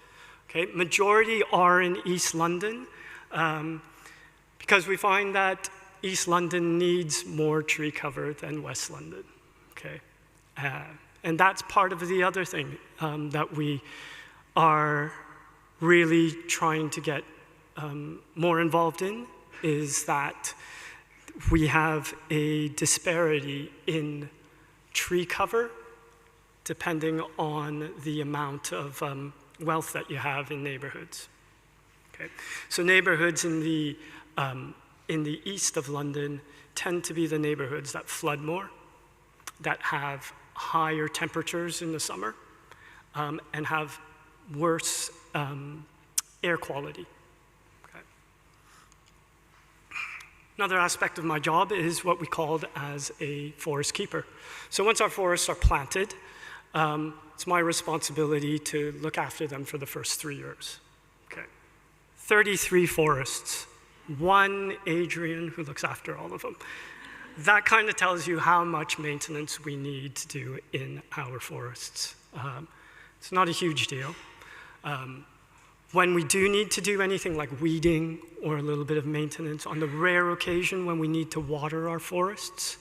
Okay, majority are in East London because we find that East London needs more tree cover than West London, okay? And that's part of the other thing that we are really trying to get more involved in, is that we have a disparity in tree cover depending on the amount of wealth that you have in neighborhoods. Okay? So neighborhoods in in the east of London tend to be the neighborhoods that flood more, that have higher temperatures in the summer, and have worse air quality. Okay. Another aspect of my job is what we called as a forest keeper. So once our forests are planted, it's my responsibility to look after them for the first 3 years. Okay. 33 forests, one Adrian who looks after all of them. That kind of tells you how much maintenance we need to do in our forests. It's not a huge deal. When we do need to do anything like weeding or a little bit of maintenance, on the rare occasion when we need to water our forests,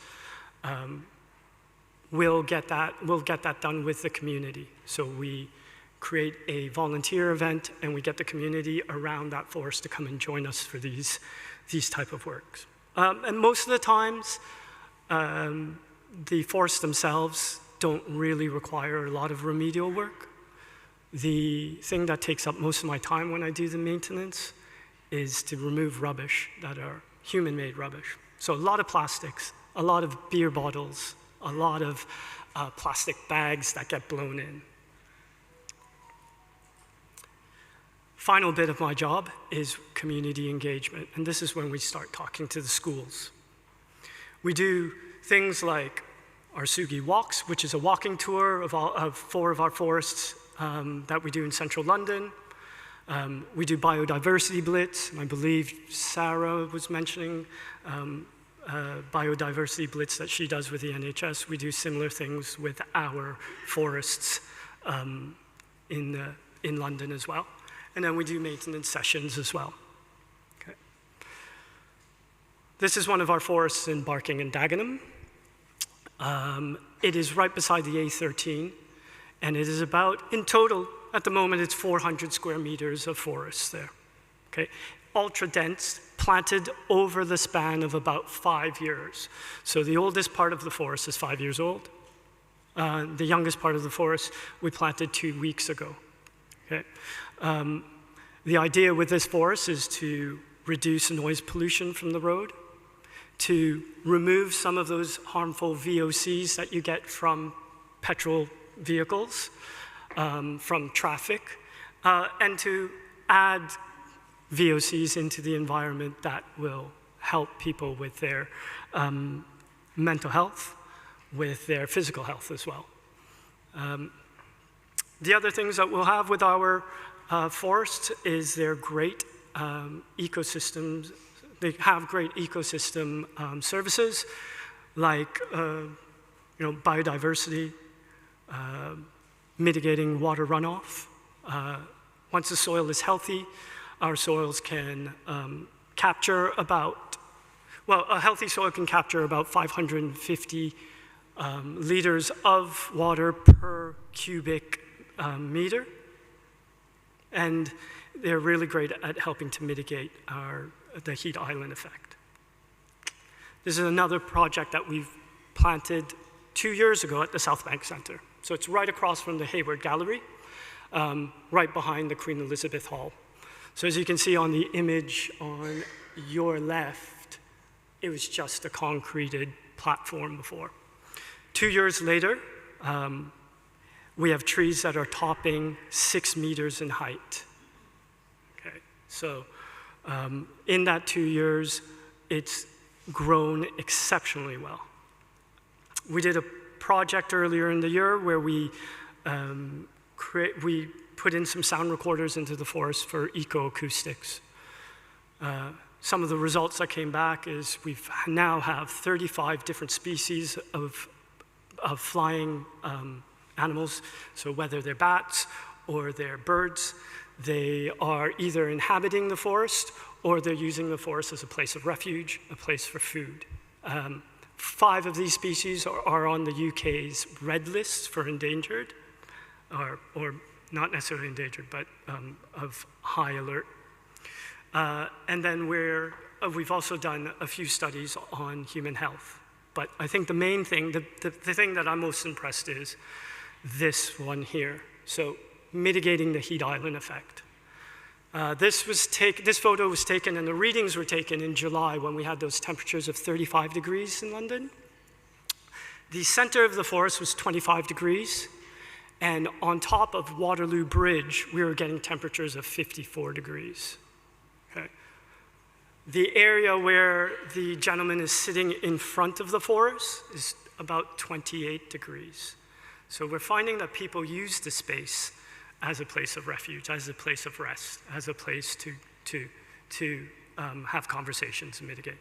we'll get that done with the community. So we create a volunteer event and we get the community around that forest to come and join us for these type of works. And most of the times, the forests themselves don't really require a lot of remedial work. The thing that takes up most of my time when I do the maintenance is to remove rubbish that are human-made rubbish. So a lot of plastics, a lot of beer bottles, a lot of plastic bags that get blown in. Final bit of my job is community engagement, and this is when we start talking to the schools. We do things like our Sugi Walks, which is a walking tour of 4 of our forests that we do in central London. We do Biodiversity Blitz, and I believe Sarah was mentioning Biodiversity Blitz that she does with the NHS. We do similar things with our forests in London as well. And then we do maintenance sessions as well. Okay. This is one of our forests in Barking and Dagenham. It is right beside the A13, and it is about, in total, at the moment, it's 400 square meters of forest there. Okay. Ultra dense, planted over the span of about 5 years. So the oldest part of the forest is 5 years old. The youngest part of the forest we planted 2 weeks ago. Okay. The idea with this forest is to reduce noise pollution from the road, to remove some of those harmful VOCs that you get from petrol vehicles, from traffic, and to add VOCs into the environment that will help people with their mental health, with their physical health as well. The other things that we'll have with our forests is they're great ecosystems. They have great ecosystem services like biodiversity, mitigating water runoff. Once the soil is healthy, our soils can capture about, a healthy soil can capture about 550 liters of water per cubic meter. And they're really great at helping to mitigate the heat island effect. This is another project that we've planted 2 years ago at the South Bank Centre. So it's right across from the Hayward Gallery, right behind the Queen Elizabeth Hall. So as you can see on the image on your left, it was just a concreted platform before. 2 years later, we have trees that are topping 6 meters in height. Okay, so in that 2 years, it's grown exceptionally well. We did a project earlier in the year where we put in some sound recorders into the forest for ecoacoustics. Some of the results that came back is we now have 35 different species of flying animals, so whether they're bats or they're birds, they are either inhabiting the forest or they're using the forest as a place of refuge, a place for food. 5 of these species are on the UK's red list for endangered, or not necessarily endangered, but of high alert. And then we've also done a few studies on human health. But I think the main thing, the thing that I'm most impressed is this one here. So mitigating the heat island effect. This photo was taken, and the readings were taken in July when we had those temperatures of 35 degrees in London. The center of the forest was 25 degrees, and on top of Waterloo Bridge, we were getting temperatures of 54 degrees. Okay. The area where the gentleman is sitting in front of the forest is about 28 degrees. So we're finding that people use the space as a place of refuge, as a place of rest, as a place to have conversations and mitigate.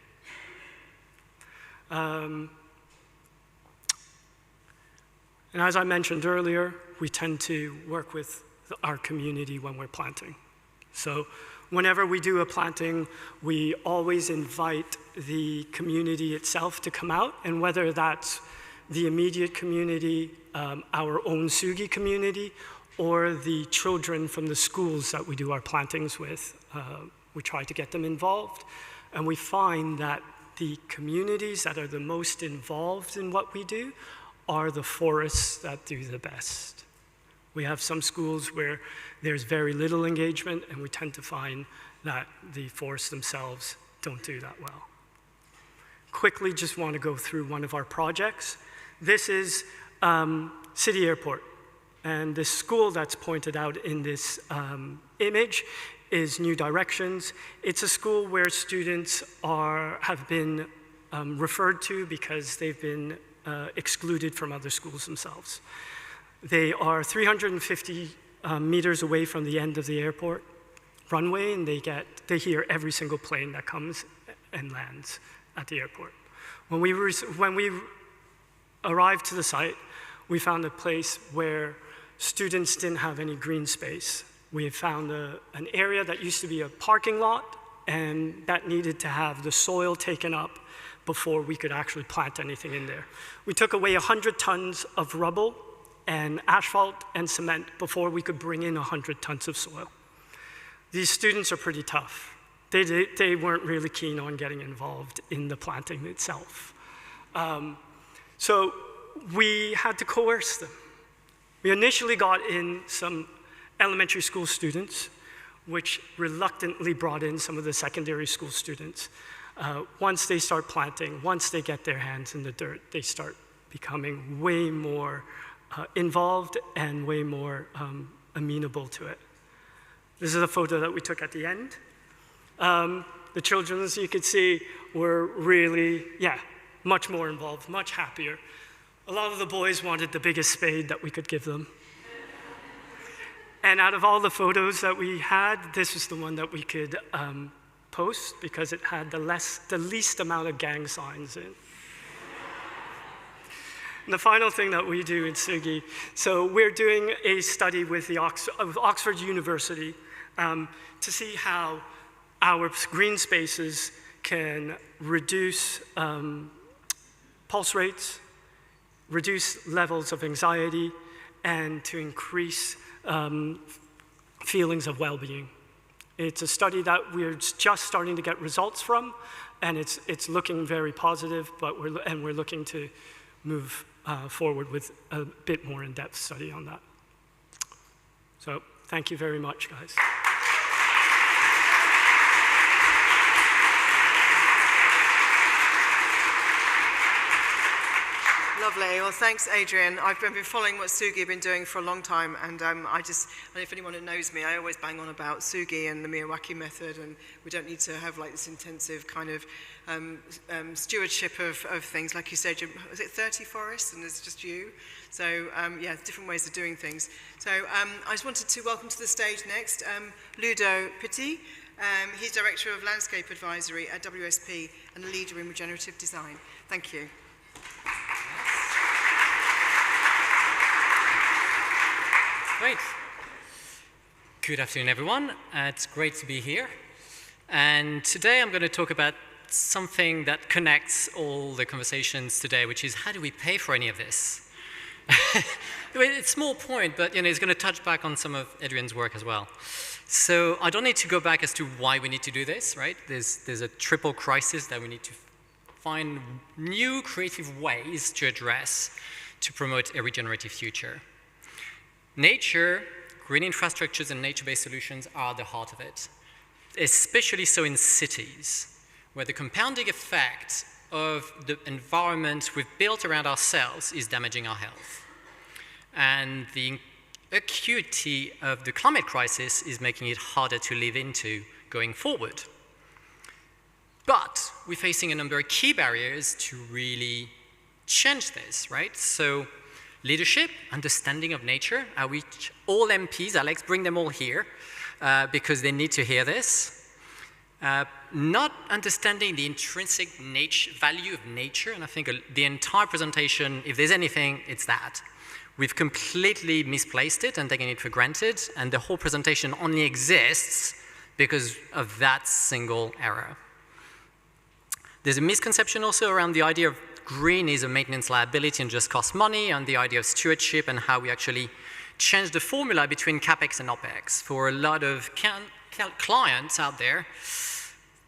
And as I mentioned earlier, we tend to work with our community when we're planting. So whenever we do a planting, we always invite the community itself to come out, and whether that's the immediate community, our own Sugi community, or the children from the schools that we do our plantings with, we try to get them involved. And we find that the communities that are the most involved in what we do are the forests that do the best. We have some schools where there's very little engagement, and we tend to find that the forests themselves don't do that well. Quickly, just want to go through one of our projects. This is City Airport, and the school that's pointed out in this image is New Directions. It's a school where students have been referred to because they've been excluded from other schools themselves. They are 350 meters away from the end of the airport runway, and they hear every single plane that comes and lands at the airport. When we arrived to the site, we found a place where students didn't have any green space. We found an area that used to be a parking lot, and that needed to have the soil taken up before we could actually plant anything in there. We took away 100 tons of rubble and asphalt and cement before we could bring in 100 tons of soil. These students are pretty tough. They weren't really keen on getting involved in the planting itself. So we had to coerce them. We initially got in some elementary school students, which reluctantly brought in some of the secondary school students. Once they start planting, once they get their hands in the dirt, they start becoming way more involved and way more amenable to it. This is a photo that we took at the end. The children, as you can see, were really, much more involved, much happier. A lot of the boys wanted the biggest spade that we could give them. And out of all the photos that we had, this was the one that we could post because it had the least amount of gang signs in. And the final thing that we do in Sugi, so we're doing a study with Oxford University to see how our green spaces can reduce pulse rates, reduce levels of anxiety, and to increase feelings of well-being. It's a study that we're just starting to get results from, and it's looking very positive, but we're looking to move forward with a bit more in-depth study on that. So thank you very much, guys. Lovely. Well, thanks, Adrian. I've been following what Sugi have been doing for a long time, and I don't know if anyone who knows me, I always bang on about Sugi and the Miyawaki method, and we don't need to have like this intensive kind of stewardship of things. Like you said, is it 30 forests, and it's just you? So, yeah, different ways of doing things. So I just wanted to welcome to the stage next Ludo Pitti. He's Director of Landscape Advisory at WSP and a leader in regenerative design. Thank you. Great. Good afternoon, everyone. It's great to be here. And today I'm going to talk about something that connects all the conversations today, which is how do we pay for any of this? It's a small point, but it's going to touch back on some of Adrian's work as well. So I don't need to go back as to why we need to do this, right? There's a triple crisis that we need to find new creative ways to address to promote a regenerative future. Nature green infrastructures and nature-based solutions are the heart of it, especially so in cities, where the compounding effect of the environment we've built around ourselves is damaging our health. And the acuity of the climate crisis is making it harder to live into going forward. But we're facing a number of key barriers to really change this, right? So leadership, understanding of nature, which all MPs, Alex, bring them all here because they need to hear this. Not understanding the intrinsic value of nature, and I think the entire presentation, if there's anything, it's that. We've completely misplaced it and taken it for granted, and the whole presentation only exists because of that single error. There's a misconception also around the idea of green is a maintenance liability and just costs money, and the idea of stewardship and how we actually change the formula between CapEx and OpEx. For a lot of clients out there,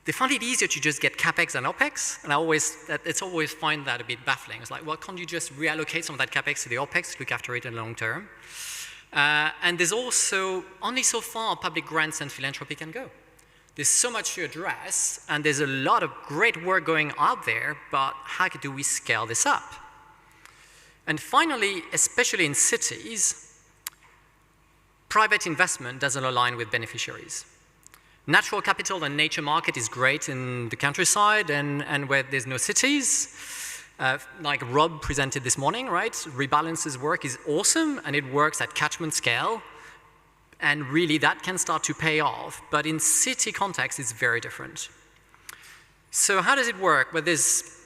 they find it easier to just get CapEx and OpEx, and it's always find that a bit baffling. It's like, well, can't you just reallocate some of that CapEx to the OpEx to look after it in the long term? And there's also, only so far public grants and philanthropy can go. There's so much to address, and there's a lot of great work going out there, but how do we scale this up? And finally, especially in cities, private investment doesn't align with beneficiaries. Natural capital and nature market is great in the countryside and where there's no cities. Like Rob presented this morning, right? Rebalance's work is awesome, and it works at catchment scale. And really, that can start to pay off. But in city context, it's very different. So how does it work? Well, there's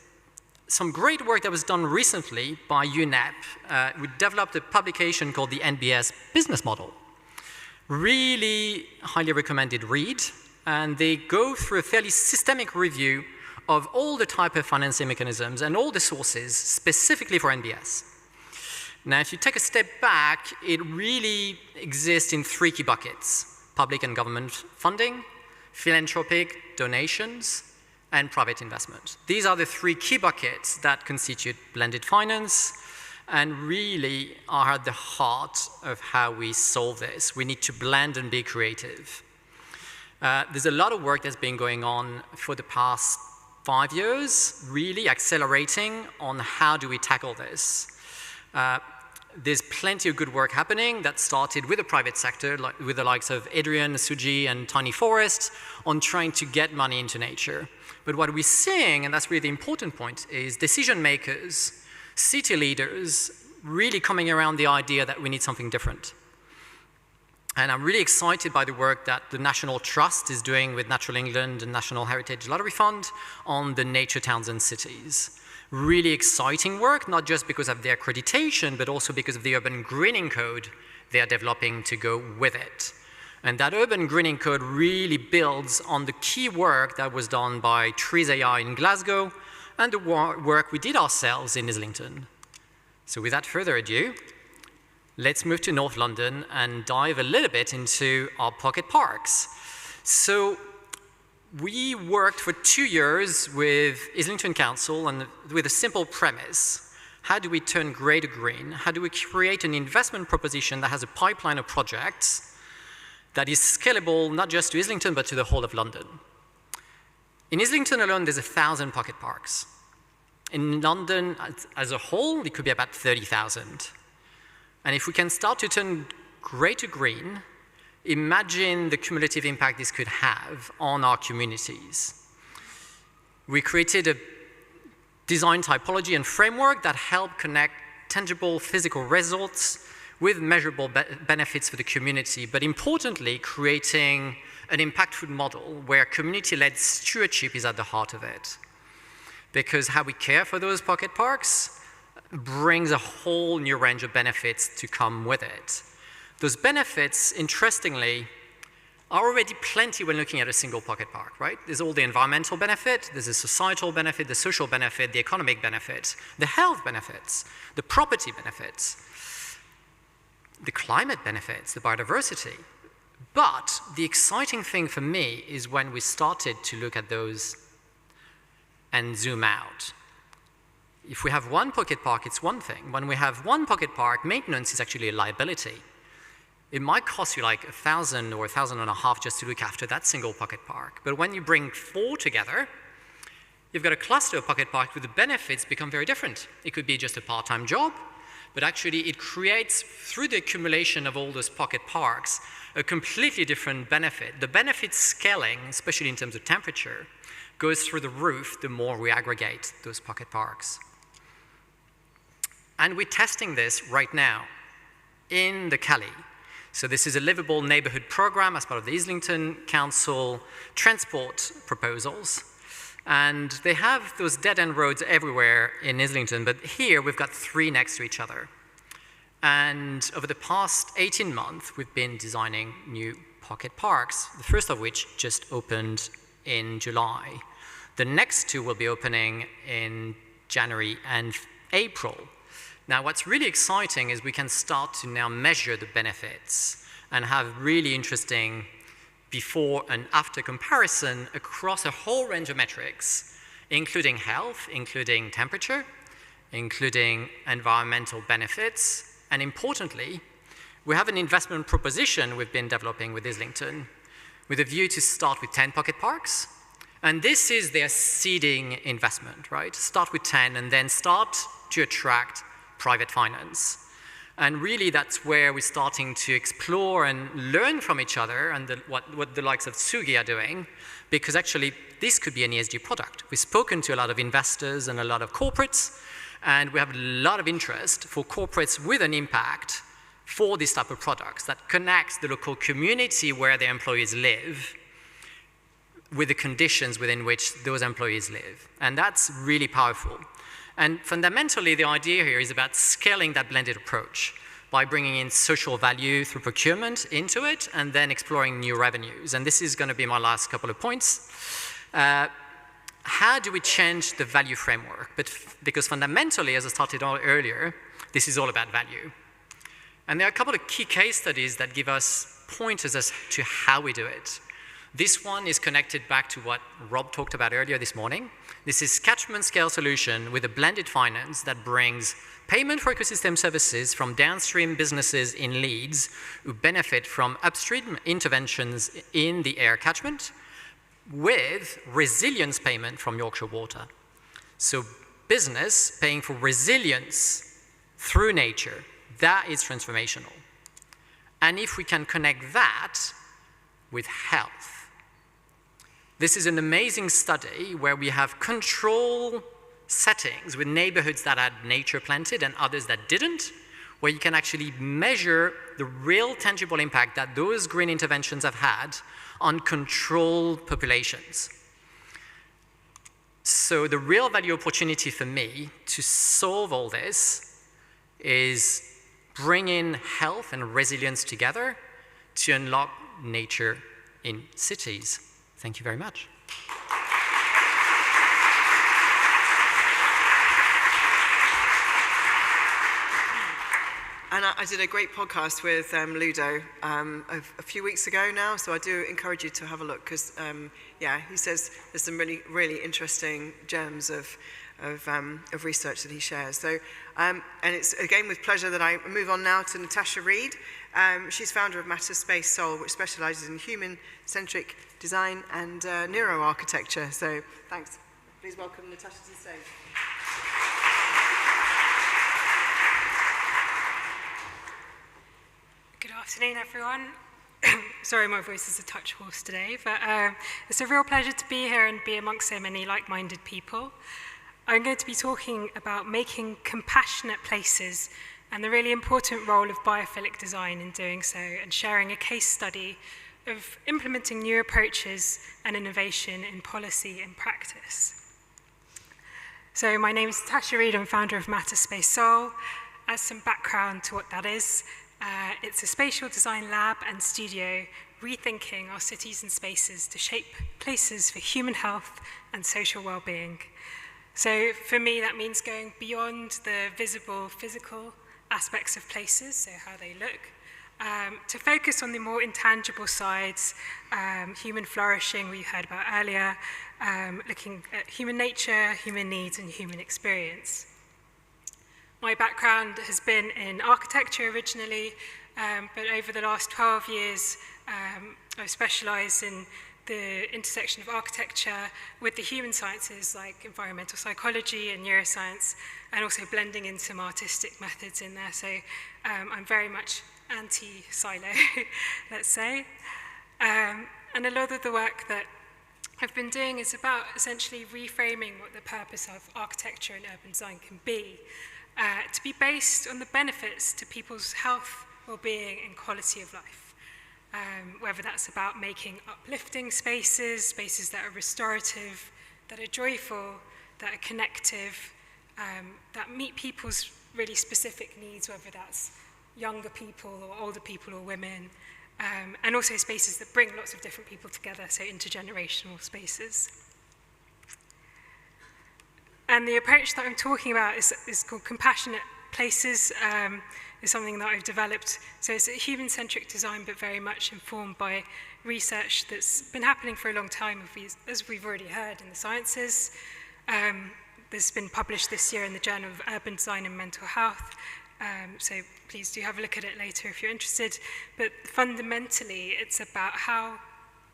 some great work that was done recently by UNEP. We developed a publication called the NBS Business Model. Really highly recommended read. And they go through a fairly systemic review of all the type of financing mechanisms and all the sources specifically for NBS. Now, if you take a step back, it really exists in three key buckets: public and government funding, philanthropic donations, and private investment. These are the three key buckets that constitute blended finance and really are at the heart of how we solve this. We need to blend and be creative. There's a lot of work that's been going on for the past 5 years, really accelerating on how do we tackle this. There's plenty of good work happening that started with the private sector, like with the likes of Adrian, Suji, and Tiny Forest, on trying to get money into nature. But what we're seeing, and that's really the important point, is decision makers, city leaders, really coming around the idea that we need something different. And I'm really excited by the work that the National Trust is doing with Natural England and National Heritage Lottery Fund on the nature towns and cities. Really exciting work, not just because of their accreditation, but also because of the urban greening code they are developing to go with it. And that urban greening code really builds on the key work that was done by Trees AI in Glasgow and the work we did ourselves in Islington. So without further ado, let's move to North London and dive a little bit into our pocket parks. So we worked for 2 years with Islington Council and with a simple premise. How do we turn grey to green? How do we create an investment proposition that has a pipeline of projects that is scalable not just to Islington, but to the whole of London? In Islington alone, there's 1,000 pocket parks. In London as a whole, it could be about 30,000. And if we can start to turn grey to green, imagine the cumulative impact this could have on our communities. We created a design typology and framework that help connect tangible physical results with measurable benefits for the community, but importantly, creating an impactful model where community-led stewardship is at the heart of it. Because how we care for those pocket parks brings a whole new range of benefits to come with it. Those benefits, interestingly, are already plenty when looking at a single pocket park, right? There's all the environmental benefit, there's the societal benefit, the social benefit, the economic benefits, the health benefits, the property benefits, the climate benefits, the biodiversity. But the exciting thing for me is when we started to look at those and zoom out. If we have one pocket park, it's one thing. When we have one pocket park, maintenance is actually a liability. it might cost you like 1,000 or 1,500 just to look after that single pocket park. But when you bring 4 together, you've got a cluster of pocket parks where the benefits become very different. It could be just a part-time job, but actually it creates, through the accumulation of all those pocket parks, a completely different benefit. The benefit scaling, especially in terms of temperature, goes through the roof the more we aggregate those pocket parks. And we're testing this right now in the Cali. So this is a livable neighborhood program as part of the Islington Council transport proposals. And they have those dead-end roads everywhere in Islington, but here we've got 3 next to each other. And over the past 18 months, we've been designing new pocket parks, the first of which just opened in July. The next 2 will be opening in January and April. Now, what's really exciting is we can start to now measure the benefits and have really interesting before and after comparison across a whole range of metrics, including health, including temperature, including environmental benefits, and importantly, we have an investment proposition we've been developing with Islington with a view to start with 10 pocket parks. And this is their seeding investment, right? Start with 10 and then start to attract private finance. And really that's where we're starting to explore and learn from each other and what the likes of Tsugi are doing, because actually this could be an ESG product. We've spoken to a lot of investors and a lot of corporates, and we have a lot of interest for corporates with an impact for this type of products that connects the local community where their employees live with the conditions within which those employees live. And that's really powerful. And fundamentally, the idea here is about scaling that blended approach by bringing in social value through procurement into it and then exploring new revenues. And this is going to be my last couple of points. How do we change the value framework? Because fundamentally, as I started earlier, this is all about value. And there are a couple of key case studies that give us pointers as to how we do it. This one is connected back to what Rob talked about earlier this morning. This is catchment scale solution with a blended finance that brings payment for ecosystem services from downstream businesses in Leeds who benefit from upstream interventions in the air catchment with resilience payment from Yorkshire Water. So business paying for resilience through nature, that is transformational. And if we can connect that with health, this is an amazing study where we have control settings with neighborhoods that had nature planted and others that didn't, where you can actually measure the real tangible impact that those green interventions have had on controlled populations. So the real value opportunity for me to solve all this is bringing health and resilience together to unlock nature in cities. Thank you very much. And I did a great podcast with Ludo a few weeks ago now, so I do encourage you to have a look, because, yeah, he says there's some really, really interesting gems of research that he shares. So, and it's again with pleasure that I move on now to Natasha Reed. She's founder of Matter Space Soul, which specializes in human-centric design and neuroarchitecture. So, thanks. Please welcome Natasha to the stage. Good afternoon, everyone. Sorry, my voice is a touch hoarse today, but it's a real pleasure to be here and be amongst so many like-minded people. I'm going to be talking about making compassionate places and the really important role of biophilic design in doing so, and sharing a case study of implementing new approaches and innovation in policy and practice. So my name is Natasha Reed, I'm founder of Matter Space Soul. As some background to what that is, it's a spatial design lab and studio rethinking our cities and spaces to shape places for human health and social well-being. So for me, that means going beyond the visible physical aspects of places, so how they look, to focus on the more intangible sides, human flourishing we heard about earlier, looking at human nature, human needs, and human experience. My background has been in architecture originally, but over the last 12 years, I've specialized in the intersection of architecture with the human sciences like environmental psychology and neuroscience, and also blending in some artistic methods in there. So I'm very much anti-silo, let's say. And a lot of the work that I've been doing is about essentially reframing what the purpose of architecture and urban design can be, to be based on the benefits to people's health, well-being, and quality of life. Whether that's about making uplifting spaces, spaces that are restorative, that are joyful, that are connective, that meet people's really specific needs, whether that's younger people or older people or women, and also spaces that bring lots of different people together, so intergenerational spaces. And the approach that I'm talking about is called compassionate places. Is something that I've developed. So it's a human-centric design, but very much informed by research that's been happening for a long time, as we've already heard in the sciences. This has been published this year in the Journal of Urban Design and Mental Health. So please do have a look at it later if you're interested. But fundamentally, it's about how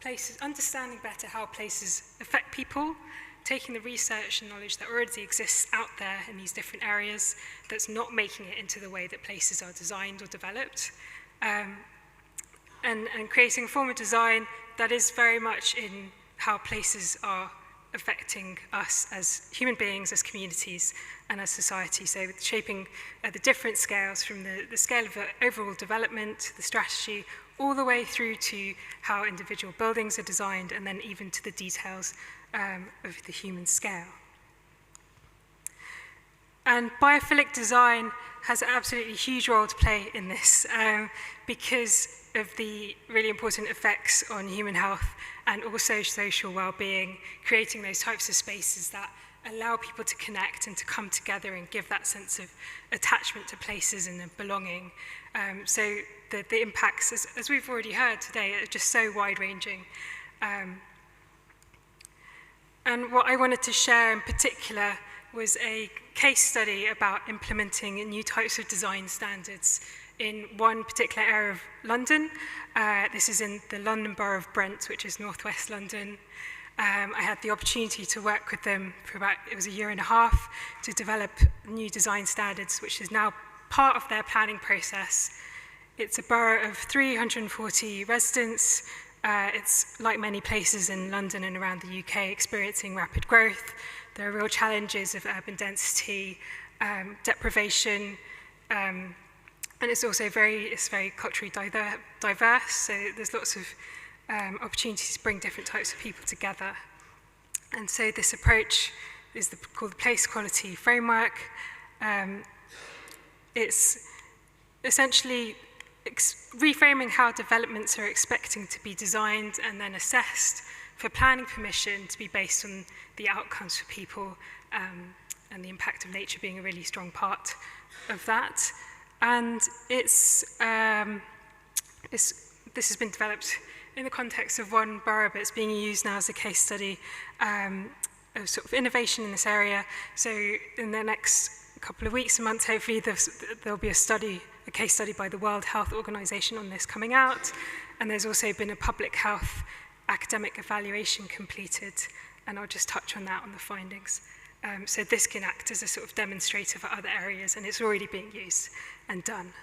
places, understanding better how places affect people, taking the research and knowledge that already exists out there in these different areas that's not making it into the way that places are designed or developed, and creating a form of design that is very much in how places are affecting us as human beings, as communities, and as society. So shaping the different scales from the scale of the overall development, the strategy, all the way through to how individual buildings are designed, and then even to the details of the human scale. And biophilic design has an absolutely huge role to play in this because of the really important effects on human health and also social well-being, creating those types of spaces that allow people to connect and to come together and give that sense of attachment to places and of belonging. So the impacts, as we've already heard today, are just so wide-ranging. And what I wanted to share in particular was a case study about implementing new types of design standards in one particular area of London. This is in the London Borough of Brent, which is northwest London. I had the opportunity to work with them for it was a year and a half to develop new design standards, which is now part of their planning process. It's a borough of 340 residents. It's like many places in London and around the UK experiencing rapid growth. There are real challenges of urban density, deprivation, and it's also very culturally diverse, so there's lots of opportunities to bring different types of people together. And so this approach is called the Place Quality Framework. It's essentially reframing how developments are expecting to be designed and then assessed for planning permission to be based on the outcomes for people and the impact of nature being a really strong part of that. And this has been developed in the context of one borough, but it's being used now as a case study of sort of innovation in this area. So in the next couple of weeks and months, hopefully there'll be a case study by the World Health Organization on this coming out. And there's also been a public health academic evaluation completed, and I'll just touch on that on the findings. So this can act as a sort of demonstrator for other areas, and it's already being used and done.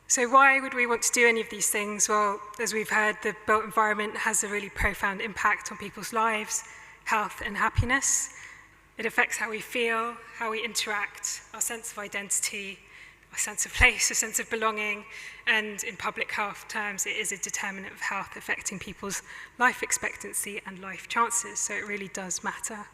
So why would we want to do any of these things? Well, as we've heard, the built environment has a really profound impact on people's lives, health, and happiness. It affects how we feel, how we interact, our sense of identity, our sense of place, a sense of belonging, and in public health terms, it is a determinant of health affecting people's life expectancy and life chances, so it really does matter.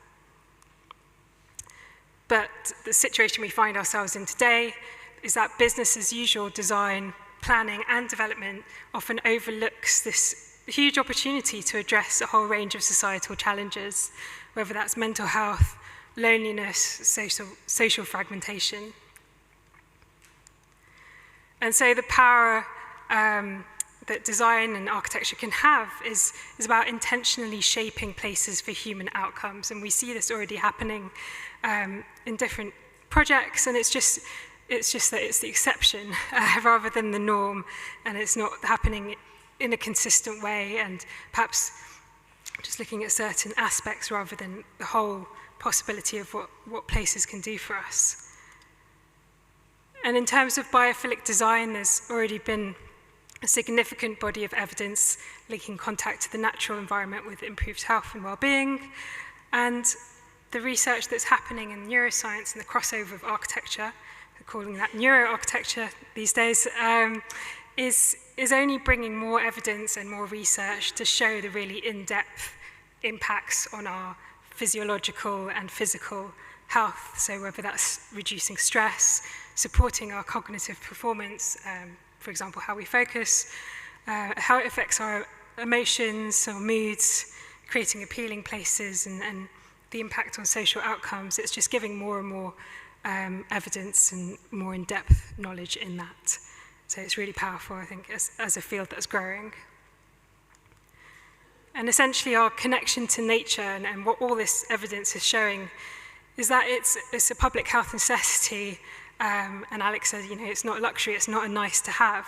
But the situation we find ourselves in today is that business as usual design, planning, and development often overlooks this huge opportunity to address a whole range of societal challenges, whether that's mental health, loneliness, social fragmentation. And so the power that design and architecture can have is about intentionally shaping places for human outcomes. And we see this already happening in different projects, and it's just that it's the exception rather than the norm, and it's not happening in a consistent way, and perhaps just looking at certain aspects rather than the whole possibility of what places can do for us. And in terms of biophilic design, there's already been a significant body of evidence linking contact to the natural environment with improved health and well-being, and the research that's happening in neuroscience and the crossover of architecture, we're calling that neuroarchitecture these days, is only bringing more evidence and more research to show the really in-depth impacts on our physiological and physical health. So whether that's reducing stress, supporting our cognitive performance, for example, how we focus, how it affects our emotions, our moods, creating appealing places, and the impact on social outcomes. It's just giving more and more evidence and more in-depth knowledge in that. So it's really powerful, I think, as a field that's growing. And essentially our connection to nature and what all this evidence is showing is that it's a public health necessity, and Alex says, it's not a luxury, it's not a nice to have.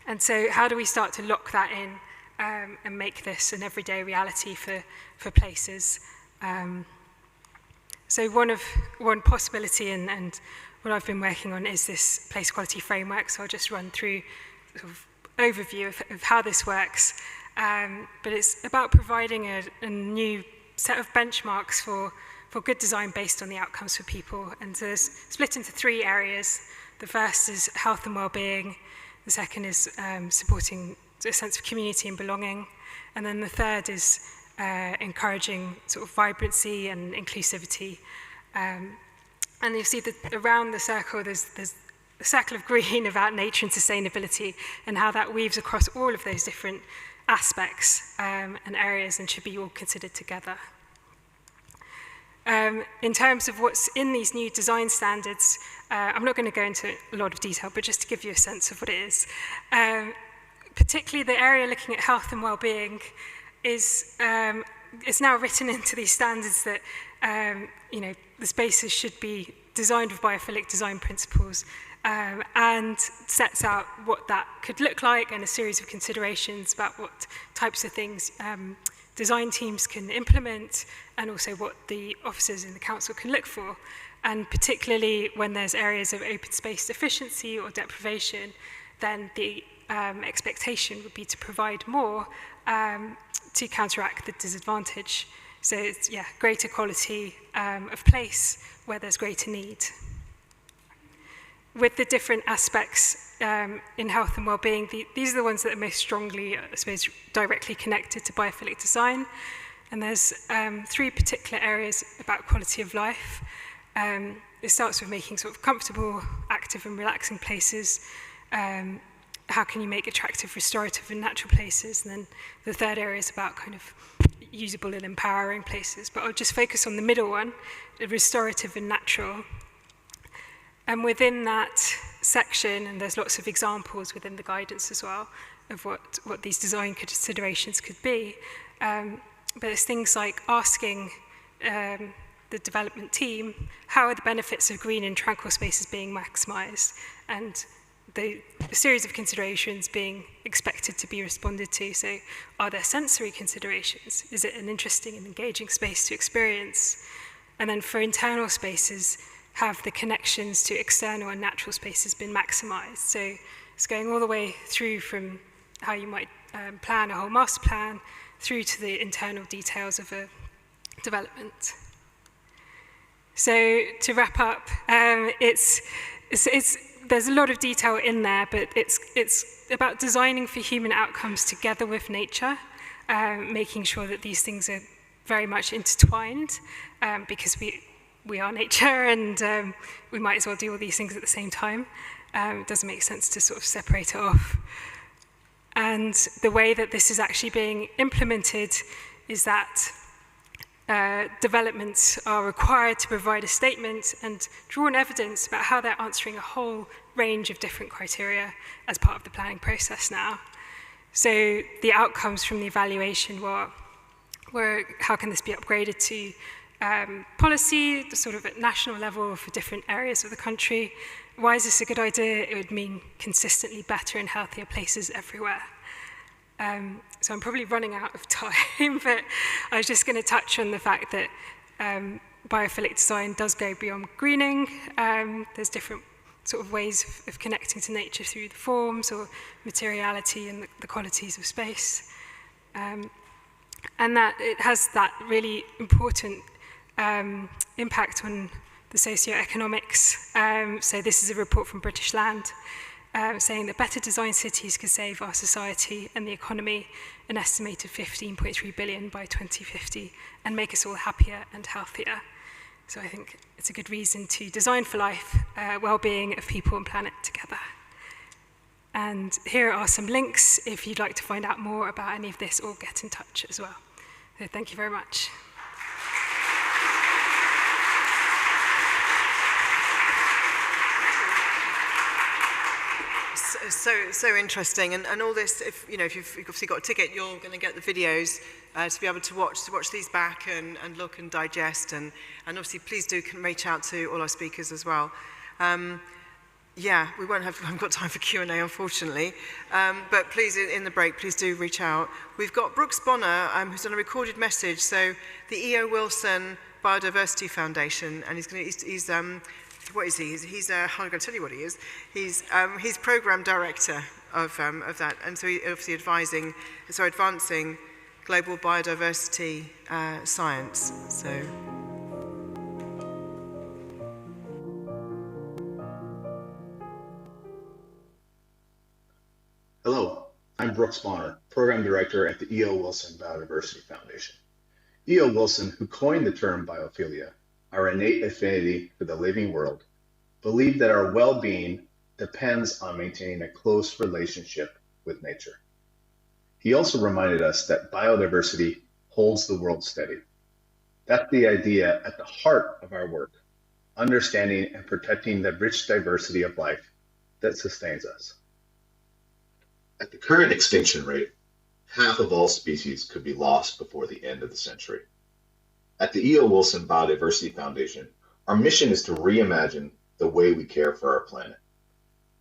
And so how do we start to lock that in and make this an everyday reality for places? So one possibility and what I've been working on is this place quality framework. So I'll just run through sort of overview of how this works. But it's about providing a new set of benchmarks for good design based on the outcomes for people. And so it's split into 3 areas. The first is health and well-being. The second is supporting a sense of community and belonging. And then the third is encouraging sort of vibrancy and inclusivity. And you see that around the circle, there's a circle of green about nature and sustainability and how that weaves across all of those different aspects and areas and should be all considered together. In terms of what's in these new design standards, I'm not going to go into a lot of detail, but just to give you a sense of what it is. Particularly the area looking at health and well-being is now written into these standards that the spaces should be designed with biophilic design principles and sets out what that could look like and a series of considerations about what types of things design teams can implement and also what the officers in the council can look for. And particularly when there's areas of open space deficiency or deprivation, then the expectation would be to provide more to counteract the disadvantage. So it's, greater quality of place where there's greater need. With the different aspects in health and well-being, these are the ones that are most strongly, I suppose, directly connected to biophilic design. And there's 3 particular areas about quality of life. It starts with making sort of comfortable, active and relaxing places. How can you make attractive, restorative and natural places? And then the third area is about kind of usable and empowering places. But I'll just focus on the middle one, the restorative and natural. And within that section, and there's lots of examples within the guidance as well, of what these design considerations could be. But it's things like asking the development team, how are the benefits of green and tranquil spaces being maximised? And a series of considerations being expected to be responded to. So are there sensory considerations? Is it an interesting and engaging space to experience? And then for internal spaces, have the connections to external and natural spaces been maximised? So it's going all the way through from how you might plan a whole master plan through to the internal details of a development. So to wrap up, there's a lot of detail in there, but it's about designing for human outcomes together with nature, making sure that these things are very much intertwined, because we are nature and we might as well do all these things at the same time. It doesn't make sense to sort of separate it off. And the way that this is actually being implemented is that developments are required to provide a statement and draw on evidence about how they're answering a whole range of different criteria as part of the planning process now. So the outcomes from the evaluation were how can this be upgraded to policy, the sort of at national level for different areas of the country. Why is this a good idea? It would mean consistently better and healthier places everywhere. So I'm probably running out of time, but I was just going to touch on the fact that biophilic design does go beyond greening. There's different sort of ways of connecting to nature through the forms or materiality and the qualities of space. And that it has that really important impact on the socioeconomics. So this is a report from British Land saying that better designed cities could save our society and the economy an estimated 15.3 billion by 2050 and make us all happier and healthier. So I think it's a good reason to design for life, well-being of people and planet together. And here are some links if you'd like to find out more about any of this or get in touch as well. So thank you very much. So interesting, and all this. If you've obviously got a ticket, you're going to get the videos to be able to watch these back and look and digest, and obviously please do reach out to all our speakers as well. Yeah, we haven't got time for Q&A, unfortunately, but please, in the break, please do reach out. We've got Brooks Bonner, who's done a recorded message. So the E.O. Wilson Biodiversity Foundation, and he's what is he? He's I'm going to tell you what he is. He's program director of that, and so he's obviously advancing global biodiversity science. So. Hello, I'm Brooks Bonner, program director at the E.O. Wilson Biodiversity Foundation. E.O. Wilson, who coined the term biophilia, our innate affinity for the living world, believed that our well-being depends on maintaining a close relationship with nature. He also reminded us that biodiversity holds the world steady. That's the idea at the heart of our work, understanding and protecting the rich diversity of life that sustains us. At the current extinction rate, half of all species could be lost before the end of the century. At the E.O. Wilson Biodiversity Foundation, our mission is to reimagine the way we care for our planet,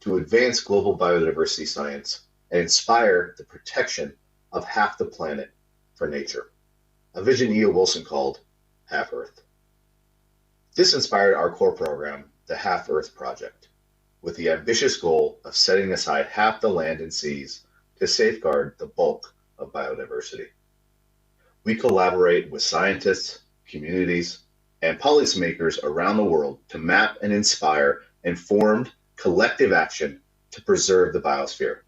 to advance global biodiversity science, and inspire the protection of half the planet for nature, a vision E.O. Wilson called Half Earth. This inspired our core program, the Half Earth Project, with the ambitious goal of setting aside half the land and seas to safeguard the bulk of biodiversity. We collaborate with scientists, communities, and policymakers around the world to map and inspire informed, collective action to preserve the biosphere.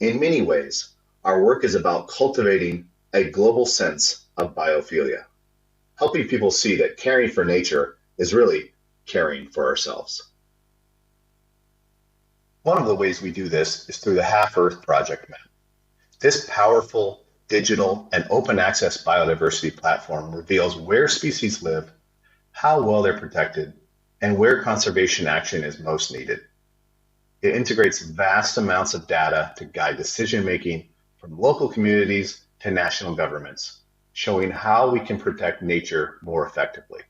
In many ways, our work is about cultivating a global sense of biophilia, helping people see that caring for nature is really caring for ourselves. One of the ways we do this is through the Half Earth Project map. This powerful, digital, and open access biodiversity platform reveals where species live, how well they're protected, and where conservation action is most needed. It integrates vast amounts of data to guide decision-making from local communities to national governments, showing how we can protect nature more effectively.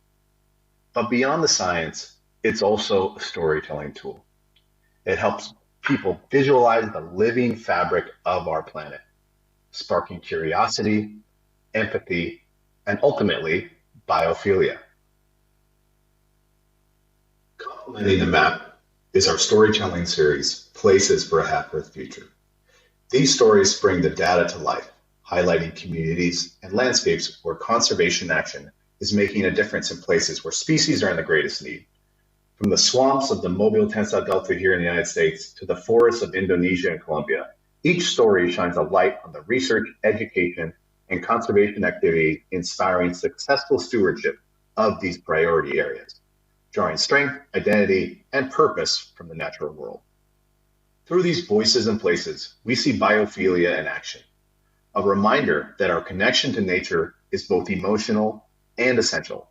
But beyond the science, it's also a storytelling tool. It helps people visualize the living fabric of our planet, sparking curiosity, empathy, and ultimately, biophilia. Complementing the map is our storytelling series, Places for a Half Earth Future. These stories bring the data to life, highlighting communities and landscapes where conservation action is making a difference in places where species are in the greatest need. From the swamps of the Mobile Tensile Delta here in the United States to the forests of Indonesia and Colombia, each story shines a light on the research, education, and conservation activity inspiring successful stewardship of these priority areas, drawing strength, identity, and purpose from the natural world. Through these voices and places, we see biophilia in action, a reminder that our connection to nature is both emotional and essential,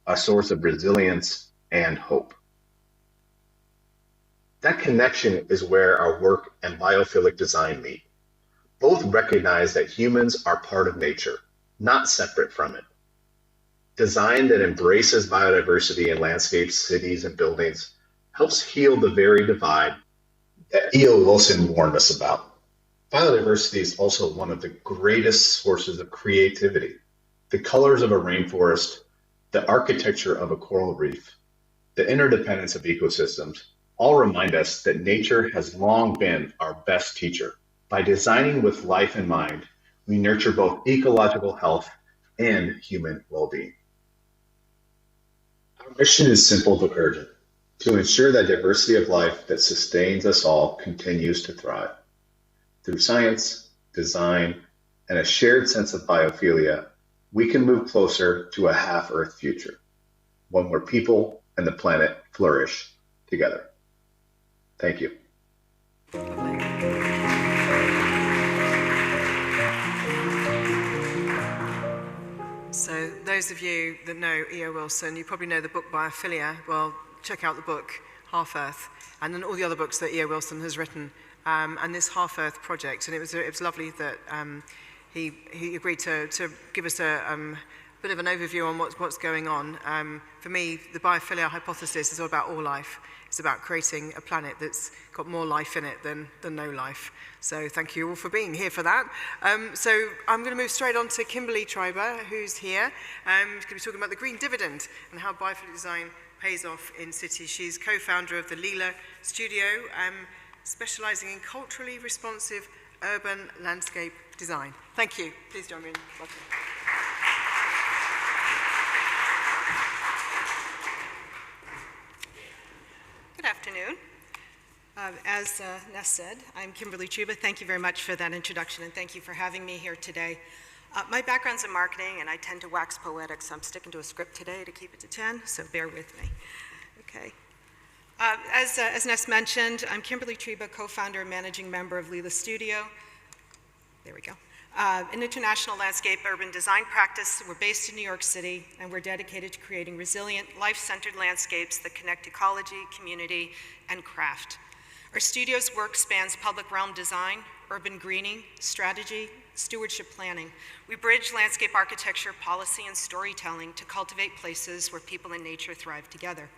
a source of resilience and hope. That connection is where our work and biophilic design meet. Both recognize that humans are part of nature, not separate from it. Design that embraces biodiversity in landscapes, cities, and buildings helps heal the very divide that E.O. Wilson warned us about. Biodiversity is also one of the greatest sources of creativity. The colors of a rainforest, the architecture of a coral reef, the interdependence of ecosystems all remind us that nature has long been our best teacher. By designing with life in mind, we nurture both ecological health and human well-being. Our mission is simple but urgent: to ensure that diversity of life that sustains us all continues to thrive. Through science, design, and a shared sense of biophilia, we can move closer to a half-Earth future, one where people and the planet flourish together. Thank you. So those of you that know E.O. Wilson, you probably know the book Biophilia. Well, check out the book Half-Earth, and then all the other books that E.O. Wilson has written, and this Half-Earth project. And it was lovely that he agreed to give us a bit of an overview on what's going on. For me, the biophilia hypothesis is all about all life. It's about creating a planet that's got more life in it than no life. So thank you all for being here for that. So I'm going to move straight on to Kimberly Treiber, who's here. She's going to be talking about the green dividend and how biophilic design pays off in cities. She's co-founder of the Lila Studio, specializing in culturally responsive urban landscape design. Thank you. Please join me in welcome. Good afternoon. As Ness said, I'm Kimberly Treiber. Thank you very much for that introduction, and thank you for having me here today. My background's in marketing, and I tend to wax poetic, so I'm sticking to a script today to keep it to 10, so bear with me. Okay. As Ness mentioned, I'm Kimberly Treiber, co-founder and managing member of Lila Studio. There we go. An international landscape urban design practice. We're based in New York City, and we're dedicated to creating resilient, life-centered landscapes that connect ecology, community, and craft. Our studio's work spans public realm design, urban greening, strategy, stewardship planning. We bridge landscape architecture, policy, and storytelling to cultivate places where people and nature thrive together.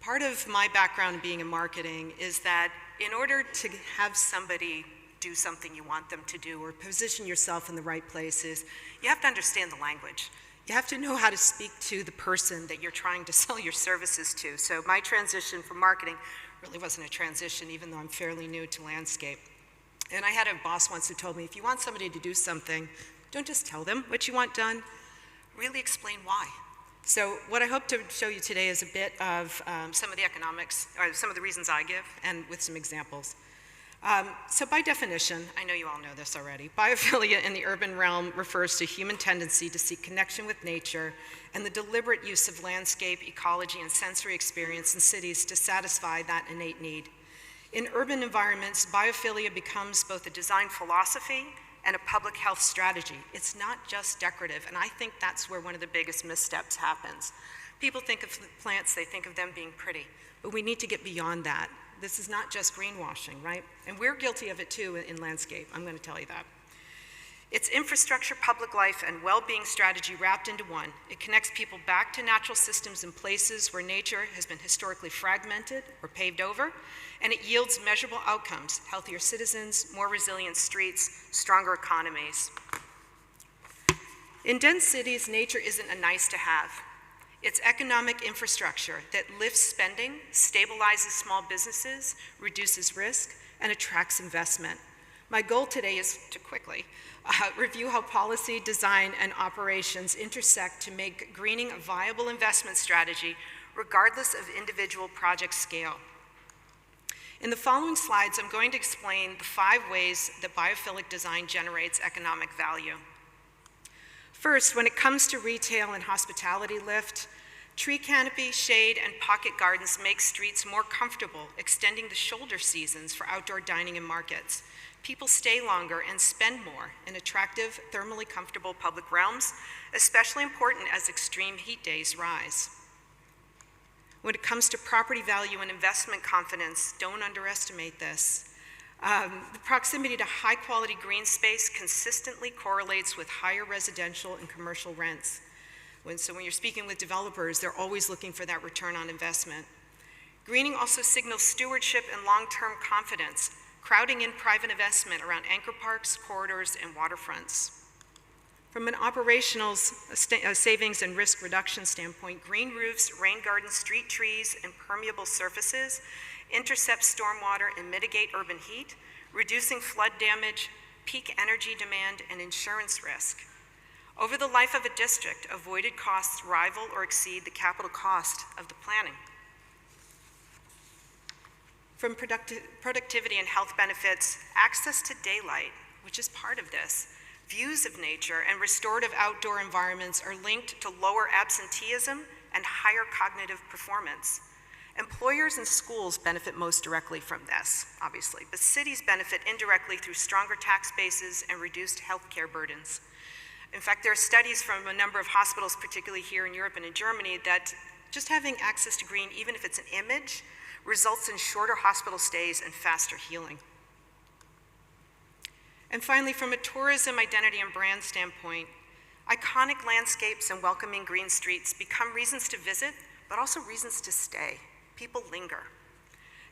Part of my background in being in marketing is that in order to have somebody do something you want them to do or position yourself in the right places, you have to understand the language. You have to know how to speak to the person that you're trying to sell your services to. So my transition from marketing really wasn't a transition, even though I'm fairly new to landscape. And I had a boss once who told me, if you want somebody to do something, don't just tell them what you want done, really explain why. So what I hope to show you today is a bit of some of the economics, or some of the reasons I give, and with some examples. So by definition, I know you all know this already, biophilia in the urban realm refers to human tendency to seek connection with nature and the deliberate use of landscape, ecology, and sensory experience in cities to satisfy that innate need. In urban environments, biophilia becomes both a design philosophy and a public health strategy. It's not just decorative, and I think that's where one of the biggest missteps happens. People think of plants, they think of them being pretty, but we need to get beyond that. This is not just greenwashing, right? And we're guilty of it too in landscape, I'm going to tell you that. It's infrastructure, public life, and well-being strategy wrapped into one. It connects people back to natural systems and places where nature has been historically fragmented or paved over, and it yields measurable outcomes: healthier citizens, more resilient streets, stronger economies. In dense cities, nature isn't a nice to have. It's economic infrastructure that lifts spending, stabilizes small businesses, reduces risk, and attracts investment. My goal today is to quickly review how policy, design, and operations intersect to make greening a viable investment strategy, regardless of individual project scale. In the following slides, I'm going to explain the 5 ways that biophilic design generates economic value. First, when it comes to retail and hospitality lift, tree canopy, shade, and pocket gardens make streets more comfortable, extending the shoulder seasons for outdoor dining and markets. People stay longer and spend more in attractive, thermally comfortable public realms, especially important as extreme heat days rise. When it comes to property value and investment confidence, don't underestimate this. The proximity to high-quality green space consistently correlates with higher residential and commercial rents. So when you're speaking with developers, they're always looking for that return on investment. Greening also signals stewardship and long-term confidence, crowding in private investment around anchor parks, corridors, and waterfronts. From an operational savings and risk reduction standpoint, green roofs, rain gardens, street trees, and permeable surfaces intercept stormwater and mitigate urban heat, reducing flood damage, peak energy demand, and insurance risk. Over the life of a district, avoided costs rival or exceed the capital cost of the planning. From productivity and health benefits, access to daylight, which is part of this, views of nature, and restorative outdoor environments are linked to lower absenteeism and higher cognitive performance. Employers and schools benefit most directly from this, obviously, but cities benefit indirectly through stronger tax bases and reduced healthcare burdens. In fact, there are studies from a number of hospitals, particularly here in Europe and in Germany, that just having access to green, even if it's an image, results in shorter hospital stays and faster healing. And finally, from a tourism identity and brand standpoint, iconic landscapes and welcoming green streets become reasons to visit, but also reasons to stay. People linger.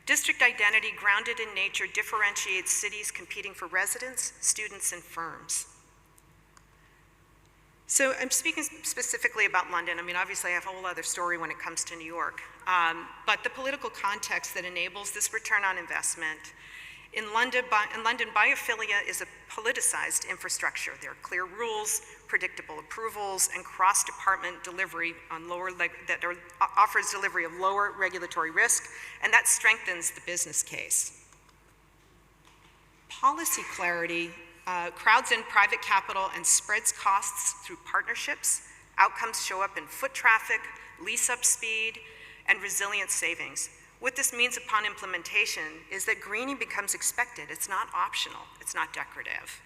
District identity grounded in nature differentiates cities competing for residents, students, and firms. So I'm speaking specifically about London. I mean, obviously I have a whole other story when it comes to New York. But the political context that enables this return on investment. In London, biophilia is a politicized infrastructure. There are clear rules, predictable approvals, and cross-department delivery on offers delivery of lower regulatory risk, and that strengthens the business case. Policy clarity crowds in private capital and spreads costs through partnerships. Outcomes show up in foot traffic, lease-up speed, and resilient savings. What this means upon implementation is that greening becomes expected. It's not optional. It's not decorative.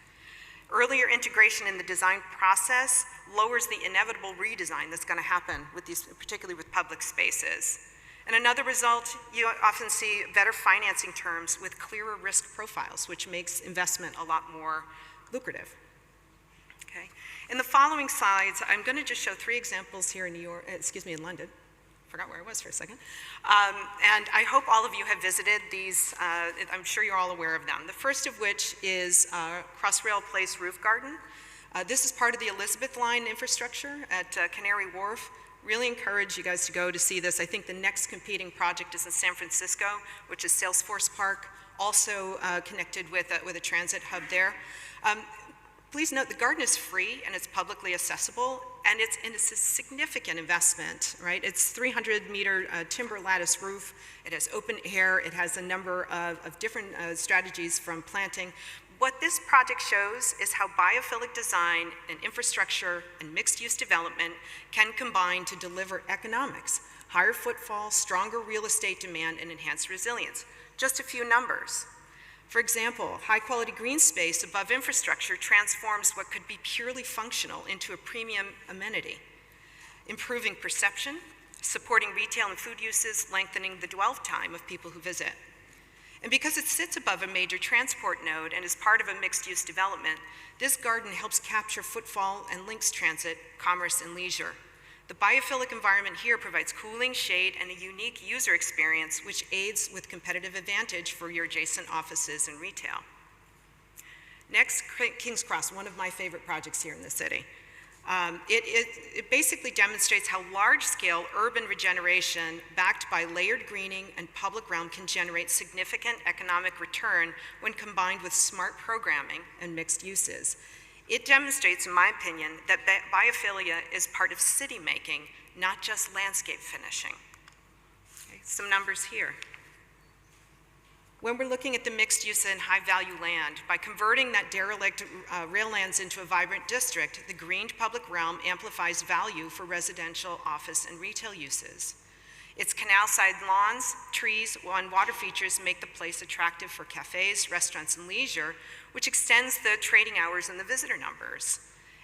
Earlier integration in the design process lowers the inevitable redesign that's going to happen with these, particularly with public spaces. And another result, you often see better financing terms with clearer risk profiles, which makes investment a lot more lucrative. Okay. In the following slides, I'm going to just show 3 examples here in in London. Forgot where I was for a second. And I hope all of you have visited these. I'm sure you're all aware of them. The first of which is Crossrail Place Roof Garden. This is part of the Elizabeth Line infrastructure at Canary Wharf. Really encourage you guys to go to see this. I think the next competing project is in San Francisco, which is Salesforce Park, also connected with a transit hub there. Please note the garden is free and it's publicly accessible, and it's a significant investment, right? It's 300-meter timber lattice roof. It has open air. It has a number of different strategies from planting. What this project shows is how biophilic design and infrastructure and mixed-use development can combine to deliver economics, higher footfall, stronger real estate demand, and enhanced resilience. Just a few numbers. For example, high-quality green space above infrastructure transforms what could be purely functional into a premium amenity, improving perception, supporting retail and food uses, lengthening the dwell time of people who visit. And because it sits above a major transport node and is part of a mixed-use development, this garden helps capture footfall and links transit, commerce, and leisure. The biophilic environment here provides cooling, shade, and a unique user experience which aids with competitive advantage for your adjacent offices and retail. Next, King's Cross, one of my favorite projects here in the city. It basically demonstrates how large-scale urban regeneration backed by layered greening and public realm can generate significant economic return when combined with smart programming and mixed uses. It demonstrates, in my opinion, that biophilia is part of city making, not just landscape finishing. Okay, some numbers here. When we're looking at the mixed use and high value land, by converting that derelict rail lands into a vibrant district, the greened public realm amplifies value for residential, office, and retail uses. Its canal-side lawns, trees, and water features make the place attractive for cafes, restaurants, and leisure, which extends the trading hours and the visitor numbers.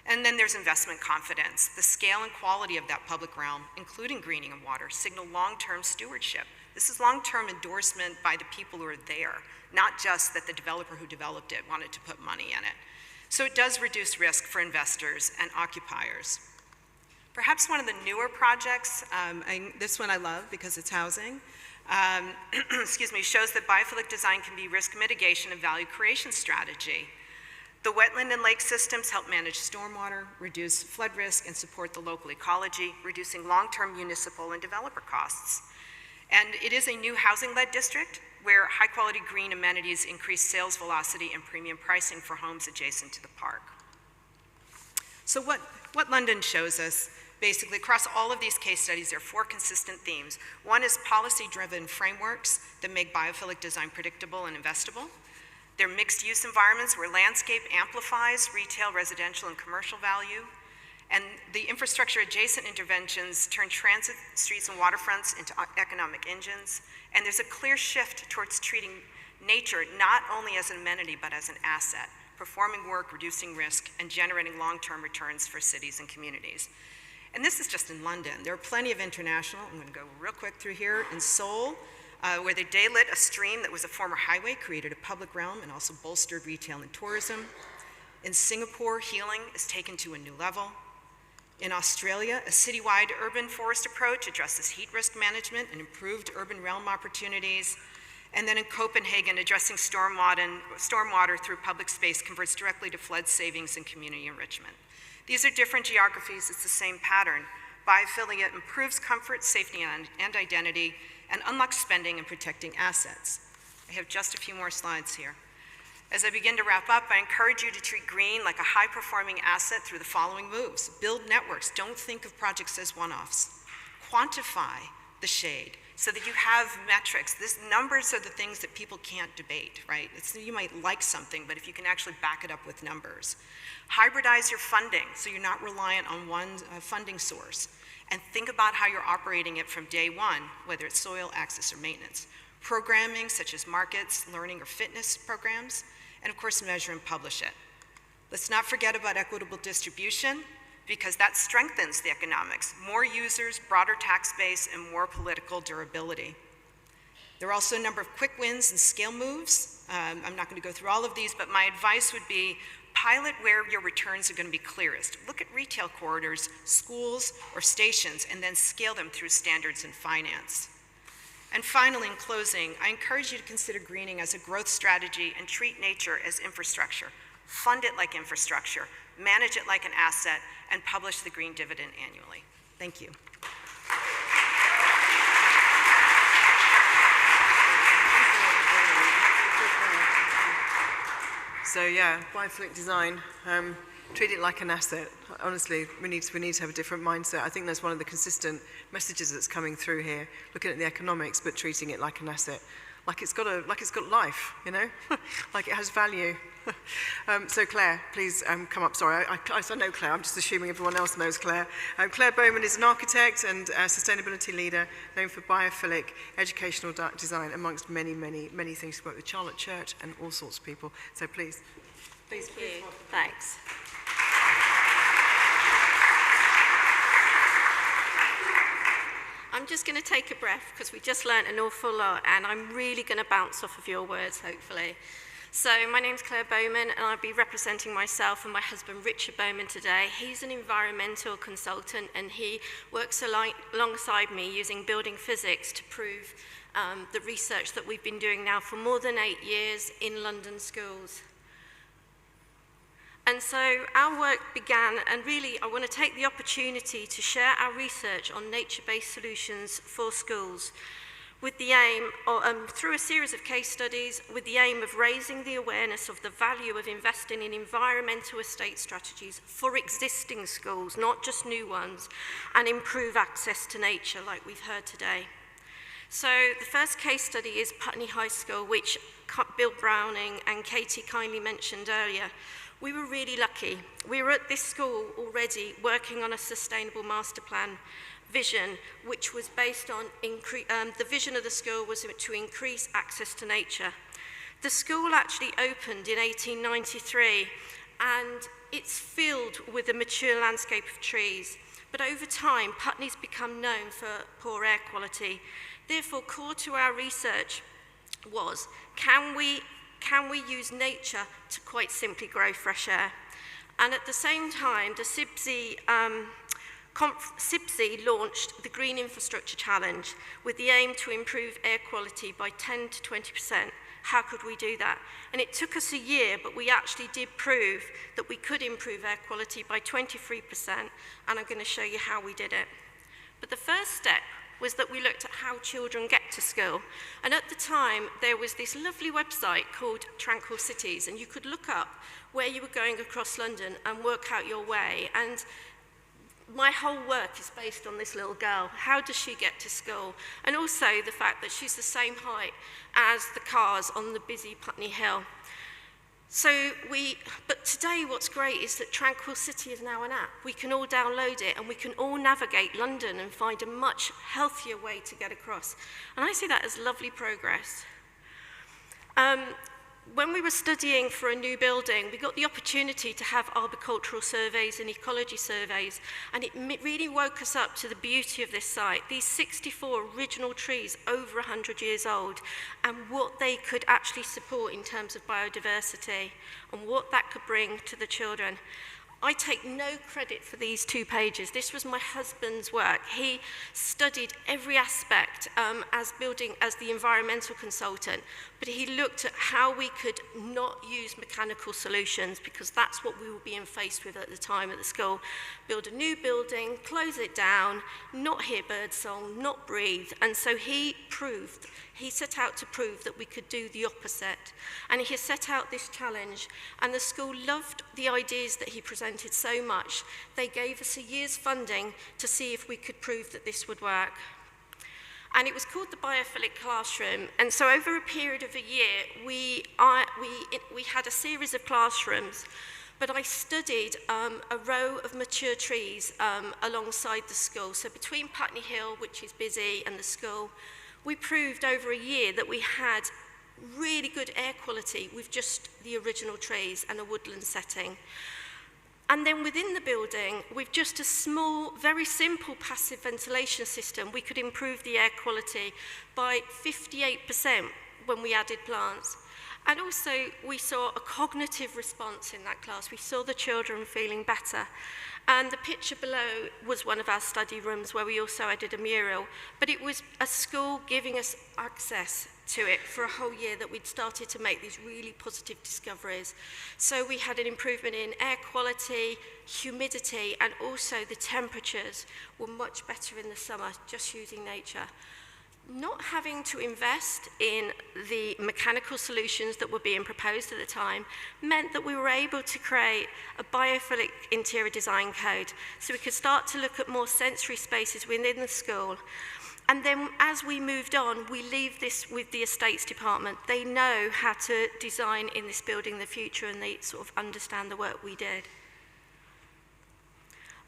And then there's investment confidence. The scale and quality of that public realm, including greening and water, signal long-term stewardship. This is long-term endorsement by the people who are there, not just that the developer who developed it wanted to put money in it. So it does reduce risk for investors and occupiers. Perhaps one of the newer projects, this one I love because it's housing, excuse me, shows that biophilic design can be risk mitigation and value creation strategy. The wetland and lake systems help manage stormwater, reduce flood risk, and support the local ecology, reducing long-term municipal and developer costs. And it is a new housing-led district where high-quality green amenities increase sales velocity and premium pricing for homes adjacent to the park. So what London shows us, basically across all of these case studies, there are 4 consistent themes. One is policy-driven frameworks that make biophilic design predictable and investable. They're mixed-use environments where landscape amplifies retail, residential, and commercial value. And the infrastructure-adjacent interventions turn transit, streets, and waterfronts into economic engines. And there's a clear shift towards treating nature not only as an amenity, but as an asset, performing work, reducing risk, and generating long-term returns for cities and communities. And this is just in London. There are plenty of international. I'm going to go real quick through here. In Seoul, where they daylit a stream that was a former highway, created a public realm, and also bolstered retail and tourism. In Singapore, healing is taken to a new level. In Australia, a citywide urban forest approach addresses heat risk management and improved urban realm opportunities. And then in Copenhagen, addressing stormwater through public space converts directly to flood savings and community enrichment. These are different geographies, it's the same pattern. Biophilia improves comfort, safety, and identity, and unlocks spending and protecting assets. I have just a few more slides here. As I begin to wrap up, I encourage you to treat green like a high-performing asset through the following moves. Build networks. Don't think of projects as one-offs. Quantify the shade so that you have metrics. Numbers are the things that people can't debate, right? You might like something, but if you can actually back it up with numbers. Hybridize your funding so you're not reliant on one funding source. And think about how you're operating it from day one, whether it's soil, access, or maintenance. Programming, such as markets, learning, or fitness programs, and of course, measure and publish it. Let's not forget about equitable distribution, because that strengthens the economics. More users, broader tax base, and more political durability. There are also a number of quick wins and scale moves. I'm not going to go through all of these, but my advice would be pilot where your returns are going to be clearest. Look at retail corridors, schools, or stations, and then scale them through standards and finance. And finally, in closing, I encourage you to consider greening as a growth strategy and treat nature as infrastructure. Fund it like infrastructure, manage it like an asset, and publish the green dividend annually. Thank you. So yeah, biophilic design, treat it like an asset. Honestly, we need to have a different mindset. I think that's one of the consistent messages that's coming through here. Looking at the economics, but treating it like an asset, like it's got life, you know, like it has value. So Claire, please come up. Sorry, I know Claire. I'm just assuming everyone else knows Claire. Claire Bowman is an architect and a sustainability leader known for biophilic educational design, amongst many things. She's worked with Charlotte Church and all sorts of people. So please. Thanks. I'm just going to take a breath because we just learnt an awful lot, and I'm really going to bounce off of your words, hopefully. So my name's Claire Bowman, and I'll be representing myself and my husband Richard Bowman today. He's an environmental consultant, and he works alongside me using building physics to prove the research that we've been doing now for more than 8 years in London schools. And so our work began, and really I want to take the opportunity to share our research on nature-based solutions for schools with the aim, through a series of case studies, with the aim of raising the awareness of the value of investing in environmental estate strategies for existing schools, not just new ones, and improve access to nature like we've heard today. So the first case study is Putney High School, which Bill Browning and Katie kindly mentioned earlier. We were really lucky. We were at this school already working on a sustainable master plan vision, which was based on, the vision of the school was to increase access to nature. The school actually opened in 1893, and it's filled with a mature landscape of trees. But over time, Putney's become known for poor air quality. Therefore, core to our research was, can we use nature to quite simply grow fresh air? And at the same time, the SIBSI CIBSE launched the Green Infrastructure Challenge with the aim to improve air quality by 10 to 20%. How could we do that? And it took us a year, but we actually did prove that we could improve air quality by 23%, and I'm going to show you how we did it. But the first step was that we looked at how children get to school. And at the time, there was this lovely website called Tranquil Cities, and you could look up where you were going across London and work out your way. And my whole work is based on this little girl. How does she get to school? And also the fact that she's the same height as the cars on the busy Putney Hill. But today what's great is that Tranquil City is now an app. We can all download it and we can all navigate London and find a much healthier way to get across. And I see that as lovely progress. When we were studying for a new building, we got the opportunity to have arboricultural surveys and ecology surveys, and it really woke us up to the beauty of this site. These 64 original trees, over 100 years old, and what they could actually support in terms of biodiversity, and what that could bring to the children. I take no credit for these 2 pages. This was my husband's work. He studied every aspect as the environmental consultant, but he looked at how we could not use mechanical solutions, because that's what we were being faced with at the time at the school. Build a new building, close it down, not hear birdsong, not breathe. And so he set out to prove that we could do the opposite. And he set out this challenge, and the school loved the ideas that he presented so much, they gave us a year's funding to see if we could prove that this would work. And it was called the Biophilic Classroom. And so over a period of a year, we had a series of classrooms, but I studied a row of mature trees alongside the school. So between Putney Hill, which is busy, and the school, we proved over a year that we had really good air quality with just the original trees and a woodland setting. And then within the building, with just a small, very simple passive ventilation system, we could improve the air quality by 58% when we added plants. And also, we saw a cognitive response in that class. We saw the children feeling better. And the picture below was one of our study rooms where we also added a mural. But it was a school giving us access to it for a whole year that we'd started to make these really positive discoveries. So we had an improvement in air quality, humidity, and also the temperatures were much better in the summer, just using nature. Not having to invest in the mechanical solutions that were being proposed at the time meant that we were able to create a biophilic interior design code, so we could start to look at more sensory spaces within the school. And then as we moved on, we leave this with the estates department. They know how to design in this building in the future, and they sort of understand the work we did.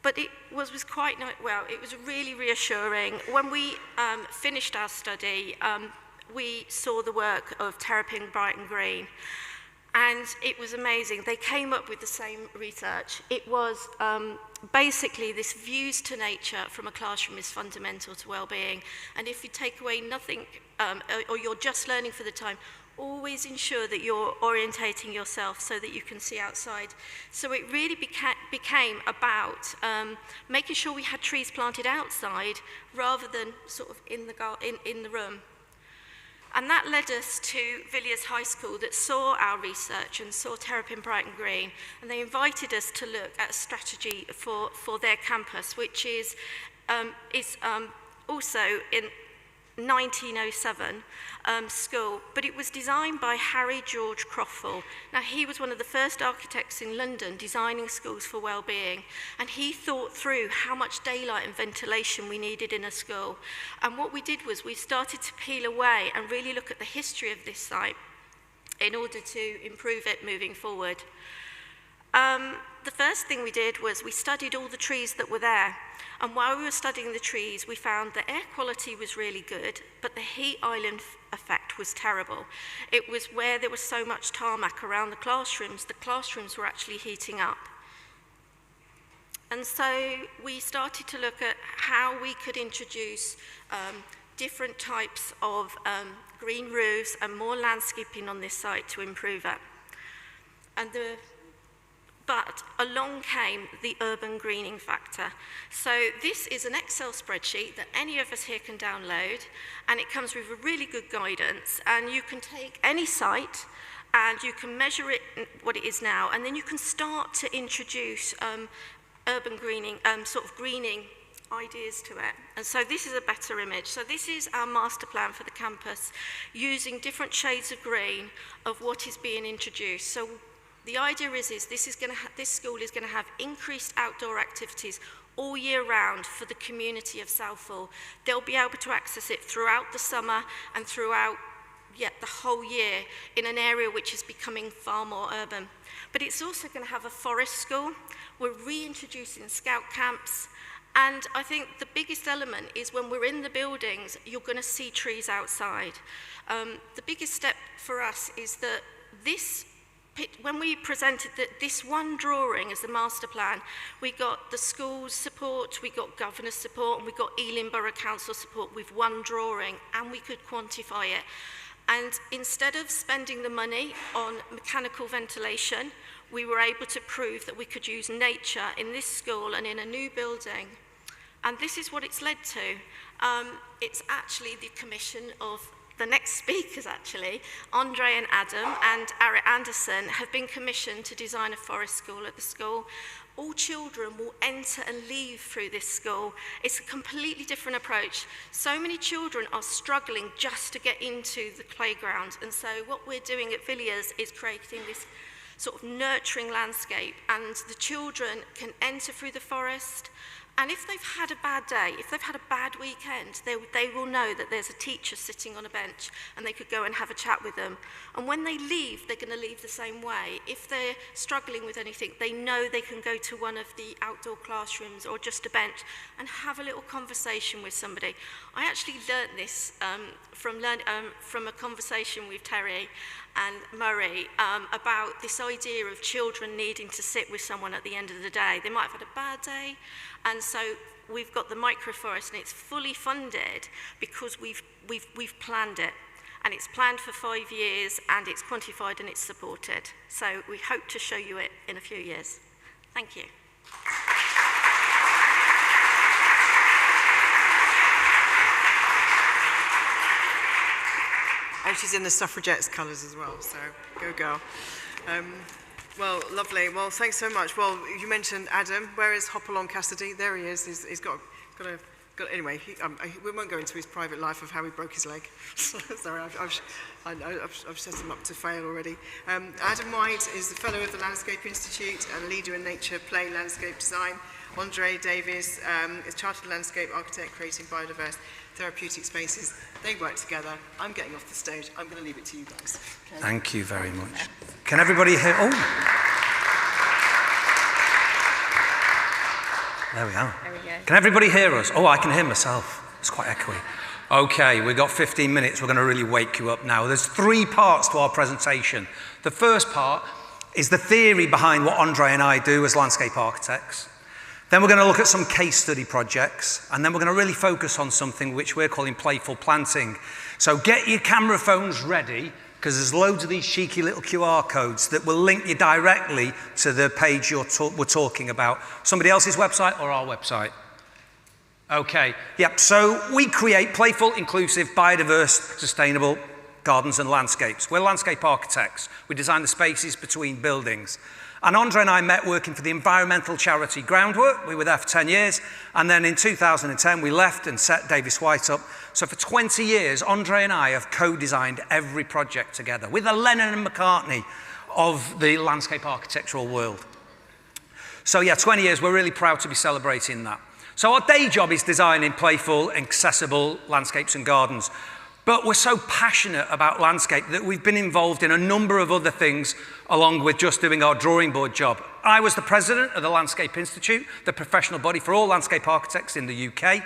But it was quite nice. Well, it was really reassuring. When we finished our study, we saw the work of Terrapin Brighton Green, and it was amazing. They came up with the same research. It was basically this views to nature from a classroom is fundamental to well-being. And if you take away nothing, or you're just learning for the time, always ensure that you're orientating yourself so that you can see outside. So it really became about making sure we had trees planted outside rather than sort of in the room. And that led us to Villiers High School that saw our research and saw Terrapin Brighton Green, and they invited us to look at a strategy for their campus, which is also in 1907 school, but it was designed by Harry George Croftall. Now, he was one of the first architects in London designing schools for well-being, and he thought through how much daylight and ventilation we needed in a school. And what we did was we started to peel away and really look at the history of this site in order to improve it moving forward. The first thing we did was we studied all the trees that were there. And while we were studying the trees, we found the air quality was really good, but the heat island effect was terrible. It was where there was so much tarmac around the classrooms were actually heating up. And so we started to look at how we could introduce different types of green roofs and more landscaping on this site to improve it. And But along came the urban greening factor. So this is an Excel spreadsheet that any of us here can download, and it comes with a really good guidance, and you can take any site and you can measure it what it is now, and then you can start to introduce urban greening, sort of greening ideas to it. And so this is a better image. So this is our master plan for the campus, using different shades of green of what is being introduced. So the idea is this school is going to have increased outdoor activities all year round for the community of Southall. They'll be able to access it throughout the summer and throughout the whole year in an area which is becoming far more urban. But it's also going to have a forest school. We're reintroducing scout camps. And I think the biggest element is when we're in the buildings, you're going to see trees outside. The biggest step for us is that when we presented this one drawing as the master plan, we got the school's support, we got governor's support, and we got Ealing Borough Council support with one drawing, and we could quantify it. And instead of spending the money on mechanical ventilation, we were able to prove that we could use nature in this school and in a new building. And this is what it's led to. It's actually the commission of the next speakers, actually. Andre and Adam and Eric Anderson have been commissioned to design a forest school at the school. All children will enter and leave through this school. It's a completely different approach. So many children are struggling just to get into the playground. And so what we're doing at Villiers is creating this sort of nurturing landscape, and the children can enter through the forest. And if they've had a bad day, if they've had a bad weekend, they will know that there's a teacher sitting on a bench and they could go and have a chat with them. And when they leave, they're going to leave the same way. If they're struggling with anything, they know they can go to one of the outdoor classrooms or just a bench and have a little conversation with somebody. I actually learnt this from a conversation with Terry and Murray about this idea of children needing to sit with someone at the end of the day. They might have had a bad day, and so we've got the microforest, and it's fully funded because we've planned it, and it's planned for 5 years, and it's quantified and it's supported. So we hope to show you it in a few years. Thank you. And she's in the suffragettes' colours as well, so go girl. Well, lovely. Well, thanks so much. Well, you mentioned Adam. Where is Hopalong Cassidy? There he is. He's got anyway, we won't go into his private life of how he broke his leg. Sorry, I've set him up to fail already. Adam White is the fellow of the Landscape Institute and leader in nature play landscape design. Andre Davies is chartered landscape architect creating biodiverse therapeutic spaces. They work together. I'm getting off the stage. I'm going to leave it to you guys. Okay. Thank you very much. Can everybody hear? Oh. There we are. There we go. Can everybody hear us? Oh, I can hear myself. It's quite echoey. Okay, we've got 15 minutes. We're going to really wake you up now. There's 3 parts to our presentation. The first part is the theory behind what Andre and I do as landscape architects. Then we're going to look at some case study projects, and then we're going to really focus on something which we're calling playful planting. So get your camera phones ready, because there's loads of these cheeky little QR codes that will link you directly to the page we're talking about. Somebody else's website or our website? Okay, yep, so we create playful, inclusive, biodiverse, sustainable gardens and landscapes. We're landscape architects. We design the spaces between buildings. And Andre and I met working for the environmental charity Groundwork. We were there for 10 years. And then in 2010, we left and set Davis White up. So for 20 years, Andre and I have co-designed every project together. We're the Lennon and McCartney of the landscape architectural world. So yeah, 20 years, we're really proud to be celebrating that. So our day job is designing playful, accessible landscapes and gardens. But we're so passionate about landscape that we've been involved in a number of other things along with just doing our drawing board job. I was the president of the Landscape Institute, the professional body for all landscape architects in the UK.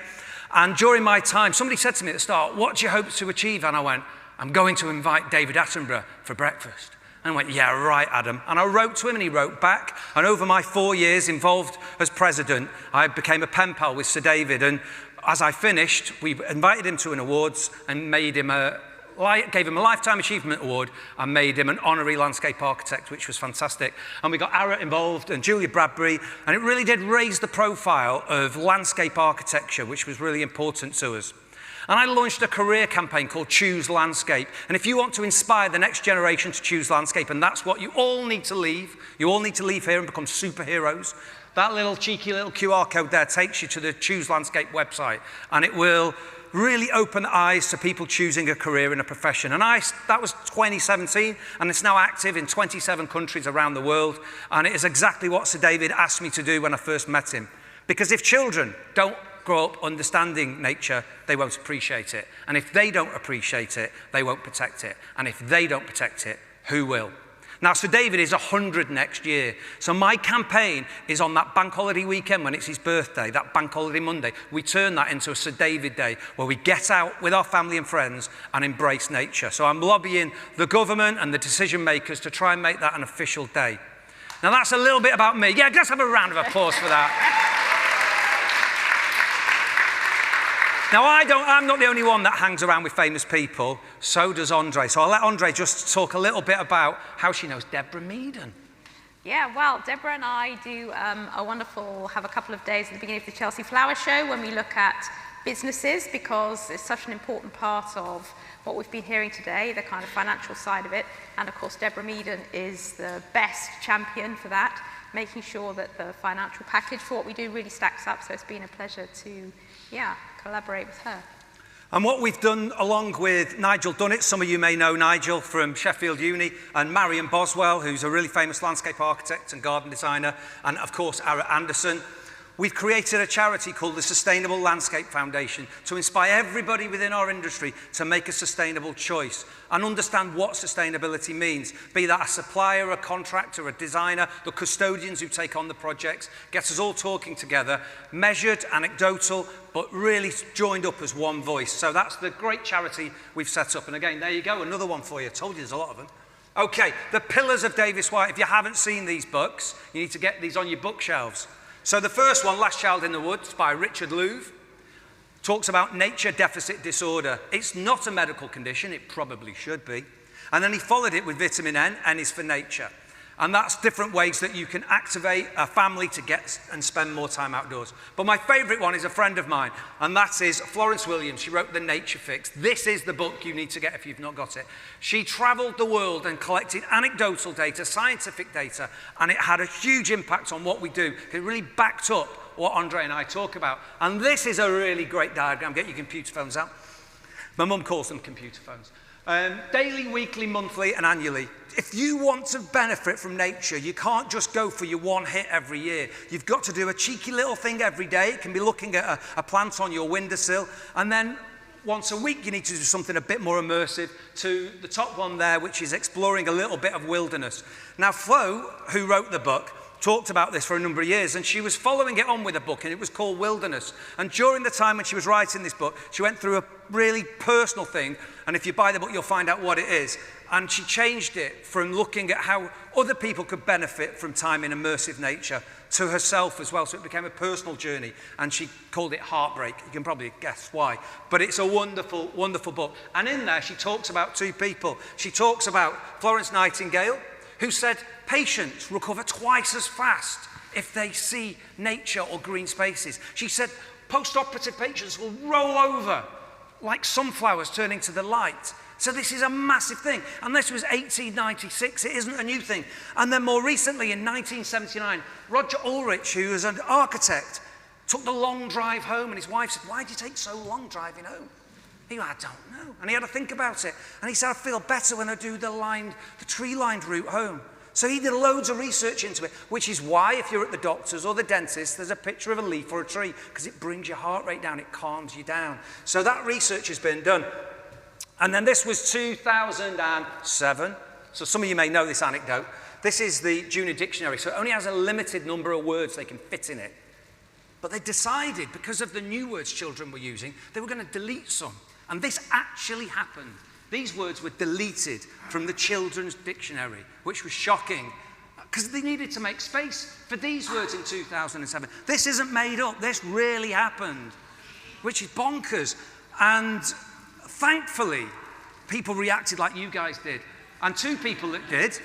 And during my time, somebody said to me at the start, what do you hope to achieve? And I went, I'm going to invite David Attenborough for breakfast. And I went, yeah, right, Adam. And I wrote to him and he wrote back. And over my 4 years involved as president, I became a pen pal with Sir David. And as I finished, we invited him to an awards and made him gave him a Lifetime Achievement Award and made him an honorary landscape architect, which was fantastic. And we got Ara involved and Julia Bradbury, and it really did raise the profile of landscape architecture, which was really important to us. And I launched a career campaign called Choose Landscape. And if you want to inspire the next generation to choose landscape, and that's what you all need to leave here and become superheroes, that little cheeky little QR code there takes you to the Choose Landscape website, and it will really open eyes to people choosing a career in a profession. And that was 2017, and it's now active in 27 countries around the world, and it is exactly what Sir David asked me to do when I first met him. Because if children don't grow up understanding nature, they won't appreciate it. And if they don't appreciate it, they won't protect it. And if they don't protect it, who will? Now, Sir David is 100 next year. So my campaign is on that bank holiday weekend when it's his birthday, that bank holiday Monday. We turn that into a Sir David Day where we get out with our family and friends and embrace nature. So I'm lobbying the government and the decision makers to try and make that an official day. Now, that's a little bit about me. Yeah, let's have a round of applause for that. Now, I'm not the only one that hangs around with famous people, so does Andre. So I'll let Andre just talk a little bit about how she knows Deborah Meaden. Yeah, well, Deborah and I do have a couple of days at the beginning of the Chelsea Flower Show when we look at businesses, because it's such an important part of what we've been hearing today, the kind of financial side of it. And of course, Deborah Meaden is the best champion for that, making sure that the financial package for what we do really stacks up. So it's been a pleasure to, collaborate with her. And what we've done along with Nigel Dunnett, some of you may know Nigel from Sheffield Uni, and Marion Boswell, who's a really famous landscape architect and garden designer, and of course Ara Anderson, we've created a charity called the Sustainable Landscape Foundation to inspire everybody within our industry to make a sustainable choice and understand what sustainability means, be that a supplier, a contractor, a designer, the custodians who take on the projects, gets us all talking together, measured, anecdotal, but really joined up as one voice. So that's the great charity we've set up. And again, there you go, another one for you. I told you there's a lot of them. Okay, The Pillars of Davis White. If you haven't seen these books, you need to get these on your bookshelves. So the first one, Last Child in the Woods by Richard Louv, talks about nature deficit disorder. It's not a medical condition, it probably should be. And then he followed it with vitamin N, N is for nature. And that's different ways that you can activate a family to get and spend more time outdoors. But my favourite one is a friend of mine, and that is Florence Williams. She wrote The Nature Fix. This is the book you need to get if you've not got it. She travelled the world and collected anecdotal data, scientific data, and it had a huge impact on what we do. It really backed up what Andre and I talk about. And this is a really great diagram. Get your computer phones out. My mum calls them computer phones. Daily, weekly, monthly, and annually. If you want to benefit from nature, you can't just go for your one hit every year. You've got to do a cheeky little thing every day. It can be looking at a plant on your windowsill. And then once a week, you need to do something a bit more immersive, to the top one there, which is exploring a little bit of wilderness. Now, Flo, who wrote the book, talked about this for a number of years, and she was following it on with a book, and it was called Wilderness. And during the time when she was writing this book, she went through a really personal thing, and if you buy the book, you'll find out what it is. And she changed it from looking at how other people could benefit from time in immersive nature to herself as well. So it became a personal journey, and she called it Heartbreak. You can probably guess why. But it's a wonderful, wonderful book. And in there, she talks about two people. She talks about Florence Nightingale, who said patients recover twice as fast if they see nature or green spaces. She said post-operative patients will roll over like sunflowers turning to the light. So this is a massive thing. And this was 1896. It isn't a new thing. And then more recently, in 1979, Roger Ulrich, who was an architect, took the long drive home, and his wife said, "Why do you take so long driving home?" He went, "I don't know." And he had to think about it. And he said, "I feel better when I do the tree-lined route home." So he did loads of research into it, which is why if you're at the doctor's or the dentist, there's a picture of a leaf or a tree, because it brings your heart rate down, it calms you down. So that research has been done. And then this was 2007. So some of you may know this anecdote. This is the Junior Dictionary, so it only has a limited number of words they can fit in it. But they decided, because of the new words children were using, they were going to delete some. And this actually happened. These words were deleted from the Children's Dictionary, which was shocking, because they needed to make space for these words in 2007. This isn't made up. This really happened, which is bonkers. And thankfully, people reacted like you guys did. And two people that did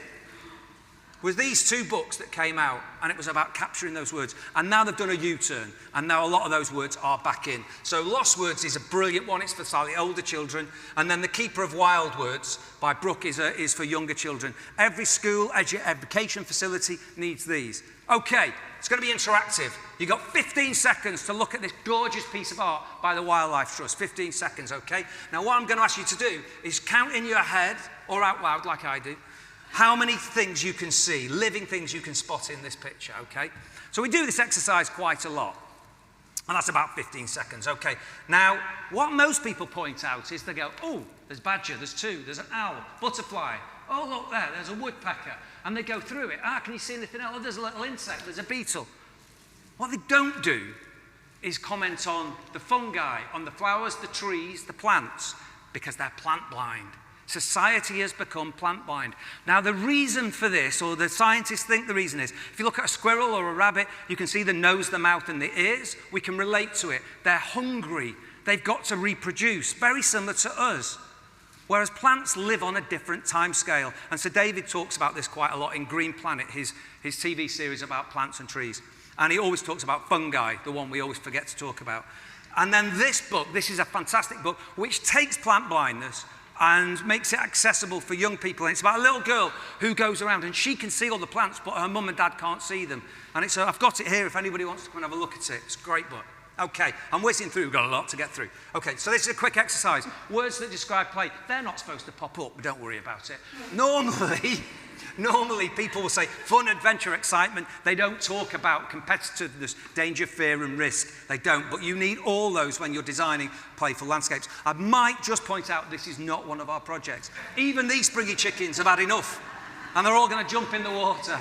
was these two books that came out, and it was about capturing those words. And now they've done a U-turn, and now a lot of those words are back in. So Lost Words is a brilliant one. It's for slightly older children. And then The Keeper of Wild Words by Brooke is for younger children. Every school, education facility needs these. Okay, it's going to be interactive. You've got 15 seconds to look at this gorgeous piece of art by the Wildlife Trust. 15 seconds, okay? Now what I'm going to ask you to do is count in your head, or out loud like I do, how many things you can see, living things you can spot in this picture, okay? So we do this exercise quite a lot, and that's about 15 seconds, okay? Now, what most people point out is they go, oh, there's badger, there's two, there's an owl, butterfly, oh, look there, there's a woodpecker, and they go through it. Can you see anything else? Oh, there's a little insect, there's a beetle. What they don't do is comment on the fungi, on the flowers, the trees, the plants, because they're plant blind. Society has become plant blind. Now, the reason for this, or the scientists think the reason is, if you look at a squirrel or a rabbit, you can see the nose, the mouth, and the ears. We can relate to it. They're hungry. They've got to reproduce, very similar to us. Whereas plants live on a different time scale. And so David talks about this quite a lot in Green Planet, his TV series about plants and trees. And he always talks about fungi, the one we always forget to talk about. And then this book, this is a fantastic book, which takes plant blindness and makes it accessible for young people. And it's about a little girl who goes around and she can see all the plants, but her mum and dad can't see them. And it's I've got it here if anybody wants to come and have a look at it. It's a great book. Okay, I'm whizzing through, we've got a lot to get through. Okay, so this is a quick exercise. Words that describe play, they're not supposed to pop up, but don't worry about it. Normally people will say fun, adventure, excitement. They don't talk about competitiveness, danger, fear, and risk. They don't, but you need all those when you're designing playful landscapes. I might just point out this is not one of our projects. Even these springy chickens have had enough, and they're all going to jump in the water.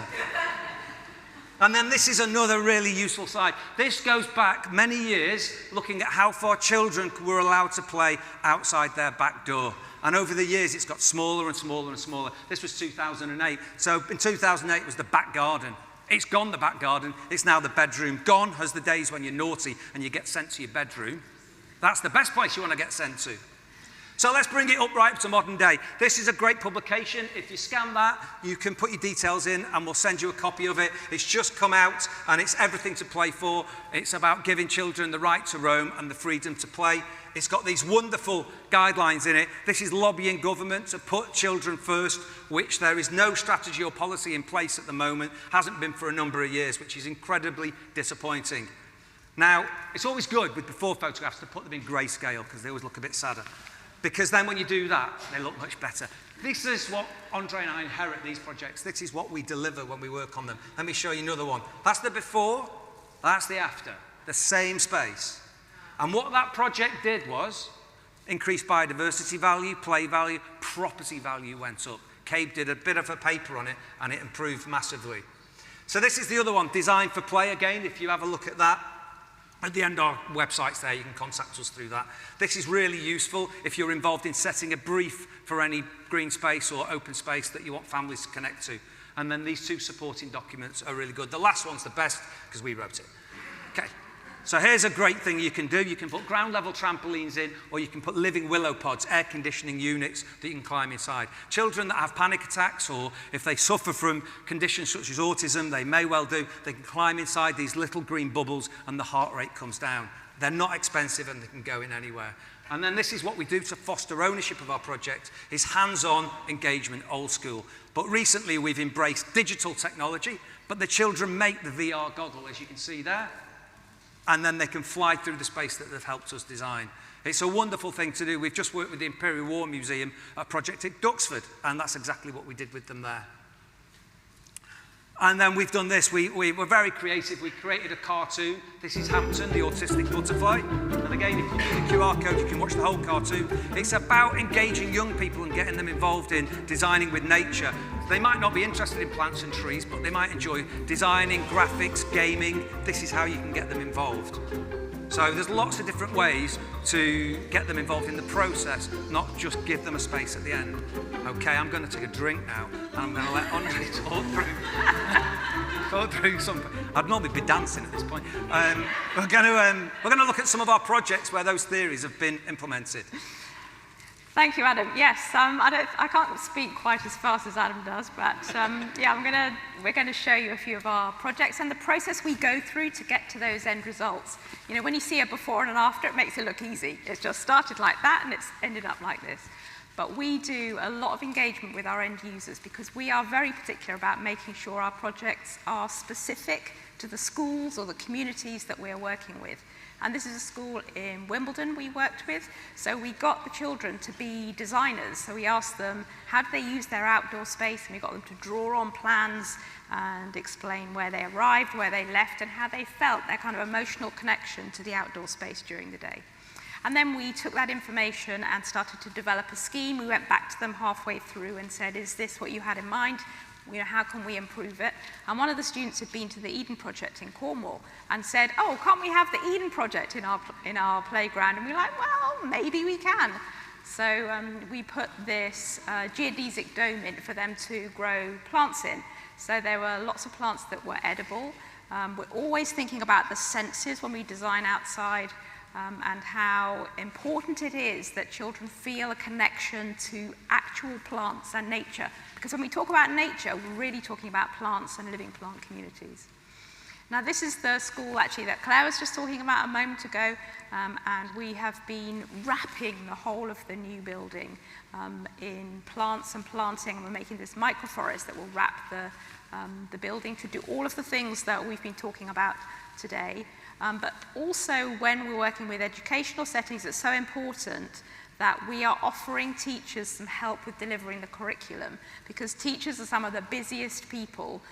And then this is another really useful slide. This goes back many years, looking at how far children were allowed to play outside their back door. And over the years, it's got smaller and smaller and smaller. This was 2008. So in 2008, it was the back garden. It's gone, the back garden. It's now the bedroom. Gone as the days when you're naughty and you get sent to your bedroom. That's the best place you want to get sent to. So let's bring it up right up to modern day. This is a great publication. If you scan that, you can put your details in and we'll send you a copy of it. It's just come out and it's everything to play for. It's about giving children the right to roam and the freedom to play. It's got these wonderful guidelines in it. This is lobbying government to put children first, which there is no strategy or policy in place at the moment. Hasn't been for a number of years, which is incredibly disappointing. Now, it's always good with before photographs to put them in grayscale because they always look a bit sadder. Because then when you do that, they look much better. This is what Andre and I inherit these projects. This is what we deliver when we work on them. Let me show you another one. That's the before, that's the after. The same space. And what that project did was increase biodiversity value, play value, property value went up. Cabe did a bit of a paper on it and it improved massively. So this is the other one, Design for Play again, if you have a look at that. At the end of our website's there, you can contact us through that. This is really useful if you're involved in setting a brief for any green space or open space that you want families to connect to. And then these two supporting documents are really good. The last one's the best because we wrote it. Okay. So here's a great thing you can do. You can put ground level trampolines in, or you can put living willow pods, air conditioning units that you can climb inside. Children that have panic attacks, or if they suffer from conditions such as autism, they may well do, they can climb inside these little green bubbles and the heart rate comes down. They're not expensive and they can go in anywhere. And then this is what we do to foster ownership of our project, is hands-on engagement, old school. But recently we've embraced digital technology, but the children make the VR goggle, as you can see there. And then they can fly through the space that they've helped us design. It's a wonderful thing to do. We've just worked with the Imperial War Museum, a project at Duxford, and that's exactly what we did with them there. And then we've done this. We were very creative. We created a cartoon. This is Hampton, the autistic butterfly. And again, if you use the QR code, you can watch the whole cartoon. It's about engaging young people and getting them involved in designing with nature. They might not be interested in plants and trees, but they might enjoy designing, graphics, gaming. This is how you can get them involved. So there's lots of different ways to get them involved in the process, not just give them a space at the end. Okay, I'm going to take a drink now, and I'm going to let Andre talk through something. I'd normally be dancing at this point. We're going to look at some of our projects where those theories have been implemented. Thank you, Adam. Yes, I can't speak quite as fast as Adam does, but yeah, we're going to show you a few of our projects and the process we go through to get to those end results. You know, when you see a before and an after, it makes it look easy. It's just started like that and it's ended up like this. But we do a lot of engagement with our end users because we are very particular about making sure our projects are specific to the schools or the communities that we're working with. And this is a school in Wimbledon we worked with. So we got the children to be designers. So we asked them, how do they use their outdoor space? And we got them to draw on plans and explain where they arrived, where they left, and how they felt, their kind of emotional connection to the outdoor space during the day. And then we took that information and started to develop a scheme. We went back to them halfway through and said, is this what you had in mind? You know, how can we improve it? And one of the students had been to the Eden Project in Cornwall and said, oh, can't we have the Eden Project in our playground? And we were like, well, maybe we can. So we put this geodesic dome in for them to grow plants in. So there were lots of plants that were edible. We're always thinking about the senses when we design outside, and how important it is that children feel a connection to actual plants and nature. Because when we talk about nature, we're really talking about plants and living plant communities. Now, this is the school actually that Claire was just talking about a moment ago, and we have been wrapping the whole of the new building in plants and planting, and we're making this microforest that will wrap the building to do all of the things that we've been talking about today. But also when we're working with educational settings, it's so important that we are offering teachers some help with delivering the curriculum, because teachers are some of the busiest people.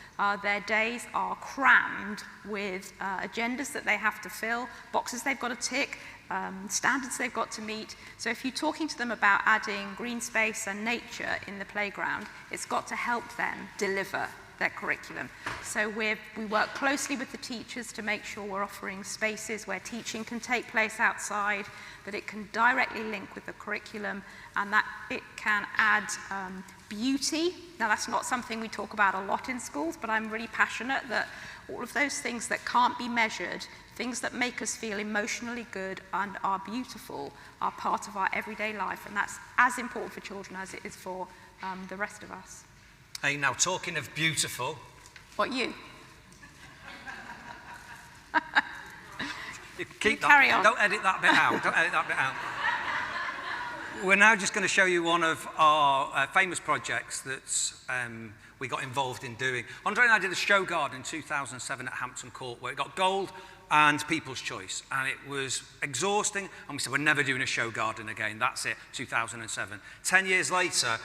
Their days are crammed with agendas that they have to fill, boxes they've got to tick, standards they've got to meet. So if you're talking to them about adding green space and nature in the playground, it's got to help them deliver their curriculum. So we work closely with the teachers to make sure we're offering spaces where teaching can take place outside, that it can directly link with the curriculum, and that it can add beauty. Now, that's not something we talk about a lot in schools, but I'm really passionate that all of those things that can't be measured, things that make us feel emotionally good and are beautiful, are part of our everyday life, and that's as important for children as it is for the rest of us. Hey, now talking of beautiful. What, you? Keep that. Carry on. Don't edit that bit out. Don't edit that bit out. We're now just going to show you one of our famous projects that we got involved in doing. Andre and I did a show garden in 2007 at Hampton Court where it got gold and People's Choice, and it was exhausting, and we said we're never doing a show garden again. That's it, 2007. 10 years later,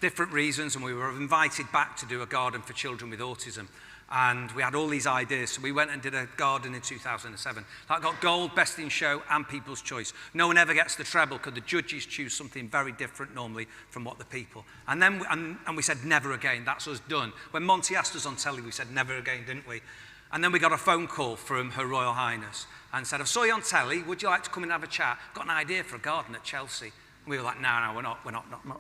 different reasons, and we were invited back to do a garden for children with autism. And we had all these ideas, so we went and did a garden in 2007. That got gold, best in show, and People's Choice. No one ever gets the treble because the judges choose something very different normally from what the people. And then we said never again, that's us done. When Monty asked us on telly, we said never again, didn't we? And then we got a phone call from Her Royal Highness and said, I saw you on telly, would you like to come and have a chat? Got an idea for a garden at Chelsea. We were like, no, we're not,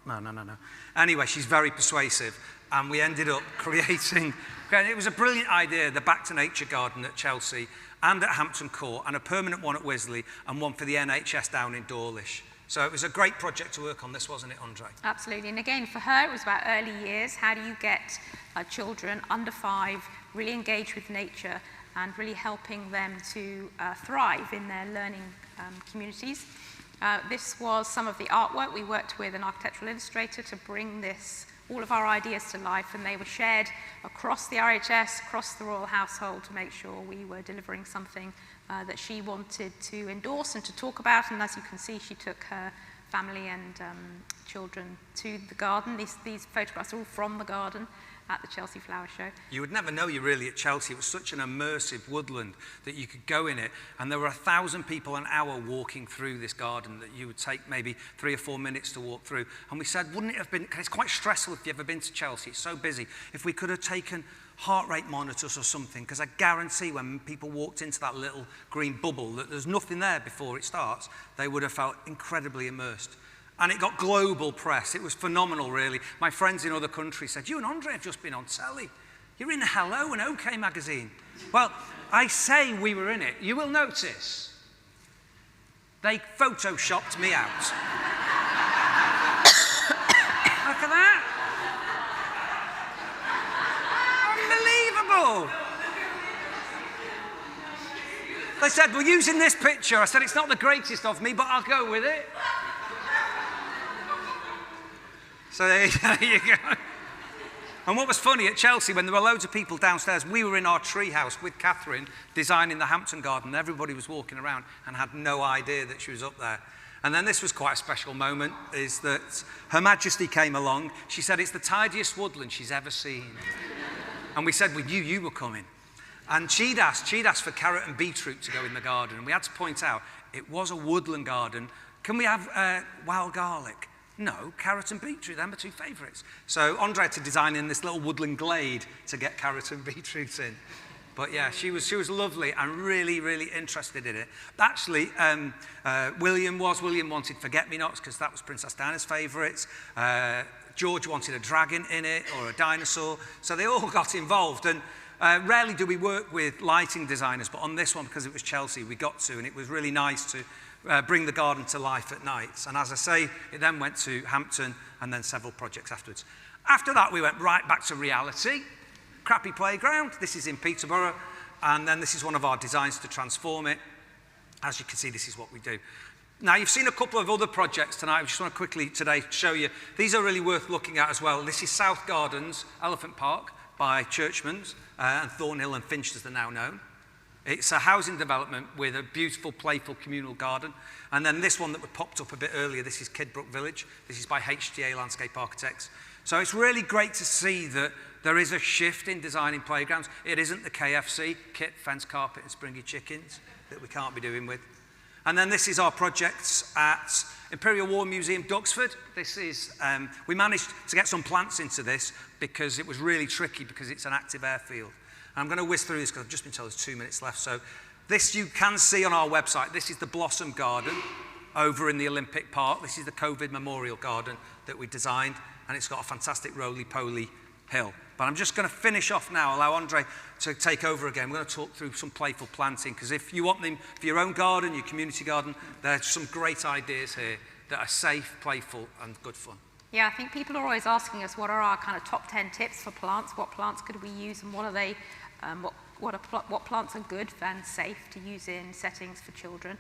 no. Anyway, she's very persuasive, and we ended up creating, it was a brilliant idea, the Back to Nature garden at Chelsea and at Hampton Court, and a permanent one at Wisley, and one for the NHS down in Dawlish. So it was a great project to work on this, wasn't it, Andre? Absolutely, and again, for her, it was about early years. How do you get children under 5 really engaged with nature and really helping them to thrive in their learning communities? This was some of the artwork. We worked with an architectural illustrator to bring all of our ideas to life, and they were shared across the RHS, across the royal household, to make sure we were delivering something that she wanted to endorse and to talk about. And as you can see, she took her family and children to the garden. These photographs are all from the garden at the Chelsea Flower Show. You would never know you're really at Chelsea. It was such an immersive woodland that you could go in it, and there were 1,000 people an hour walking through this garden that you would take maybe 3 or 4 minutes to walk through. And we said, wouldn't it have been, because it's quite stressful if you've ever been to Chelsea, it's so busy, if we could have taken heart rate monitors or something, because I guarantee when people walked into that little green bubble that there's nothing there before it starts, they would have felt incredibly immersed. And it got global press. It was phenomenal, really. My friends in other countries said, you and Andre have just been on telly. You're in Hello and OK magazine. Well, I say we were in it. You will notice they photoshopped me out. no. They said, we're using this picture. I said, it's not the greatest of me, but I'll go with it. So there you go. And what was funny at Chelsea, when there were loads of people downstairs, we were in our treehouse with Catherine designing the Hampton Garden. Everybody was walking around and had no idea that she was up there. And then this was quite a special moment, is that Her Majesty came along. She said, it's the tidiest woodland she's ever seen. And we said, we knew you were coming. And she'd asked for carrot and beetroot to go in the garden. And we had to point out, it was a woodland garden. Can we have wild garlic? No, carrot and beetroot, they're my two favourites. So Andre had to design in this little woodland glade to get carrot and beetroot in. But yeah, she was lovely and really, really interested in it. Actually, William wanted forget-me-nots because that was Princess Diana's favourites. George wanted a dragon in it or a dinosaur. So they all got involved. And rarely do we work with lighting designers, but on this one, because it was Chelsea, we got to, and it was really nice to bring the garden to life at night. And as I say, it then went to Hampton and then several projects afterwards. After that, we went right back to reality. Crappy playground. This is in Peterborough. And then this is one of our designs to transform it. As you can see, this is what we do. Now, you've seen a couple of other projects tonight. I just want to quickly today show you. These are really worth looking at as well. This is South Gardens, Elephant Park by Churchman's and Thornhill and Finch, as they're now known. It's a housing development with a beautiful, playful communal garden. And then this one that popped up a bit earlier, this is Kidbrook Village. This is by HTA Landscape Architects. So it's really great to see that there is a shift in designing playgrounds. It isn't the KFC, kit, fence, carpet, and springy chickens that we can't be doing with. And then this is our projects at Imperial War Museum, Duxford. This is, we managed to get some plants into this because it was really tricky because it's an active airfield. I'm going to whiz through this because I've just been told there's 2 minutes left. So this you can see on our website. This is the Blossom Garden over in the Olympic Park. This is the COVID Memorial Garden that we designed, and it's got a fantastic roly-poly hill. But I'm just going to finish off now, allow Andre to take over again. We're going to talk through some playful planting, because if you want them for your own garden, your community garden, there's some great ideas here that are safe, playful, and good fun. Yeah, I think people are always asking us what are our kind of top 10 tips for plants, what plants could we use, and what are they, what plants are good and safe to use in settings for children.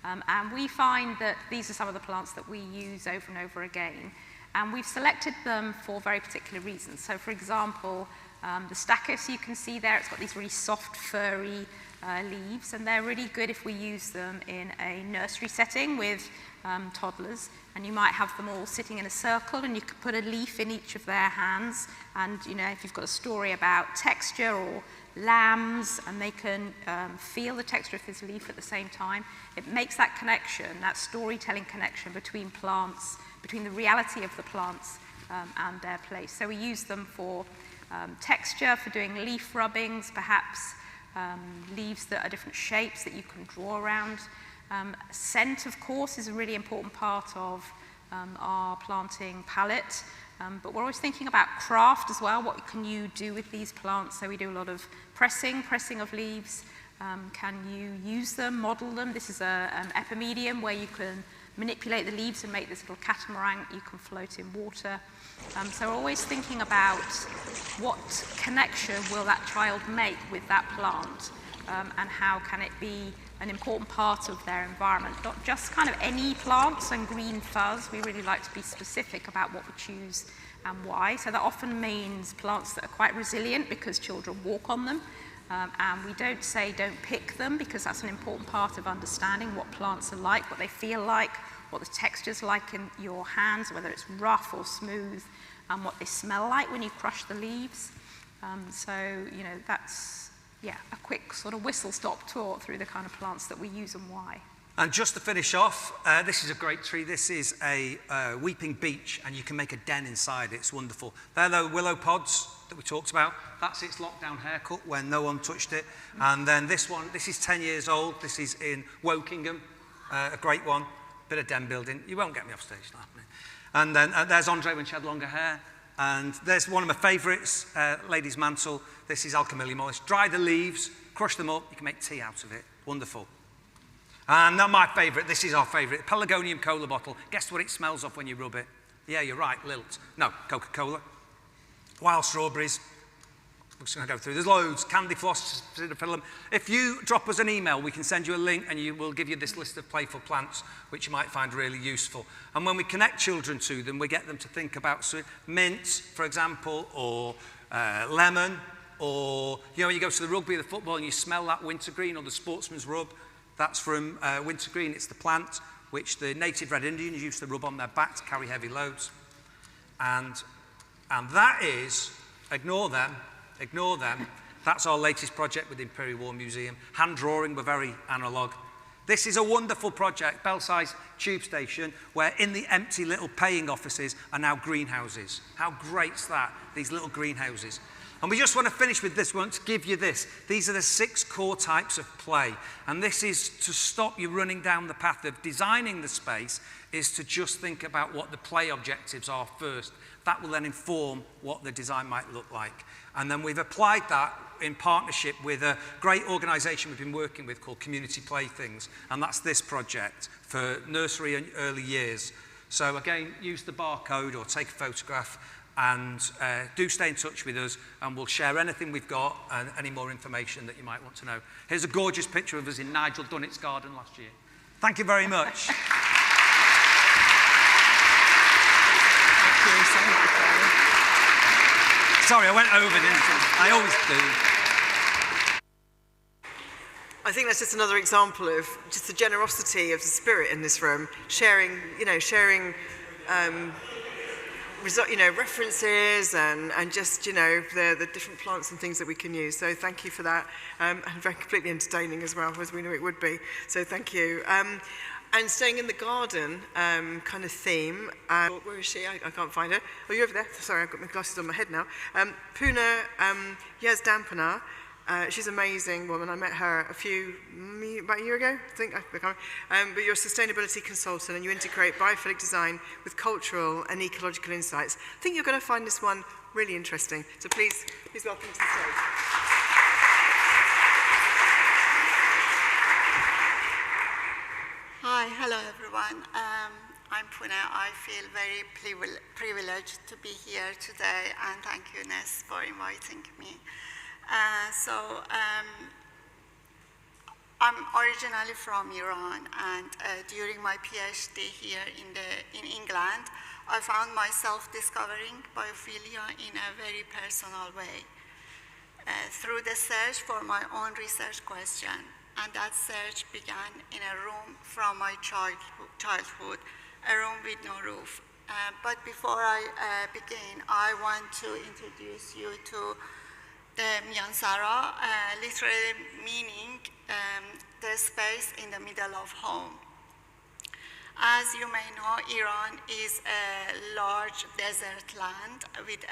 And we find that these are some of the plants that we use over and over again. And we've selected them for very particular reasons. So for example, the stachys you can see there, it's got these really soft, furry leaves, and they're really good if we use them in a nursery setting with toddlers. And you might have them all sitting in a circle, and you could put a leaf in each of their hands. And you know, if you've got a story about texture or lambs, and they can feel the texture of this leaf at the same time, it makes that connection, that storytelling connection between plants, between the reality of the plants and their place. So we use them for texture, for doing leaf rubbings, perhaps leaves that are different shapes that you can draw around. Scent, of course, is a really important part of our planting palette. But we're always thinking about craft as well. What can you do with these plants? So we do a lot of pressing of leaves. Can you use them, model them? This is an epimedium where you can manipulate the leaves and make this little catamaran that you can float in water. So we're always thinking about what connection will that child make with that plant, and how can it be an important part of their environment. Not just kind of any plants and green fuzz. We really like to be specific about what we choose and why. So that often means plants that are quite resilient because children walk on them. And we don't say don't pick them, because that's an important part of understanding what plants are like, what they feel like, what the texture's like in your hands, whether it's rough or smooth, and what they smell like when you crush the leaves. So, you know, that's, yeah, a quick sort of whistle-stop tour through the kind of plants that we use and why. And just to finish off, this is a great tree. This is a weeping beech, and you can make a den inside it. It's wonderful. They're the willow pods that we talked about. That's its lockdown haircut when no one touched it. And then this one, this is 10 years old. This is in Wokingham, a great one. Bit of den building. You won't get me off stage now. And then there's Andre when she had longer hair. And there's one of my favourites, Lady's Mantle. This is Alchemilla mollis. Dry the leaves, crush them up. You can make tea out of it. Wonderful. And now my favourite, this is our favourite, Pelargonium cola bottle. Guess what it smells of when you rub it? Yeah, you're right, lilt. No, Coca-Cola. Wild strawberries. just going to go through. There's loads. Candy floss, film. If you drop us an email, we can send you a link and we'll give you this list of playful plants, which you might find really useful. And when we connect children to them, we get them to think about mint, for example, or lemon, or, you know, you go to the rugby or the football and you smell that wintergreen or the sportsman's rub. That's from wintergreen. It's the plant which the native Red Indians used to rub on their back to carry heavy loads. And that is, ignore them, that's our latest project with the Imperial War Museum. Hand drawing, we're very analogue. This is a wonderful project, Belsize Tube Station, where in the empty little paying offices are now greenhouses. How great's that, these little greenhouses? And we just want to finish with this, we want to give you this. These are the 6 core types of play. And this is to stop you running down the path of designing the space, is to just think about what the play objectives are first. That will then inform what the design might look like. And then we've applied that in partnership with a great organisation we've been working with called Community Playthings. And that's this project for nursery and early years. So again, use the barcode or take a photograph, and do stay in touch with us, and we'll share anything we've got and any more information that you might want to know. Here's a gorgeous picture of us in Nigel Dunnett's garden last year. Thank you very much. Thank you so much, Gary. Sorry, I went over, didn't I? I always do. I think that's just another example of just the generosity of the spirit in this room, sharing references and just, the different plants and things that we can use. So thank you for that. And very completely entertaining as well, as we knew it would be. So thank you. And staying in the garden kind of theme, where is she? I can't find her. Oh, you're over there. Sorry, I've got my glasses on my head now. Puna Yazdampana. She's an amazing woman. I met her about a year ago, I think. But you're a sustainability consultant and you integrate biophilic design with cultural and ecological insights. I think you're going to find this one really interesting. So please welcome to the stage. Hi, hello everyone. I'm Puna. I feel very privileged to be here today, and thank you, Ness, for inviting me. I'm originally from Iran, and during my PhD here in England, I found myself discovering biophilia in a very personal way through the search for my own research question. And that search began in a room from my childhood, a room with no roof. But before I begin, I want to introduce you to the Myansara, literally meaning the space in the middle of home. As you may know, Iran is a large desert land with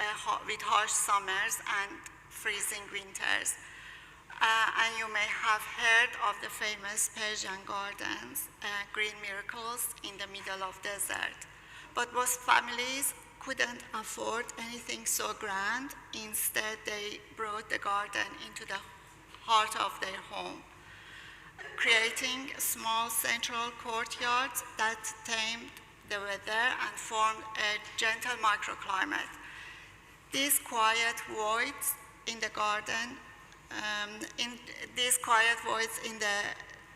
harsh summers and freezing winters. And you may have heard of the famous Persian gardens, green miracles in the middle of desert. But most families couldn't afford anything so grand. Instead, they brought the garden into the heart of their home, creating small central courtyards that tamed the weather and formed a gentle microclimate. These quiet voids in the garden these quiet voids in the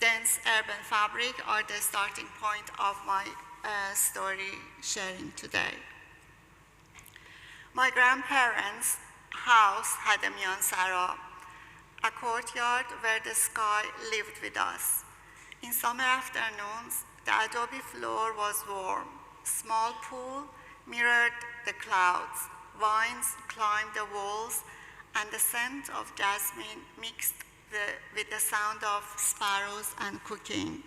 dense urban fabric are the starting point of my story sharing today. My grandparents' house had a Myansara, a courtyard where the sky lived with us. In summer afternoons, the adobe floor was warm. Small pool mirrored the clouds. Vines climbed the walls, and the scent of jasmine mixed with the sound of sparrows and cooking.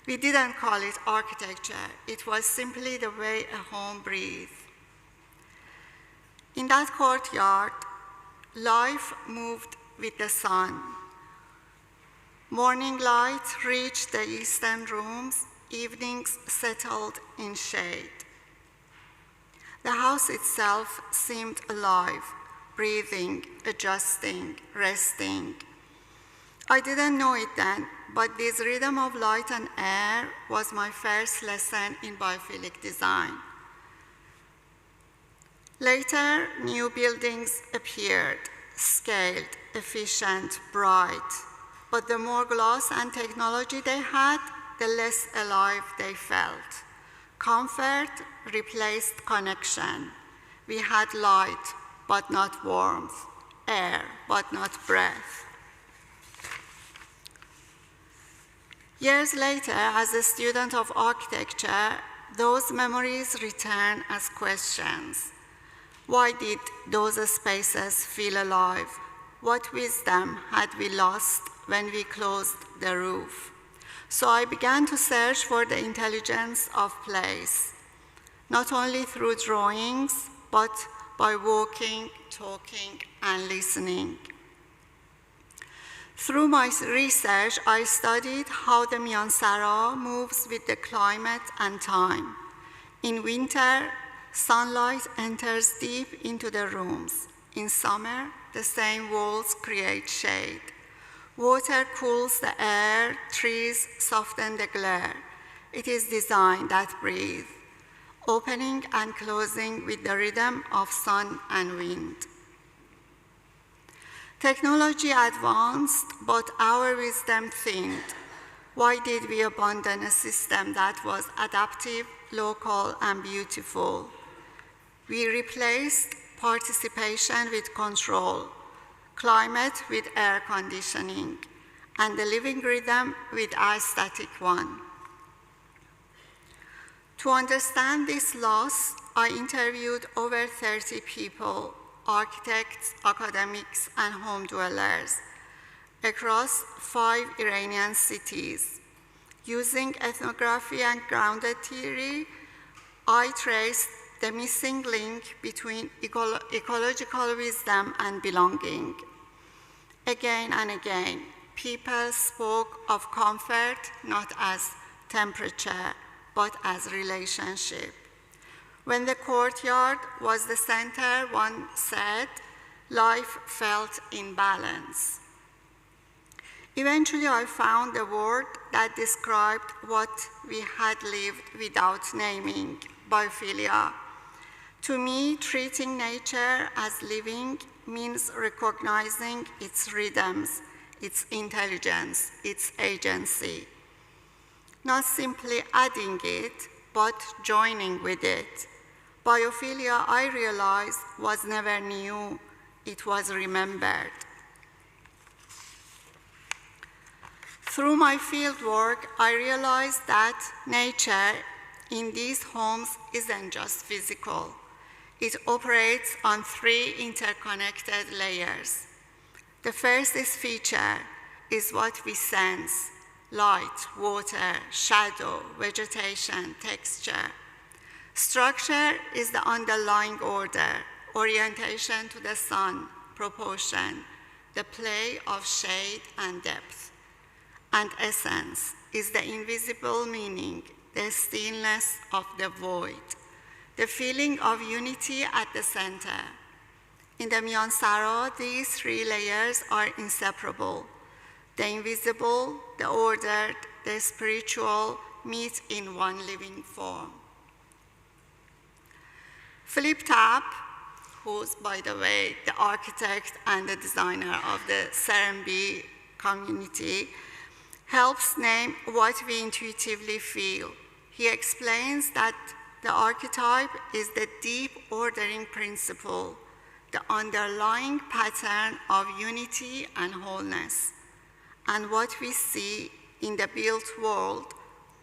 We didn't call it architecture. It was simply the way a home breathed. In that courtyard, life moved with the sun. Morning light reached the eastern rooms, evenings settled in shade. The house itself seemed alive, breathing, adjusting, resting. I didn't know it then, but this rhythm of light and air was my first lesson in biophilic design. Later, new buildings appeared, scaled, efficient, bright. But the more glass and technology they had, the less alive they felt. Comfort replaced connection. We had light, but not warmth, air, but not breath. Years later, as a student of architecture, those memories return as questions. Why did those spaces feel alive? What wisdom had we lost when we closed the roof? So I began to search for the intelligence of place, not only through drawings, but by walking, talking, and listening. Through my research, I studied how the Miansara moves with the climate and time. In winter, sunlight enters deep into the rooms. In summer, the same walls create shade. Water cools the air, trees soften the glare. It is design that breathes, opening and closing with the rhythm of sun and wind. Technology advanced, but our wisdom thinned. Why did we abandon a system that was adaptive, local, and beautiful? We replaced participation with control, climate with air conditioning, and the living rhythm with a static one. To understand this loss, I interviewed over 30 people, architects, academics, and home dwellers across 5 Iranian cities. Using ethnography and grounded theory, I traced the missing link between ecological wisdom and belonging. Again and again, people spoke of comfort not as temperature, but as relationship. When the courtyard was the center, one said, life felt in balance. Eventually, I found a word that described what we had lived without naming, biophilia. To me, treating nature as living means recognizing its rhythms, its intelligence, its agency. Not simply adding it, but joining with it. Biophilia, I realized, was never new, it was remembered. Through my fieldwork, I realized that nature in these homes isn't just physical. It operates on 3 interconnected layers. The first feature is what we sense: light, water, shadow, vegetation, texture. Structure is the underlying order, orientation to the sun, proportion, the play of shade and depth. And essence is the invisible meaning, the stillness of the void, the feeling of unity at the center. In the Miansara, these 3 layers are inseparable. The invisible, the ordered, the spiritual meet in one living form. Philip Tapp, who's, by the way, the architect and the designer of the Serenbe community, helps name what we intuitively feel. He explains that the archetype is the deep ordering principle, the underlying pattern of unity and wholeness. And what we see in the built world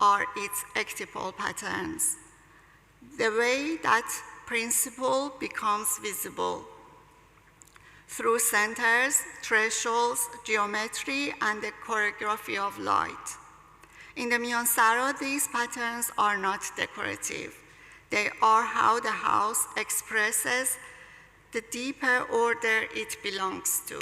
are its ectopal patterns. The way that principle becomes visible through centers, thresholds, geometry, and the choreography of light. In the Miansara, these patterns are not decorative. They are how the house expresses the deeper order it belongs to.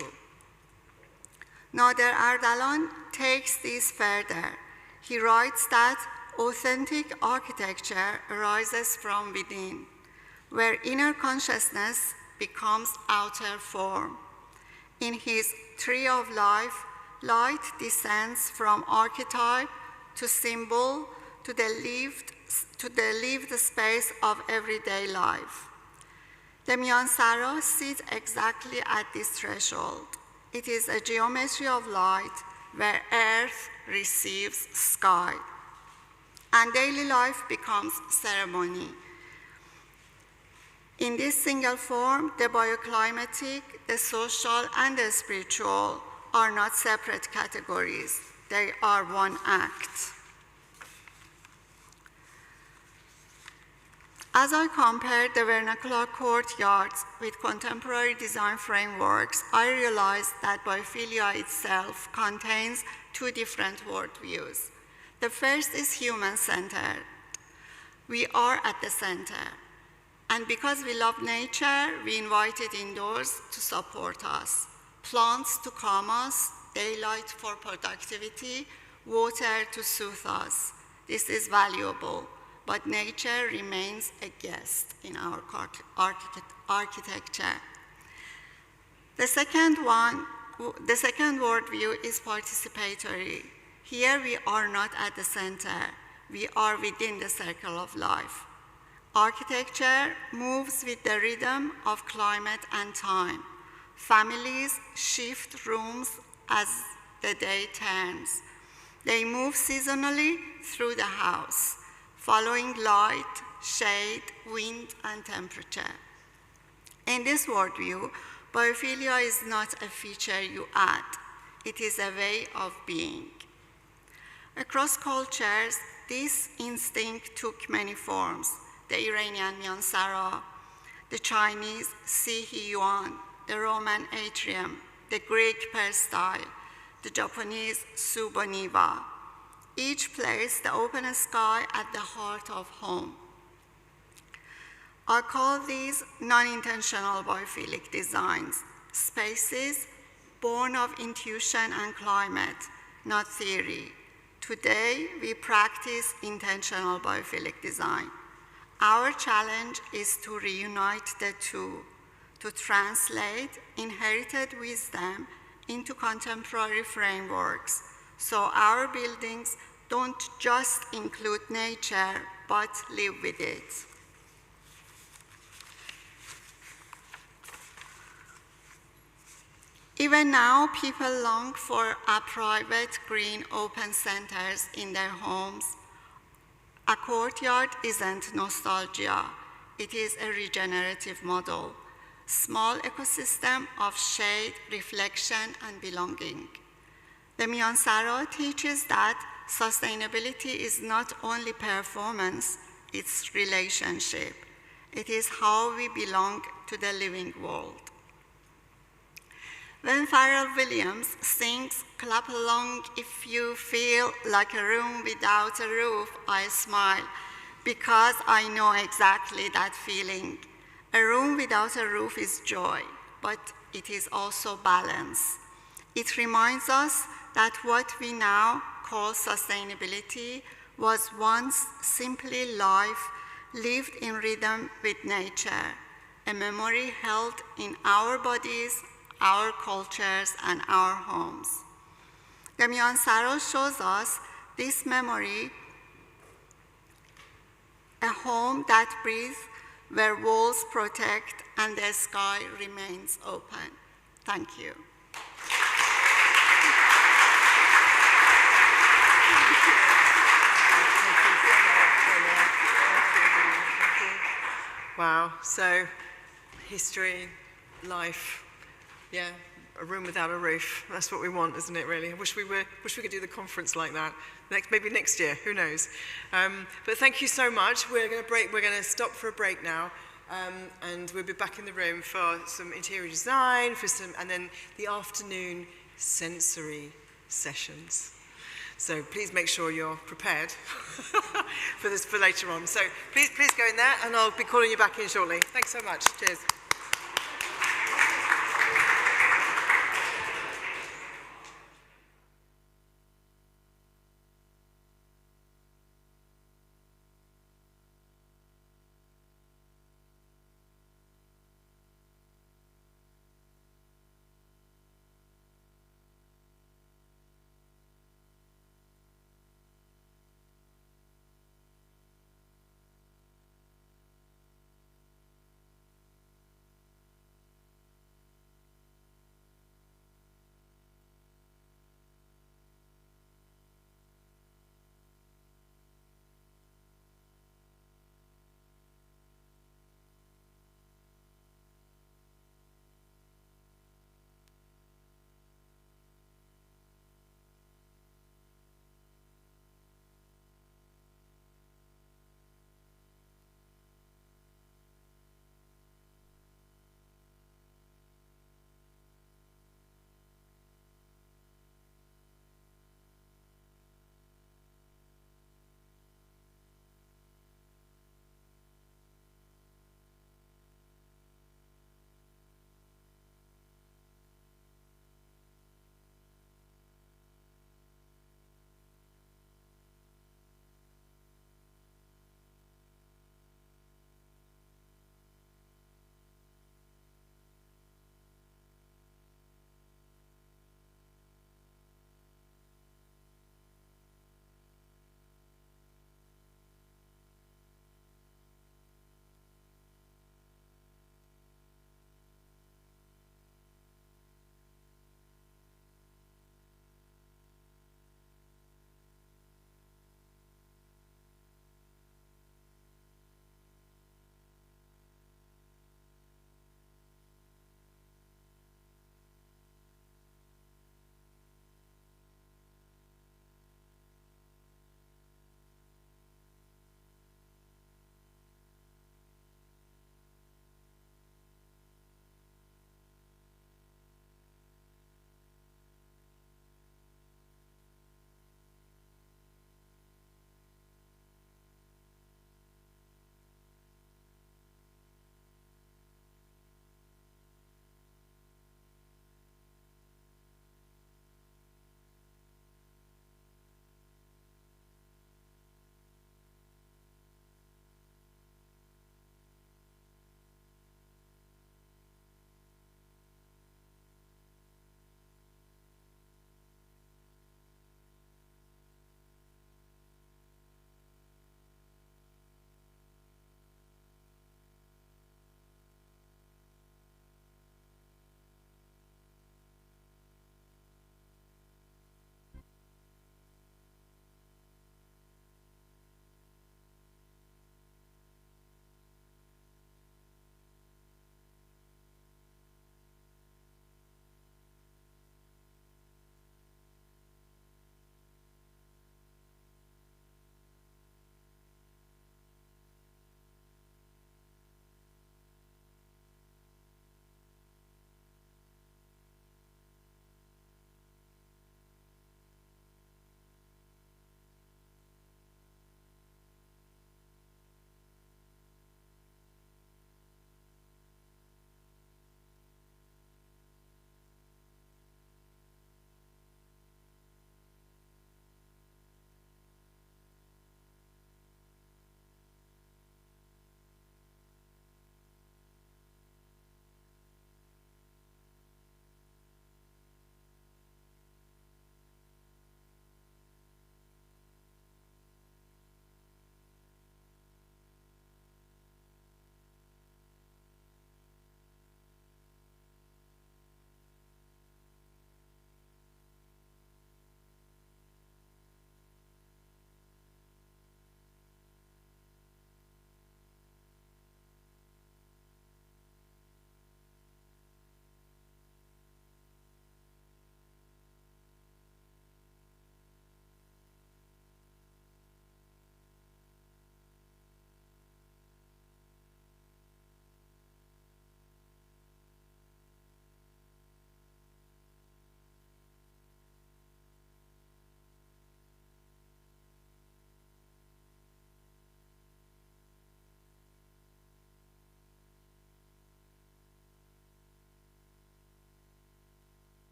Nader Ardalan takes this further. He writes that authentic architecture arises from within, where inner consciousness becomes outer form. In his Tree of Life, light descends from archetype to symbol to the lived space of everyday life. The Myansara sits exactly at this threshold. It is a geometry of light where Earth receives sky, and daily life becomes ceremony. In this single form, the bioclimatic, the social, and the spiritual are not separate categories. They are one act. As I compared the vernacular courtyards with contemporary design frameworks, I realized that biophilia itself contains two different worldviews. The first is human-centered. We are at the center. And because we love nature, we invite it indoors to support us. Plants to calm us, daylight for productivity, water to soothe us. This is valuable, but nature remains a guest in our architecture. The second worldview is participatory. Here we are not at the center. We are within the circle of life. Architecture moves with the rhythm of climate and time. Families shift rooms as the day turns. They move seasonally through the house, following light, shade, wind, and temperature. In this worldview, biophilia is not a feature you add. It is a way of being. Across cultures, this instinct took many forms. The Iranian Myansara, the Chinese Sihi Yuan, the Roman atrium, the Greek peristyle, the Japanese Suboniva. Each placed the open sky at the heart of home. I call these non-intentional biophilic designs, spaces born of intuition and climate, not theory. Today, we practice intentional biophilic design. Our challenge is to reunite the two, to translate inherited wisdom into contemporary frameworks, so our buildings don't just include nature, but live with it. Even now, people long for a private, green, open centers in their homes. A courtyard isn't nostalgia, it is a regenerative model. Small ecosystem of shade, reflection, and belonging. The Myansara teaches that sustainability is not only performance, it's relationship. It is how we belong to the living world. When Pharrell Williams sings, "Clap along if you feel like a room without a roof," I smile, because I know exactly that feeling. A room without a roof is joy, but it is also balance. It reminds us that what we now call sustainability was once simply life lived in rhythm with nature, a memory held in our bodies, our cultures, and our homes. The Myansara shows us this memory, a home that breathes, where walls protect and the sky remains open. Thank you. Wow, so history, life, yeah, a room without a roof. That's what we want, isn't it, really? I wish we could do the conference like that. Maybe next year, who knows? But thank you so much. We're going to stop for a break now. And we'll be back in the room for some interior design, and then the afternoon sensory sessions. So please make sure you're prepared for this for later on. So please go in there, and I'll be calling you back in shortly. Thanks so much. Cheers.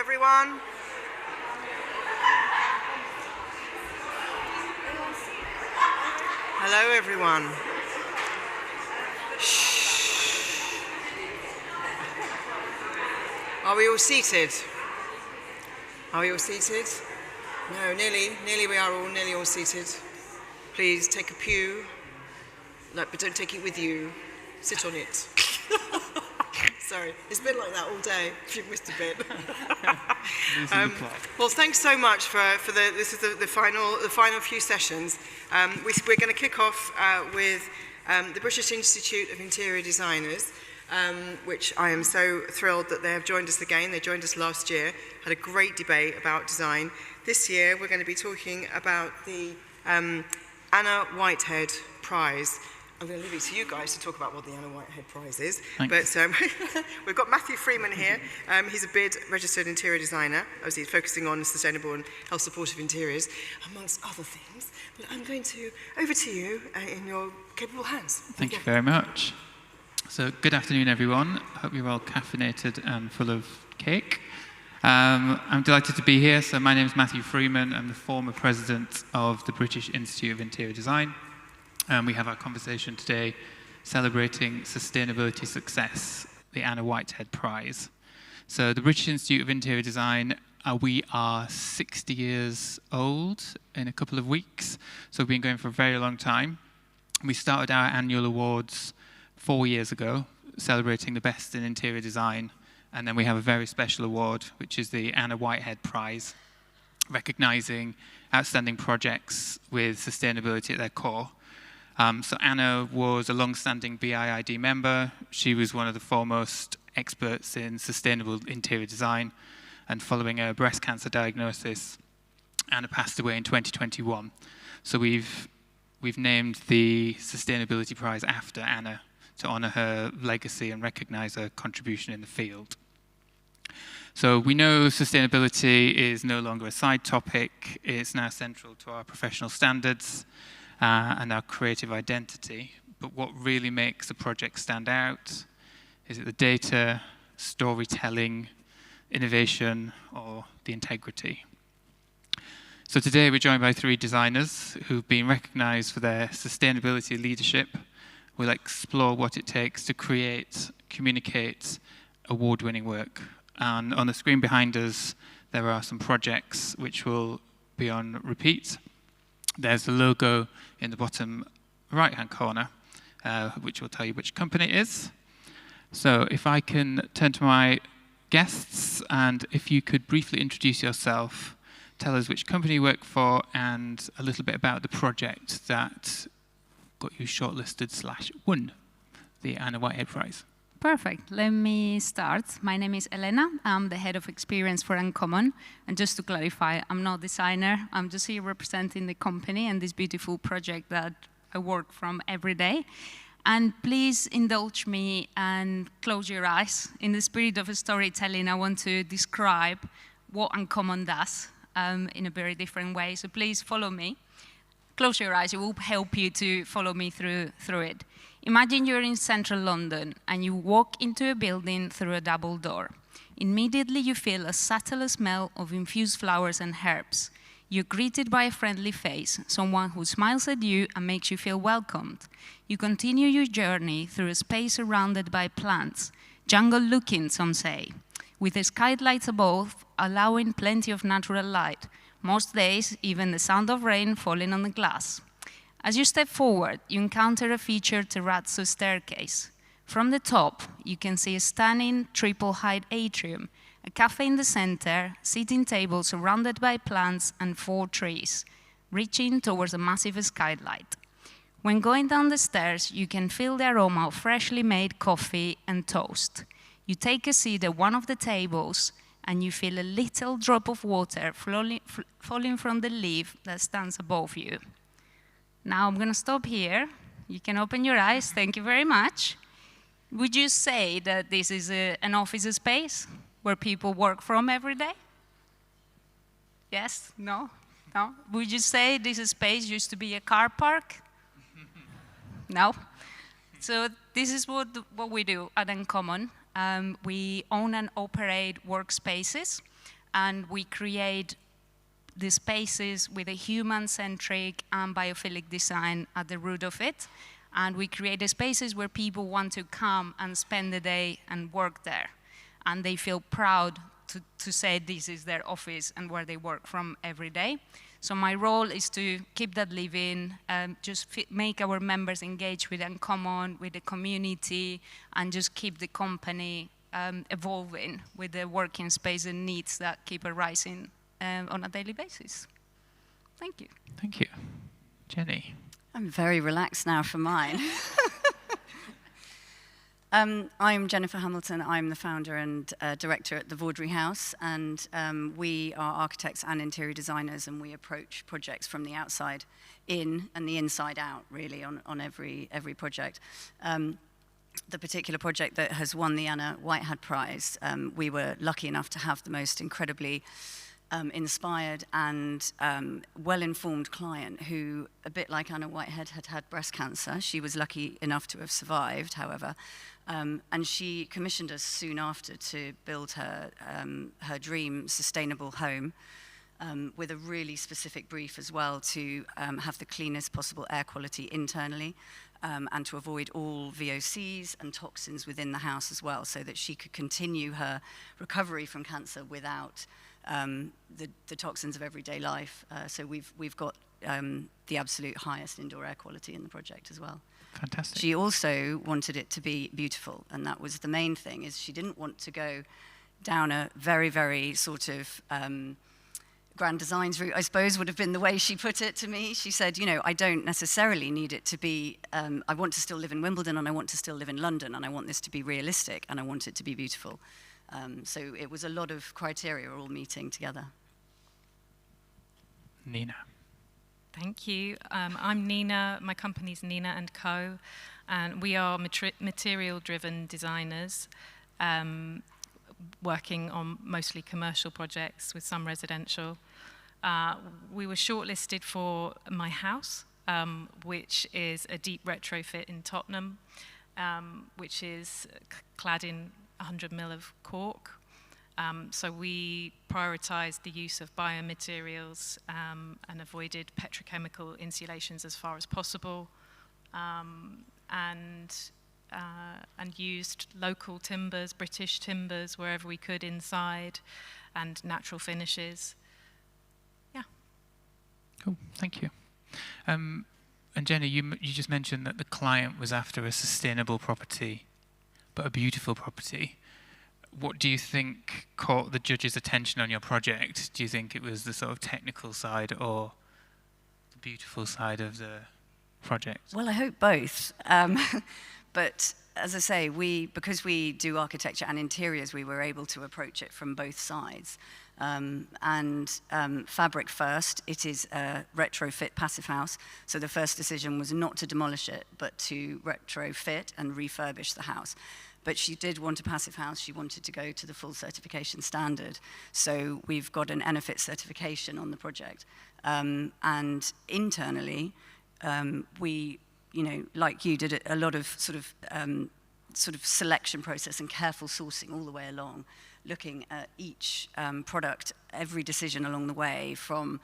everyone. Hello, everyone. Shh. Are we all seated? Are we all seated? No, nearly we are all nearly all seated. Please take a pew, but don't take it with you. Sit on it. Sorry, it's been like that all day. If you've missed a bit. Well, thanks so much for this is the final few sessions. We're going to kick off with the British Institute of Interior Designers, which I am so thrilled that they have joined us again. They joined us last year, had a great debate about design. This year, we're going to be talking about the Anna Whitehead Prize. I'm going to leave it to you guys to talk about what the Anna Whitehead Prize is. Thanks. But we've got Matthew Freeman here. He's a BID registered interior designer. Obviously, focusing on sustainable and health supportive interiors, amongst other things. But I'm going to, over to you in your capable hands. Thank you very much. So, good afternoon, everyone. I hope you're all caffeinated and full of cake. I'm delighted to be here. So, my name is Matthew Freeman. I'm the former president of the British Institute of Interior Design. We have our conversation today celebrating sustainability success, the Anna Whitehead Prize. So the British Institute of Interior Design, we are 60 years old in a couple of weeks, so we've been going for a very long time. We started our annual awards 4 years ago, celebrating the best in interior design, and then we have a very special award, which is the Anna Whitehead Prize, recognizing outstanding projects with sustainability at their core. So Anna was a long-standing BIID member. She was one of the foremost experts in sustainable interior design. And following a breast cancer diagnosis, Anna passed away in 2021. So we've named the Sustainability Prize after Anna to honor her legacy and recognize her contribution in the field. So we know sustainability is no longer a side topic. It's now central to our professional standards and our creative identity. But what really makes a project stand out? Is it the data, storytelling, innovation, or the integrity? So today we're joined by 3 designers who've been recognized for their sustainability leadership. We'll explore what it takes to create, communicate award-winning work. And on the screen behind us, there are some projects which will be on repeat. There's the logo in the bottom right-hand corner, which will tell you which company it is. So if I can turn to my guests, and if you could briefly introduce yourself, tell us which company you work for, and a little bit about the project that got you shortlisted / won the Anna Whitehead Prize. Perfect. Let me start. My name is Elena. I'm the head of experience for Uncommon. And just to clarify, I'm not a designer. I'm just here representing the company and this beautiful project that I work from every day. And please indulge me and close your eyes. In the spirit of storytelling, I want to describe what Uncommon does in a very different way. So please follow me. Close your eyes. It will help you to follow me through it. Imagine you're in central London and you walk into a building through a double door. Immediately you feel a subtle smell of infused flowers and herbs. You're greeted by a friendly face, someone who smiles at you and makes you feel welcomed. You continue your journey through a space surrounded by plants, jungle-looking, some say, with the skylights above allowing plenty of natural light. Most days, even the sound of rain falling on the glass. As you step forward, you encounter a featured terrazzo staircase. From the top, you can see a stunning triple-height atrium, a cafe in the center, seating tables surrounded by plants and 4 trees, reaching towards a massive skylight. When going down the stairs, you can feel the aroma of freshly made coffee and toast. You take a seat at one of the tables, and you feel a little drop of water falling from the leaf that stands above you. Now I'm going to stop here. You can open your eyes. Thank you very much. Would you say that this is an office space where people work from every day? Yes? No? No? Would you say this space used to be a car park? No? So this is what we do at Uncommon. We own and operate workspaces and we create the spaces with a human-centric and biophilic design at the root of it. And we create the spaces where people want to come and spend the day and work there. And they feel proud to say this is their office and where they work from every day. So my role is to keep that living, just make our members engage with Uncommon, with the community, and just keep the company evolving with the working space and needs that keep arising on a daily basis. Thank you. Thank you. Jenny? I'm very relaxed now for mine. I'm Jennifer Hamilton. I'm the founder and director at the Vaudrey House, and we are architects and interior designers, and we approach projects from the outside in and the inside out, really, on every project. The particular project that has won the Anna Whitehead Prize, we were lucky enough to have the most incredibly inspired and well-informed client who, a bit like Anna Whitehead, had had breast cancer. She was lucky enough to have survived, however, and she commissioned us soon after to build her dream sustainable home with a really specific brief as well to have the cleanest possible air quality internally and to avoid all VOCs and toxins within the house as well, so that she could continue her recovery from cancer without the toxins of everyday life. So we've got the absolute highest indoor air quality in the project as well. Fantastic. She also wanted it to be beautiful, and that was the main thing, is she didn't want to go down a very, very sort of grand designs route, I suppose would have been the way she put it to me. She said, you know, I don't necessarily need it to be, I want to still live in Wimbledon, and I want to still live in London, and I want this to be realistic, and I want it to be beautiful. So it was a lot of criteria all meeting together. Nina. Thank you. I'm Nina. My company's Nina & Co. And we are material-driven designers working on mostly commercial projects with some residential. We were shortlisted for My House, which is a deep retrofit in Tottenham, which is clad in 100 mil of cork. So we prioritized the use of biomaterials and avoided petrochemical insulations as far as possible, and used local timbers, British timbers, wherever we could inside, and natural finishes. Yeah. Cool, thank you. And Jenny, you just mentioned that the client was after a sustainable property, but a beautiful property. What do you think caught the judge's attention on your project? Do you think it was the sort of technical side or the beautiful side of the project? Well, I hope both. But as I say, because we do architecture and interiors, we were able to approach it from both sides. Fabric first, it is a retrofit passive house. So the first decision was not to demolish it, but to retrofit and refurbish the house. But she did want a passive house. She wanted to go to the full certification standard. So we've got an NFIT certification on the project. And internally, we, you know, like you, did a lot of sort of selection process and careful sourcing all the way along, looking at each product, every decision along the way, from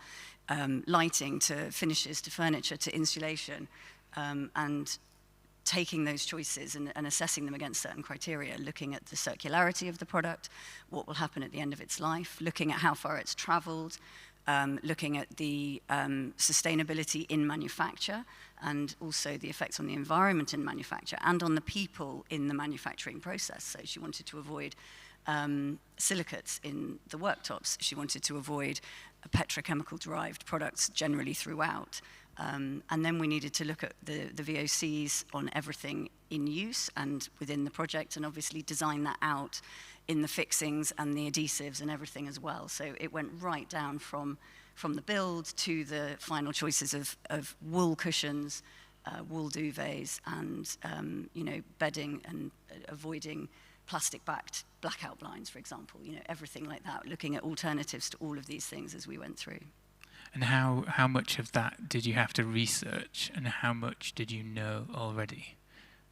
lighting to finishes to furniture to insulation, and taking those choices and assessing them against certain criteria, looking at the circularity of the product, what will happen at the end of its life, looking at how far it's traveled, looking at the sustainability in manufacture, and also the effects on the environment in manufacture and on the people in the manufacturing process. So she wanted to avoid silicates in the worktops. She wanted to avoid petrochemical-derived products generally throughout. And then we needed to look at the VOCs on everything in use and within the project, and obviously design that out in the fixings and the adhesives and everything as well. So it went right down from the build to the final choices of wool cushions, wool duvets, and you know, bedding, and avoiding plastic-backed blackout blinds, for example. You know, everything like that, looking at alternatives to all of these things as we went through. And how much of that did you have to research, and how much did you know already?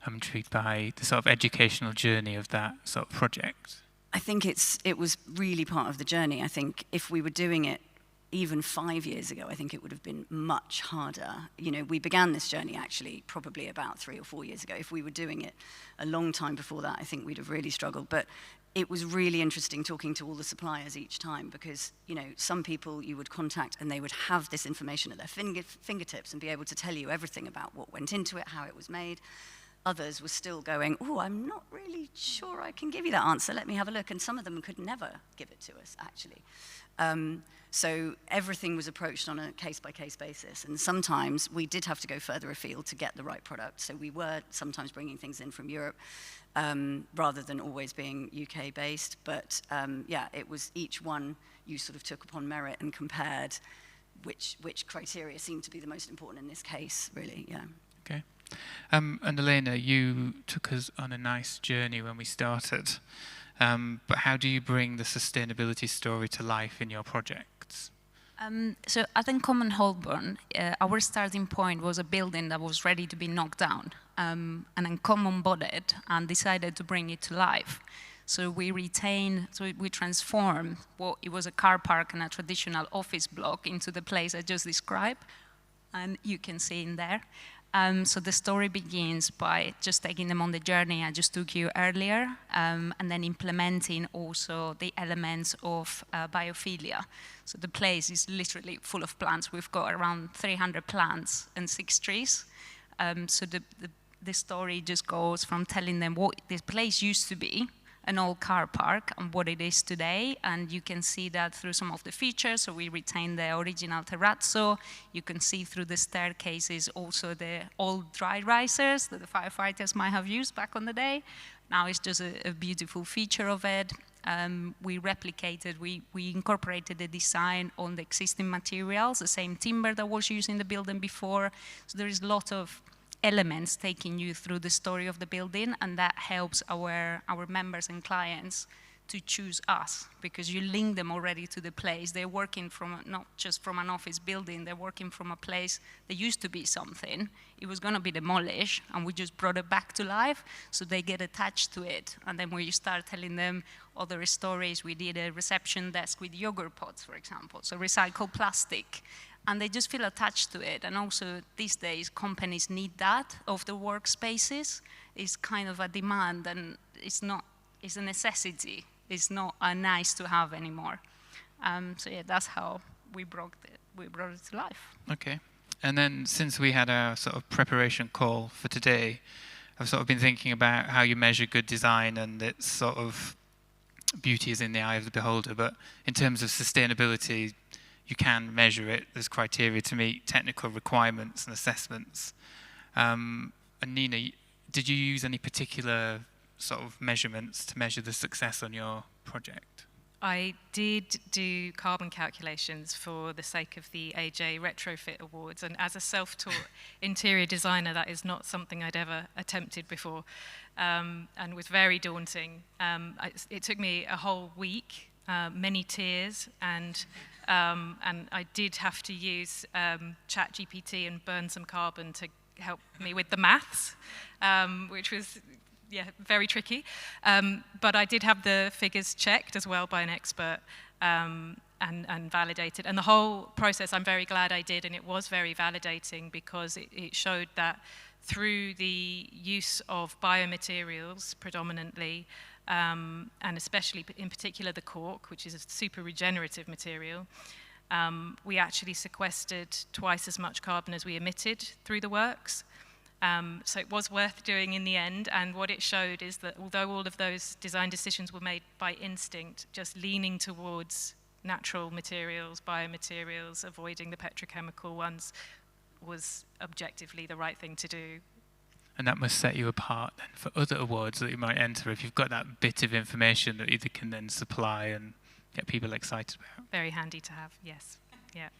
I'm intrigued by the sort of educational journey of that sort of project. I think it was really part of the journey. I think if we were doing it even 5 years ago, I think it would have been much harder. You know, we began this journey actually probably about 3 or 4 years ago. If we were doing it a long time before that, I think we'd have really struggled. But it was really interesting talking to all the suppliers each time because, you know, some people you would contact and they would have this information at their fingertips and be able to tell you everything about what went into it, how it was made. Others were still going, oh, I'm not really sure I can give you that answer. Let me have a look. And some of them could never give it to us, actually. So everything was approached on a case-by-case basis. And sometimes we did have to go further afield to get the right product. So we were sometimes bringing things in from Europe rather than always being UK-based. But yeah, it was each one you sort of took upon merit and compared which criteria seemed to be the most important in this case, really, yeah. Okay. And Elena, you took us on a nice journey when we started. But how do you bring the sustainability story to life in your projects? So at Uncommon Holborn, our starting point was a building that was ready to be knocked down. And Uncommon bought it and decided to bring it to life. So we transformed what it was a car park and a traditional office block into the place I just described. And you can see in there. So the story begins by just taking them on the journey I just took you earlier, and then implementing also the elements of biophilia. So the place is literally full of plants. We've got around 300 plants and 6 trees. So the story just goes from telling them what this place used to be, an old car park, and what it is today. And you can see that through some of the features. So we retain the original terrazzo. You can see through the staircases also the old dry risers that the firefighters might have used back on the day. Now it's just a beautiful feature of it. We replicated, we incorporated the design on the existing materials, the same timber that was used in the building before. So there is a lot of elements taking you through the story of the building, and that helps our members and clients to choose us, because you link them already to the place. They're working from, not just from an office building, they're working from a place that used to be something. It was gonna be demolished, and we just brought it back to life, so they get attached to it. And then when you start telling them other stories, we did a reception desk with yogurt pots, for example, so recycled plastic. And they just feel attached to it. And also these days, companies need that of the workspaces. It's kind of a demand, and it's a necessity. It's not a nice to have anymore. So yeah, that's how we brought it to life. Okay. And then since we had our sort of preparation call for today, I've sort of been thinking about how you measure good design, and its sort of beauty is in the eye of the beholder. But in terms of sustainability, you can measure it. There's criteria to meet technical requirements and assessments. And Nina, did you use any particular sort of measurements to measure the success on your project? I did do carbon calculations for the sake of the AJ Retrofit Awards, and as a self-taught interior designer, that is not something I'd ever attempted before, and was very daunting. It took me a whole week, many tears, and I did have to use ChatGPT and burn some carbon to help me with the maths, which was very tricky. But I did have the figures checked as well by an expert and validated. And the whole process, I'm very glad I did, and it was very validating because it showed that through the use of biomaterials predominantly, and especially in particular the cork, which is a super regenerative material, we actually sequestered twice as much carbon as we emitted through the works. So it was worth doing in the end, and what it showed is that although all of those design decisions were made by instinct, just leaning towards natural materials, biomaterials, avoiding the petrochemical ones, was objectively the right thing to do. And that must set you apart then for other awards that you might enter, if you've got that bit of information that you can then supply and get people excited about. Very handy to have, yes. Yeah.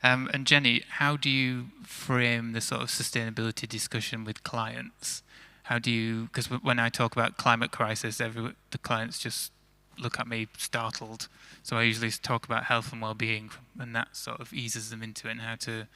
And Jenny, how do you frame the sort of sustainability discussion with clients? How do you, because when I talk about climate crisis, the clients just look at me startled. So I usually talk about health and well-being, and that sort of eases them into it, and how to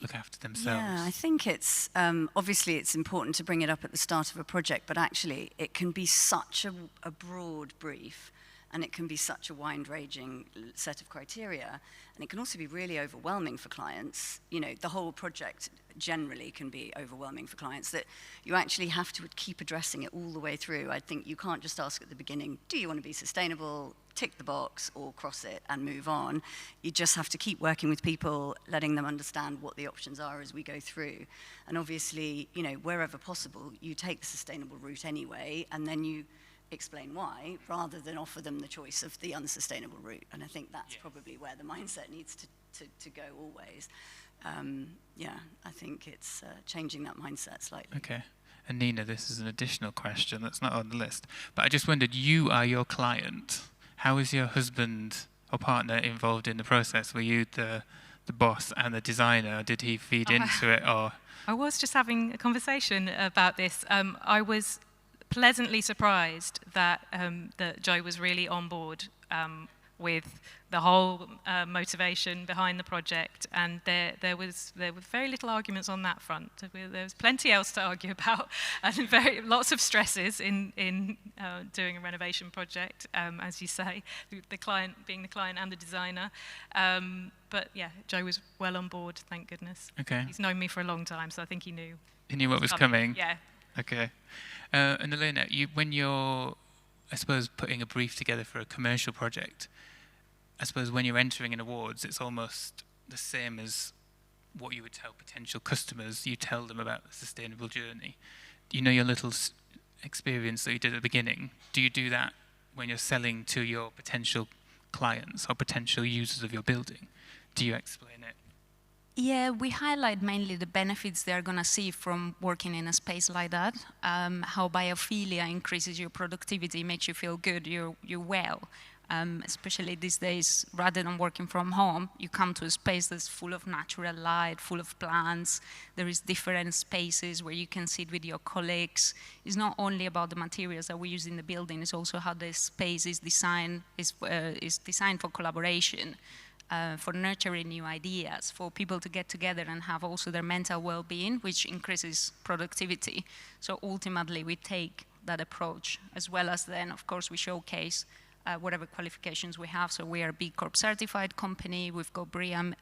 look after themselves? Yeah, I think it's, obviously it's important to bring it up at the start of a project, but actually it can be such a broad brief, and it can be such a wide-ranging set of criteria, and it can also be really overwhelming for clients. You know, the whole project generally can be overwhelming for clients, that you actually have to keep addressing it all the way through. I think you can't just ask at the beginning, do you want to be sustainable, tick the box, or cross it and move on. You just have to keep working with people, letting them understand what the options are as we go through. And obviously, you know, wherever possible, you take the sustainable route anyway, and then you explain why, rather than offer them the choice of the unsustainable route. And I think that's probably where the mindset needs to go always. Yeah, I think it's changing that mindset slightly. Okay. And Nina, this is an additional question that's not on the list, but I just wondered, you are your client. How is your husband or partner involved in the process? Were you the boss and the designer? Did he feed into it, or? I was just having a conversation about this. I was pleasantly surprised that that Joe was really on board with the whole motivation behind the project, and there were very little arguments on that front. There was plenty else to argue about, and lots of stresses in doing a renovation project, as you say, the client being the client and the designer. But yeah, Joe was well on board, thank goodness. Okay. He's known me for a long time, so I think he knew. He knew what was coming. Yeah. Okay. And Elena, when you're, I suppose, putting a brief together for a commercial project, I suppose when you're entering in awards, it's almost the same as what you would tell potential customers. You tell them about the sustainable journey. You know, your little experience that you did at the beginning, do you do that when you're selling to your potential clients or potential users of your building? Do you explain it? Yeah, we highlight mainly the benefits they're going to see from working in a space like that, how biophilia increases your productivity, makes you feel good, you're well. Especially these days, rather than working from home, you come to a space that's full of natural light, full of plants. There is different spaces where you can sit with your colleagues. It's not only about the materials that we use in the building, it's also how the space is designed for collaboration. For nurturing new ideas, for people to get together and have also their mental well-being, which increases productivity. So ultimately, we take that approach, as well as then, of course, we showcase whatever qualifications we have. So we are a B Corp certified company. We've got BREEAM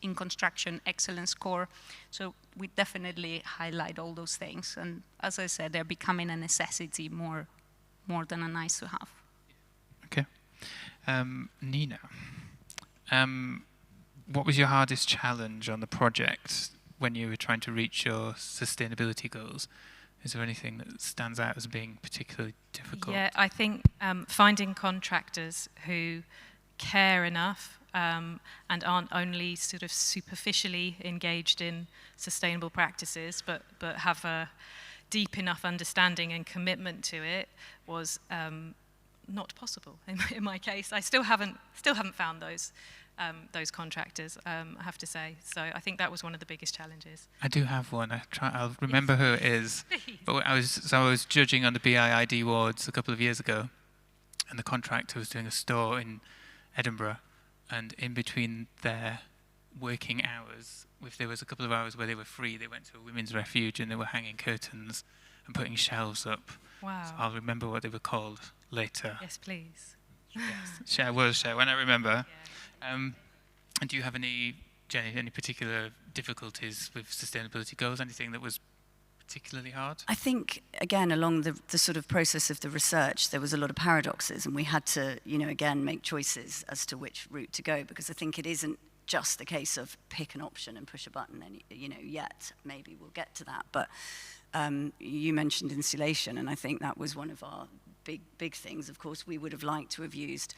in construction excellence score. So we definitely highlight all those things. And as I said, they're becoming a necessity more than a nice to have. Okay. Nina. What was your hardest challenge on the project when you were trying to reach your sustainability goals? Is there anything that stands out as being particularly difficult? Yeah, I think finding contractors who care enough and aren't only sort of superficially engaged in sustainable practices, but have a deep enough understanding and commitment to it was not possible in my case. I still haven't found those contractors, I have to say. So I think that was one of the biggest challenges. I do have one. I'll remember who it is. But I was judging on the BIID awards a couple of years ago, and the contractor was doing a store in Edinburgh, and in between their working hours, if there was a couple of hours where they were free, they went to a women's refuge and they were hanging curtains and putting shelves up. Wow. So I'll remember what they were called later. Yes, please. Yes, share when I remember. Yeah. And do you have Jenny, any particular difficulties with sustainability goals? Anything that was particularly hard? I think, again, along the sort of process of the research, there was a lot of paradoxes, and we had to, again, make choices as to which route to go, because I think it isn't just the case of pick an option and push a button, and, yet. Maybe we'll get to that. But you mentioned insulation, and I think that was one of our big things. Of course, we would have liked to have used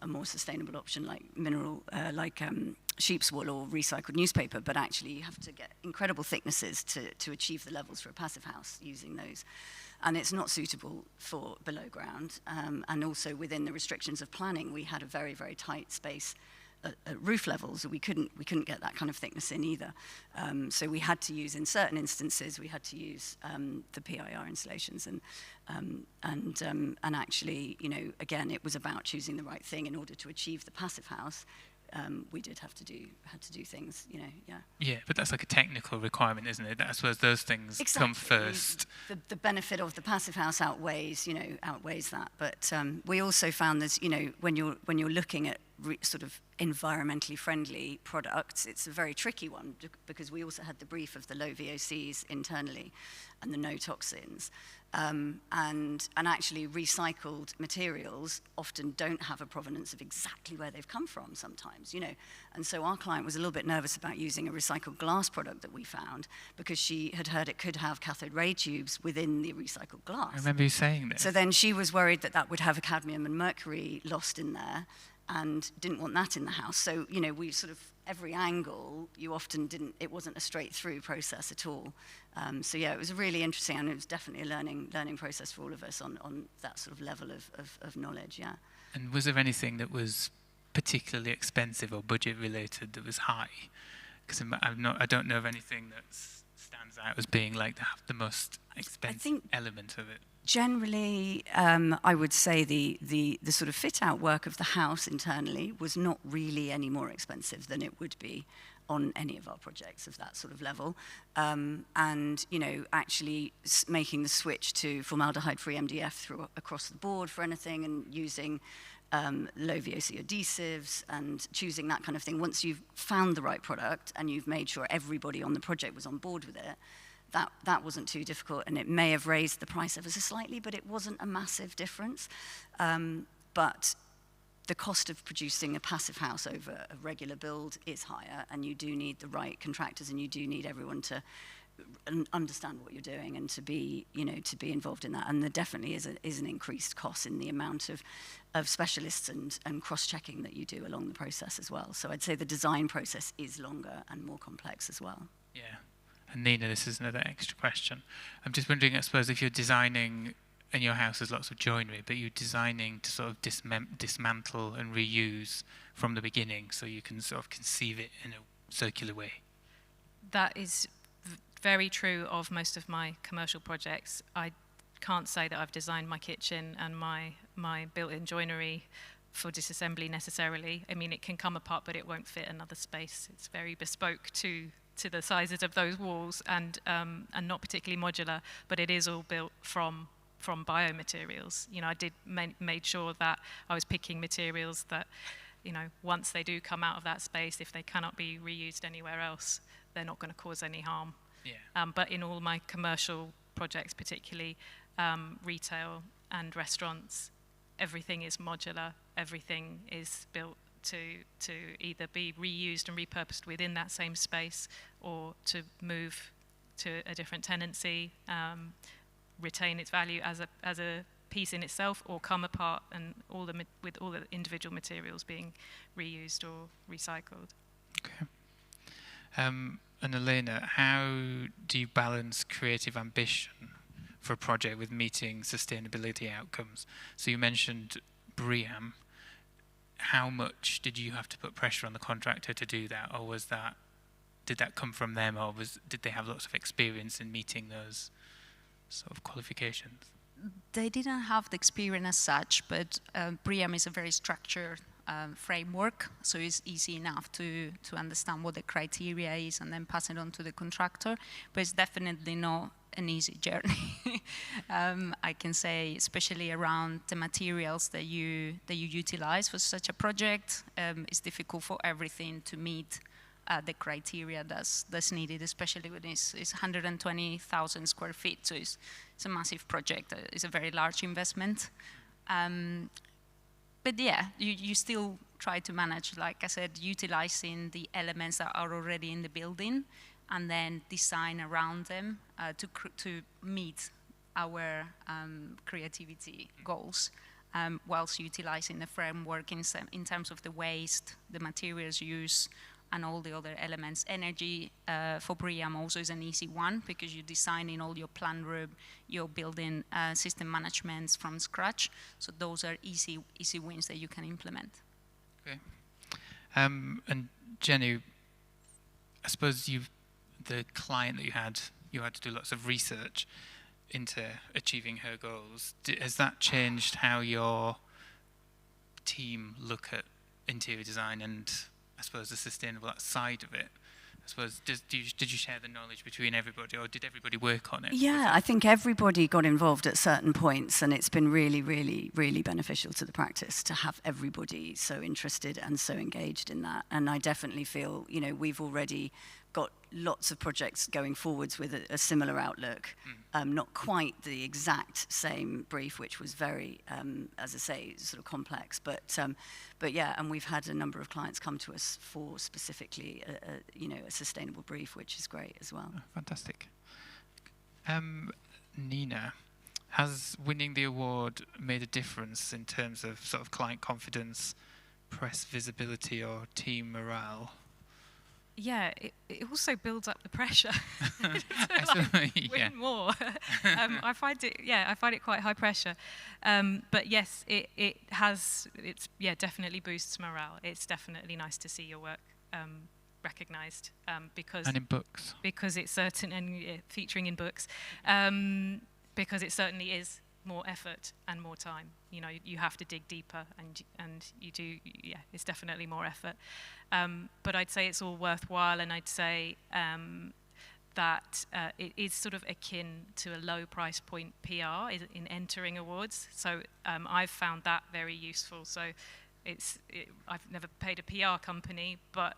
a more sustainable option like sheep's wool or recycled newspaper, but actually you have to get incredible thicknesses to achieve the levels for a passive house using those. And it's not suitable for below ground. And also within the restrictions of planning, we had a very, very tight space at roof levels. We couldn't get that kind of thickness in either. So we had to use, in certain instances, we had to use the PIR installations, and actually, again, it was about choosing the right thing in order to achieve the passive house. we had to do things, yeah. Yeah, but that's like a technical requirement, isn't it? I suppose those things come first. The benefit of the passive house outweighs that. But we also found that, when you're looking at sort of environmentally friendly products, it's a very tricky one, because we also had the brief of the low VOCs internally and the no toxins. And actually recycled materials often don't have a provenance of exactly where they've come from sometimes, And so our client was a little bit nervous about using a recycled glass product that we found, because she had heard it could have cathode ray tubes within the recycled glass. I remember you saying this. So then she was worried that would have a cadmium and mercury lost in there, and didn't want that in the house. So, we sort of, every angle, it wasn't a straight through process at all. So yeah, it was really interesting, and it was definitely a learning process for all of us on that sort of level of knowledge, yeah. And was there anything that was particularly expensive or budget related that was high? Because I don't know of anything that stands out as being like the most expensive element of it. Generally, I would say the sort of fit-out work of the house internally was not really any more expensive than it would be on any of our projects of that sort of level. And, actually making the switch to formaldehyde-free MDF across the board for anything, and using low VOC adhesives and choosing that kind of thing. Once you've found the right product and you've made sure everybody on the project was on board with it, that wasn't too difficult, and it may have raised the price ever so slightly, but it wasn't a massive difference. But the cost of producing a passive house over a regular build is higher, and you do need the right contractors, and you do need everyone to understand what you're doing and to be involved in that. And there definitely is an increased cost in the amount of specialists and cross-checking that you do along the process as well. So I'd say the design process is longer and more complex as well. Yeah. And Nina, this is another extra question. I'm just wondering, I suppose, if you're designing, and your house has lots of joinery, but you're designing to sort of dismantle and reuse from the beginning, so you can sort of conceive it in a circular way. That is very true of most of my commercial projects. I can't say that I've designed my kitchen and my built-in joinery for disassembly necessarily. I mean, it can come apart, but it won't fit another space. It's very bespoke to the sizes of those walls, and not particularly modular, but it is all built from biomaterials. I made sure that I was picking materials that, once they do come out of that space, if they cannot be reused anywhere else, they're not going to cause any harm. Yeah. But in all my commercial projects, particularly retail and restaurants, everything is modular, everything is built to either be reused and repurposed within that same space, or to move to a different tenancy, retain its value as a piece in itself, or come apart and with all the individual materials being reused or recycled. Okay. And Elena, how do you balance creative ambition for a project with meeting sustainability outcomes? So you mentioned BREEAM. How much did you have to put pressure on the contractor to do that, or did that come from them, or did they have lots of experience in meeting those sort of qualifications? They didn't have the experience as such, but BREEAM is a very structured framework, so it's easy enough to understand what the criteria is and then pass it on to the contractor, but it's definitely not an easy journey. I can say, especially around the materials that you utilize for such a project, it's difficult for everything to meet the criteria that's needed, especially when it's 120,000 square feet, so it's a massive project. It's a very large investment. But yeah, you still try to manage, like I said, utilizing the elements that are already in the building, and then design around them to meet our creativity goals, whilst utilizing the framework in terms of the waste, the materials used, and all the other elements. Energy for BREEAM also is an easy one, because you're designing all your plan room, you're building system managements from scratch. So those are easy wins that you can implement. Okay. And Jenny, I suppose the client that you had to do lots of research into achieving her goals. Has that changed how your team look at interior design and I suppose, the sustainable side of it? I suppose, did you share the knowledge between everybody, or did everybody work on it? Yeah, I think everybody got involved at certain points, and it's been really, really, really beneficial to the practice to have everybody so interested and so engaged in that. And I definitely feel, you know, we've already got lots of projects going forwards with a similar outlook. Not quite the exact same brief, which was very, as I say, sort of complex. But yeah, and we've had a number of clients come to us for specifically, a sustainable brief, which is great as well. Oh, fantastic. Nina, has winning the award made a difference in terms of sort of client confidence, press visibility, or team morale? Yeah, it also builds up the pressure to win more. I find it quite high pressure. But yes, it's definitely boosts morale. It's definitely nice to see your work recognised because and in books, because it's certain and featuring in books because it certainly is more effort and more time. You know, you have to dig deeper, and you do. Yeah, it's definitely more effort. But I'd say it's all worthwhile, and I'd say that it is sort of akin to a low price point PR in entering awards. So I've found that very useful. So I've never paid a PR company, but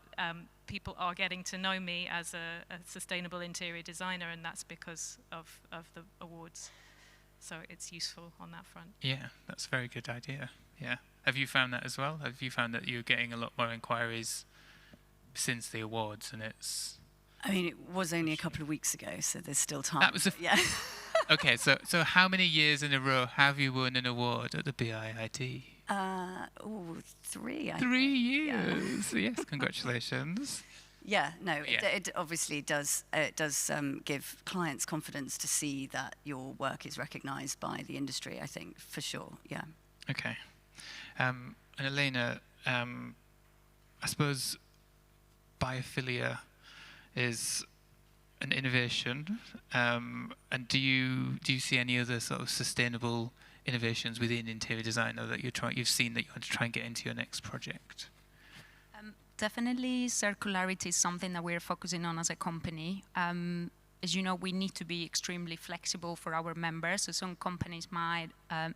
people are getting to know me as a sustainable interior designer, and that's because of the awards. So it's useful on that front. Yeah, that's a very good idea. Yeah. Have you found that as well? Have you found that you're getting a lot more inquiries since the awards, and it's... I mean, it was only a couple of weeks ago, so there's still time. That was yeah. Okay, so how many years in a row have you won an award at the BIID? 3. 3 years. Yeah. Yes, congratulations. Yeah, no, yeah. It obviously does. It does give clients confidence to see that your work is recognised by the industry. I think for sure. Yeah. Okay, and Elena, I suppose biophilia is an innovation, and do you see any other sort of sustainable innovations within interior design, or that you've seen that you want to try and get into your next project? Definitely circularity is something that we're focusing on as a company. As you know, we need to be extremely flexible for our members. So some companies might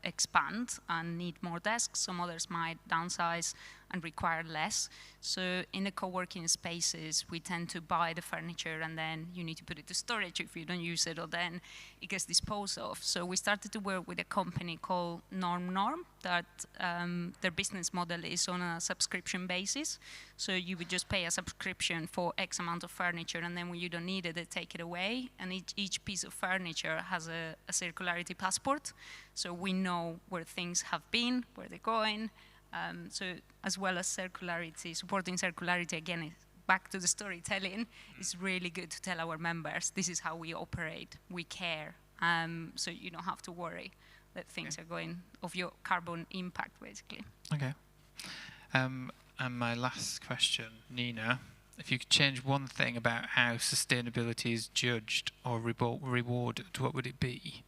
expand and need more desks. Some others might downsize and require less. So in the co-working spaces, we tend to buy the furniture, and then you need to put it to storage if you don't use it, or then it gets disposed of. So we started to work with a company called Norm, that their business model is on a subscription basis. So you would just pay a subscription for X amount of furniture, and then when you don't need it, they take it away. And each piece of furniture has a circularity passport. So we know where things have been, where they're going. So as well as circularity, supporting circularity, again, back to the storytelling, it's really good to tell our members, this is how we operate, we care, so you don't have to worry that things are going of your carbon impact, basically. Okay. And my last question, Nina, if you could change one thing about how sustainability is judged or rewarded, what would it be?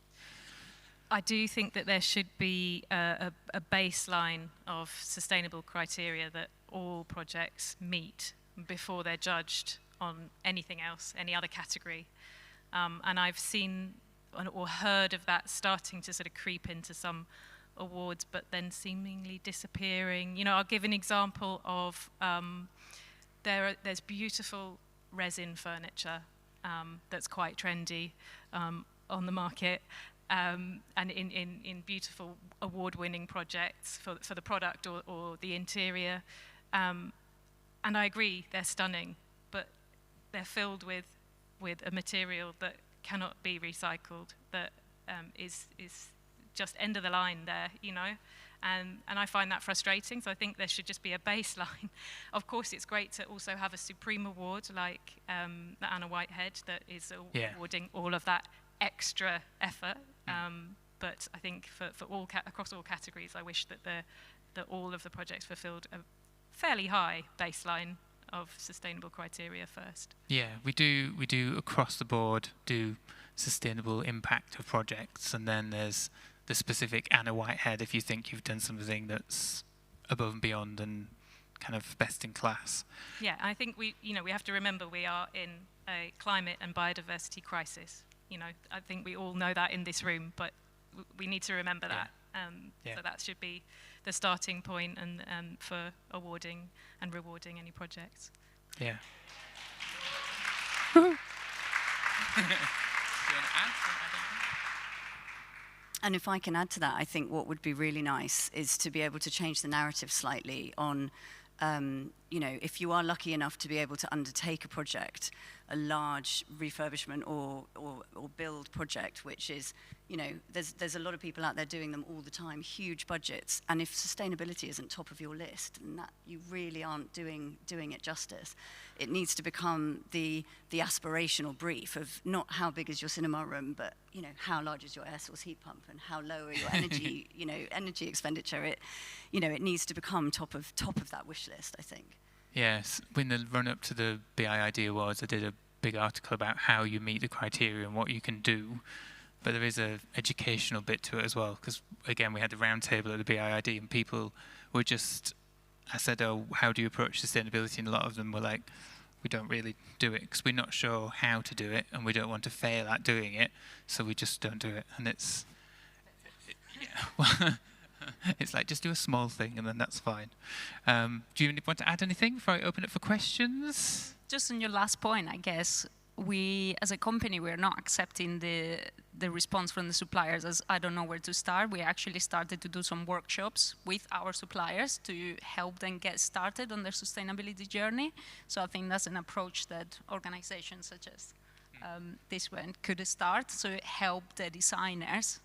I do think that there should be a baseline of sustainable criteria that all projects meet before they're judged on anything else, any other category. And I've seen or heard of that starting to sort of creep into some awards, but then seemingly disappearing. You know, I'll give an example of there's beautiful resin furniture that's quite trendy on the market. And in beautiful award-winning projects for the product or the interior. And I agree, they're stunning, but they're filled with a material that cannot be recycled, that is just end of the line there, you know? And I find that frustrating, so I think there should just be a baseline. Of course, it's great to also have a supreme award like the Anna Whitehead that is awarding all of that extra effort. But I think for all across all categories, I wish that all of the projects fulfilled a fairly high baseline of sustainable criteria first. Yeah, we do across the board do sustainable impact of projects, and then there's the specific Anna Whitehead if you think you've done something that's above and beyond and kind of best in class. Yeah, I think we have to remember we are in a climate and biodiversity crisis. I think we all know that in this room, but we need to remember that. So that should be the starting point and for awarding and rewarding any projects. Yeah. And if I can add to that, I think what would be really nice is to be able to change the narrative slightly on, if you are lucky enough to be able to undertake a project, a large refurbishment or build project, which is, there's a lot of people out there doing them all the time, huge budgets, and if sustainability isn't top of your list, then that you really aren't doing it justice. It needs to become the aspirational brief of not how big is your cinema room, but how large is your air source heat pump and how low are your energy energy expenditure. It needs to become top of that wish list, I think. Yes, in the run-up to the BIID Awards, I did a big article about how you meet the criteria and what you can do, but there is an educational bit to it as well, because, again, we had the roundtable at the BIID, and people were just, I said, oh, how do you approach sustainability? And a lot of them were like, we don't really do it, because we're not sure how to do it, and we don't want to fail at doing it, so we just don't do it. And it's, it's like, just do a small thing and then that's fine. Do you want to add anything before I open it for questions? Just on your last point, I guess, we, as a company, we're not accepting the response from the suppliers as I don't know where to start. We actually started to do some workshops with our suppliers to help them get started on their sustainability journey. So I think that's an approach that organizations such as this one could start, so help the designers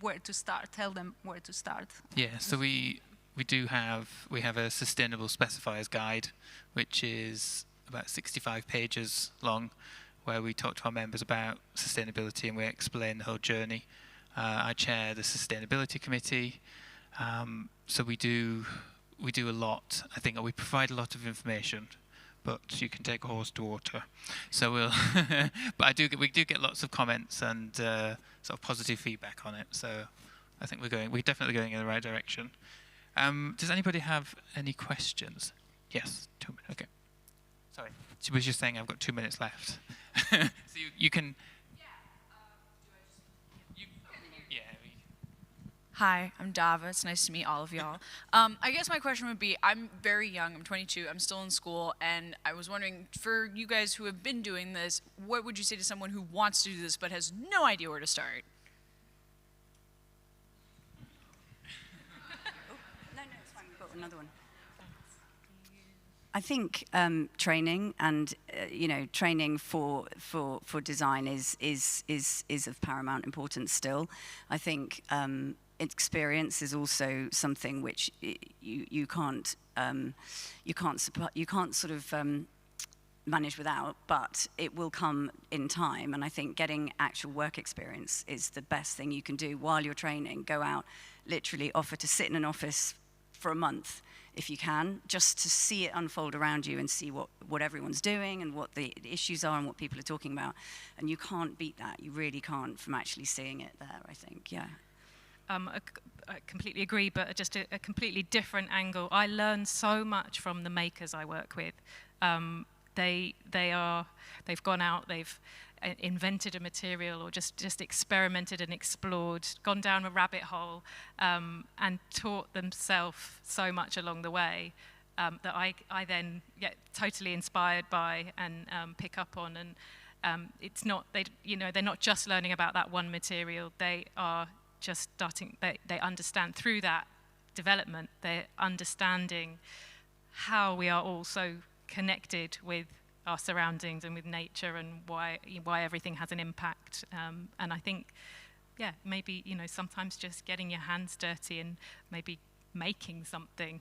where to start, tell them where to start. Yeah, so we have a sustainable specifiers guide, which is about 65 pages long, where we talk to our members about sustainability and we explain the whole journey. I chair the sustainability committee, so we do a lot. I think we provide a lot of information, but you can take a horse to water. So we'll, but we do get lots of comments and sort of positive feedback on it. So I think we're definitely going in the right direction. Does anybody have any questions? Yes, 2 minutes. Okay. Sorry, she was just saying I've got 2 minutes left. So you can. Hi, I'm Dava. It's nice to meet all of y'all. I guess my question would be, I'm very young, I'm 22, I'm still in school, and I was wondering, for you guys who have been doing this, what would you say to someone who wants to do this but has no idea where to start? No, it's fine. We've got another one. I think training and training for design is of paramount importance still. I think experience is also something which you can't sort of manage without, but it will come in time. And I think getting actual work experience is the best thing you can do while you're training. Go out, literally offer to sit in an office for a month if you can, just to see it unfold around you and see what everyone's doing and what the issues are and what people are talking about. And you can't beat that. You really can't, from actually seeing it there, I think, yeah. I completely agree, but just a completely different angle. I learn so much from the makers I work with. They've gone out, they've invented a material or just experimented and explored, gone down a rabbit hole, and taught themselves so much along the way that I then get totally inspired by and pick up on. And it's not, they're not just learning about that one material, they are just starting, they understand through that development, they're understanding how we are all so connected with our surroundings and with nature and why everything has an impact. And I think, maybe, sometimes just getting your hands dirty and maybe making something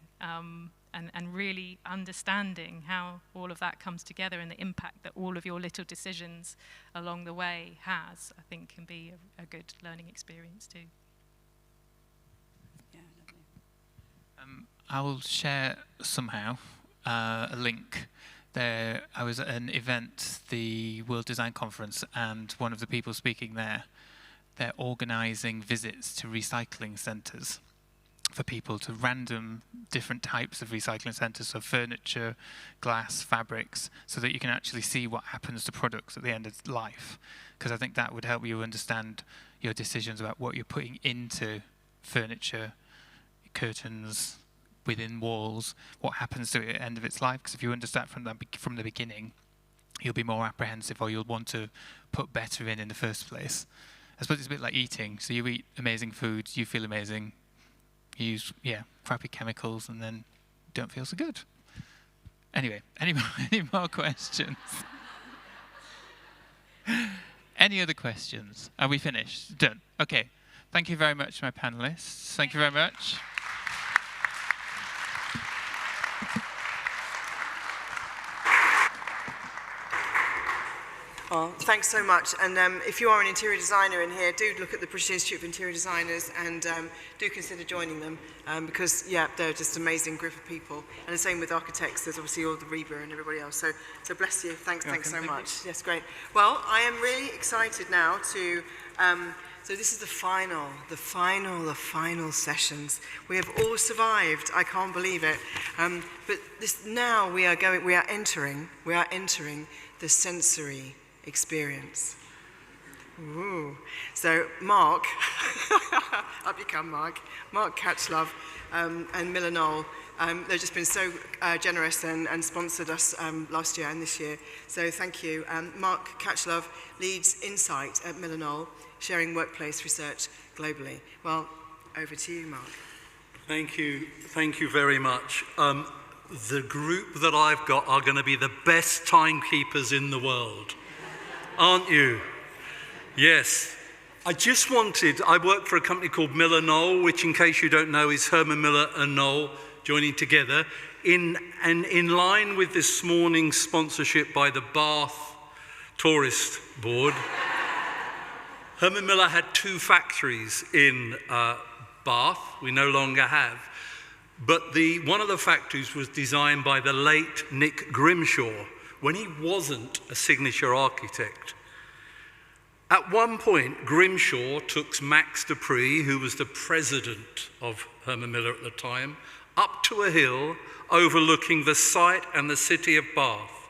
and really understanding how all of that comes together and the impact that all of your little decisions along the way has, I think can be a good learning experience too. Yeah, lovely. I will share somehow a link. There, I was at an event, the World Design Conference, and one of the people speaking there, they're organising visits to recycling centres. for people to random different types of recycling centres, so furniture, glass, fabrics, so that you can actually see what happens to products at the end of life. Because I think that would help you understand your decisions about what you're putting into furniture, curtains, within walls, what happens to it at the end of its life. Because if you understand from the beginning, you'll be more apprehensive, or you'll want to put better in the first place. I suppose it's a bit like eating. So you eat amazing foods, you feel amazing. You use, crappy chemicals, and then don't feel so good. Anyway, any more questions? Any other questions? Are we finished? Done. Okay. Thank you very much, my panelists. Thank you very much. Well, thanks so much. And if you are an interior designer in here, do look at the British Institute of Interior Designers and do consider joining them because, they're just an amazing group of people. And the same with architects. There's obviously all the Reba and everybody else. So bless you. Thanks so much. Yes, great. Well, I am really excited now to... so this is the final sessions. We have all survived. I can't believe it. But now we are entering the sensory experience. Ooh. So Mark, up you come, Mark Catchlove and Miller Knoll, they've just been so generous and sponsored us last year and this year. So thank you. Mark Catchlove leads Insight at Miller Knoll, sharing workplace research globally. Well, over to you, Mark. Thank you very much. The group that I've got are going to be the best timekeepers in the world. Aren't you? Yes. I work for a company called Miller Knoll, which in case you don't know is Herman Miller and Knoll joining together. In line with this morning's sponsorship by the Bath Tourist Board, Herman Miller had 2 factories in Bath. We no longer have. But one of the factories was designed by the late Nick Grimshaw when he wasn't a signature architect. At one point, Grimshaw took Max Dupree, who was the president of Herman Miller at the time, up to a hill overlooking the site and the city of Bath.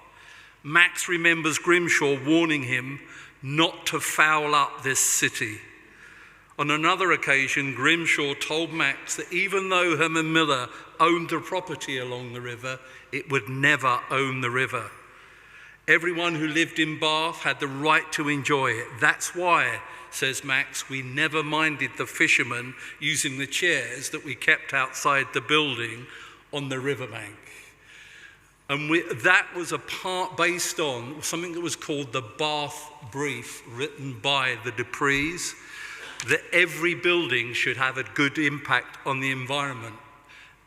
Max remembers Grimshaw warning him not to foul up this city. On another occasion, Grimshaw told Max that even though Herman Miller owned the property along the river, it would never own the river. Everyone who lived in Bath had the right to enjoy it. That's why, says Max, we never minded the fishermen using the chairs that we kept outside the building on the riverbank. And that was a part based on something that was called the Bath Brief, written by the Duprees, that every building should have a good impact on the environment.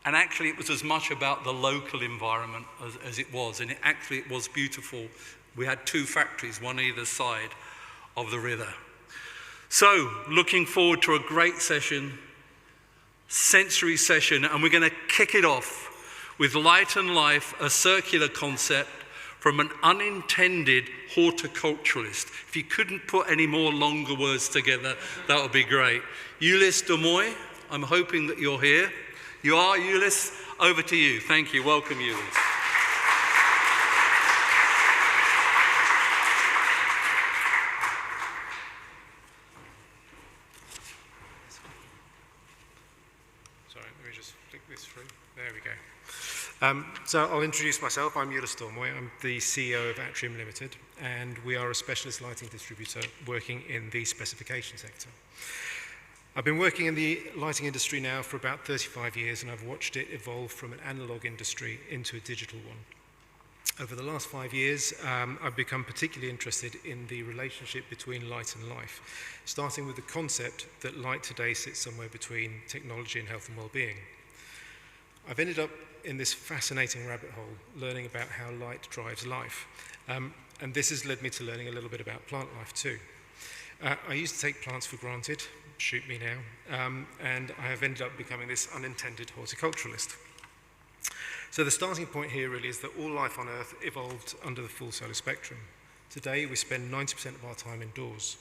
And actually it was as much about the local environment as it was, and it was beautiful. We had 2 factories, one either side of the river. So, looking forward to a great session, sensory session, and we're going to kick it off with Light and Life, a circular concept from an unintended horticulturalist. If you couldn't put any more longer words together, that would be great. Ulysse Demoy, I'm hoping that you're here. You are, Ulysse? Over to you. Thank you. Welcome, Ulysse. Sorry, let me just flick this through. There we go. So I'll introduce myself. I'm Ulysse Demoy. I'm the CEO of Atrium Limited, and we are a specialist lighting distributor working in the specification sector. I've been working in the lighting industry now for about 35 years, and I've watched it evolve from an analog industry into a digital one. Over the last 5 years, I've become particularly interested in the relationship between light and life, starting with the concept that light today sits somewhere between technology and health and well-being. I've ended up in this fascinating rabbit hole, learning about how light drives life. And this has led me to learning a little bit about plant life too. I used to take plants for granted, shoot me now, and I have ended up becoming this unintended horticulturalist. So the starting point here really is that all life on Earth evolved under the full solar spectrum. Today we spend 90% of our time indoors.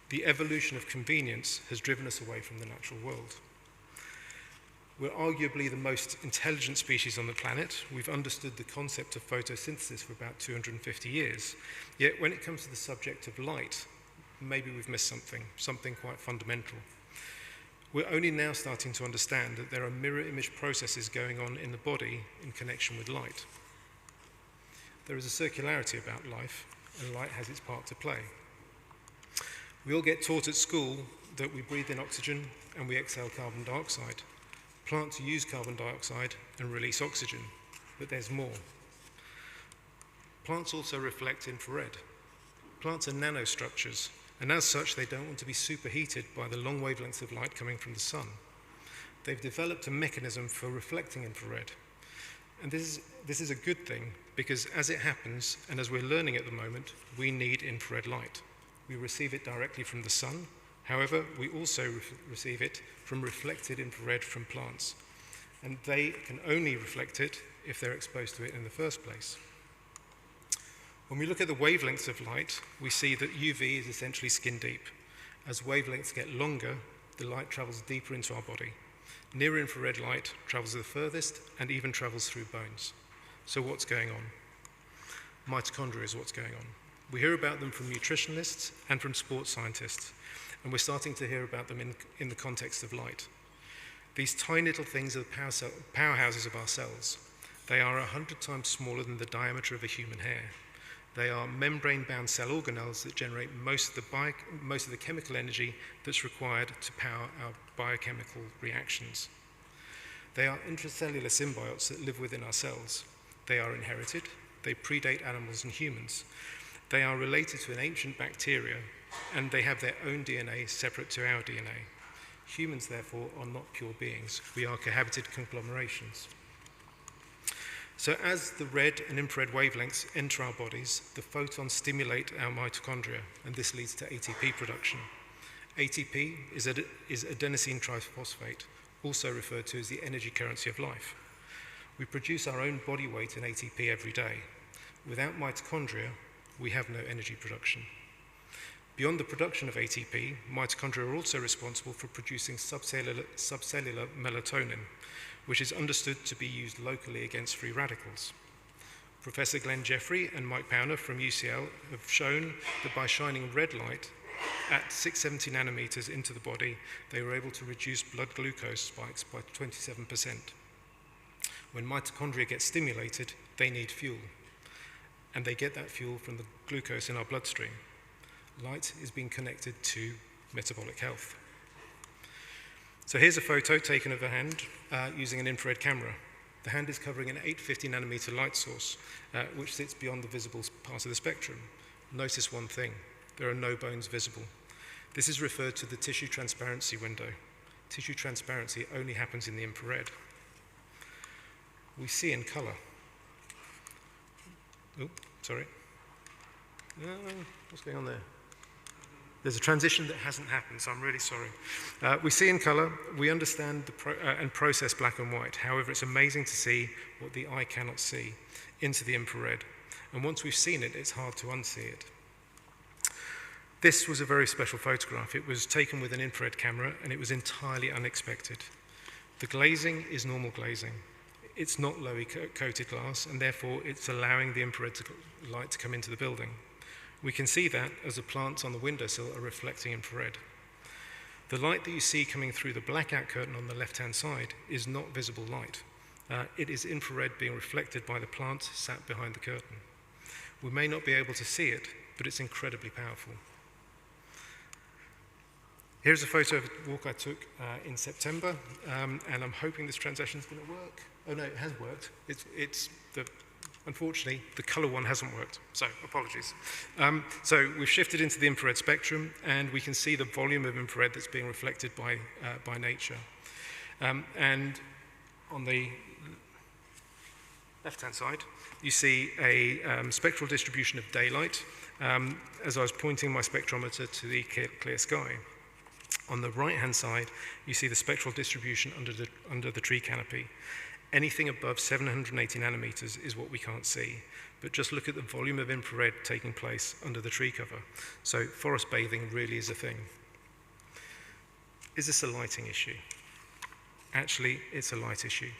The evolution of convenience has driven us away from the natural world. We're arguably the most intelligent species on the planet. We've understood the concept of photosynthesis for about 250 years. Yet when it comes to the subject of light, maybe we've missed something quite fundamental. We're only now starting to understand that there are mirror image processes going on in the body in connection with light. There is a circularity about life, and light has its part to play. We all get taught at school that we breathe in oxygen and we exhale carbon dioxide. Plants use carbon dioxide and release oxygen, but there's more. Plants also reflect infrared. Plants are nanostructures, and as such, they don't want to be superheated by the long wavelengths of light coming from the sun. They've developed a mechanism for reflecting infrared. And this is a good thing, because as it happens, and as we're learning at the moment, we need infrared light. We receive it directly from the sun. However, we also receive it from reflected infrared from plants. And they can only reflect it if they're exposed to it in the first place. When we look at the wavelengths of light, we see that UV is essentially skin deep. As wavelengths get longer, the light travels deeper into our body. Near infrared light travels the furthest and even travels through bones. So what's going on? Mitochondria is what's going on. We hear about them from nutritionists and from sports scientists, and we're starting to hear about them in the context of light. These tiny little things are the powerhouses of our cells. They are 100 times smaller than the diameter of a human hair. They are membrane-bound cell organelles that generate most of the chemical energy that's required to power our biochemical reactions. They are intracellular symbiotes that live within our cells. They are inherited. They predate animals and humans. They are related to an ancient bacteria, and they have their own DNA separate to our DNA. Humans, therefore, are not pure beings. We are cohabited conglomerations. So as the red and infrared wavelengths enter our bodies, the photons stimulate our mitochondria, and this leads to ATP production. ATP is adenosine triphosphate, also referred to as the energy currency of life. We produce our own body weight in ATP every day. Without mitochondria, we have no energy production. Beyond the production of ATP, mitochondria are also responsible for producing subcellular melatonin, which is understood to be used locally against free radicals. Professor Glenn Jeffrey and Mike Powner from UCL have shown that by shining red light at 670 nanometers into the body, they were able to reduce blood glucose spikes by 27%. When mitochondria get stimulated, they need fuel, and they get that fuel from the glucose in our bloodstream. Light is being connected to metabolic health. So here's a photo taken of a hand using an infrared camera. The hand is covering an 850 nanometer light source, which sits beyond the visible part of the spectrum. Notice one thing, there are no bones visible. This is referred to the tissue transparency window. Tissue transparency only happens in the infrared. We see in color. Oh, sorry. What's going on there? There's a transition that hasn't happened, so I'm really sorry. We see in color, we understand and process black and white. However, it's amazing to see what the eye cannot see into the infrared. And once we've seen it, it's hard to unsee it. This was a very special photograph. It was taken with an infrared camera, and it was entirely unexpected. The glazing is normal glazing. It's not low-E coated glass, and therefore it's allowing the infrared light to come into the building. We can see that as the plants on the windowsill are reflecting infrared. The light that you see coming through the blackout curtain on the left-hand side is not visible light. It is infrared being reflected by the plants sat behind the curtain. We may not be able to see it, but it's incredibly powerful. Here's a photo of a walk I took in September, and I'm hoping this transition is going to work. Oh no, it has worked. Unfortunately, the color one hasn't worked, so apologies. So we've shifted into the infrared spectrum, and we can see the volume of infrared that's being reflected by nature. And on the left-hand side, you see a spectral distribution of daylight as I was pointing my spectrometer to the clear sky. On the right-hand side, you see the spectral distribution under the tree canopy. Anything above 780 nanometers is what we can't see, but just look at the volume of infrared taking place under the tree cover. So forest bathing really is a thing. Is this a lighting issue? Actually, it's a light issue.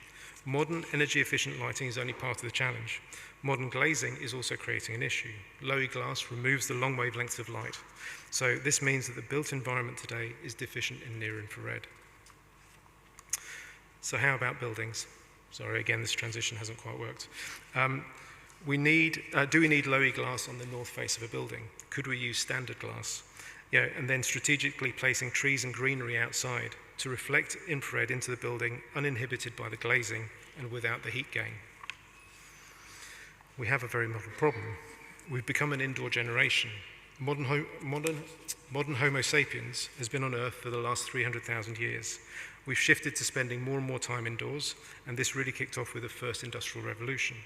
Modern energy-efficient lighting is only part of the challenge. Modern glazing is also creating an issue. Low-E glass removes the long wavelengths of light. So this means that the built environment today is deficient in near-infrared. So how about buildings? Sorry, again, this transition hasn't quite worked. Do we need low-E glass on the north face of a building? Could we use standard glass? Yeah, and then strategically placing trees and greenery outside to reflect infrared into the building uninhibited by the glazing and without the heat gain. We have a very modern problem. We've become an indoor generation. Modern Homo sapiens has been on Earth for the last 300,000 years. We've shifted to spending more and more time indoors, and this really kicked off with the first industrial revolution.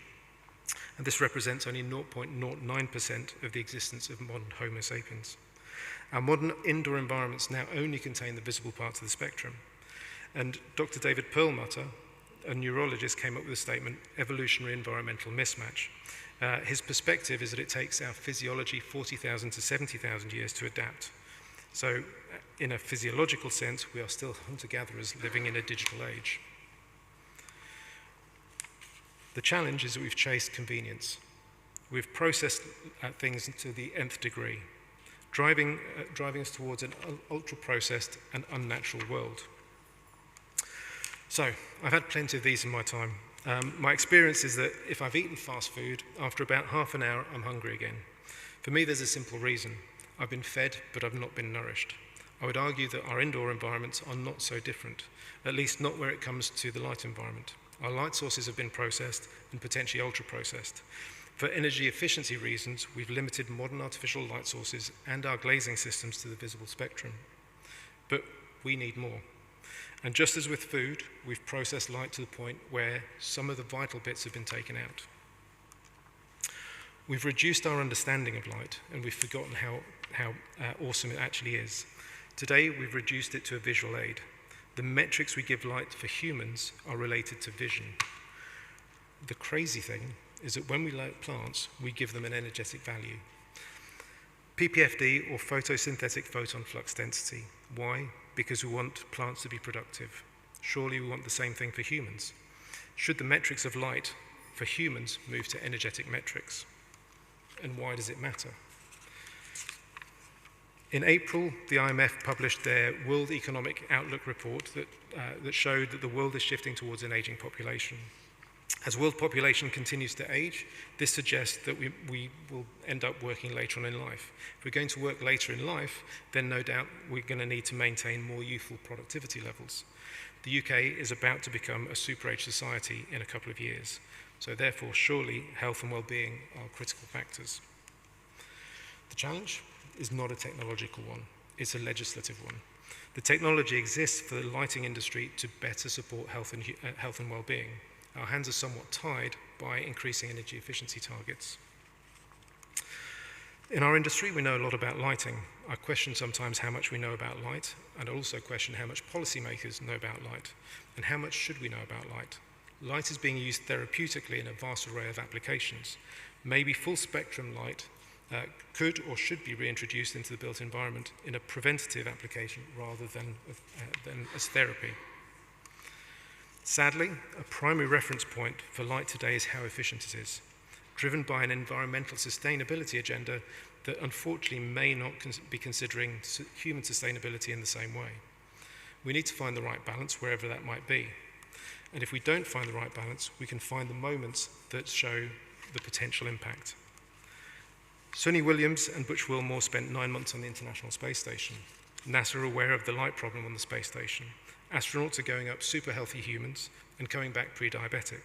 And this represents only 0.09% of the existence of modern Homo sapiens. Our modern indoor environments now only contain the visible parts of the spectrum. And Dr. David Perlmutter, a neurologist, came up with a statement, evolutionary environmental mismatch. His perspective is that it takes our physiology 40,000 to 70,000 years to adapt. So in a physiological sense, we are still hunter-gatherers living in a digital age. The challenge is that we've chased convenience. We've processed things to the nth degree, driving us towards an ultra-processed and unnatural world. So, I've had plenty of these in my time. My experience is that if I've eaten fast food, after about half an hour, I'm hungry again. For me, there's a simple reason. I've been fed, but I've not been nourished. I would argue that our indoor environments are not so different, at least not where it comes to the light environment. Our light sources have been processed and potentially ultra-processed. For energy efficiency reasons, we've limited modern artificial light sources and our glazing systems to the visible spectrum. But we need more. And just as with food, we've processed light to the point where some of the vital bits have been taken out. We've reduced our understanding of light, and we've forgotten how awesome it actually is. Today, we've reduced it to a visual aid. The metrics we give light for humans are related to vision. The crazy thing is that when we light plants, we give them an energetic value. PPFD, or photosynthetic photon flux density. Why? Because we want plants to be productive. Surely we want the same thing for humans. Should the metrics of light for humans move to energetic metrics? And why does it matter? In April, the IMF published their World Economic Outlook report that showed that the world is shifting towards an aging population. As world population continues to age, this suggests that we will end up working later on in life. If we're going to work later in life, then no doubt we're going to need to maintain more youthful productivity levels. The UK is about to become a super-age society in a couple of years. So therefore, surely health and well-being are critical factors. The challenge is not a technological one, it's a legislative one. The technology exists for the lighting industry to better support health and well-being. Our hands are somewhat tied by increasing energy efficiency targets. In our industry, we know a lot about lighting. I question sometimes how much we know about light, and I also question how much policymakers know about light, and how much should we know about light. Light is being used therapeutically in a vast array of applications. Maybe full spectrum light could or should be reintroduced into the built environment in a preventative application rather than as therapy. Sadly, a primary reference point for light today is how efficient it is, driven by an environmental sustainability agenda that unfortunately may not be considering human sustainability in the same way. We need to find the right balance wherever that might be. And if we don't find the right balance, we can find the moments that show the potential impact. Suni Williams and Butch Wilmore spent 9 months on the International Space Station. NASA are aware of the light problem on the space station. Astronauts are going up super healthy humans and coming back pre-diabetic.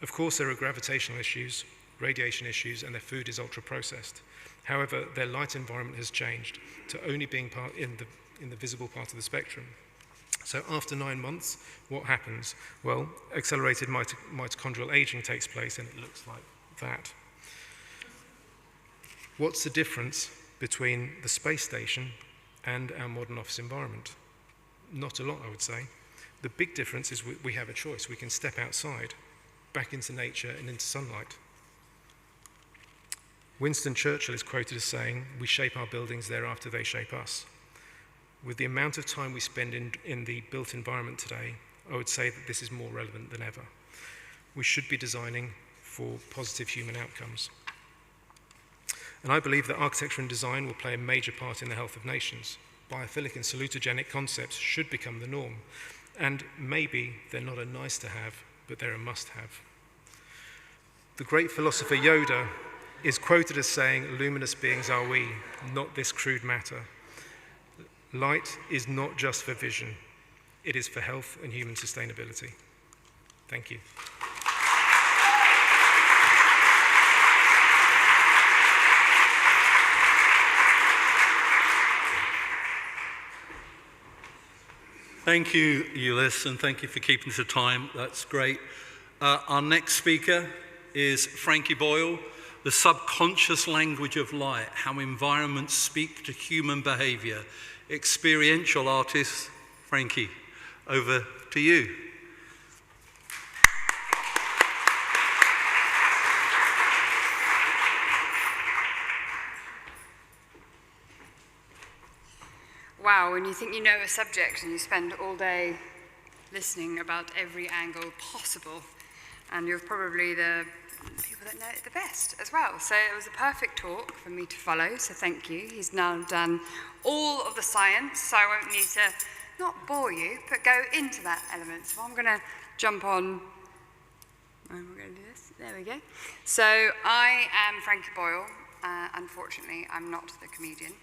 Of course, there are gravitational issues, radiation issues, and their food is ultra-processed. However, their light environment has changed to only being in the visible part of the spectrum. So after 9 months, what happens? Well, accelerated mitochondrial aging takes place, and it looks like that. What's the difference between the space station and our modern office environment? Not a lot, I would say. The big difference is we have a choice. We can step outside, back into nature and into sunlight. Winston Churchill is quoted as saying, "We shape our buildings thereafter they shape us." With the amount of time we spend in the built environment today, I would say that this is more relevant than ever. We should be designing for positive human outcomes. And I believe that architecture and design will play a major part in the health of nations. Biophilic and salutogenic concepts should become the norm. And maybe they're not a nice to have, but they're a must have. The great philosopher Yoda is quoted as saying, "Luminous beings are we, not this crude matter." Light is not just for vision, it is for health and human sustainability. Thank you. Thank you, Ulyss, and thank you for keeping to time. That's great. Our next speaker is Frankie Boyle, The Subconscious Language of Light, How Environments Speak to Human Behavior. Experiential artist, Frankie, over to you. Wow, when you think you know a subject and you spend all day listening about every angle possible, and you're probably the people that know it the best as well. So it was a perfect talk for me to follow, so thank you. He's now done all of the science, so I won't need to not bore you, but go into that element. So I'm going to jump on, and we're going to do this. There we go. So I am Frankie Boyle. Unfortunately, I'm not the comedian.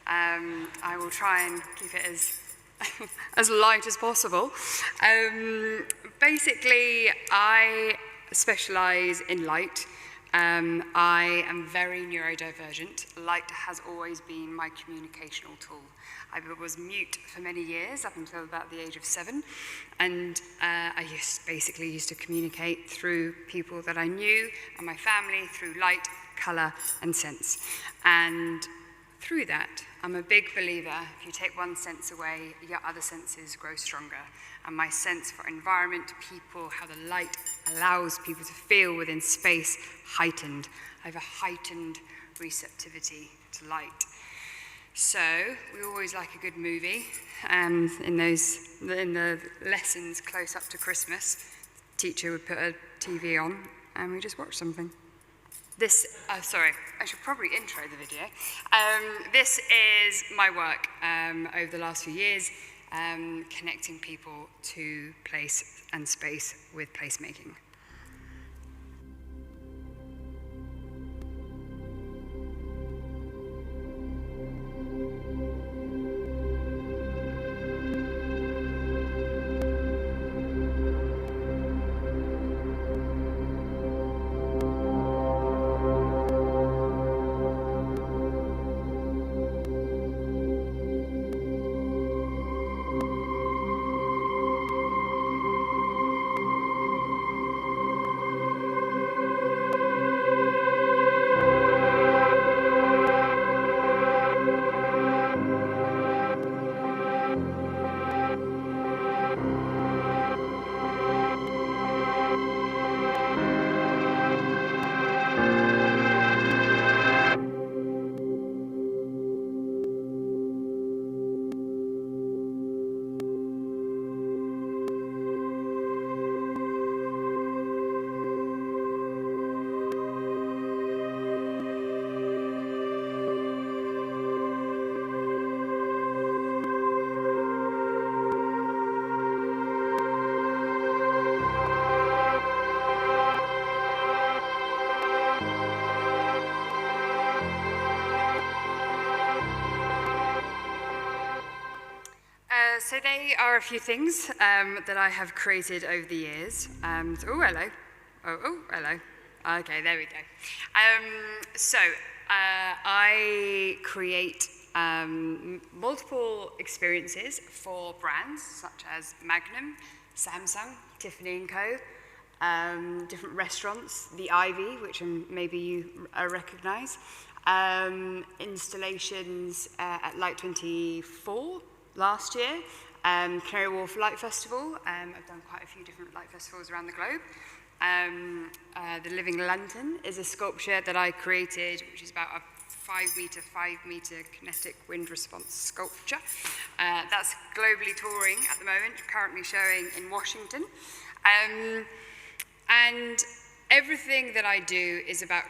I will try and keep it as light as possible. Basically, I specialize in light. I am very neurodivergent. Light has always been my communicational tool. I was mute for many years, up until about the age of 7, and I basically used to communicate through people that I knew and my family through light, color, and sense. And through that, I'm a big believer, if you take one sense away, your other senses grow stronger. And my sense for environment, people, how the light allows people to feel within space heightened. I have a heightened receptivity to light. So we always like a good movie. In the lessons close up to Christmas, teacher would put a TV on and we just watch something. Sorry, I should probably intro the video. This is my work over the last few years, connecting people to place and space with placemaking. So they are a few things that I have created over the years. Oh, hello. Oh, hello. Okay, there we go. I create multiple experiences for brands such as Magnum, Samsung, Tiffany & Co., different restaurants, the Ivy, which maybe you recognize, installations at Light 24 last year, Canary Wharf Light Festival. I've done quite a few different light festivals around the globe. The Living Lantern is a sculpture that I created, which is about a 5-meter kinetic wind response sculpture. That's globally touring at the moment, currently showing in Washington. And everything that I do is about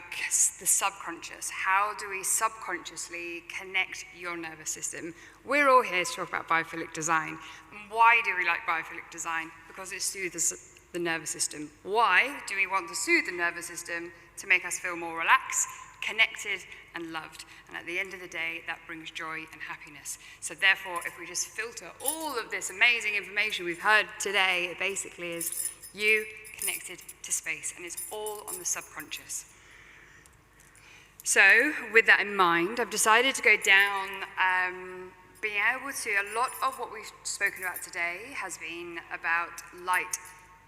the subconscious. How do we subconsciously connect your nervous system? We're all here to talk about biophilic design. And why do we like biophilic design? Because it soothes the nervous system. Why do we want to soothe the nervous system? To make us feel more relaxed, connected, and loved. And at the end of the day, that brings joy and happiness. So therefore, if we just filter all of this amazing information we've heard today, it basically is you connected to space, and it's all on the subconscious. So, with that in mind, I've decided to go down being able to, a lot of what we've spoken about today has been about light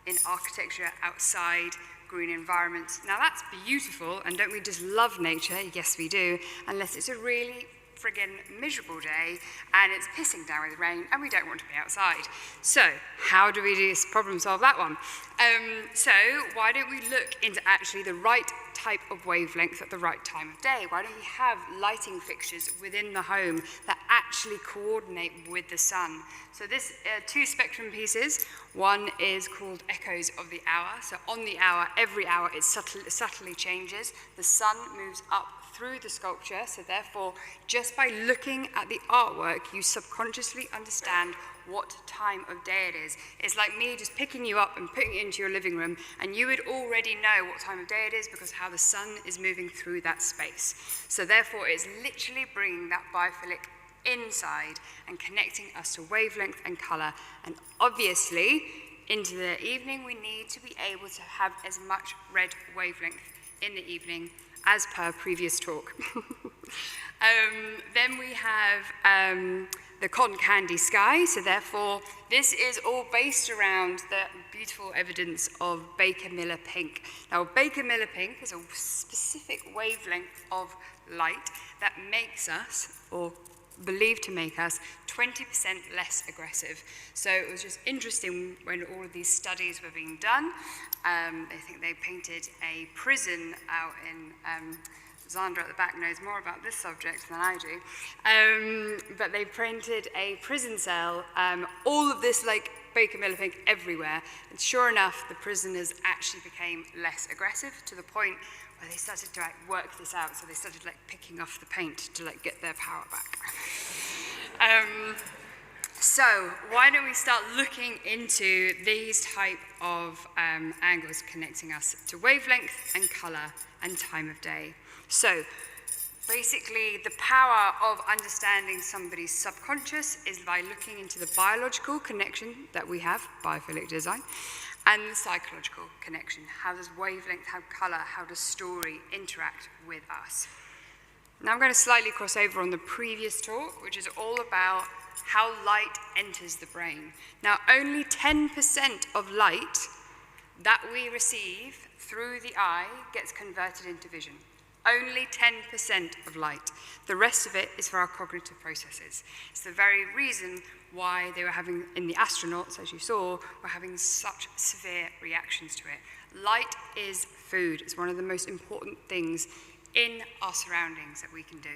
in architecture, outside, green environments. Now that's beautiful, and don't we just love nature? Yes, we do, unless it's a really friggin' miserable day and it's pissing down with rain and we don't want to be outside. So how do we problem solve that one? So why don't we look into actually the right type of wavelength at the right time of day? Why don't we have lighting fixtures within the home that actually coordinate with the sun? So this two spectrum pieces. One is called Echoes of the Hour. So on the hour, every hour it subtly changes. The sun moves up through the sculpture, so therefore, just by looking at the artwork, you subconsciously understand what time of day it is. It's like me just picking you up and putting you into your living room, and you would already know what time of day it is because how the sun is moving through that space. So therefore, it's literally bringing that biophilic inside and connecting us to wavelength and color. And obviously, into the evening, we need to be able to have as much red wavelength in the evening as per previous talk. Then we have the cotton candy sky, so therefore this is all based around the beautiful evidence of Baker-Miller pink. Now Baker-Miller pink is a specific wavelength of light that makes us, or believed to make us, 20% less aggressive. So it was just interesting when all of these studies were being done. I think they painted a prison out in, Zandra at the back knows more about this subject than I do, but they painted a prison cell, all of this like Baker-Miller pink everywhere, and sure enough, the prisoners actually became less aggressive to the point where they started to like work this out, so they started like picking off the paint to like get their power back. So why don't we start looking into these type of angles connecting us to wavelength and color and time of day. So basically the power of understanding somebody's subconscious is by looking into the biological connection that we have, biophilic design, and the psychological connection. How does wavelength, how color, how does story interact with us? Now I'm going to slightly cross over on the previous talk, which is all about how light enters the brain. Now, only 10% of light that we receive through the eye gets converted into vision. Only 10% of light. The rest of it is for our cognitive processes. It's the very reason why they were having, in the astronauts, as you saw, were having such severe reactions to it. Light is food. It's one of the most important things in our surroundings that we can do.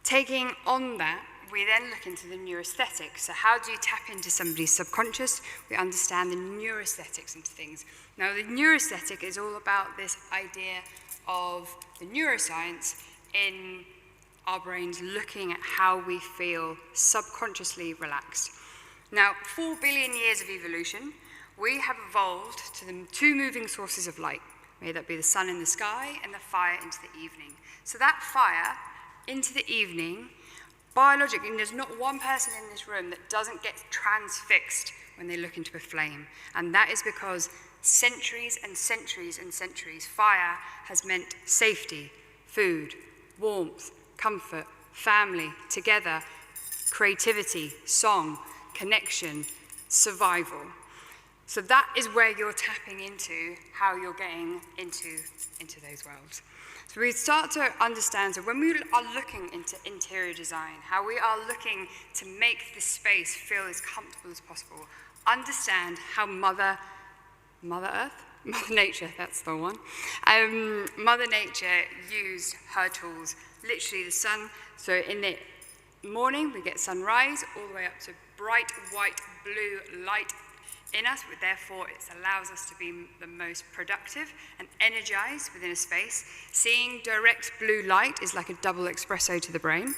Taking on that, we then look into the neuroaesthetics. So how do you tap into somebody's subconscious? We understand the neuroaesthetics into things. Now, the neuroaesthetic is all about this idea of the neuroscience in our brains looking at how we feel subconsciously relaxed. Now, 4 billion years of evolution, we have evolved to the two moving sources of light. May that be the sun in the sky and the fire into the evening. So that fire into the evening, biologically, there's not one person in this room that doesn't get transfixed when they look into a flame. And that is because centuries and centuries and centuries, fire has meant safety, food, warmth, comfort, family, together, creativity, song, connection, survival. So that is where you're tapping into how you're getting into those worlds. So we start to understand, so when we are looking into interior design, how we are looking to make this space feel as comfortable as possible, understand how Mother Earth, Mother Nature, that's the one. Mother Nature used her tools, literally the sun. So in the morning, we get sunrise, all the way up to bright white, blue light in us, but therefore it allows us to be the most productive and energized within a space. Seeing direct blue light is like a double espresso to the brain.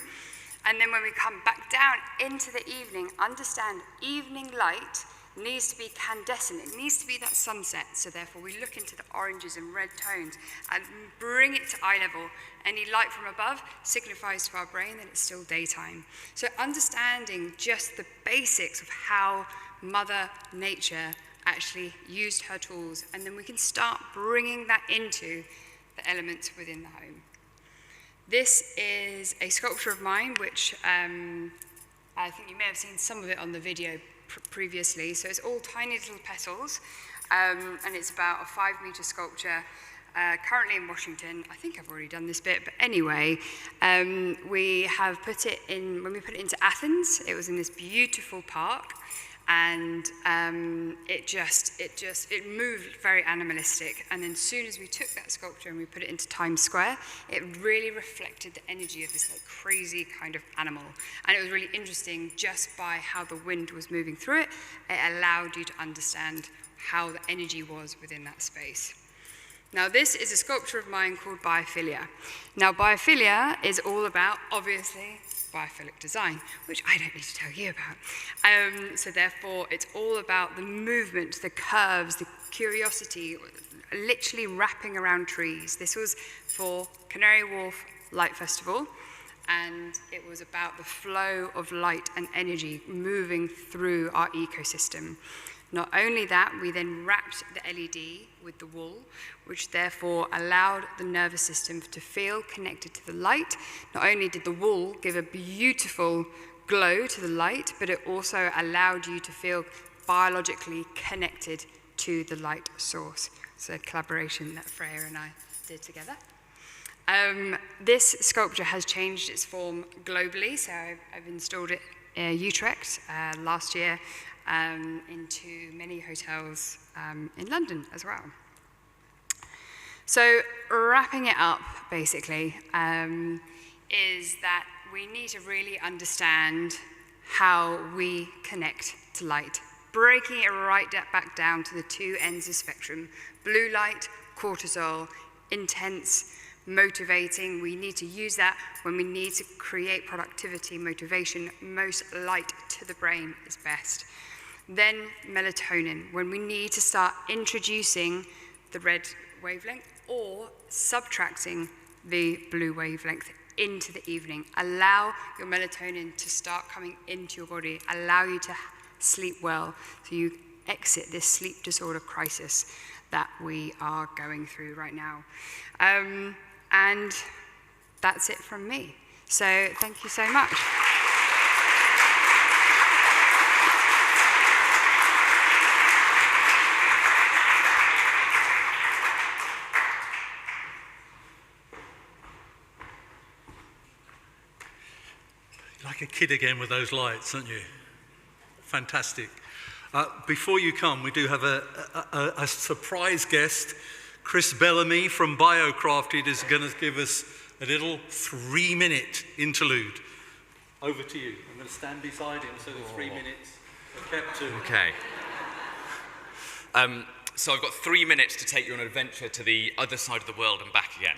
And then when we come back down into the evening, understand evening light needs to be candescent. It needs to be that sunset. So therefore we look into the oranges and red tones and bring it to eye level. Any light from above signifies to our brain that it's still daytime. So understanding just the basics of how Mother Nature actually used her tools, and then we can start bringing that into the elements within the home. This is a sculpture of mine, which I think you may have seen some of it on the video previously. So it's all tiny little petals, and it's about a 5-meter sculpture, currently in Washington. I think I've already done this bit, but anyway, we have put it in, when we put it into Athens, it was in this beautiful park, and it moved very animalistic. And then as soon as we took that sculpture and we put it into Times Square, it really reflected the energy of this like crazy kind of animal. And it was really interesting just by how the wind was moving through it. It allowed you to understand how the energy was within that space. Now this is a sculpture of mine called Biophilia. Now biophilia is all about, obviously, biophilic design, which I don't need to tell you about. So therefore, it's all about the movement, the curves, the curiosity, literally wrapping around trees. This was for Canary Wharf Light Festival, and it was about the flow of light and energy moving through our ecosystem. Not only that, we then wrapped the LED with the wool, which therefore allowed the nervous system to feel connected to the light. Not only did the wool give a beautiful glow to the light, but it also allowed you to feel biologically connected to the light source. It's a collaboration that Freya and I did together. This sculpture has changed its form globally, so I've installed it in Utrecht last year, into many hotels in London as well. So wrapping it up, basically, is that we need to really understand how we connect to light, breaking it right back down to the 2 ends of spectrum. Blue light, cortisol, intense, motivating. We need to use that when we need to create productivity, motivation. Most light to the brain is best. Then melatonin, when we need to start introducing the red wavelength or subtracting the blue wavelength into the evening. Allow your melatonin to start coming into your body, allow you to sleep well, so you exit this sleep disorder crisis that we are going through right now. And that's it from me. So thank you so much. Like a kid again with those lights, aren't you? Fantastic. Before you come, we do have a surprise guest. Chris Bellamy from BioCrafted is going to give us a little 3-minute interlude. Over to you. I'm going to stand beside him so the 3 minutes are kept to. Okay. So I've got 3 minutes to take you on an adventure to the other side of the world and back again.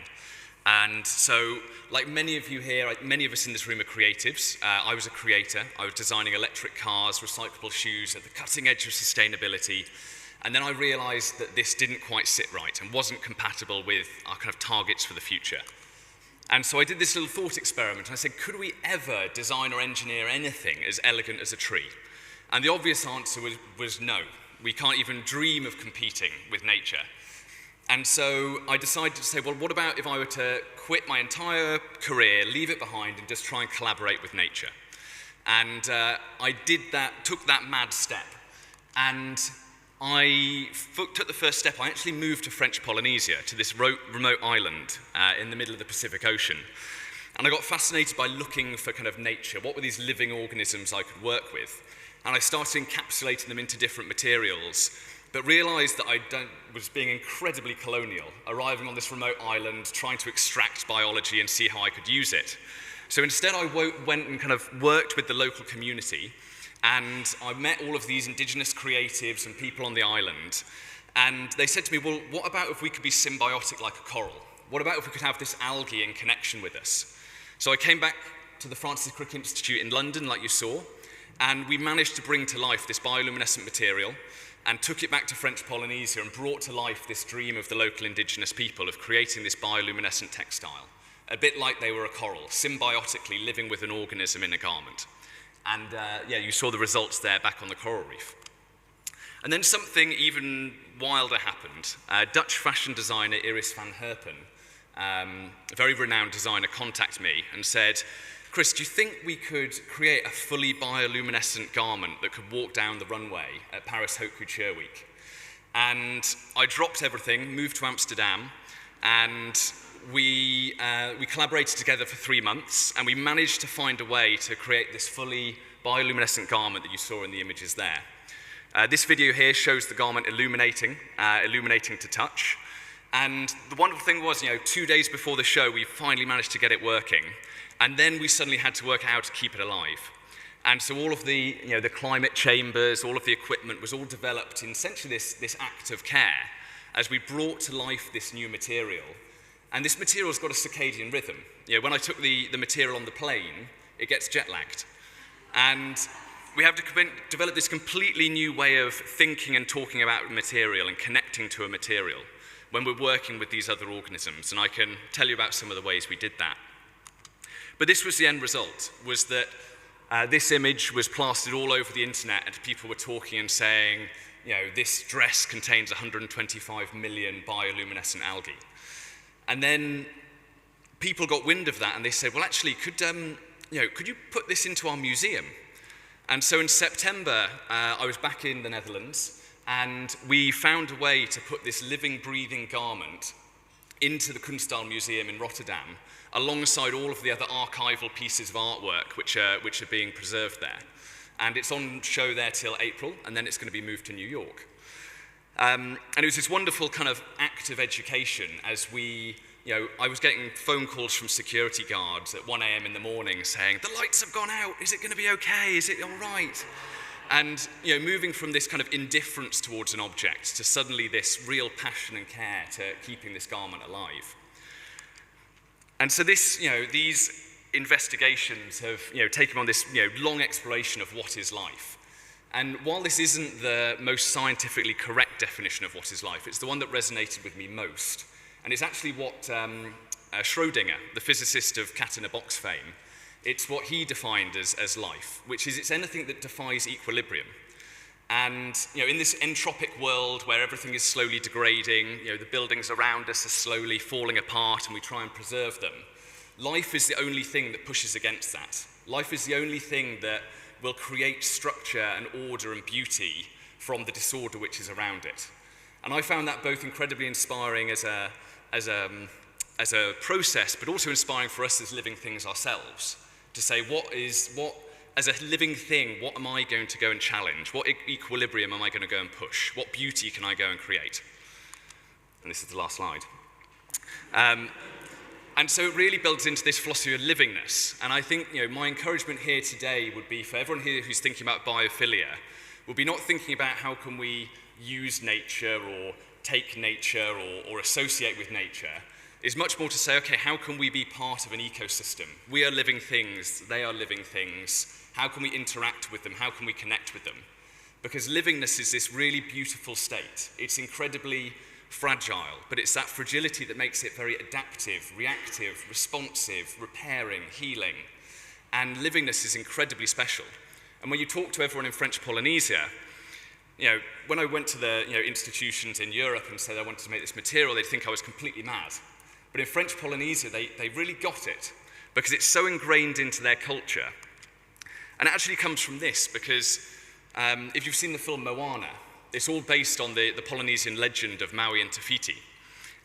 And so, like many of you here, many of us in this room are creatives. I was a creator. I was designing electric cars, recyclable shoes at the cutting edge of sustainability. And then I realized that this didn't quite sit right and wasn't compatible with our kind of targets for the future. And so I did this little thought experiment. I said, could we ever design or engineer anything as elegant as a tree? And the obvious answer was no. We can't even dream of competing with nature. And so I decided to say, well, what about if I were to quit my entire career, leave it behind, and just try and collaborate with nature? And I did that, took that mad step. And I took the first step. I actually moved to French Polynesia, to this remote island in the middle of the Pacific Ocean. And I got fascinated by looking for kind of nature. What were these living organisms I could work with? And I started encapsulating them into different materials. but realized that I was being incredibly colonial, arriving on this remote island, trying to extract biology and see how I could use it. So instead I went and kind of worked with the local community, and I met all of these indigenous creatives and people on the island, and they said to me, well, what about if we could be symbiotic like a coral? What about if we could have this algae in connection with us? So I came back to the Francis Crick Institute in London, like you saw, and we managed to bring to life this bioluminescent material and took it back to French Polynesia and brought to life this dream of the local indigenous people of creating this bioluminescent textile, a bit like they were a coral, symbiotically living with an organism in a garment. And yeah, you saw the results there back on the coral reef. And then something even wilder happened. Dutch fashion designer Iris van Herpen, a very renowned designer, contacted me and said, Chris, do you think we could create a fully bioluminescent garment that could walk down the runway at Paris Haute Couture Week? And I dropped everything, moved to Amsterdam, and we collaborated together for 3 months, and we managed to find a way to create this fully bioluminescent garment that you saw in the images there. This video here shows the garment illuminating to touch. And the wonderful thing was, 2 days before the show, we finally managed to get it working. And then we suddenly had to work out how to keep it alive. And so all of the, the climate chambers, all of the equipment was all developed in essentially this act of care as we brought to life this new material. And this material's got a circadian rhythm. When I took the material on the plane, it gets jet lagged. And we have to develop this completely new way of thinking and talking about material and connecting to a material when we're working with these other organisms. And I can tell you about some of the ways we did that. But this was the end result, was that this image was plastered all over the internet, and people were talking and saying, this dress contains 125 million bioluminescent algae. And then people got wind of that, and they said, well, actually, could you put this into our museum? And so in September, I was back in the Netherlands, and we found a way to put this living, breathing garment into the Kunsthal Museum in Rotterdam, alongside all of the other archival pieces of artwork which are being preserved there. And it's on show there till April, and then it's going to be moved to New York. And it was this wonderful kind of act of education as I was getting phone calls from security guards at 1 a.m. in the morning saying, the lights have gone out, is it going to be okay, is it all right? And moving from this kind of indifference towards an object to suddenly this real passion and care to keeping this garment alive. And so these investigations have taken on this long exploration of what is life. And while this isn't the most scientifically correct definition of what is life, it's the one that resonated with me most. And it's actually what Schrödinger, the physicist of cat-in-a-box fame, it's what he defined as life, which is it's anything that defies equilibrium. And in this entropic world where everything is slowly degrading, the buildings around us are slowly falling apart and we try and preserve them, life is the only thing that pushes against that. Life is the only thing that will create structure and order and beauty from the disorder which is around it. And I found that both incredibly inspiring as a process, but also inspiring for us as living things ourselves, to say as a living thing, what am I going to go and challenge? What equilibrium am I going to go and push? What beauty can I go and create? And this is the last slide. And so it really builds into this philosophy of livingness. And I think my encouragement here today would be for everyone here who's thinking about biophilia, would be not thinking about how can we use nature or take nature or associate with nature, is much more to say, okay, how can we be part of an ecosystem? We are living things, they are living things. How can we interact with them? How can we connect with them? Because livingness is this really beautiful state. It's incredibly fragile, but it's that fragility that makes it very adaptive, reactive, responsive, repairing, healing. And livingness is incredibly special. And when you talk to everyone in French Polynesia, when I went to the institutions in Europe and said I wanted to make this material, they'd think I was completely mad. But in French Polynesia, they really got it because it's so ingrained into their culture. And it actually comes from this because if you've seen the film Moana, it's all based on the Polynesian legend of Maui and Te Fiti.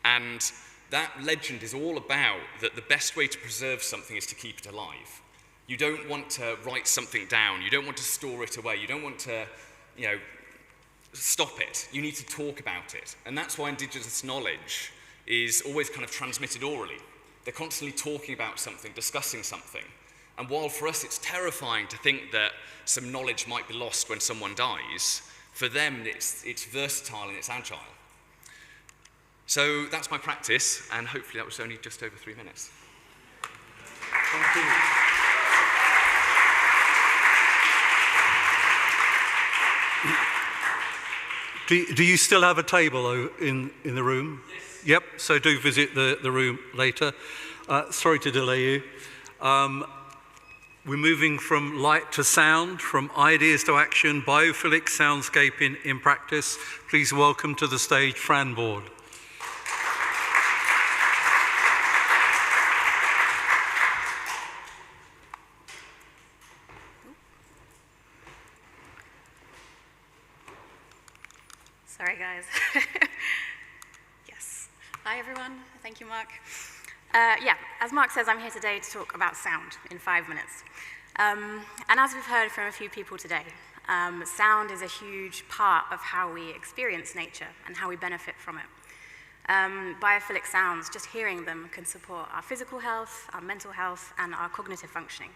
And that legend is all about that the best way to preserve something is to keep it alive. You don't want to write something down. You don't want to store it away. You don't want to, stop it. You need to talk about it. And that's why indigenous knowledge is always kind of transmitted orally. They're constantly talking about something, discussing something. And while for us it's terrifying to think that some knowledge might be lost when someone dies, for them it's versatile and it's agile. So that's my practice, and hopefully that was only just over 3 minutes. Thank you. Do you still have a table in the room? Yes. Yep, so do visit the room later. Sorry to delay you. We're moving from light to sound, from ideas to action, biophilic soundscaping in practice. Please welcome to the stage Fran Board. Sorry, guys. Yes. Hi, everyone. Thank you, Mark. As Mark says, I'm here today to talk about sound in 5 minutes. And as we've heard from a few people today, sound is a huge part of how we experience nature and how we benefit from it. Biophilic sounds, just hearing them, can support our physical health, our mental health, and our cognitive functioning.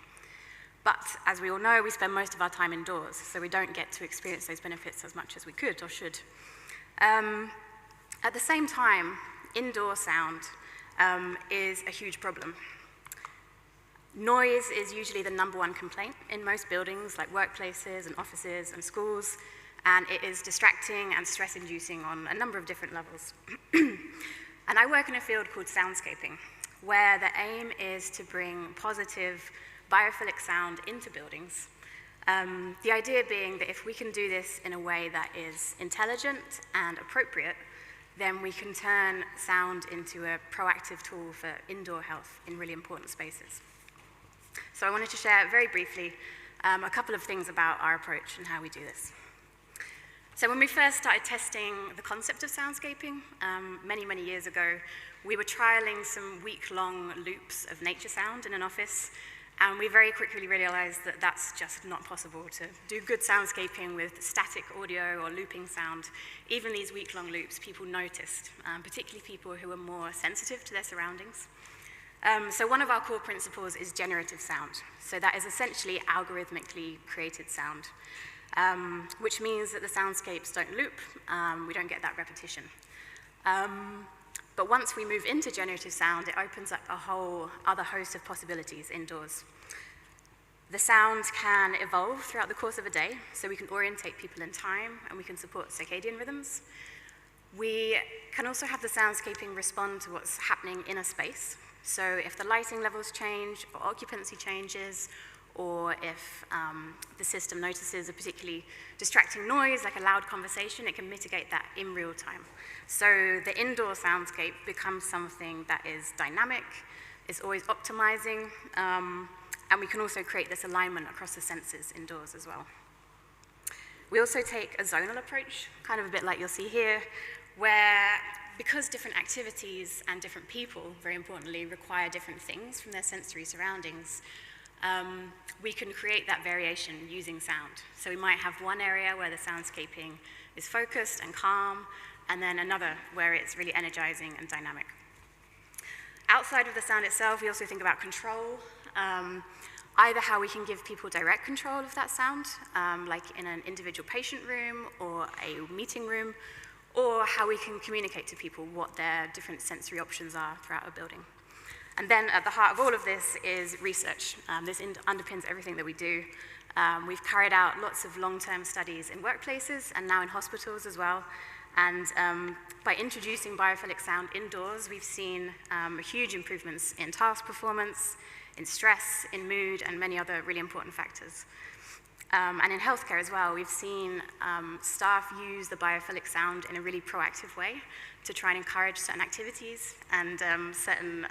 But as we all know, we spend most of our time indoors, so we don't get to experience those benefits as much as we could or should. At the same time, indoor sound is a huge problem. Noise is usually the #1 complaint in most buildings, like workplaces and offices and schools, and it is distracting and stress-inducing on a number of different levels. And I work in a field called soundscaping, where the aim is to bring positive biophilic sound into buildings. The idea being that if we can do this in a way that is intelligent and appropriate, then we can turn sound into a proactive tool for indoor health in really important spaces. So I wanted to share very briefly a couple of things about our approach and how we do this. So when we first started testing the concept of soundscaping, many years ago, we were trialing some week-long loops of nature sound in an office, and we very quickly realized that that's just not possible to do good soundscaping with static audio or looping sound. Even these week-long loops, people noticed, particularly people who are more sensitive to their surroundings. So one of our core principles is generative sound. So that is essentially algorithmically created sound, which means that the soundscapes don't loop, we don't get that repetition. But once we move into generative sound, it opens up a whole other host of possibilities indoors. The sounds can evolve throughout the course of a day, so we can orientate people in time, and we can support circadian rhythms. We can also have the soundscaping respond to what's happening in a space. So if the lighting levels change, or occupancy changes, or if the system notices a particularly distracting noise, like a loud conversation, it can mitigate that in real time. So the indoor soundscape becomes something that is dynamic, is always optimizing, and we can also create this alignment across the senses indoors as well. We also take a zonal approach, kind of a bit like you'll see here, where because different activities and different people, very importantly, require different things from their sensory surroundings, we can create that variation using sound. So we might have one area where the soundscaping is focused and calm, and then another where it's really energizing and dynamic. Outside of the sound itself, we also think about control, either how we can give people direct control of that sound, like in an individual patient room or a meeting room, or how we can communicate to people what their different sensory options are throughout a building. And then at the heart of all of this is research. This underpins everything that we do. We've carried out lots of long-term studies in workplaces and now in hospitals as well. And by introducing biophilic sound indoors, we've seen huge improvements in task performance, in stress, in mood, and many other really important factors. And in healthcare as well, we've seen staff use the biophilic sound in a really proactive way to try and encourage certain activities and certain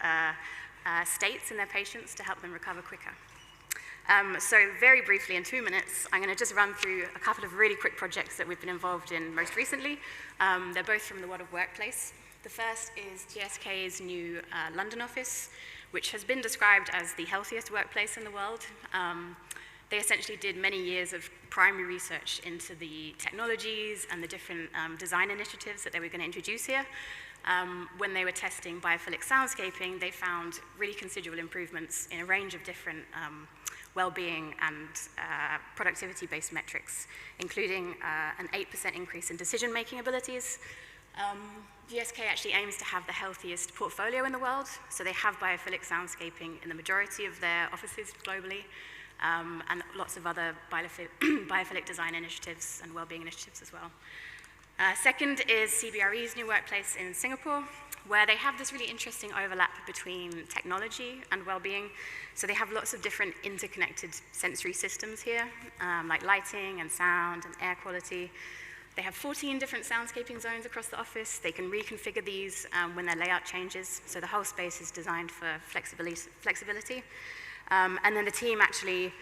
states in their patients to help them recover quicker. So very briefly, in 2 minutes, I'm going to just run through a couple of really quick projects that we've been involved in most recently. They're both from the world of workplace. The first is GSK's new London office, which has been described as the healthiest workplace in the world. They essentially did many years of primary research into the technologies and the different design initiatives that they were going to introduce here. When they were testing biophilic soundscaping, they found really considerable improvements in a range of different well-being and productivity-based metrics, including an 8% increase in decision-making abilities. GSK actually aims to have the healthiest portfolio in the world, so they have biophilic soundscaping in the majority of their offices globally, and lots of other biophilic design initiatives and well-being initiatives as well. Second is CBRE's new workplace in Singapore, where they have this really interesting overlap between technology and well-being. So they have lots of different interconnected sensory systems here, like lighting and sound and air quality. They have 14 different soundscaping zones across the office. They can reconfigure these when their layout changes, so the whole space is designed for flexibility. And then the team actually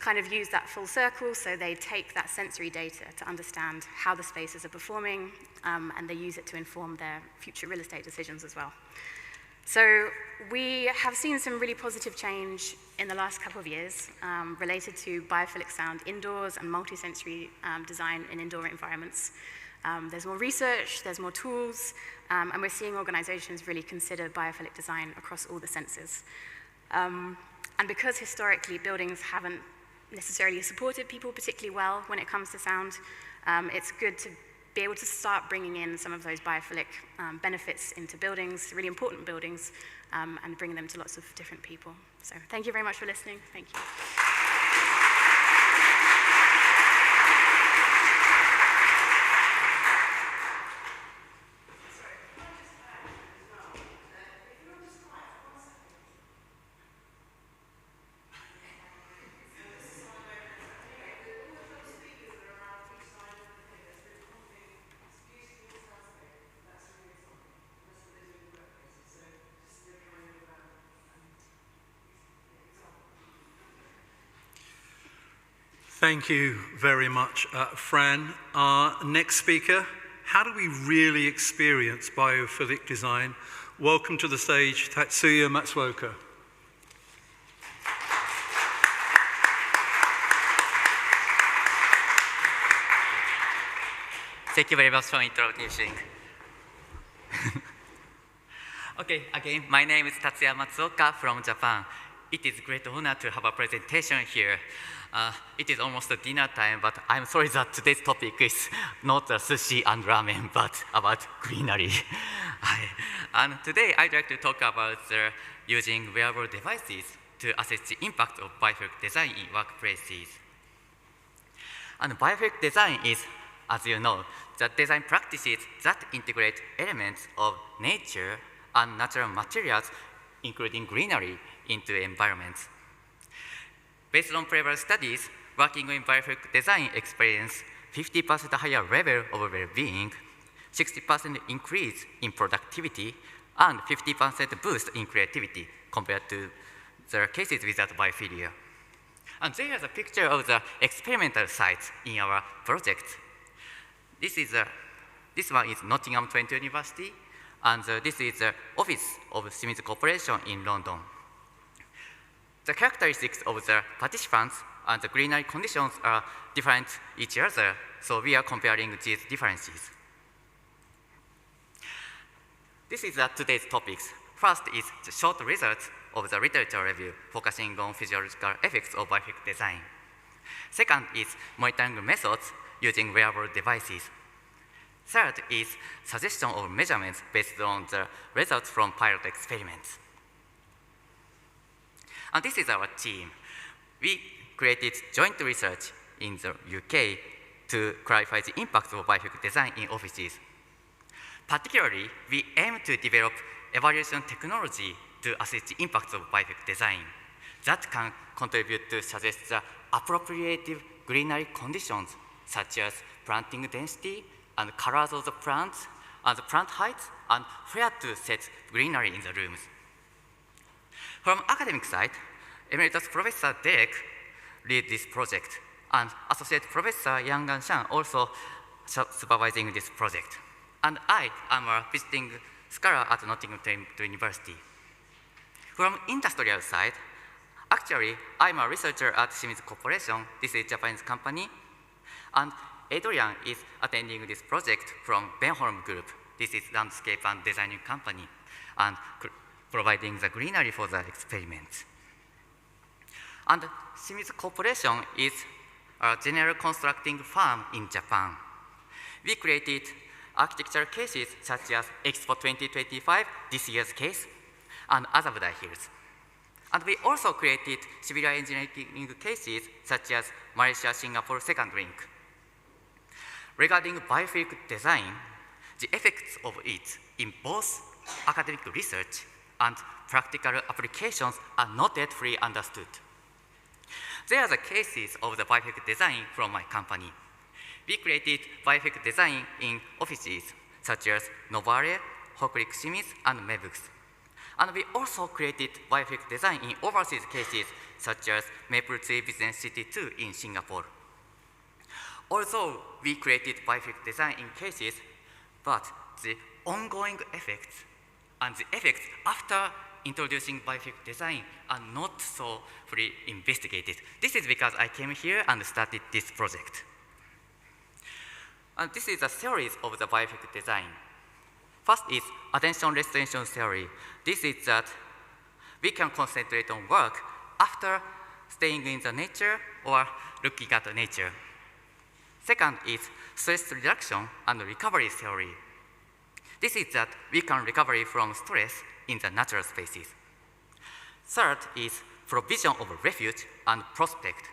kind of use that full circle, so they take that sensory data to understand how the spaces are performing, and they use it to inform their future real estate decisions as well. So we have seen some really positive change in the last couple of years related to biophilic sound indoors and multisensory design in indoor environments. There's more research, there's more tools, and we're seeing organizations really consider biophilic design across all the senses. And because historically buildings haven't necessarily supported people particularly well when it comes to sound, it's good to be able to start bringing in some of those biophilic benefits into buildings, really important buildings, and bringing them to lots of different people. So thank you very much for listening. Thank you. Thank you very much, Fran. Our next speaker, how do we really experience biophilic design? Welcome to the stage, Tatsuya Matsuoka. Thank you very much for introducing. Okay, again, my name is Tatsuya Matsuoka from Japan. It is a great honor to have a presentation here. It is almost dinner time, but I'm sorry that today's topic is not sushi and ramen, but about greenery. And today I'd like to talk about using wearable devices to assess the impact of biophilic design in workplaces. And biophilic design is, as you know, the design practices that integrate elements of nature and natural materials, including greenery, into environments. Based on previous studies, working in biophilic design experience 50% higher level of well-being, 60% increase in productivity, and 50% boost in creativity compared to the cases without biophilia. And there is a picture of the experimental sites in our project. This one is Nottingham Trent University, and this is the office of Smith Corporation in London. The characteristics of the participants and the greenery conditions are different each other, so we are comparing these differences. This is today's topics. First is the short results of the literature review, focusing on physiological effects of biophilic design. Second is monitoring methods using wearable devices. Third is suggestion of measurements based on the results from pilot experiments. And this is our team. We created joint research in the UK to clarify the impact of biophilic design in offices. Particularly, we aim to develop evaluation technology to assess the impact of biophilic design that can contribute to suggest the appropriate greenery conditions, such as planting density and colors of the plants, and the plant heights, and where to set greenery in the rooms. From academic side, Emeritus Professor Derek leads this project, and Associate Professor Yang and Shan also supervising this project. And I am a visiting scholar at Nottingham Trent University. From industrial side, Actually, I'm a researcher at Shimizu Corporation. This is a Japanese company. And Adrian is attending this project from Benholm Group. This is landscape and designing company, and providing the greenery for the experiments. And Shimizu Corporation is a general constructing firm in Japan. We created architectural cases such as Expo 2025, this year's case, and Azabudai Hills. And we also created civil engineering cases such as Malaysia-Singapore second link. Regarding biophilic design, the effects of it in both academic research and practical applications are not yet fully understood. There are the cases of the biophilic design from my company. We created biophilic design in offices such as Novare, Hokurik Shimizu, and Mebux. And we also created biophilic design in overseas cases such as Maple Tree Business City 2 in Singapore. Although we created biophilic design in cases, but the ongoing effects and the effects after introducing biophilic design are not so fully investigated. This is because I came here and started this project. And this is a series of the biophilic design. First is attention restoration theory. This is that we can concentrate on work after staying in the nature or looking at nature. Second is stress reduction and recovery theory. This is that we can recover from stress in the natural spaces. Third is provision of refuge and prospect.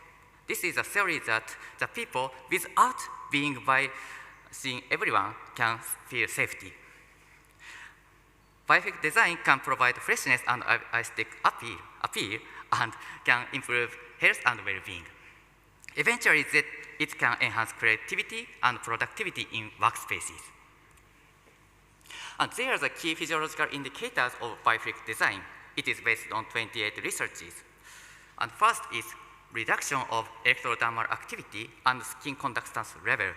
This is a theory that the people, without being by seeing everyone, can feel safety. Biophilic design can provide freshness and aesthetic appeal and can improve health and well-being. Eventually, it can enhance creativity and productivity in workspaces. And there are the key physiological indicators of biophilic design. It is based on 28 researches. And first is reduction of electrodermal activity and skin conductance level.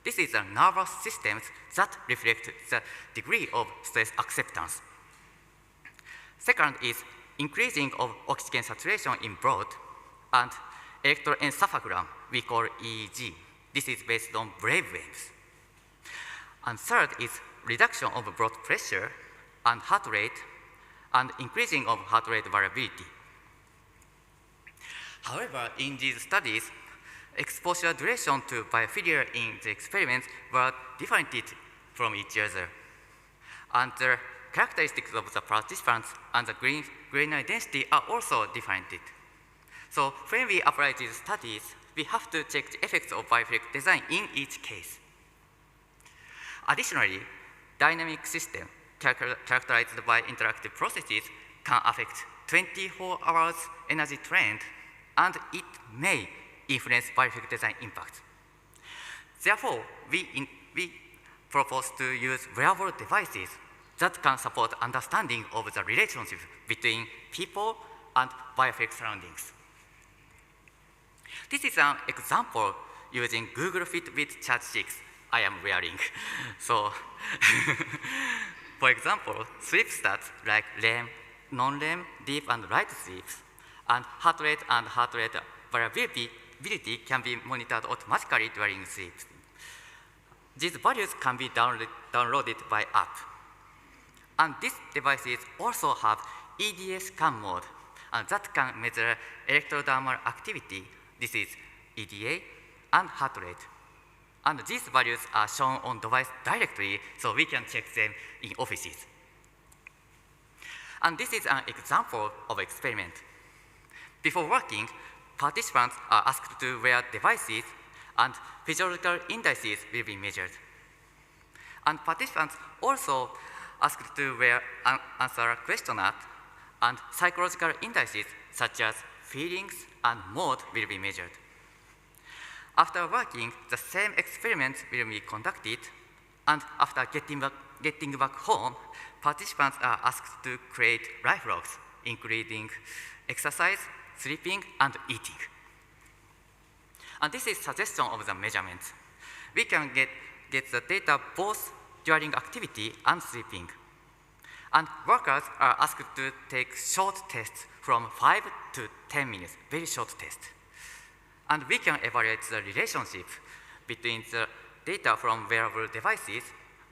This is the nervous systems that reflect the degree of stress acceptance. Second is increasing of oxygen saturation in blood and electroencephalogram, we call EEG. This is based on brain waves. And third is reduction of blood pressure and heart rate and increasing of heart rate variability. However, in these studies, exposure duration to biophilia in the experiments were different from each other. And the characteristics of the participants and the granular density are also different. So when we apply these studies, we have to check the effects of biophilic design in each case. Additionally, dynamic system characterized by interactive processes can affect 24 hours energy trend, and it may influence biophilic design impact. Therefore, we propose to use wearable devices that can support understanding of the relationship between people and biophilic surroundings. This is an example using Google Fit with Charge 6 I am wearing. So, for example, sleep stats like REM, non-REM, deep and light sleeps, and heart rate variability can be monitored automatically during sleep. These values can be downloaded by app. And these devices also have EDA scan mode, and that can measure electrodermal activity. This is EDA and heart rate. And these values are shown on device directly, so we can check them in offices. And this is an example of experiment. Before working, participants are asked to wear devices, and physiological indices will be measured. And participants also asked to answer a questionnaire, and psychological indices such as feelings and mood will be measured. After working, the same experiment will be conducted, and after getting back home, participants are asked to create life logs, including exercise, sleeping, and eating. And this is suggestion of the measurements. We can get the data both during activity and sleeping. And workers are asked to take short tests from 5 to 10 minutes, very short tests. And we can evaluate the relationship between the data from wearable devices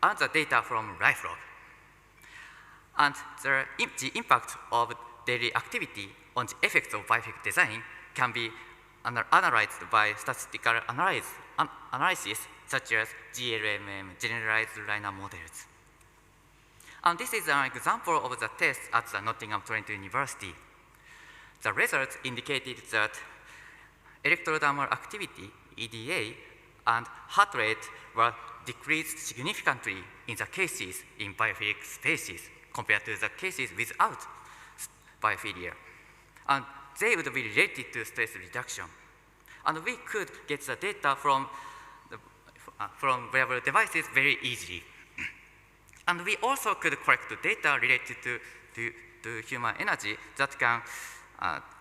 and the data from lifelog. And the impact of daily activity on the effects of biophilic design can be analyzed by statistical analysis such as GLMM, generalized linear models. And this is an example of the test at the Nottingham Trent University. The results indicated that electrodermal activity, EDA, and heart rate were decreased significantly in the cases in biophilic spaces compared to the cases without biophilia. And they would be related to stress reduction. And we could get the data from wearable devices very easily. And we also could collect data related to human energy that can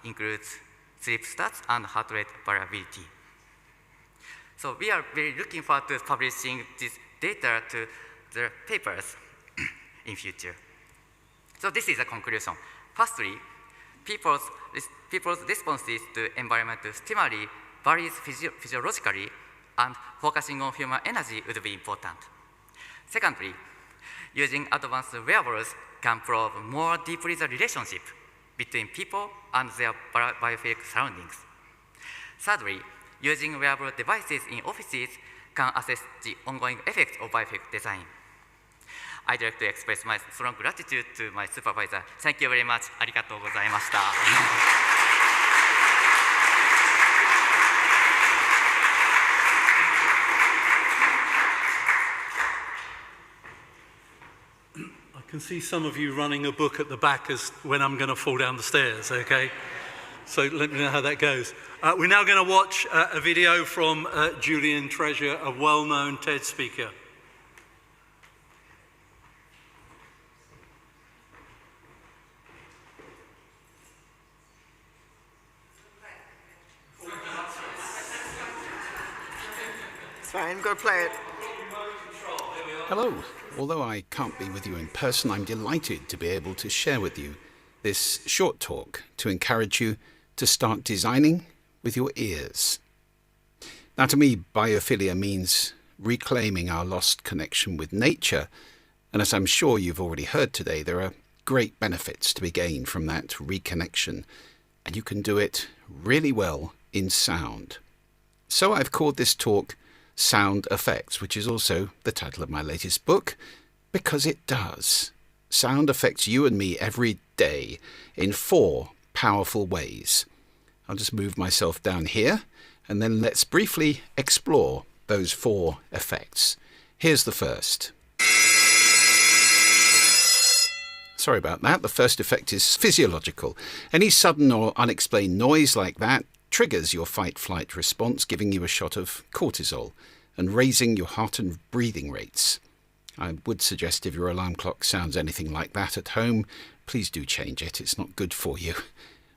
include sleep stats and heart rate variability. So we are very looking forward to publishing this data to the papers in future. So this is a conclusion. Firstly, people's responses to environmental stimuli varies physiologically, and focusing on human energy would be important. Secondly, using advanced wearables can probe more deeply the relationship between people and their biophilic surroundings. Thirdly, using wearable devices in offices can assess the ongoing effects of biophilic design. I'd like to express my strong gratitude to my supervisor. Thank you very much. ありがとうございました。I can see some of you running a book at the back as when I'm going to fall down the stairs, okay? So let me know how that goes. We're now going to watch a video from Julian Treasure, a well-known TED speaker. It's fine, go play it. Hello. Although I can't be with you in person, I'm delighted to be able to share with you this short talk to encourage you to start designing with your ears. Now, to me, biophilia means reclaiming our lost connection with nature, and as I'm sure you've already heard today, there are great benefits to be gained from that reconnection, and you can do it really well in sound. So I've called this talk Sound Affects, which is also the title of my latest book, because it does. Sound affects you and me every day in 4 powerful ways. I'll just move myself down here, and then let's briefly explore those 4 effects. Here's the first. Sorry about that. The first effect is physiological. Any sudden or unexplained noise like that triggers your fight-flight response, giving you a shot of cortisol and raising your heart and breathing rates. I would suggest if your alarm clock sounds anything like that at home, please do change it. It's not good for you.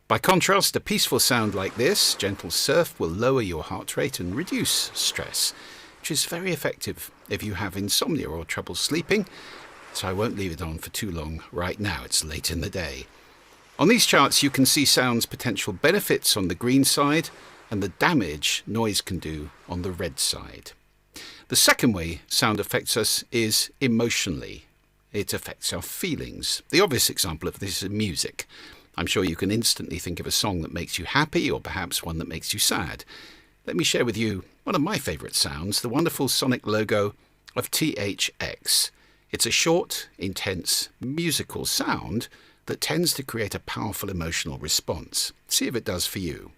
By contrast, a peaceful sound like this, gentle surf, will lower your heart rate and reduce stress, which is very effective if you have insomnia or trouble sleeping, so I won't leave it on for too long right now. It's late in the day. On these charts, you can see sound's potential benefits on the green side and the damage noise can do on the red side. The second way sound affects us is emotionally. It affects our feelings. The obvious example of this is music. I'm sure you can instantly think of a song that makes you happy or perhaps one that makes you sad. Let me share with you one of my favourite sounds, the wonderful sonic logo of THX. It's a short, intense, musical sound that tends to create a powerful emotional response. See if it does for you.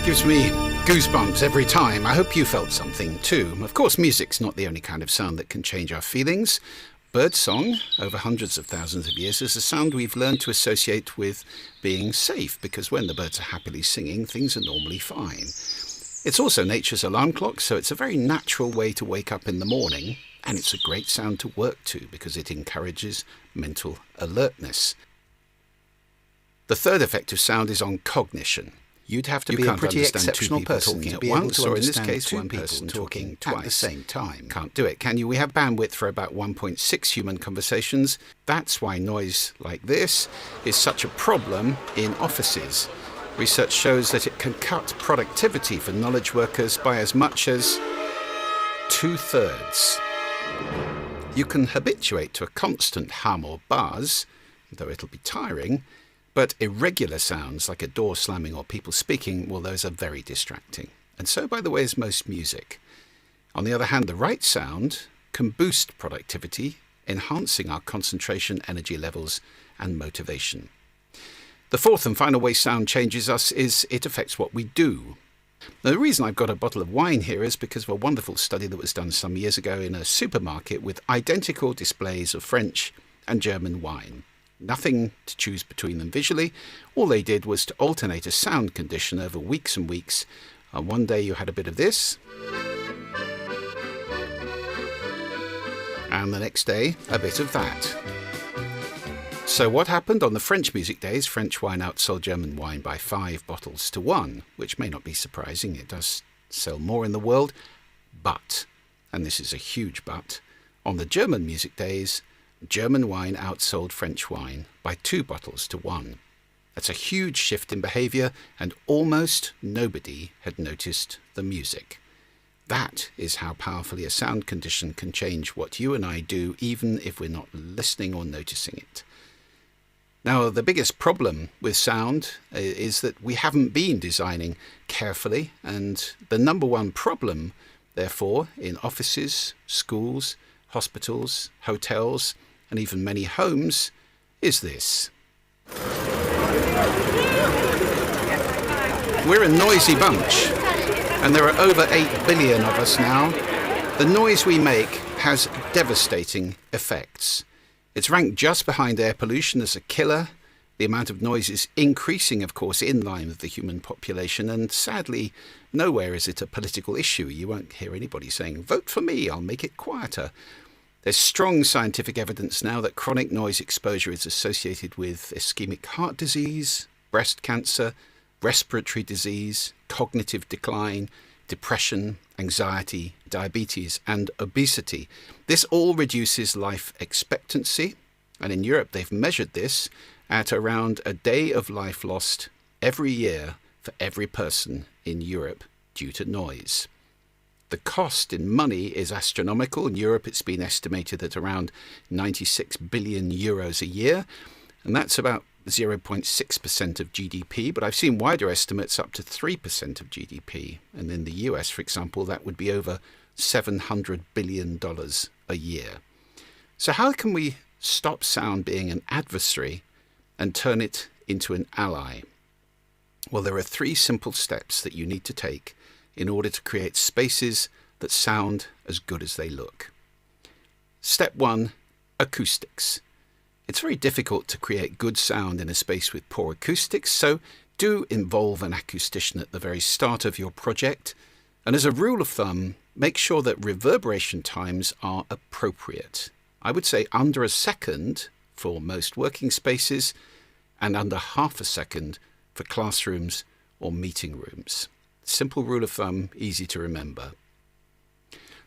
Gives me goosebumps every time. I hope you felt something too. Of course, music's not the only kind of sound that can change our feelings. Birdsong, over hundreds of thousands of years, is a sound we've learned to associate with being safe, because when the birds are happily singing, things are normally fine. It's also nature's alarm clock, so it's a very natural way to wake up in the morning, and it's a great sound to work to because it encourages mental alertness. The third effect of sound is on cognition. You'd have to You be a can't pretty understand two exceptional people person talking to at be able once, to or in this understand case, two one people person talking talking at the twice. same time. Can't do it, can you? We have bandwidth for about 1.6 human conversations. That's why noise like this is such a problem in offices. Research shows that it can cut productivity for knowledge workers by as much as 2/3. You can habituate to a constant hum or buzz, though it'll be tiring, but irregular sounds like a door slamming or people speaking, well, those are very distracting. And so, by the way, is most music. On the other hand, the right sound can boost productivity, enhancing our concentration, energy levels, and motivation. The fourth and final way sound changes us is it affects what we do. Now, the reason I've got a bottle of wine here is because of a wonderful study that was done some years ago in a supermarket with identical displays of French and German wine. Nothing to choose between them visually. All they did was to alternate a sound condition over weeks and weeks. And one day you had a bit of this, and the next day a bit of that. So what happened on the French music days? French wine outsold German wine by 5 bottles to 1, which may not be surprising. It does sell more in the world. But, and this is a huge but, on the German music days, German wine outsold French wine by 2 bottles to 1. That's a huge shift in behaviour, and almost nobody had noticed the music. That is how powerfully a sound condition can change what you and I do, even if we're not listening or noticing it. Now, the biggest problem with sound is that we haven't been designing carefully, and the number one problem, therefore, in offices, schools, hospitals, hotels, and even many homes, is this. We're a noisy bunch, and there are over 8 billion of us now. The noise we make has devastating effects. It's ranked just behind air pollution as a killer. The amount of noise is increasing, of course, in line with the human population, and sadly, nowhere is it a political issue. You won't hear anybody saying, "Vote for me, I'll make it quieter." There's strong scientific evidence now that chronic noise exposure is associated with ischemic heart disease, breast cancer, respiratory disease, cognitive decline, depression, anxiety, diabetes, and obesity. This all reduces life expectancy, and in Europe they've measured this at around a day of life lost every year for every person in Europe due to noise. The cost in money is astronomical. In Europe it's been estimated at around 96 billion euros a year, and that's about 0.6% of GDP, but I've seen wider estimates up to 3% of GDP. And in the US, for example, that would be over $700 billion a year. So how can we stop sound being an adversary and turn it into an ally? Well, there are 3 simple steps that you need to take in order to create spaces that sound as good as they look. Step 1, acoustics. It's very difficult to create good sound in a space with poor acoustics, so do involve an acoustician at the very start of your project. And as a rule of thumb, make sure that reverberation times are appropriate. I would say under a second for most working spaces and under half a second for classrooms or meeting rooms. Simple rule of thumb, easy to remember.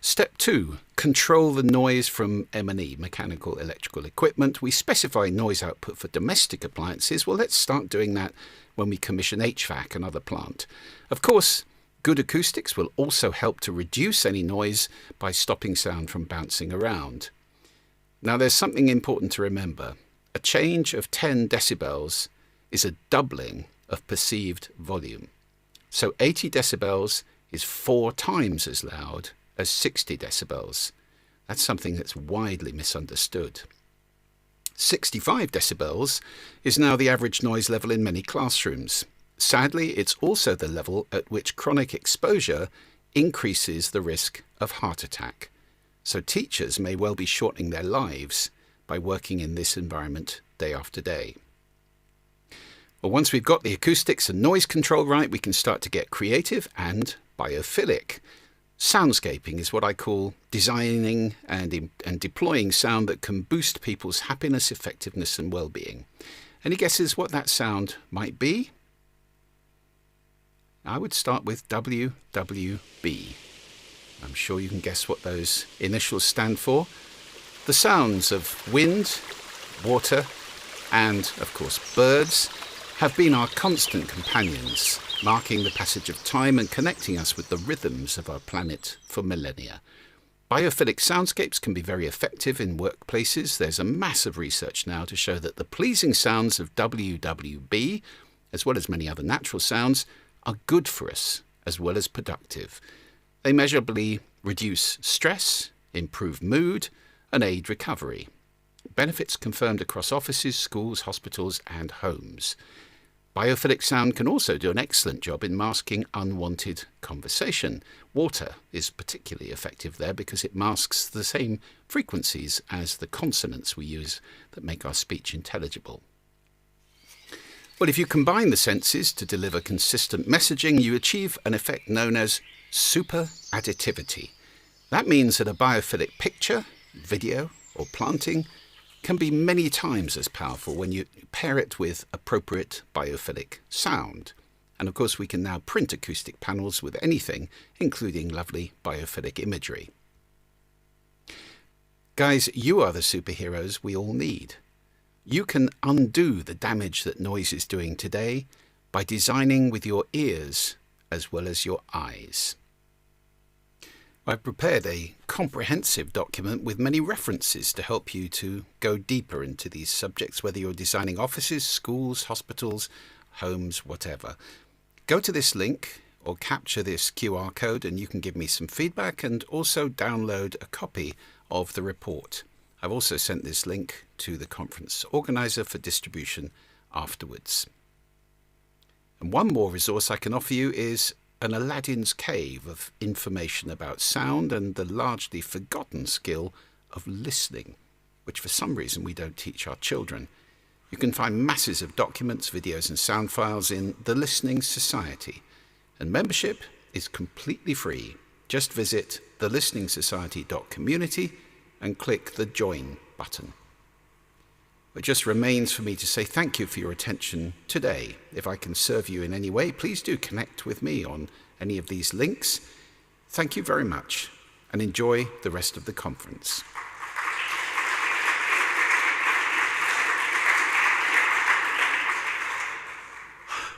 Step 2, control the noise from M&E, mechanical electrical equipment. We specify noise output for domestic appliances. Well, let's start doing that when we commission HVAC, another plant. Of course, good acoustics will also help to reduce any noise by stopping sound from bouncing around. Now, there's something important to remember. A change of 10 decibels is a doubling of perceived volume. So 80 decibels is 4 times as loud as 60 decibels. That's something that's widely misunderstood. 65 decibels is now the average noise level in many classrooms. Sadly, it's also the level at which chronic exposure increases the risk of heart attack. So teachers may well be shortening their lives by working in this environment day after day. Well, once we've got the acoustics and noise control right, we can start to get creative and biophilic. Soundscaping is what I call designing and deploying sound that can boost people's happiness, effectiveness, and well-being. Any guesses what that sound might be? I would start with WWB. I'm sure you can guess what those initials stand for. The sounds of wind, water, and, of course, birds have been our constant companions, marking the passage of time and connecting us with the rhythms of our planet for millennia. Biophilic soundscapes can be very effective in workplaces. There's a massive research now to show that the pleasing sounds of WWB, as well as many other natural sounds, are good for us, as well as productive. They measurably reduce stress, improve mood, and aid recovery. Benefits confirmed across offices, schools, hospitals, and homes. Biophilic sound can also do an excellent job in masking unwanted conversation. Water is particularly effective there because it masks the same frequencies as the consonants we use that make our speech intelligible. Well, if you combine the senses to deliver consistent messaging, you achieve an effect known as super additivity. That means that a biophilic picture, video, or planting can be many times as powerful when you pair it with appropriate biophilic sound. And of course, we can now print acoustic panels with anything, including lovely biophilic imagery. Guys, you are the superheroes we all need. You can undo the damage that noise is doing today by designing with your ears as well as your eyes. I've prepared a comprehensive document with many references to help you to go deeper into these subjects, whether you're designing offices, schools, hospitals, homes, whatever. Go to this link or capture this QR code and you can give me some feedback and also download a copy of the report. I've also sent this link to the conference organizer for distribution afterwards. And one more resource I can offer you is an Aladdin's cave of information about sound and the largely forgotten skill of listening, which for some reason we don't teach our children. You can find masses of documents, videos and sound files in the Listening Society, and membership is completely free. Just visit thelisteningsociety.community and click the Join button. It just remains for me to say thank you for your attention today. If I can serve you in any way, please do connect with me on any of these links. Thank you very much and enjoy the rest of the conference.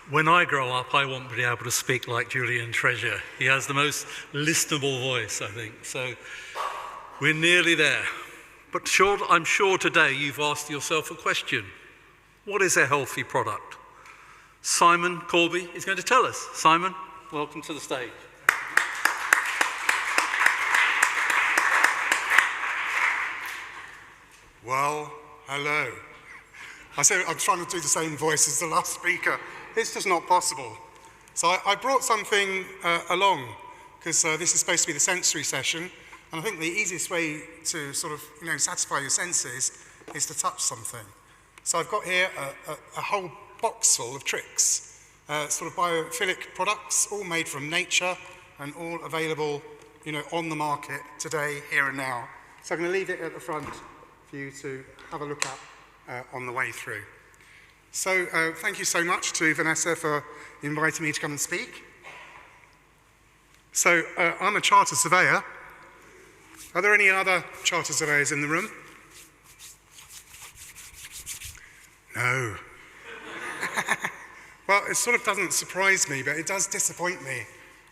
When I grow up, I want to be able to speak like Julian Treasure. He has the most listenable voice, I think. So we're nearly there. But I'm sure today you've asked yourself a question. What is a healthy product? Simon Corby is going to tell us. Simon, welcome to the stage. Well, hello. I said I'm trying to do the same voice as the last speaker. It's just not possible. So I brought something along because this is supposed to be the sensory session. And I think the easiest way to sort of, satisfy your senses is to touch something. So I've got here a whole box full of tricks, sort of biophilic products, all made from nature and all available, on the market today, here and now. So I'm going to leave it at the front for you to have a look at on the way through. So thank you so much to Vanessa for inviting me to come and speak. So I'm a chartered surveyor. Are there any other chartered surveyors in the room? No. Well, it sort of doesn't surprise me, but it does disappoint me.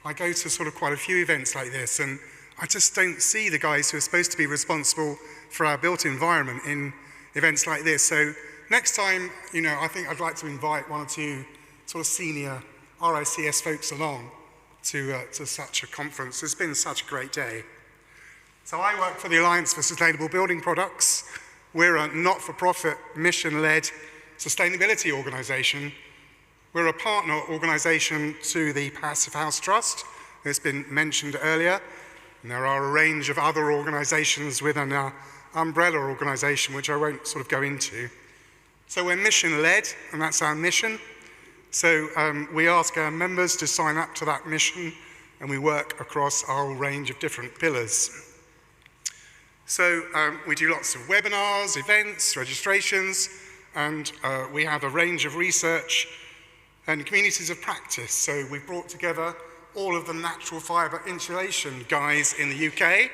I go to sort of quite a few events like this, and I just don't see the guys who are supposed to be responsible for our built environment in events like this. So next time, I think I'd like to invite one or two sort of senior RICS folks along to such a conference. It's been such a great day. So I work for the Alliance for Sustainable Building Products. We're a not-for-profit, mission-led sustainability organisation. We're a partner organisation to the Passive House Trust, that's been mentioned earlier. And there are a range of other organisations within our umbrella organisation, which I won't sort of go into. So we're mission-led, and that's our mission. So we ask our members to sign up to that mission, and we work across a whole range of different pillars. So we do lots of webinars, events, registrations, and we have a range of research and communities of practice. So we've brought together all of the natural fibre insulation guys in the UK,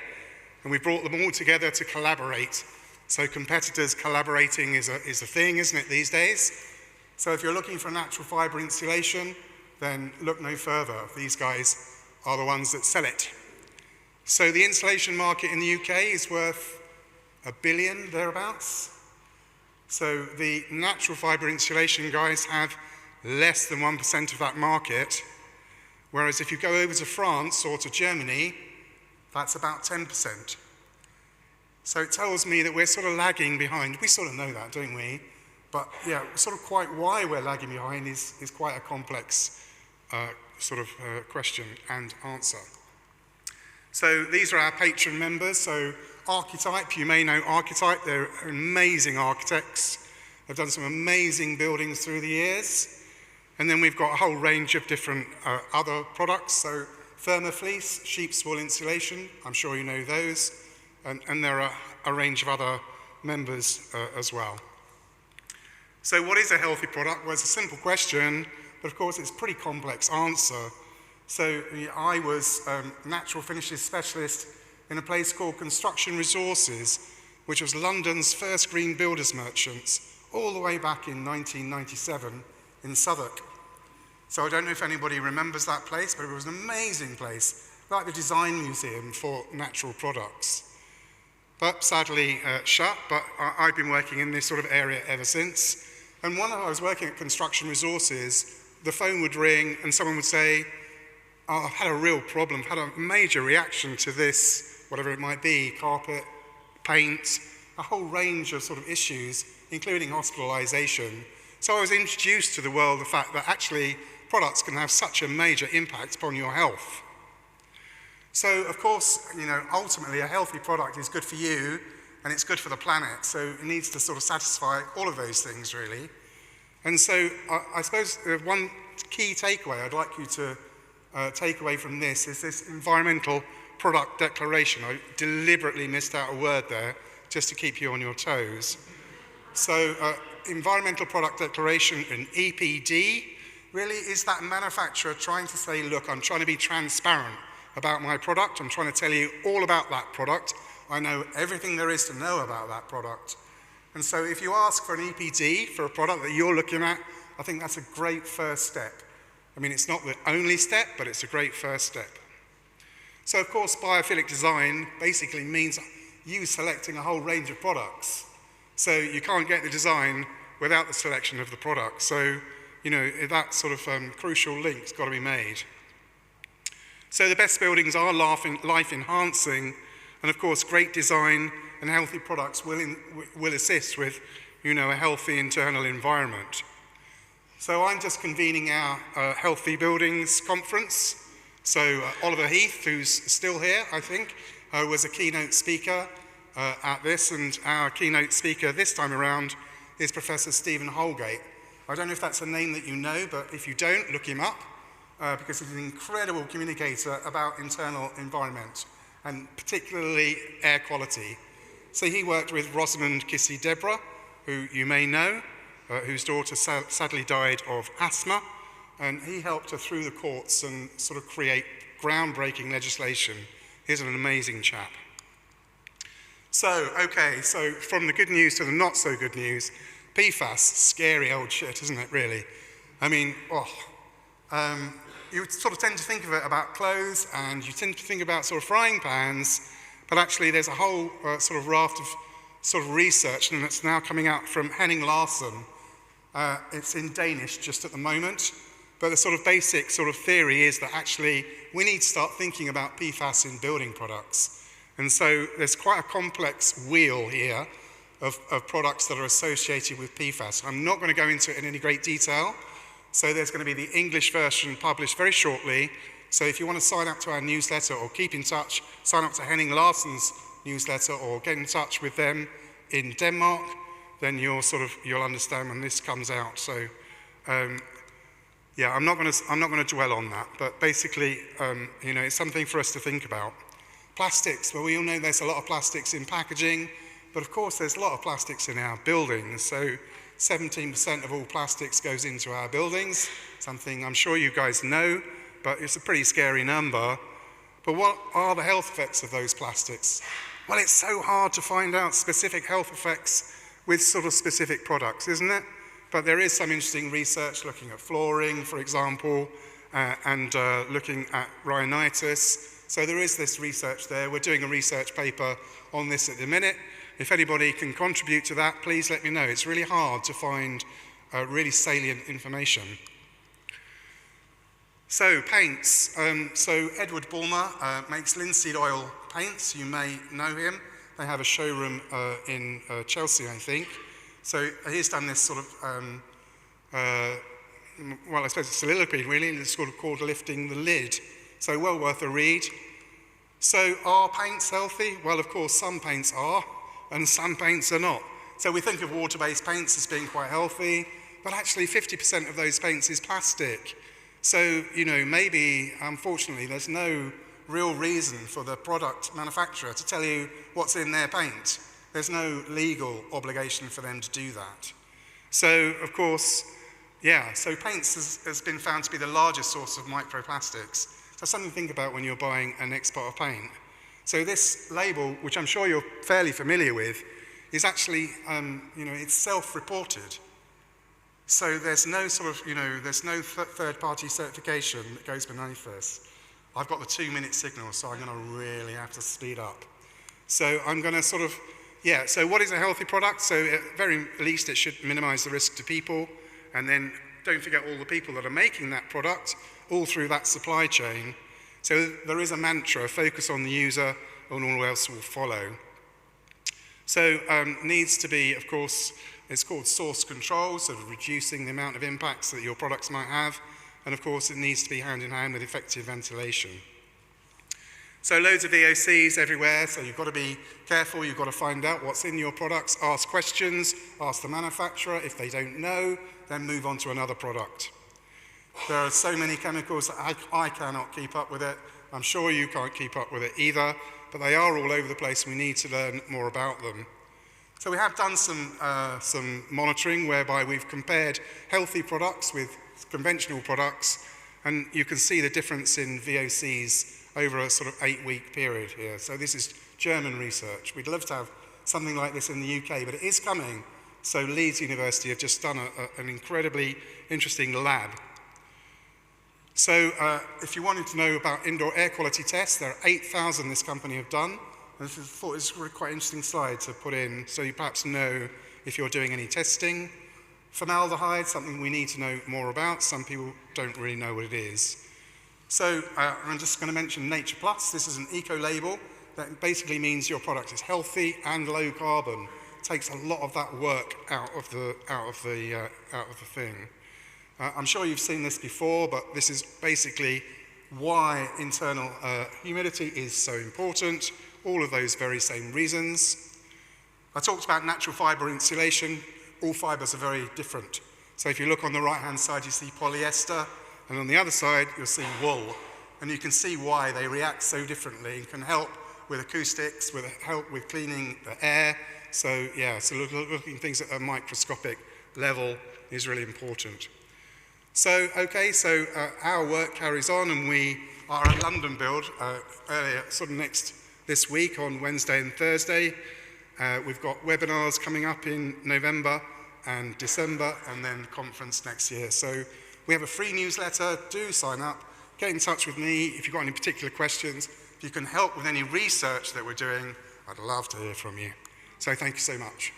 and we brought them all together to collaborate. So competitors collaborating is a thing, isn't it, these days? So if you're looking for natural fibre insulation, then look no further. These guys are the ones that sell it. So the insulation market in the UK is worth $1 billion, thereabouts. So the natural fibre insulation guys have less than 1% of that market, whereas if you go over to France or to Germany, that's about 10%. So it tells me that we're sort of lagging behind. We sort of know that, don't we? But yeah, sort of quite why we're lagging behind is quite a complex question and answer. So these are our patron members. So Archetype, you may know Archetype, they're amazing architects. They've done some amazing buildings through the years. And then we've got a whole range of different other products. So Thermofleece, sheep's wool insulation, I'm sure you know those. And there are a range of other members as well. So what is a healthy product? Well, it's a simple question, but of course it's a pretty complex answer. So I was natural finishes specialist in a place called Construction Resources, which was London's first green builders merchants, all the way back in 1997 in Southwark. So I don't know if anybody remembers that place, but it was an amazing place, like the design museum for natural products. But sadly shut, but I've been working in this sort of area ever since. And when I was working at Construction Resources, the phone would ring and someone would say, oh, I've had a real problem, I've had a major reaction to this, whatever it might be, carpet, paint, a whole range of sort of issues, including hospitalisation. So I was introduced to the world of the fact that actually products can have such a major impact upon your health. So of course, ultimately a healthy product is good for you and it's good for the planet, so it needs to sort of satisfy all of those things really. And so I suppose one key takeaway I'd like you to take away from this is this environmental product declaration. I deliberately missed out a word there just to keep you on your toes. So environmental product declaration, an EPD, really is that manufacturer trying to say, look, I'm trying to be transparent about my product, I'm trying to tell you all about that product, I know everything there is to know about that product. And so if you ask for an EPD for a product that you're looking at, I think that's a great first step. I mean, it's not the only step, but it's a great first step. So of course, biophilic design basically means you selecting a whole range of products. So you can't get the design without the selection of the product. So, that sort of crucial link's got to be made. So the best buildings are life-enhancing, and of course, great design and healthy products will assist with, a healthy internal environment. So I'm just convening our Healthy Buildings Conference. So Oliver Heath, who's still here, I think, was a keynote speaker at this, and our keynote speaker this time around is Professor Stephen Holgate. I don't know if that's a name that you know, but if you don't, look him up, because he's an incredible communicator about internal environment, and particularly air quality. So he worked with Rosamund Kissy Deborah, who you may know, whose daughter sadly died of asthma, and he helped her through the courts and sort of create groundbreaking legislation. He's an amazing chap. So, okay, so from the good news to the not so good news, PFAS, scary old shit, isn't it, really? I mean, you sort of tend to think of it about clothes, and you tend to think about sort of frying pans, but actually there's a whole sort of raft of sort of research, and it's now coming out from Henning Larsen. It's in Danish just at the moment, but the sort of basic sort of theory is that actually we need to start thinking about PFAS in building products. And so there's quite a complex wheel here of products that are associated with PFAS. I'm not going to go into it in any great detail. So there's going to be the English version published very shortly. So if you want to sign up to our newsletter or keep in touch, sign up to Henning Larsen's newsletter or get in touch with them in Denmark, then you'll understand when this comes out. So yeah, I'm not going to dwell on that, but basically, it's something for us to think about. Plastics, well, we all know there's a lot of plastics in packaging, but of course there's a lot of plastics in our buildings. So 17% of all plastics goes into our buildings, something I'm sure you guys know, but it's a pretty scary number. But what are the health effects of those plastics? Well, it's so hard to find out specific health effects with sort of specific products, isn't it? But there is some interesting research looking at flooring, for example, and looking at rhinitis. So there is this research there. We're doing a research paper on this at the minute. If anybody can contribute to that, please let me know. It's really hard to find really salient information. So paints. So Edward Bulmer makes linseed oil paints. You may know him. They have a showroom in Chelsea, I think. So he's done this sort of, well, I suppose it's soliloquy, really. It's sort of called Lifting the Lid. So well worth a read. So are paints healthy? Well, of course, some paints are, and some paints are not. So we think of water-based paints as being quite healthy, but actually 50% of those paints is plastic. So, you know, maybe, unfortunately, there's no real reason for the product manufacturer to tell you what's in their paint. There's no legal obligation for them to do that. So, of course, yeah, so paints has been found to be the largest source of microplastics. So something to think about when you're buying a next pot of paint. So this label, which I'm sure you're fairly familiar with, is actually, you know, it's self-reported. So there's no sort of, you know, there's no third-party certification that goes beneath this. I've got the 2-minute signal, so I'm going to really have to speed up. So I'm going to sort of, yeah, so what is a healthy product? So at very least it should minimize the risk to people, and then don't forget all the people that are making that product, all through that supply chain. So there is a mantra, focus on the user, and all else will follow. So needs to be, of course, it's called source control, sort of reducing the amount of impacts that your products might have. And of course, it needs to be hand in hand with effective ventilation. So loads of VOCs everywhere, so you've got to be careful, you've got to find out what's in your products, ask questions, ask the manufacturer. If they don't know, then move on to another product. There are so many chemicals that I cannot keep up with it. I'm sure you can't keep up with it either, but they are all over the place. We need to learn more about them. So we have done some monitoring whereby we've compared healthy products with conventional products, and you can see the difference in VOCs over a sort of 8-week period here. So this is German research. We'd love to have something like this in the UK, but it is coming. So Leeds University have just done an incredibly interesting lab. So if you wanted to know about indoor air quality tests, there are 8,000 this company have done. And I thought this was quite an interesting slide to put in, so you perhaps know if you're doing any testing. Formaldehyde, something we need to know more about. Some people don't really know what it is. So I'm just going to mention Nature Plus. This is an eco-label that basically means your product is healthy and low carbon. It takes a lot of that work out of the thing. I'm sure you've seen this before, but this is basically why internal humidity is so important. All of those very same reasons. I talked about natural fiber insulation. All fibers are very different. So if you look on the right-hand side, you see polyester, and on the other side, you'll see wool. And you can see why they react so differently. It can help with acoustics, help with cleaning the air. So yeah, so looking at things at a microscopic level is really important. So, okay, so our work carries on, and we are at London Build earlier, sort of this week on Wednesday and Thursday. We've got webinars coming up in November and December, and then conference next year. So we have a free newsletter. Do sign up. Get in touch with me if you've got any particular questions. If you can help with any research that we're doing, I'd love to hear from you. So thank you so much.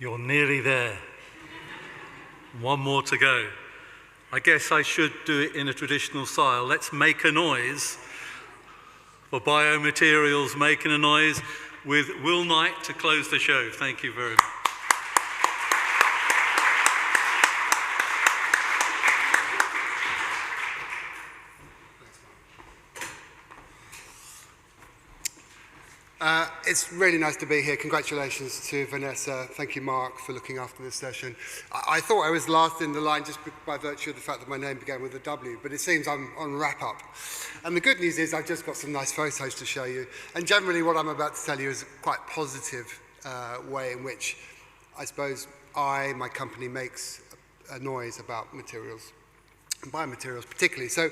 You're nearly there. One more to go. I guess I should do it in a traditional style. Let's make a noise for biomaterials, making a noise with Will Knight to close the show. Thank you very much. It's really nice to be here. Congratulations to Vanessa. Thank you, Mark, for looking after this session. I thought I was last in the line just by virtue of the fact that my name began with a W, but it seems I'm on wrap-up. And the good news is I've just got some nice photos to show you. And generally what I'm about to tell you is a quite positive way in which I suppose my company makes a noise about materials, and biomaterials particularly. So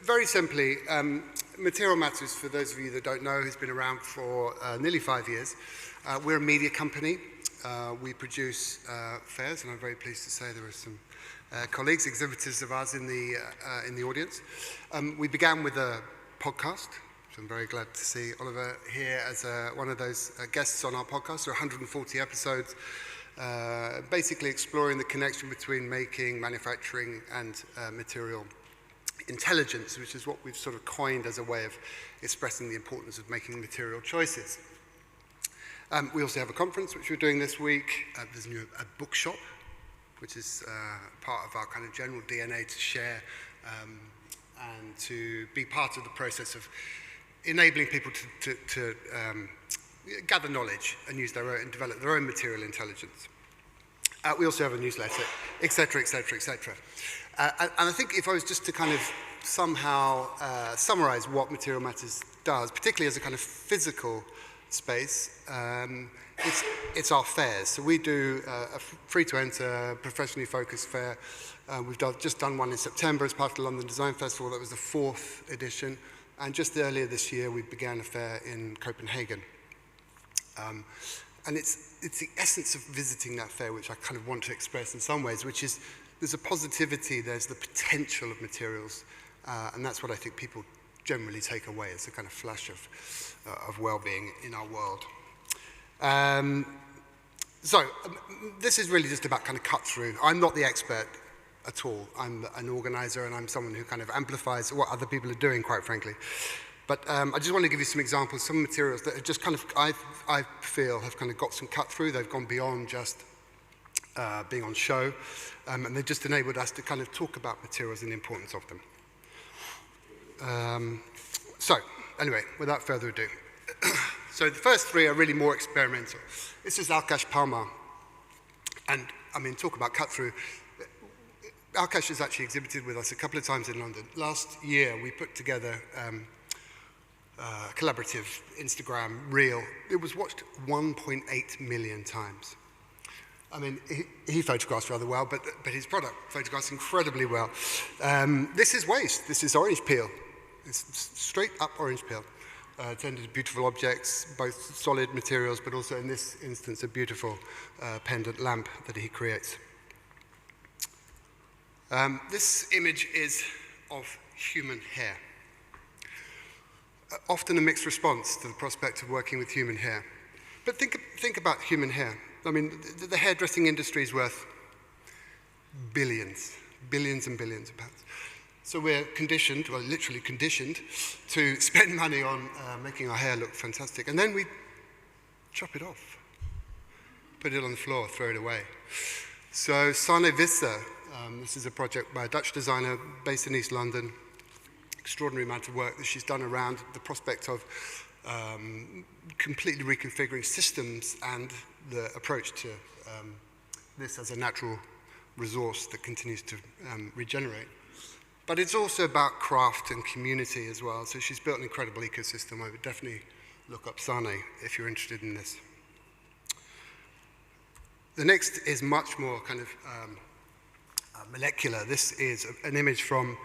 very simply, Material Matters, for those of you that don't know, has been around for nearly 5 years. We're a media company. We produce fairs, and I'm very pleased to say there are some colleagues, exhibitors of ours in the audience. We began with a podcast, so I'm very glad to see Oliver here as one of those guests on our podcast. There are 140 episodes, basically exploring the connection between making, manufacturing, and material intelligence, which is what we've sort of coined as a way of expressing the importance of making material choices. We also have a conference which we're doing this week. There's a bookshop, which is part of our kind of general DNA to share and to be part of the process of enabling people to gather knowledge and use their own and develop their own material intelligence. We also have a newsletter, etc., etc., etc. And I think if I was just to kind of somehow summarize what Material Matters does, particularly as a kind of physical space, it's our fairs. So we do a free-to-enter, professionally focused fair. We've just done one in September as part of the London Design Festival. That was the 4th edition. And just earlier this year, we began a fair in Copenhagen. And it's the essence of visiting that fair which I kind of want to express in some ways, which is there's a positivity, there's the potential of materials, and that's what I think people generally take away. It's a kind of flash of well-being in our world. So this is really just about kind of cut through. I'm not the expert at all. I'm an organizer, and I'm someone who kind of amplifies what other people are doing, quite frankly. But I just want to give you some examples, some materials that are just kind of, I feel, have kind of got some cut through. They've gone beyond just being on show, and they've just enabled us to kind of talk about materials and the importance of them. So, anyway, without further ado. So the first 3 are really more experimental. This is Alkash Palmar. And, I mean, talk about cut through. Alkash has actually exhibited with us a couple of times in London. Last year, we put together collaborative Instagram reel. It was watched 1.8 million times. I mean, he photographs rather well, but his product photographs incredibly well. This is waste. This is orange peel. It's straight up orange peel. Tended to beautiful objects, both solid materials, but also in this instance, a beautiful pendant lamp that he creates. This image is of human hair. Often a mixed response to the prospect of working with human hair. But think about human hair. I mean, the hairdressing industry is worth billions and billions of pounds. So we're conditioned, well, literally conditioned, to spend money on making our hair look fantastic. And then we chop it off, put it on the floor, throw it away. So Sane Vissa, this is a project by a Dutch designer based in East London. Extraordinary amount of work that she's done around the prospect of completely reconfiguring systems and the approach to this as a natural resource that continues to regenerate. But it's also about craft and community as well. So she's built an incredible ecosystem. I would definitely look up Sane if you're interested in this. The next is much more kind of molecular. This is an image from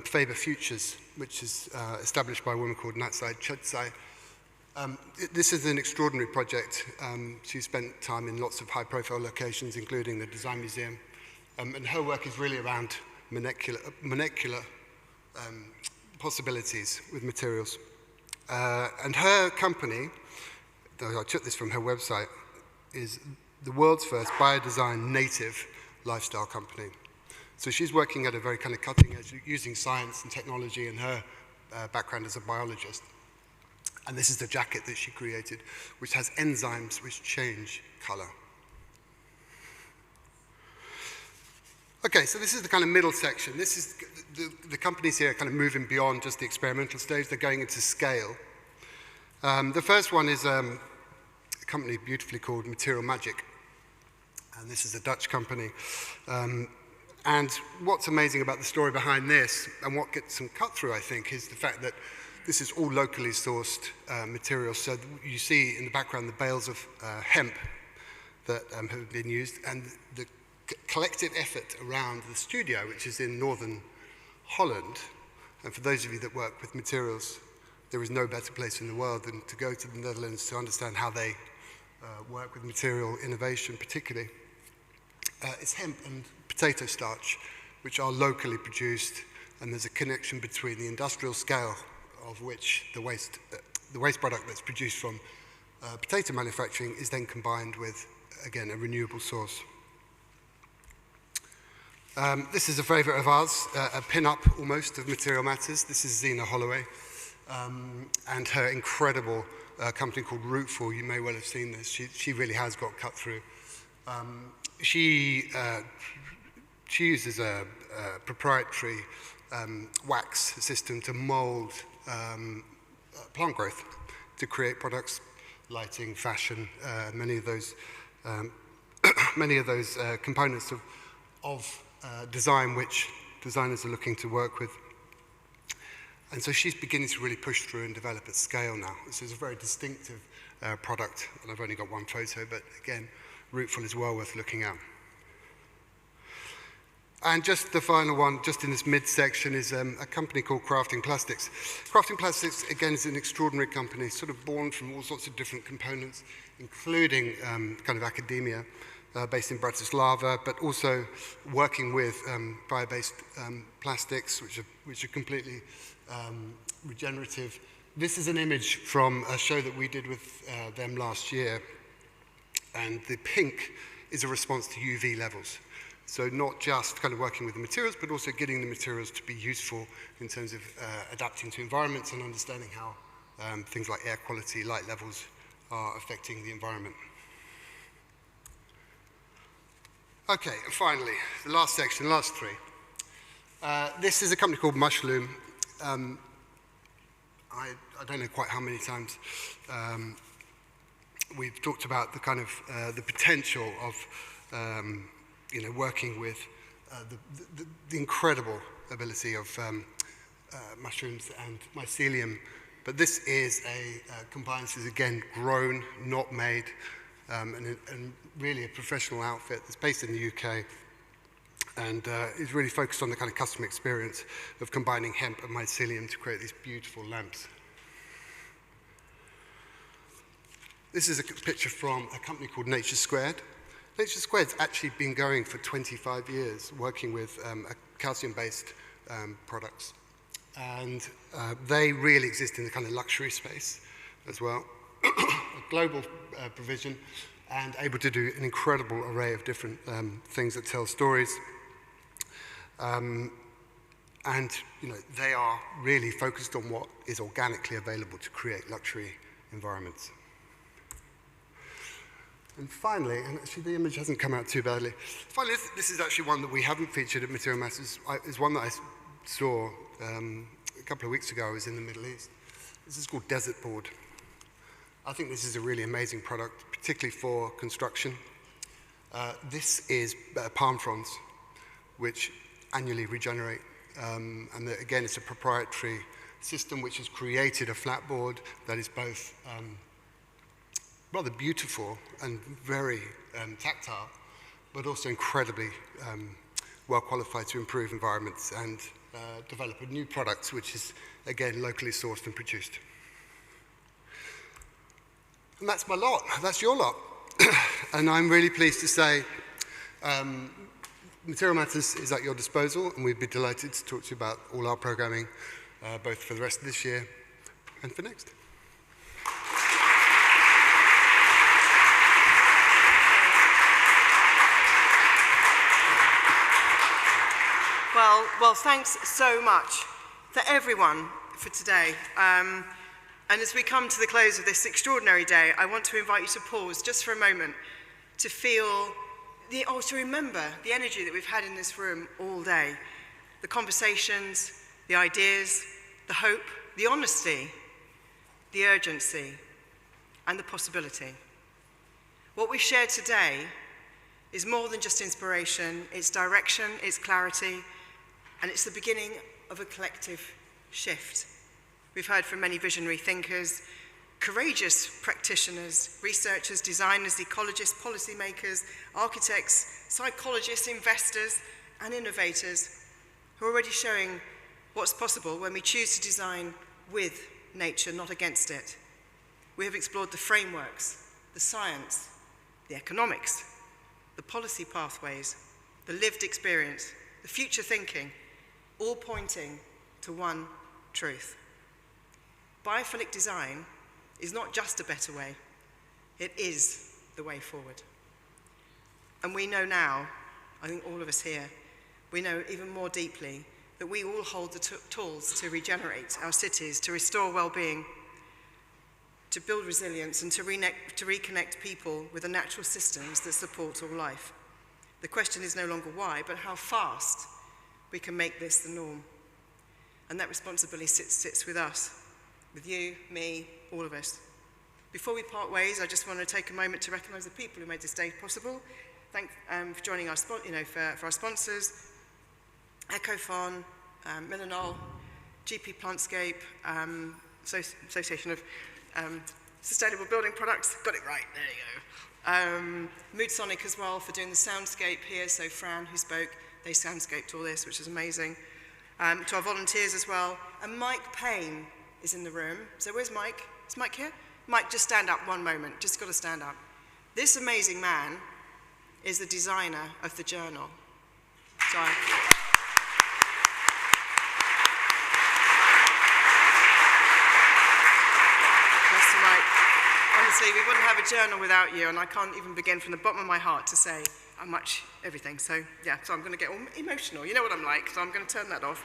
Faber Futures, which is established by a woman called Natsai Chodsai. This is an extraordinary project. She spent time in lots of high-profile locations, including the Design Museum. And her work is really around molecular possibilities with materials. And her company, though I took this from her website, is the world's first biodesign native lifestyle company. So she's working at a very kind of cutting edge, using science and technology and her background as a biologist. And this is the jacket that she created, which has enzymes which change color. Okay, so this is the kind of middle section. This is the companies here are kind of moving beyond just the experimental stage. They're going into scale. The first one is a company beautifully called Material Magic, and this is a Dutch company. And what's amazing about the story behind this, and what gets some cut through, I think, is the fact that this is all locally sourced materials. So you see in the background the bales of hemp that have been used, and the collective effort around the studio, which is in northern Holland. And for those of you that work with materials, there is no better place in the world than to go to the Netherlands to understand how they work with material innovation, particularly. It's hemp and potato starch, which are locally produced, and there's a connection between the industrial scale of which the waste product that's produced from potato manufacturing is then combined with, again, a renewable source. This is a favourite of ours, a pin-up almost of Material Matters. This is Zena Holloway and her incredible company called Rootful. You may well have seen this. She really has got cut through. She uses a proprietary wax system to mould plant growth to create products, lighting, fashion, many of those components of design which designers are looking to work with. And so she's beginning to really push through and develop at scale now. This is a very distinctive product, and I've only got one photo, but again, Rootful is well worth looking at. And just the final one, just in this midsection, is a company called Crafting Plastics. Crafting Plastics, again, is an extraordinary company, sort of born from all sorts of different components, including kind of academia, based in Bratislava, but also working with bio-based plastics, which are completely regenerative. This is an image from a show that we did with them last year, and the pink is a response to UV levels. So not just kind of working with the materials, but also getting the materials to be useful in terms of adapting to environments and understanding how things like air quality, light levels are affecting the environment. Okay, and finally, the last section, last three. This is a company called Mushloom. I don't know quite how many times we've talked about the kind of the potential of working with the incredible ability of mushrooms and mycelium. But this is combines, again, grown, not made, and really a professional outfit that's based in the UK and is really focused on the kind of customer experience of combining hemp and mycelium to create these beautiful lamps. This is a picture from a company called Nature Squared. Nature Squared's actually been going for 25 years, working with calcium-based products. And they really exist in the kind of luxury space as well. A global provision and able to do an incredible array of different things that tell stories. And they are really focused on what is organically available to create luxury environments. And finally, and actually the image hasn't come out too badly, finally this is actually one that we haven't featured at Material Matters. It's one that I saw a couple of weeks ago. I was in the Middle East. This is called Desert Board. I think this is a really amazing product, particularly for construction. This is palm fronds, which annually regenerate. And again, it's a proprietary system which has created a flat board that is both rather beautiful and very tactile, but also incredibly well qualified to improve environments and develop a new product which is, again, locally sourced and produced. And that's my lot, that's your lot. And I'm really pleased to say Material Matters is at your disposal, and we'd be delighted to talk to you about all our programming, both for the rest of this year and for next. Well, thanks so much to everyone for today. And as we come to the close of this extraordinary day, I want to invite you to pause just for a moment to feel, to remember the energy that we've had in this room all day. The conversations, the ideas, the hope, the honesty, the urgency, and the possibility. What we share today is more than just inspiration, it's direction, it's clarity, and it's the beginning of a collective shift. We've heard from many visionary thinkers, courageous practitioners, researchers, designers, ecologists, policymakers, architects, psychologists, investors, and innovators who are already showing what's possible when we choose to design with nature, not against it. We have explored the frameworks, the science, the economics, the policy pathways, the lived experience, the future thinking, all pointing to one truth. Biophilic design is not just a better way, it is the way forward. And we know now, I think all of us here, we know even more deeply that we all hold the tools to regenerate our cities, to restore well-being, to build resilience, and to reconnect people with the natural systems that support all life. The question is no longer why, but how fast we can make this the norm. And that responsibility sits with us, with you, me, all of us. Before we part ways, I just want to take a moment to recognise the people who made this day possible. Thank for joining our for our sponsors, Ecofon, Millenol, GP Plantscape, Association of Sustainable Building Products. Got it right. There you go. Mood Sonic as well for doing the soundscape here. So Fran, who spoke, they soundscaped all this, which is amazing. To our volunteers as well. And Mike Payne is in the room. So where's Mike? Is Mike here? Mike, just stand up one moment. Just got to stand up. This amazing man is the designer of the journal. So honestly, we wouldn't have a journal without you, and I can't even begin from the bottom of my heart to say how much everything. So yeah, so I'm going to get all emotional. You know what I'm like, so I'm going to turn that off.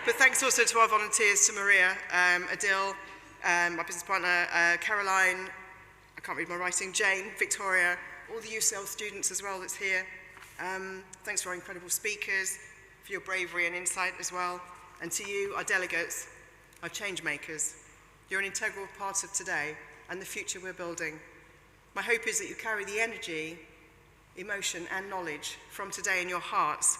But thanks also to our volunteers, to Maria, Adil, my business partner, Caroline, I can't read my writing, Jane, Victoria, all the UCL students as well that's here. Thanks to our incredible speakers, for your bravery and insight as well. And to you, our delegates, our change makers. You're an integral part of today and the future we're building. My hope is that you carry the energy, emotion, and knowledge from today in your hearts,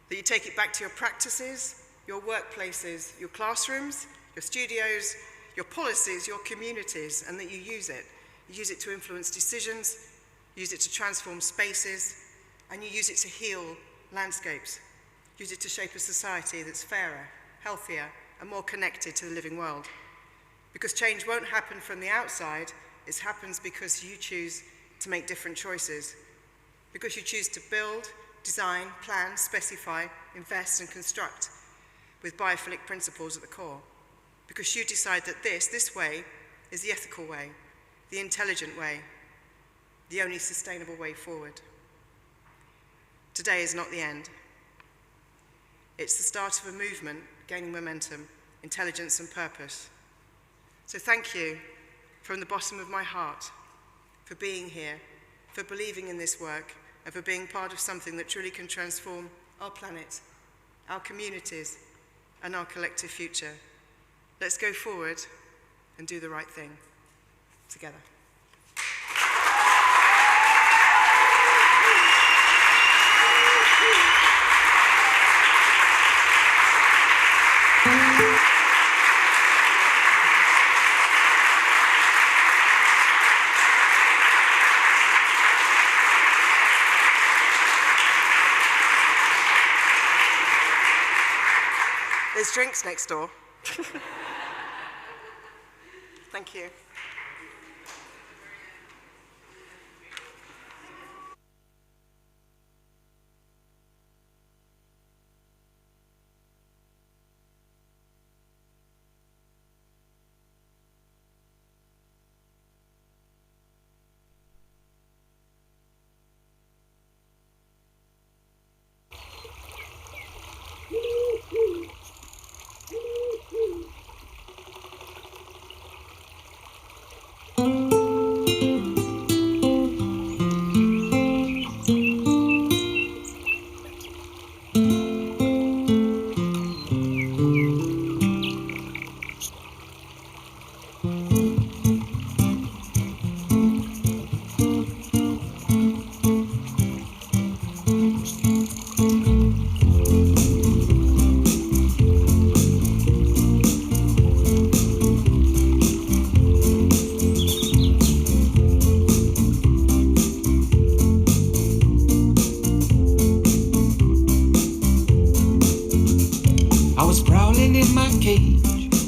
that you take it back to your practices, your workplaces, your classrooms, your studios, your policies, your communities, and that you use it. You use it to influence decisions, use it to transform spaces, and you use it to heal landscapes. Use it to shape a society that's fairer, healthier, and more connected to the living world. Because change won't happen from the outside, it happens because you choose to make different choices. Because you choose to build, design, plan, specify, invest, and construct with biophilic principles at the core. Because you decide that this way is the ethical way, the intelligent way, the only sustainable way forward. Today is not the end. It's the start of a movement gaining momentum, intelligence, and purpose. So thank you from the bottom of my heart for being here, for believing in this work, and for being part of something that truly can transform our planet, our communities, and our collective future. Let's go forward and do the right thing together. There's drinks next door. Thank you.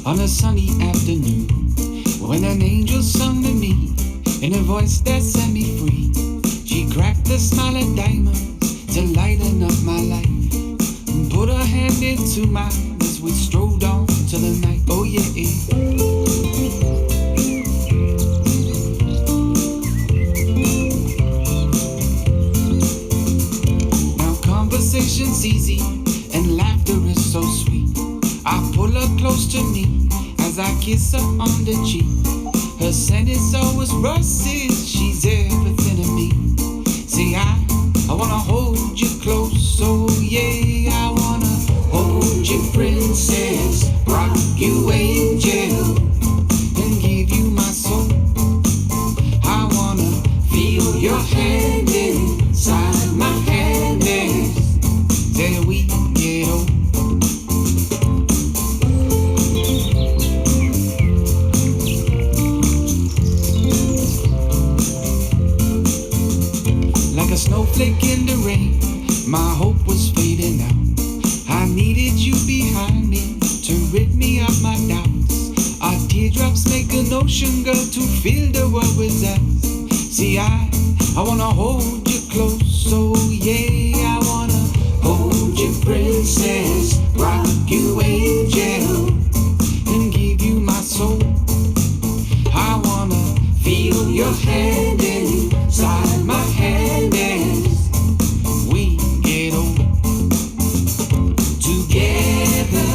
on a sunny afternoon when an angel sung to me in a voice that set me free. She cracked a smile of diamonds to lighten up my life and put her hand into mine as we strolled on to the night. Oh yeah. Conversation's easy and laughter is so sweet. I pull her close to me as I kiss her on the cheek. Her scent is always rusty, she's everything to me. See, I wanna hold you close, oh yeah. I wanna hold you, princess, rock you, angel, and give you my soul. I wanna feel your hand inside my hand till we get old. Like a snowflake in the rain, my hope was fading out. I needed you behind me to rid me of my doubts. Our teardrops make an ocean, girl, to fill the world with us. See, I wanna hold you close, oh yeah. I wanna hold you, princess, rock you, angel, and give you my soul. I wanna feel your hand inside my hand as we get old. Together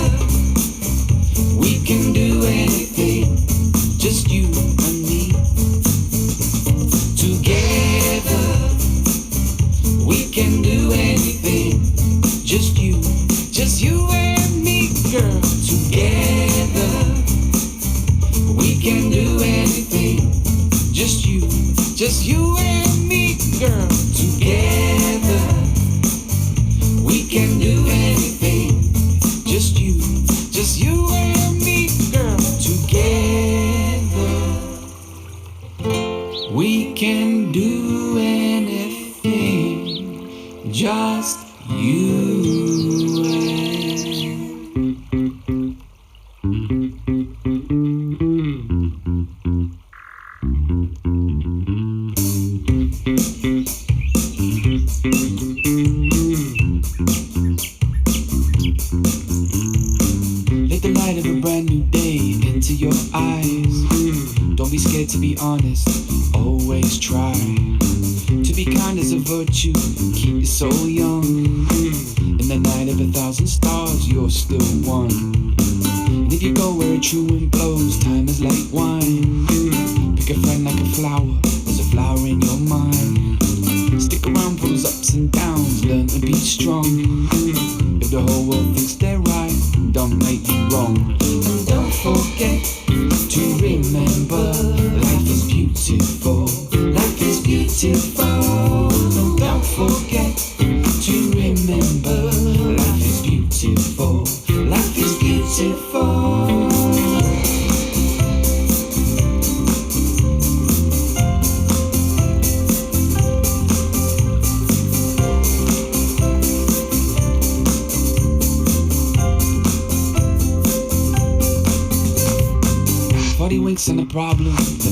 we can do anything, just you and me. Together we can do anything, just you and me, girl. Together we can do anything, just you and me, girl. Together we can do anything, just you and me, girl. Together we can do anything, just you Let the light of a brand new day into your eyes. Don't be scared to be honest, always try. To be kind is a virtue, keep your soul young. In the night of 1,000 stars, you're still one. And if you go where a true wind blows, time is like wine. Pick a friend like a flower, there's a flower in your mind. Stick around for those ups and downs, learn to be strong. If the whole world thinks they're right, don't make you wrong. And don't forget to remember, life is beautiful, life is beautiful. And don't forget to remember, life is beautiful, life is beautiful. Winks and a problem.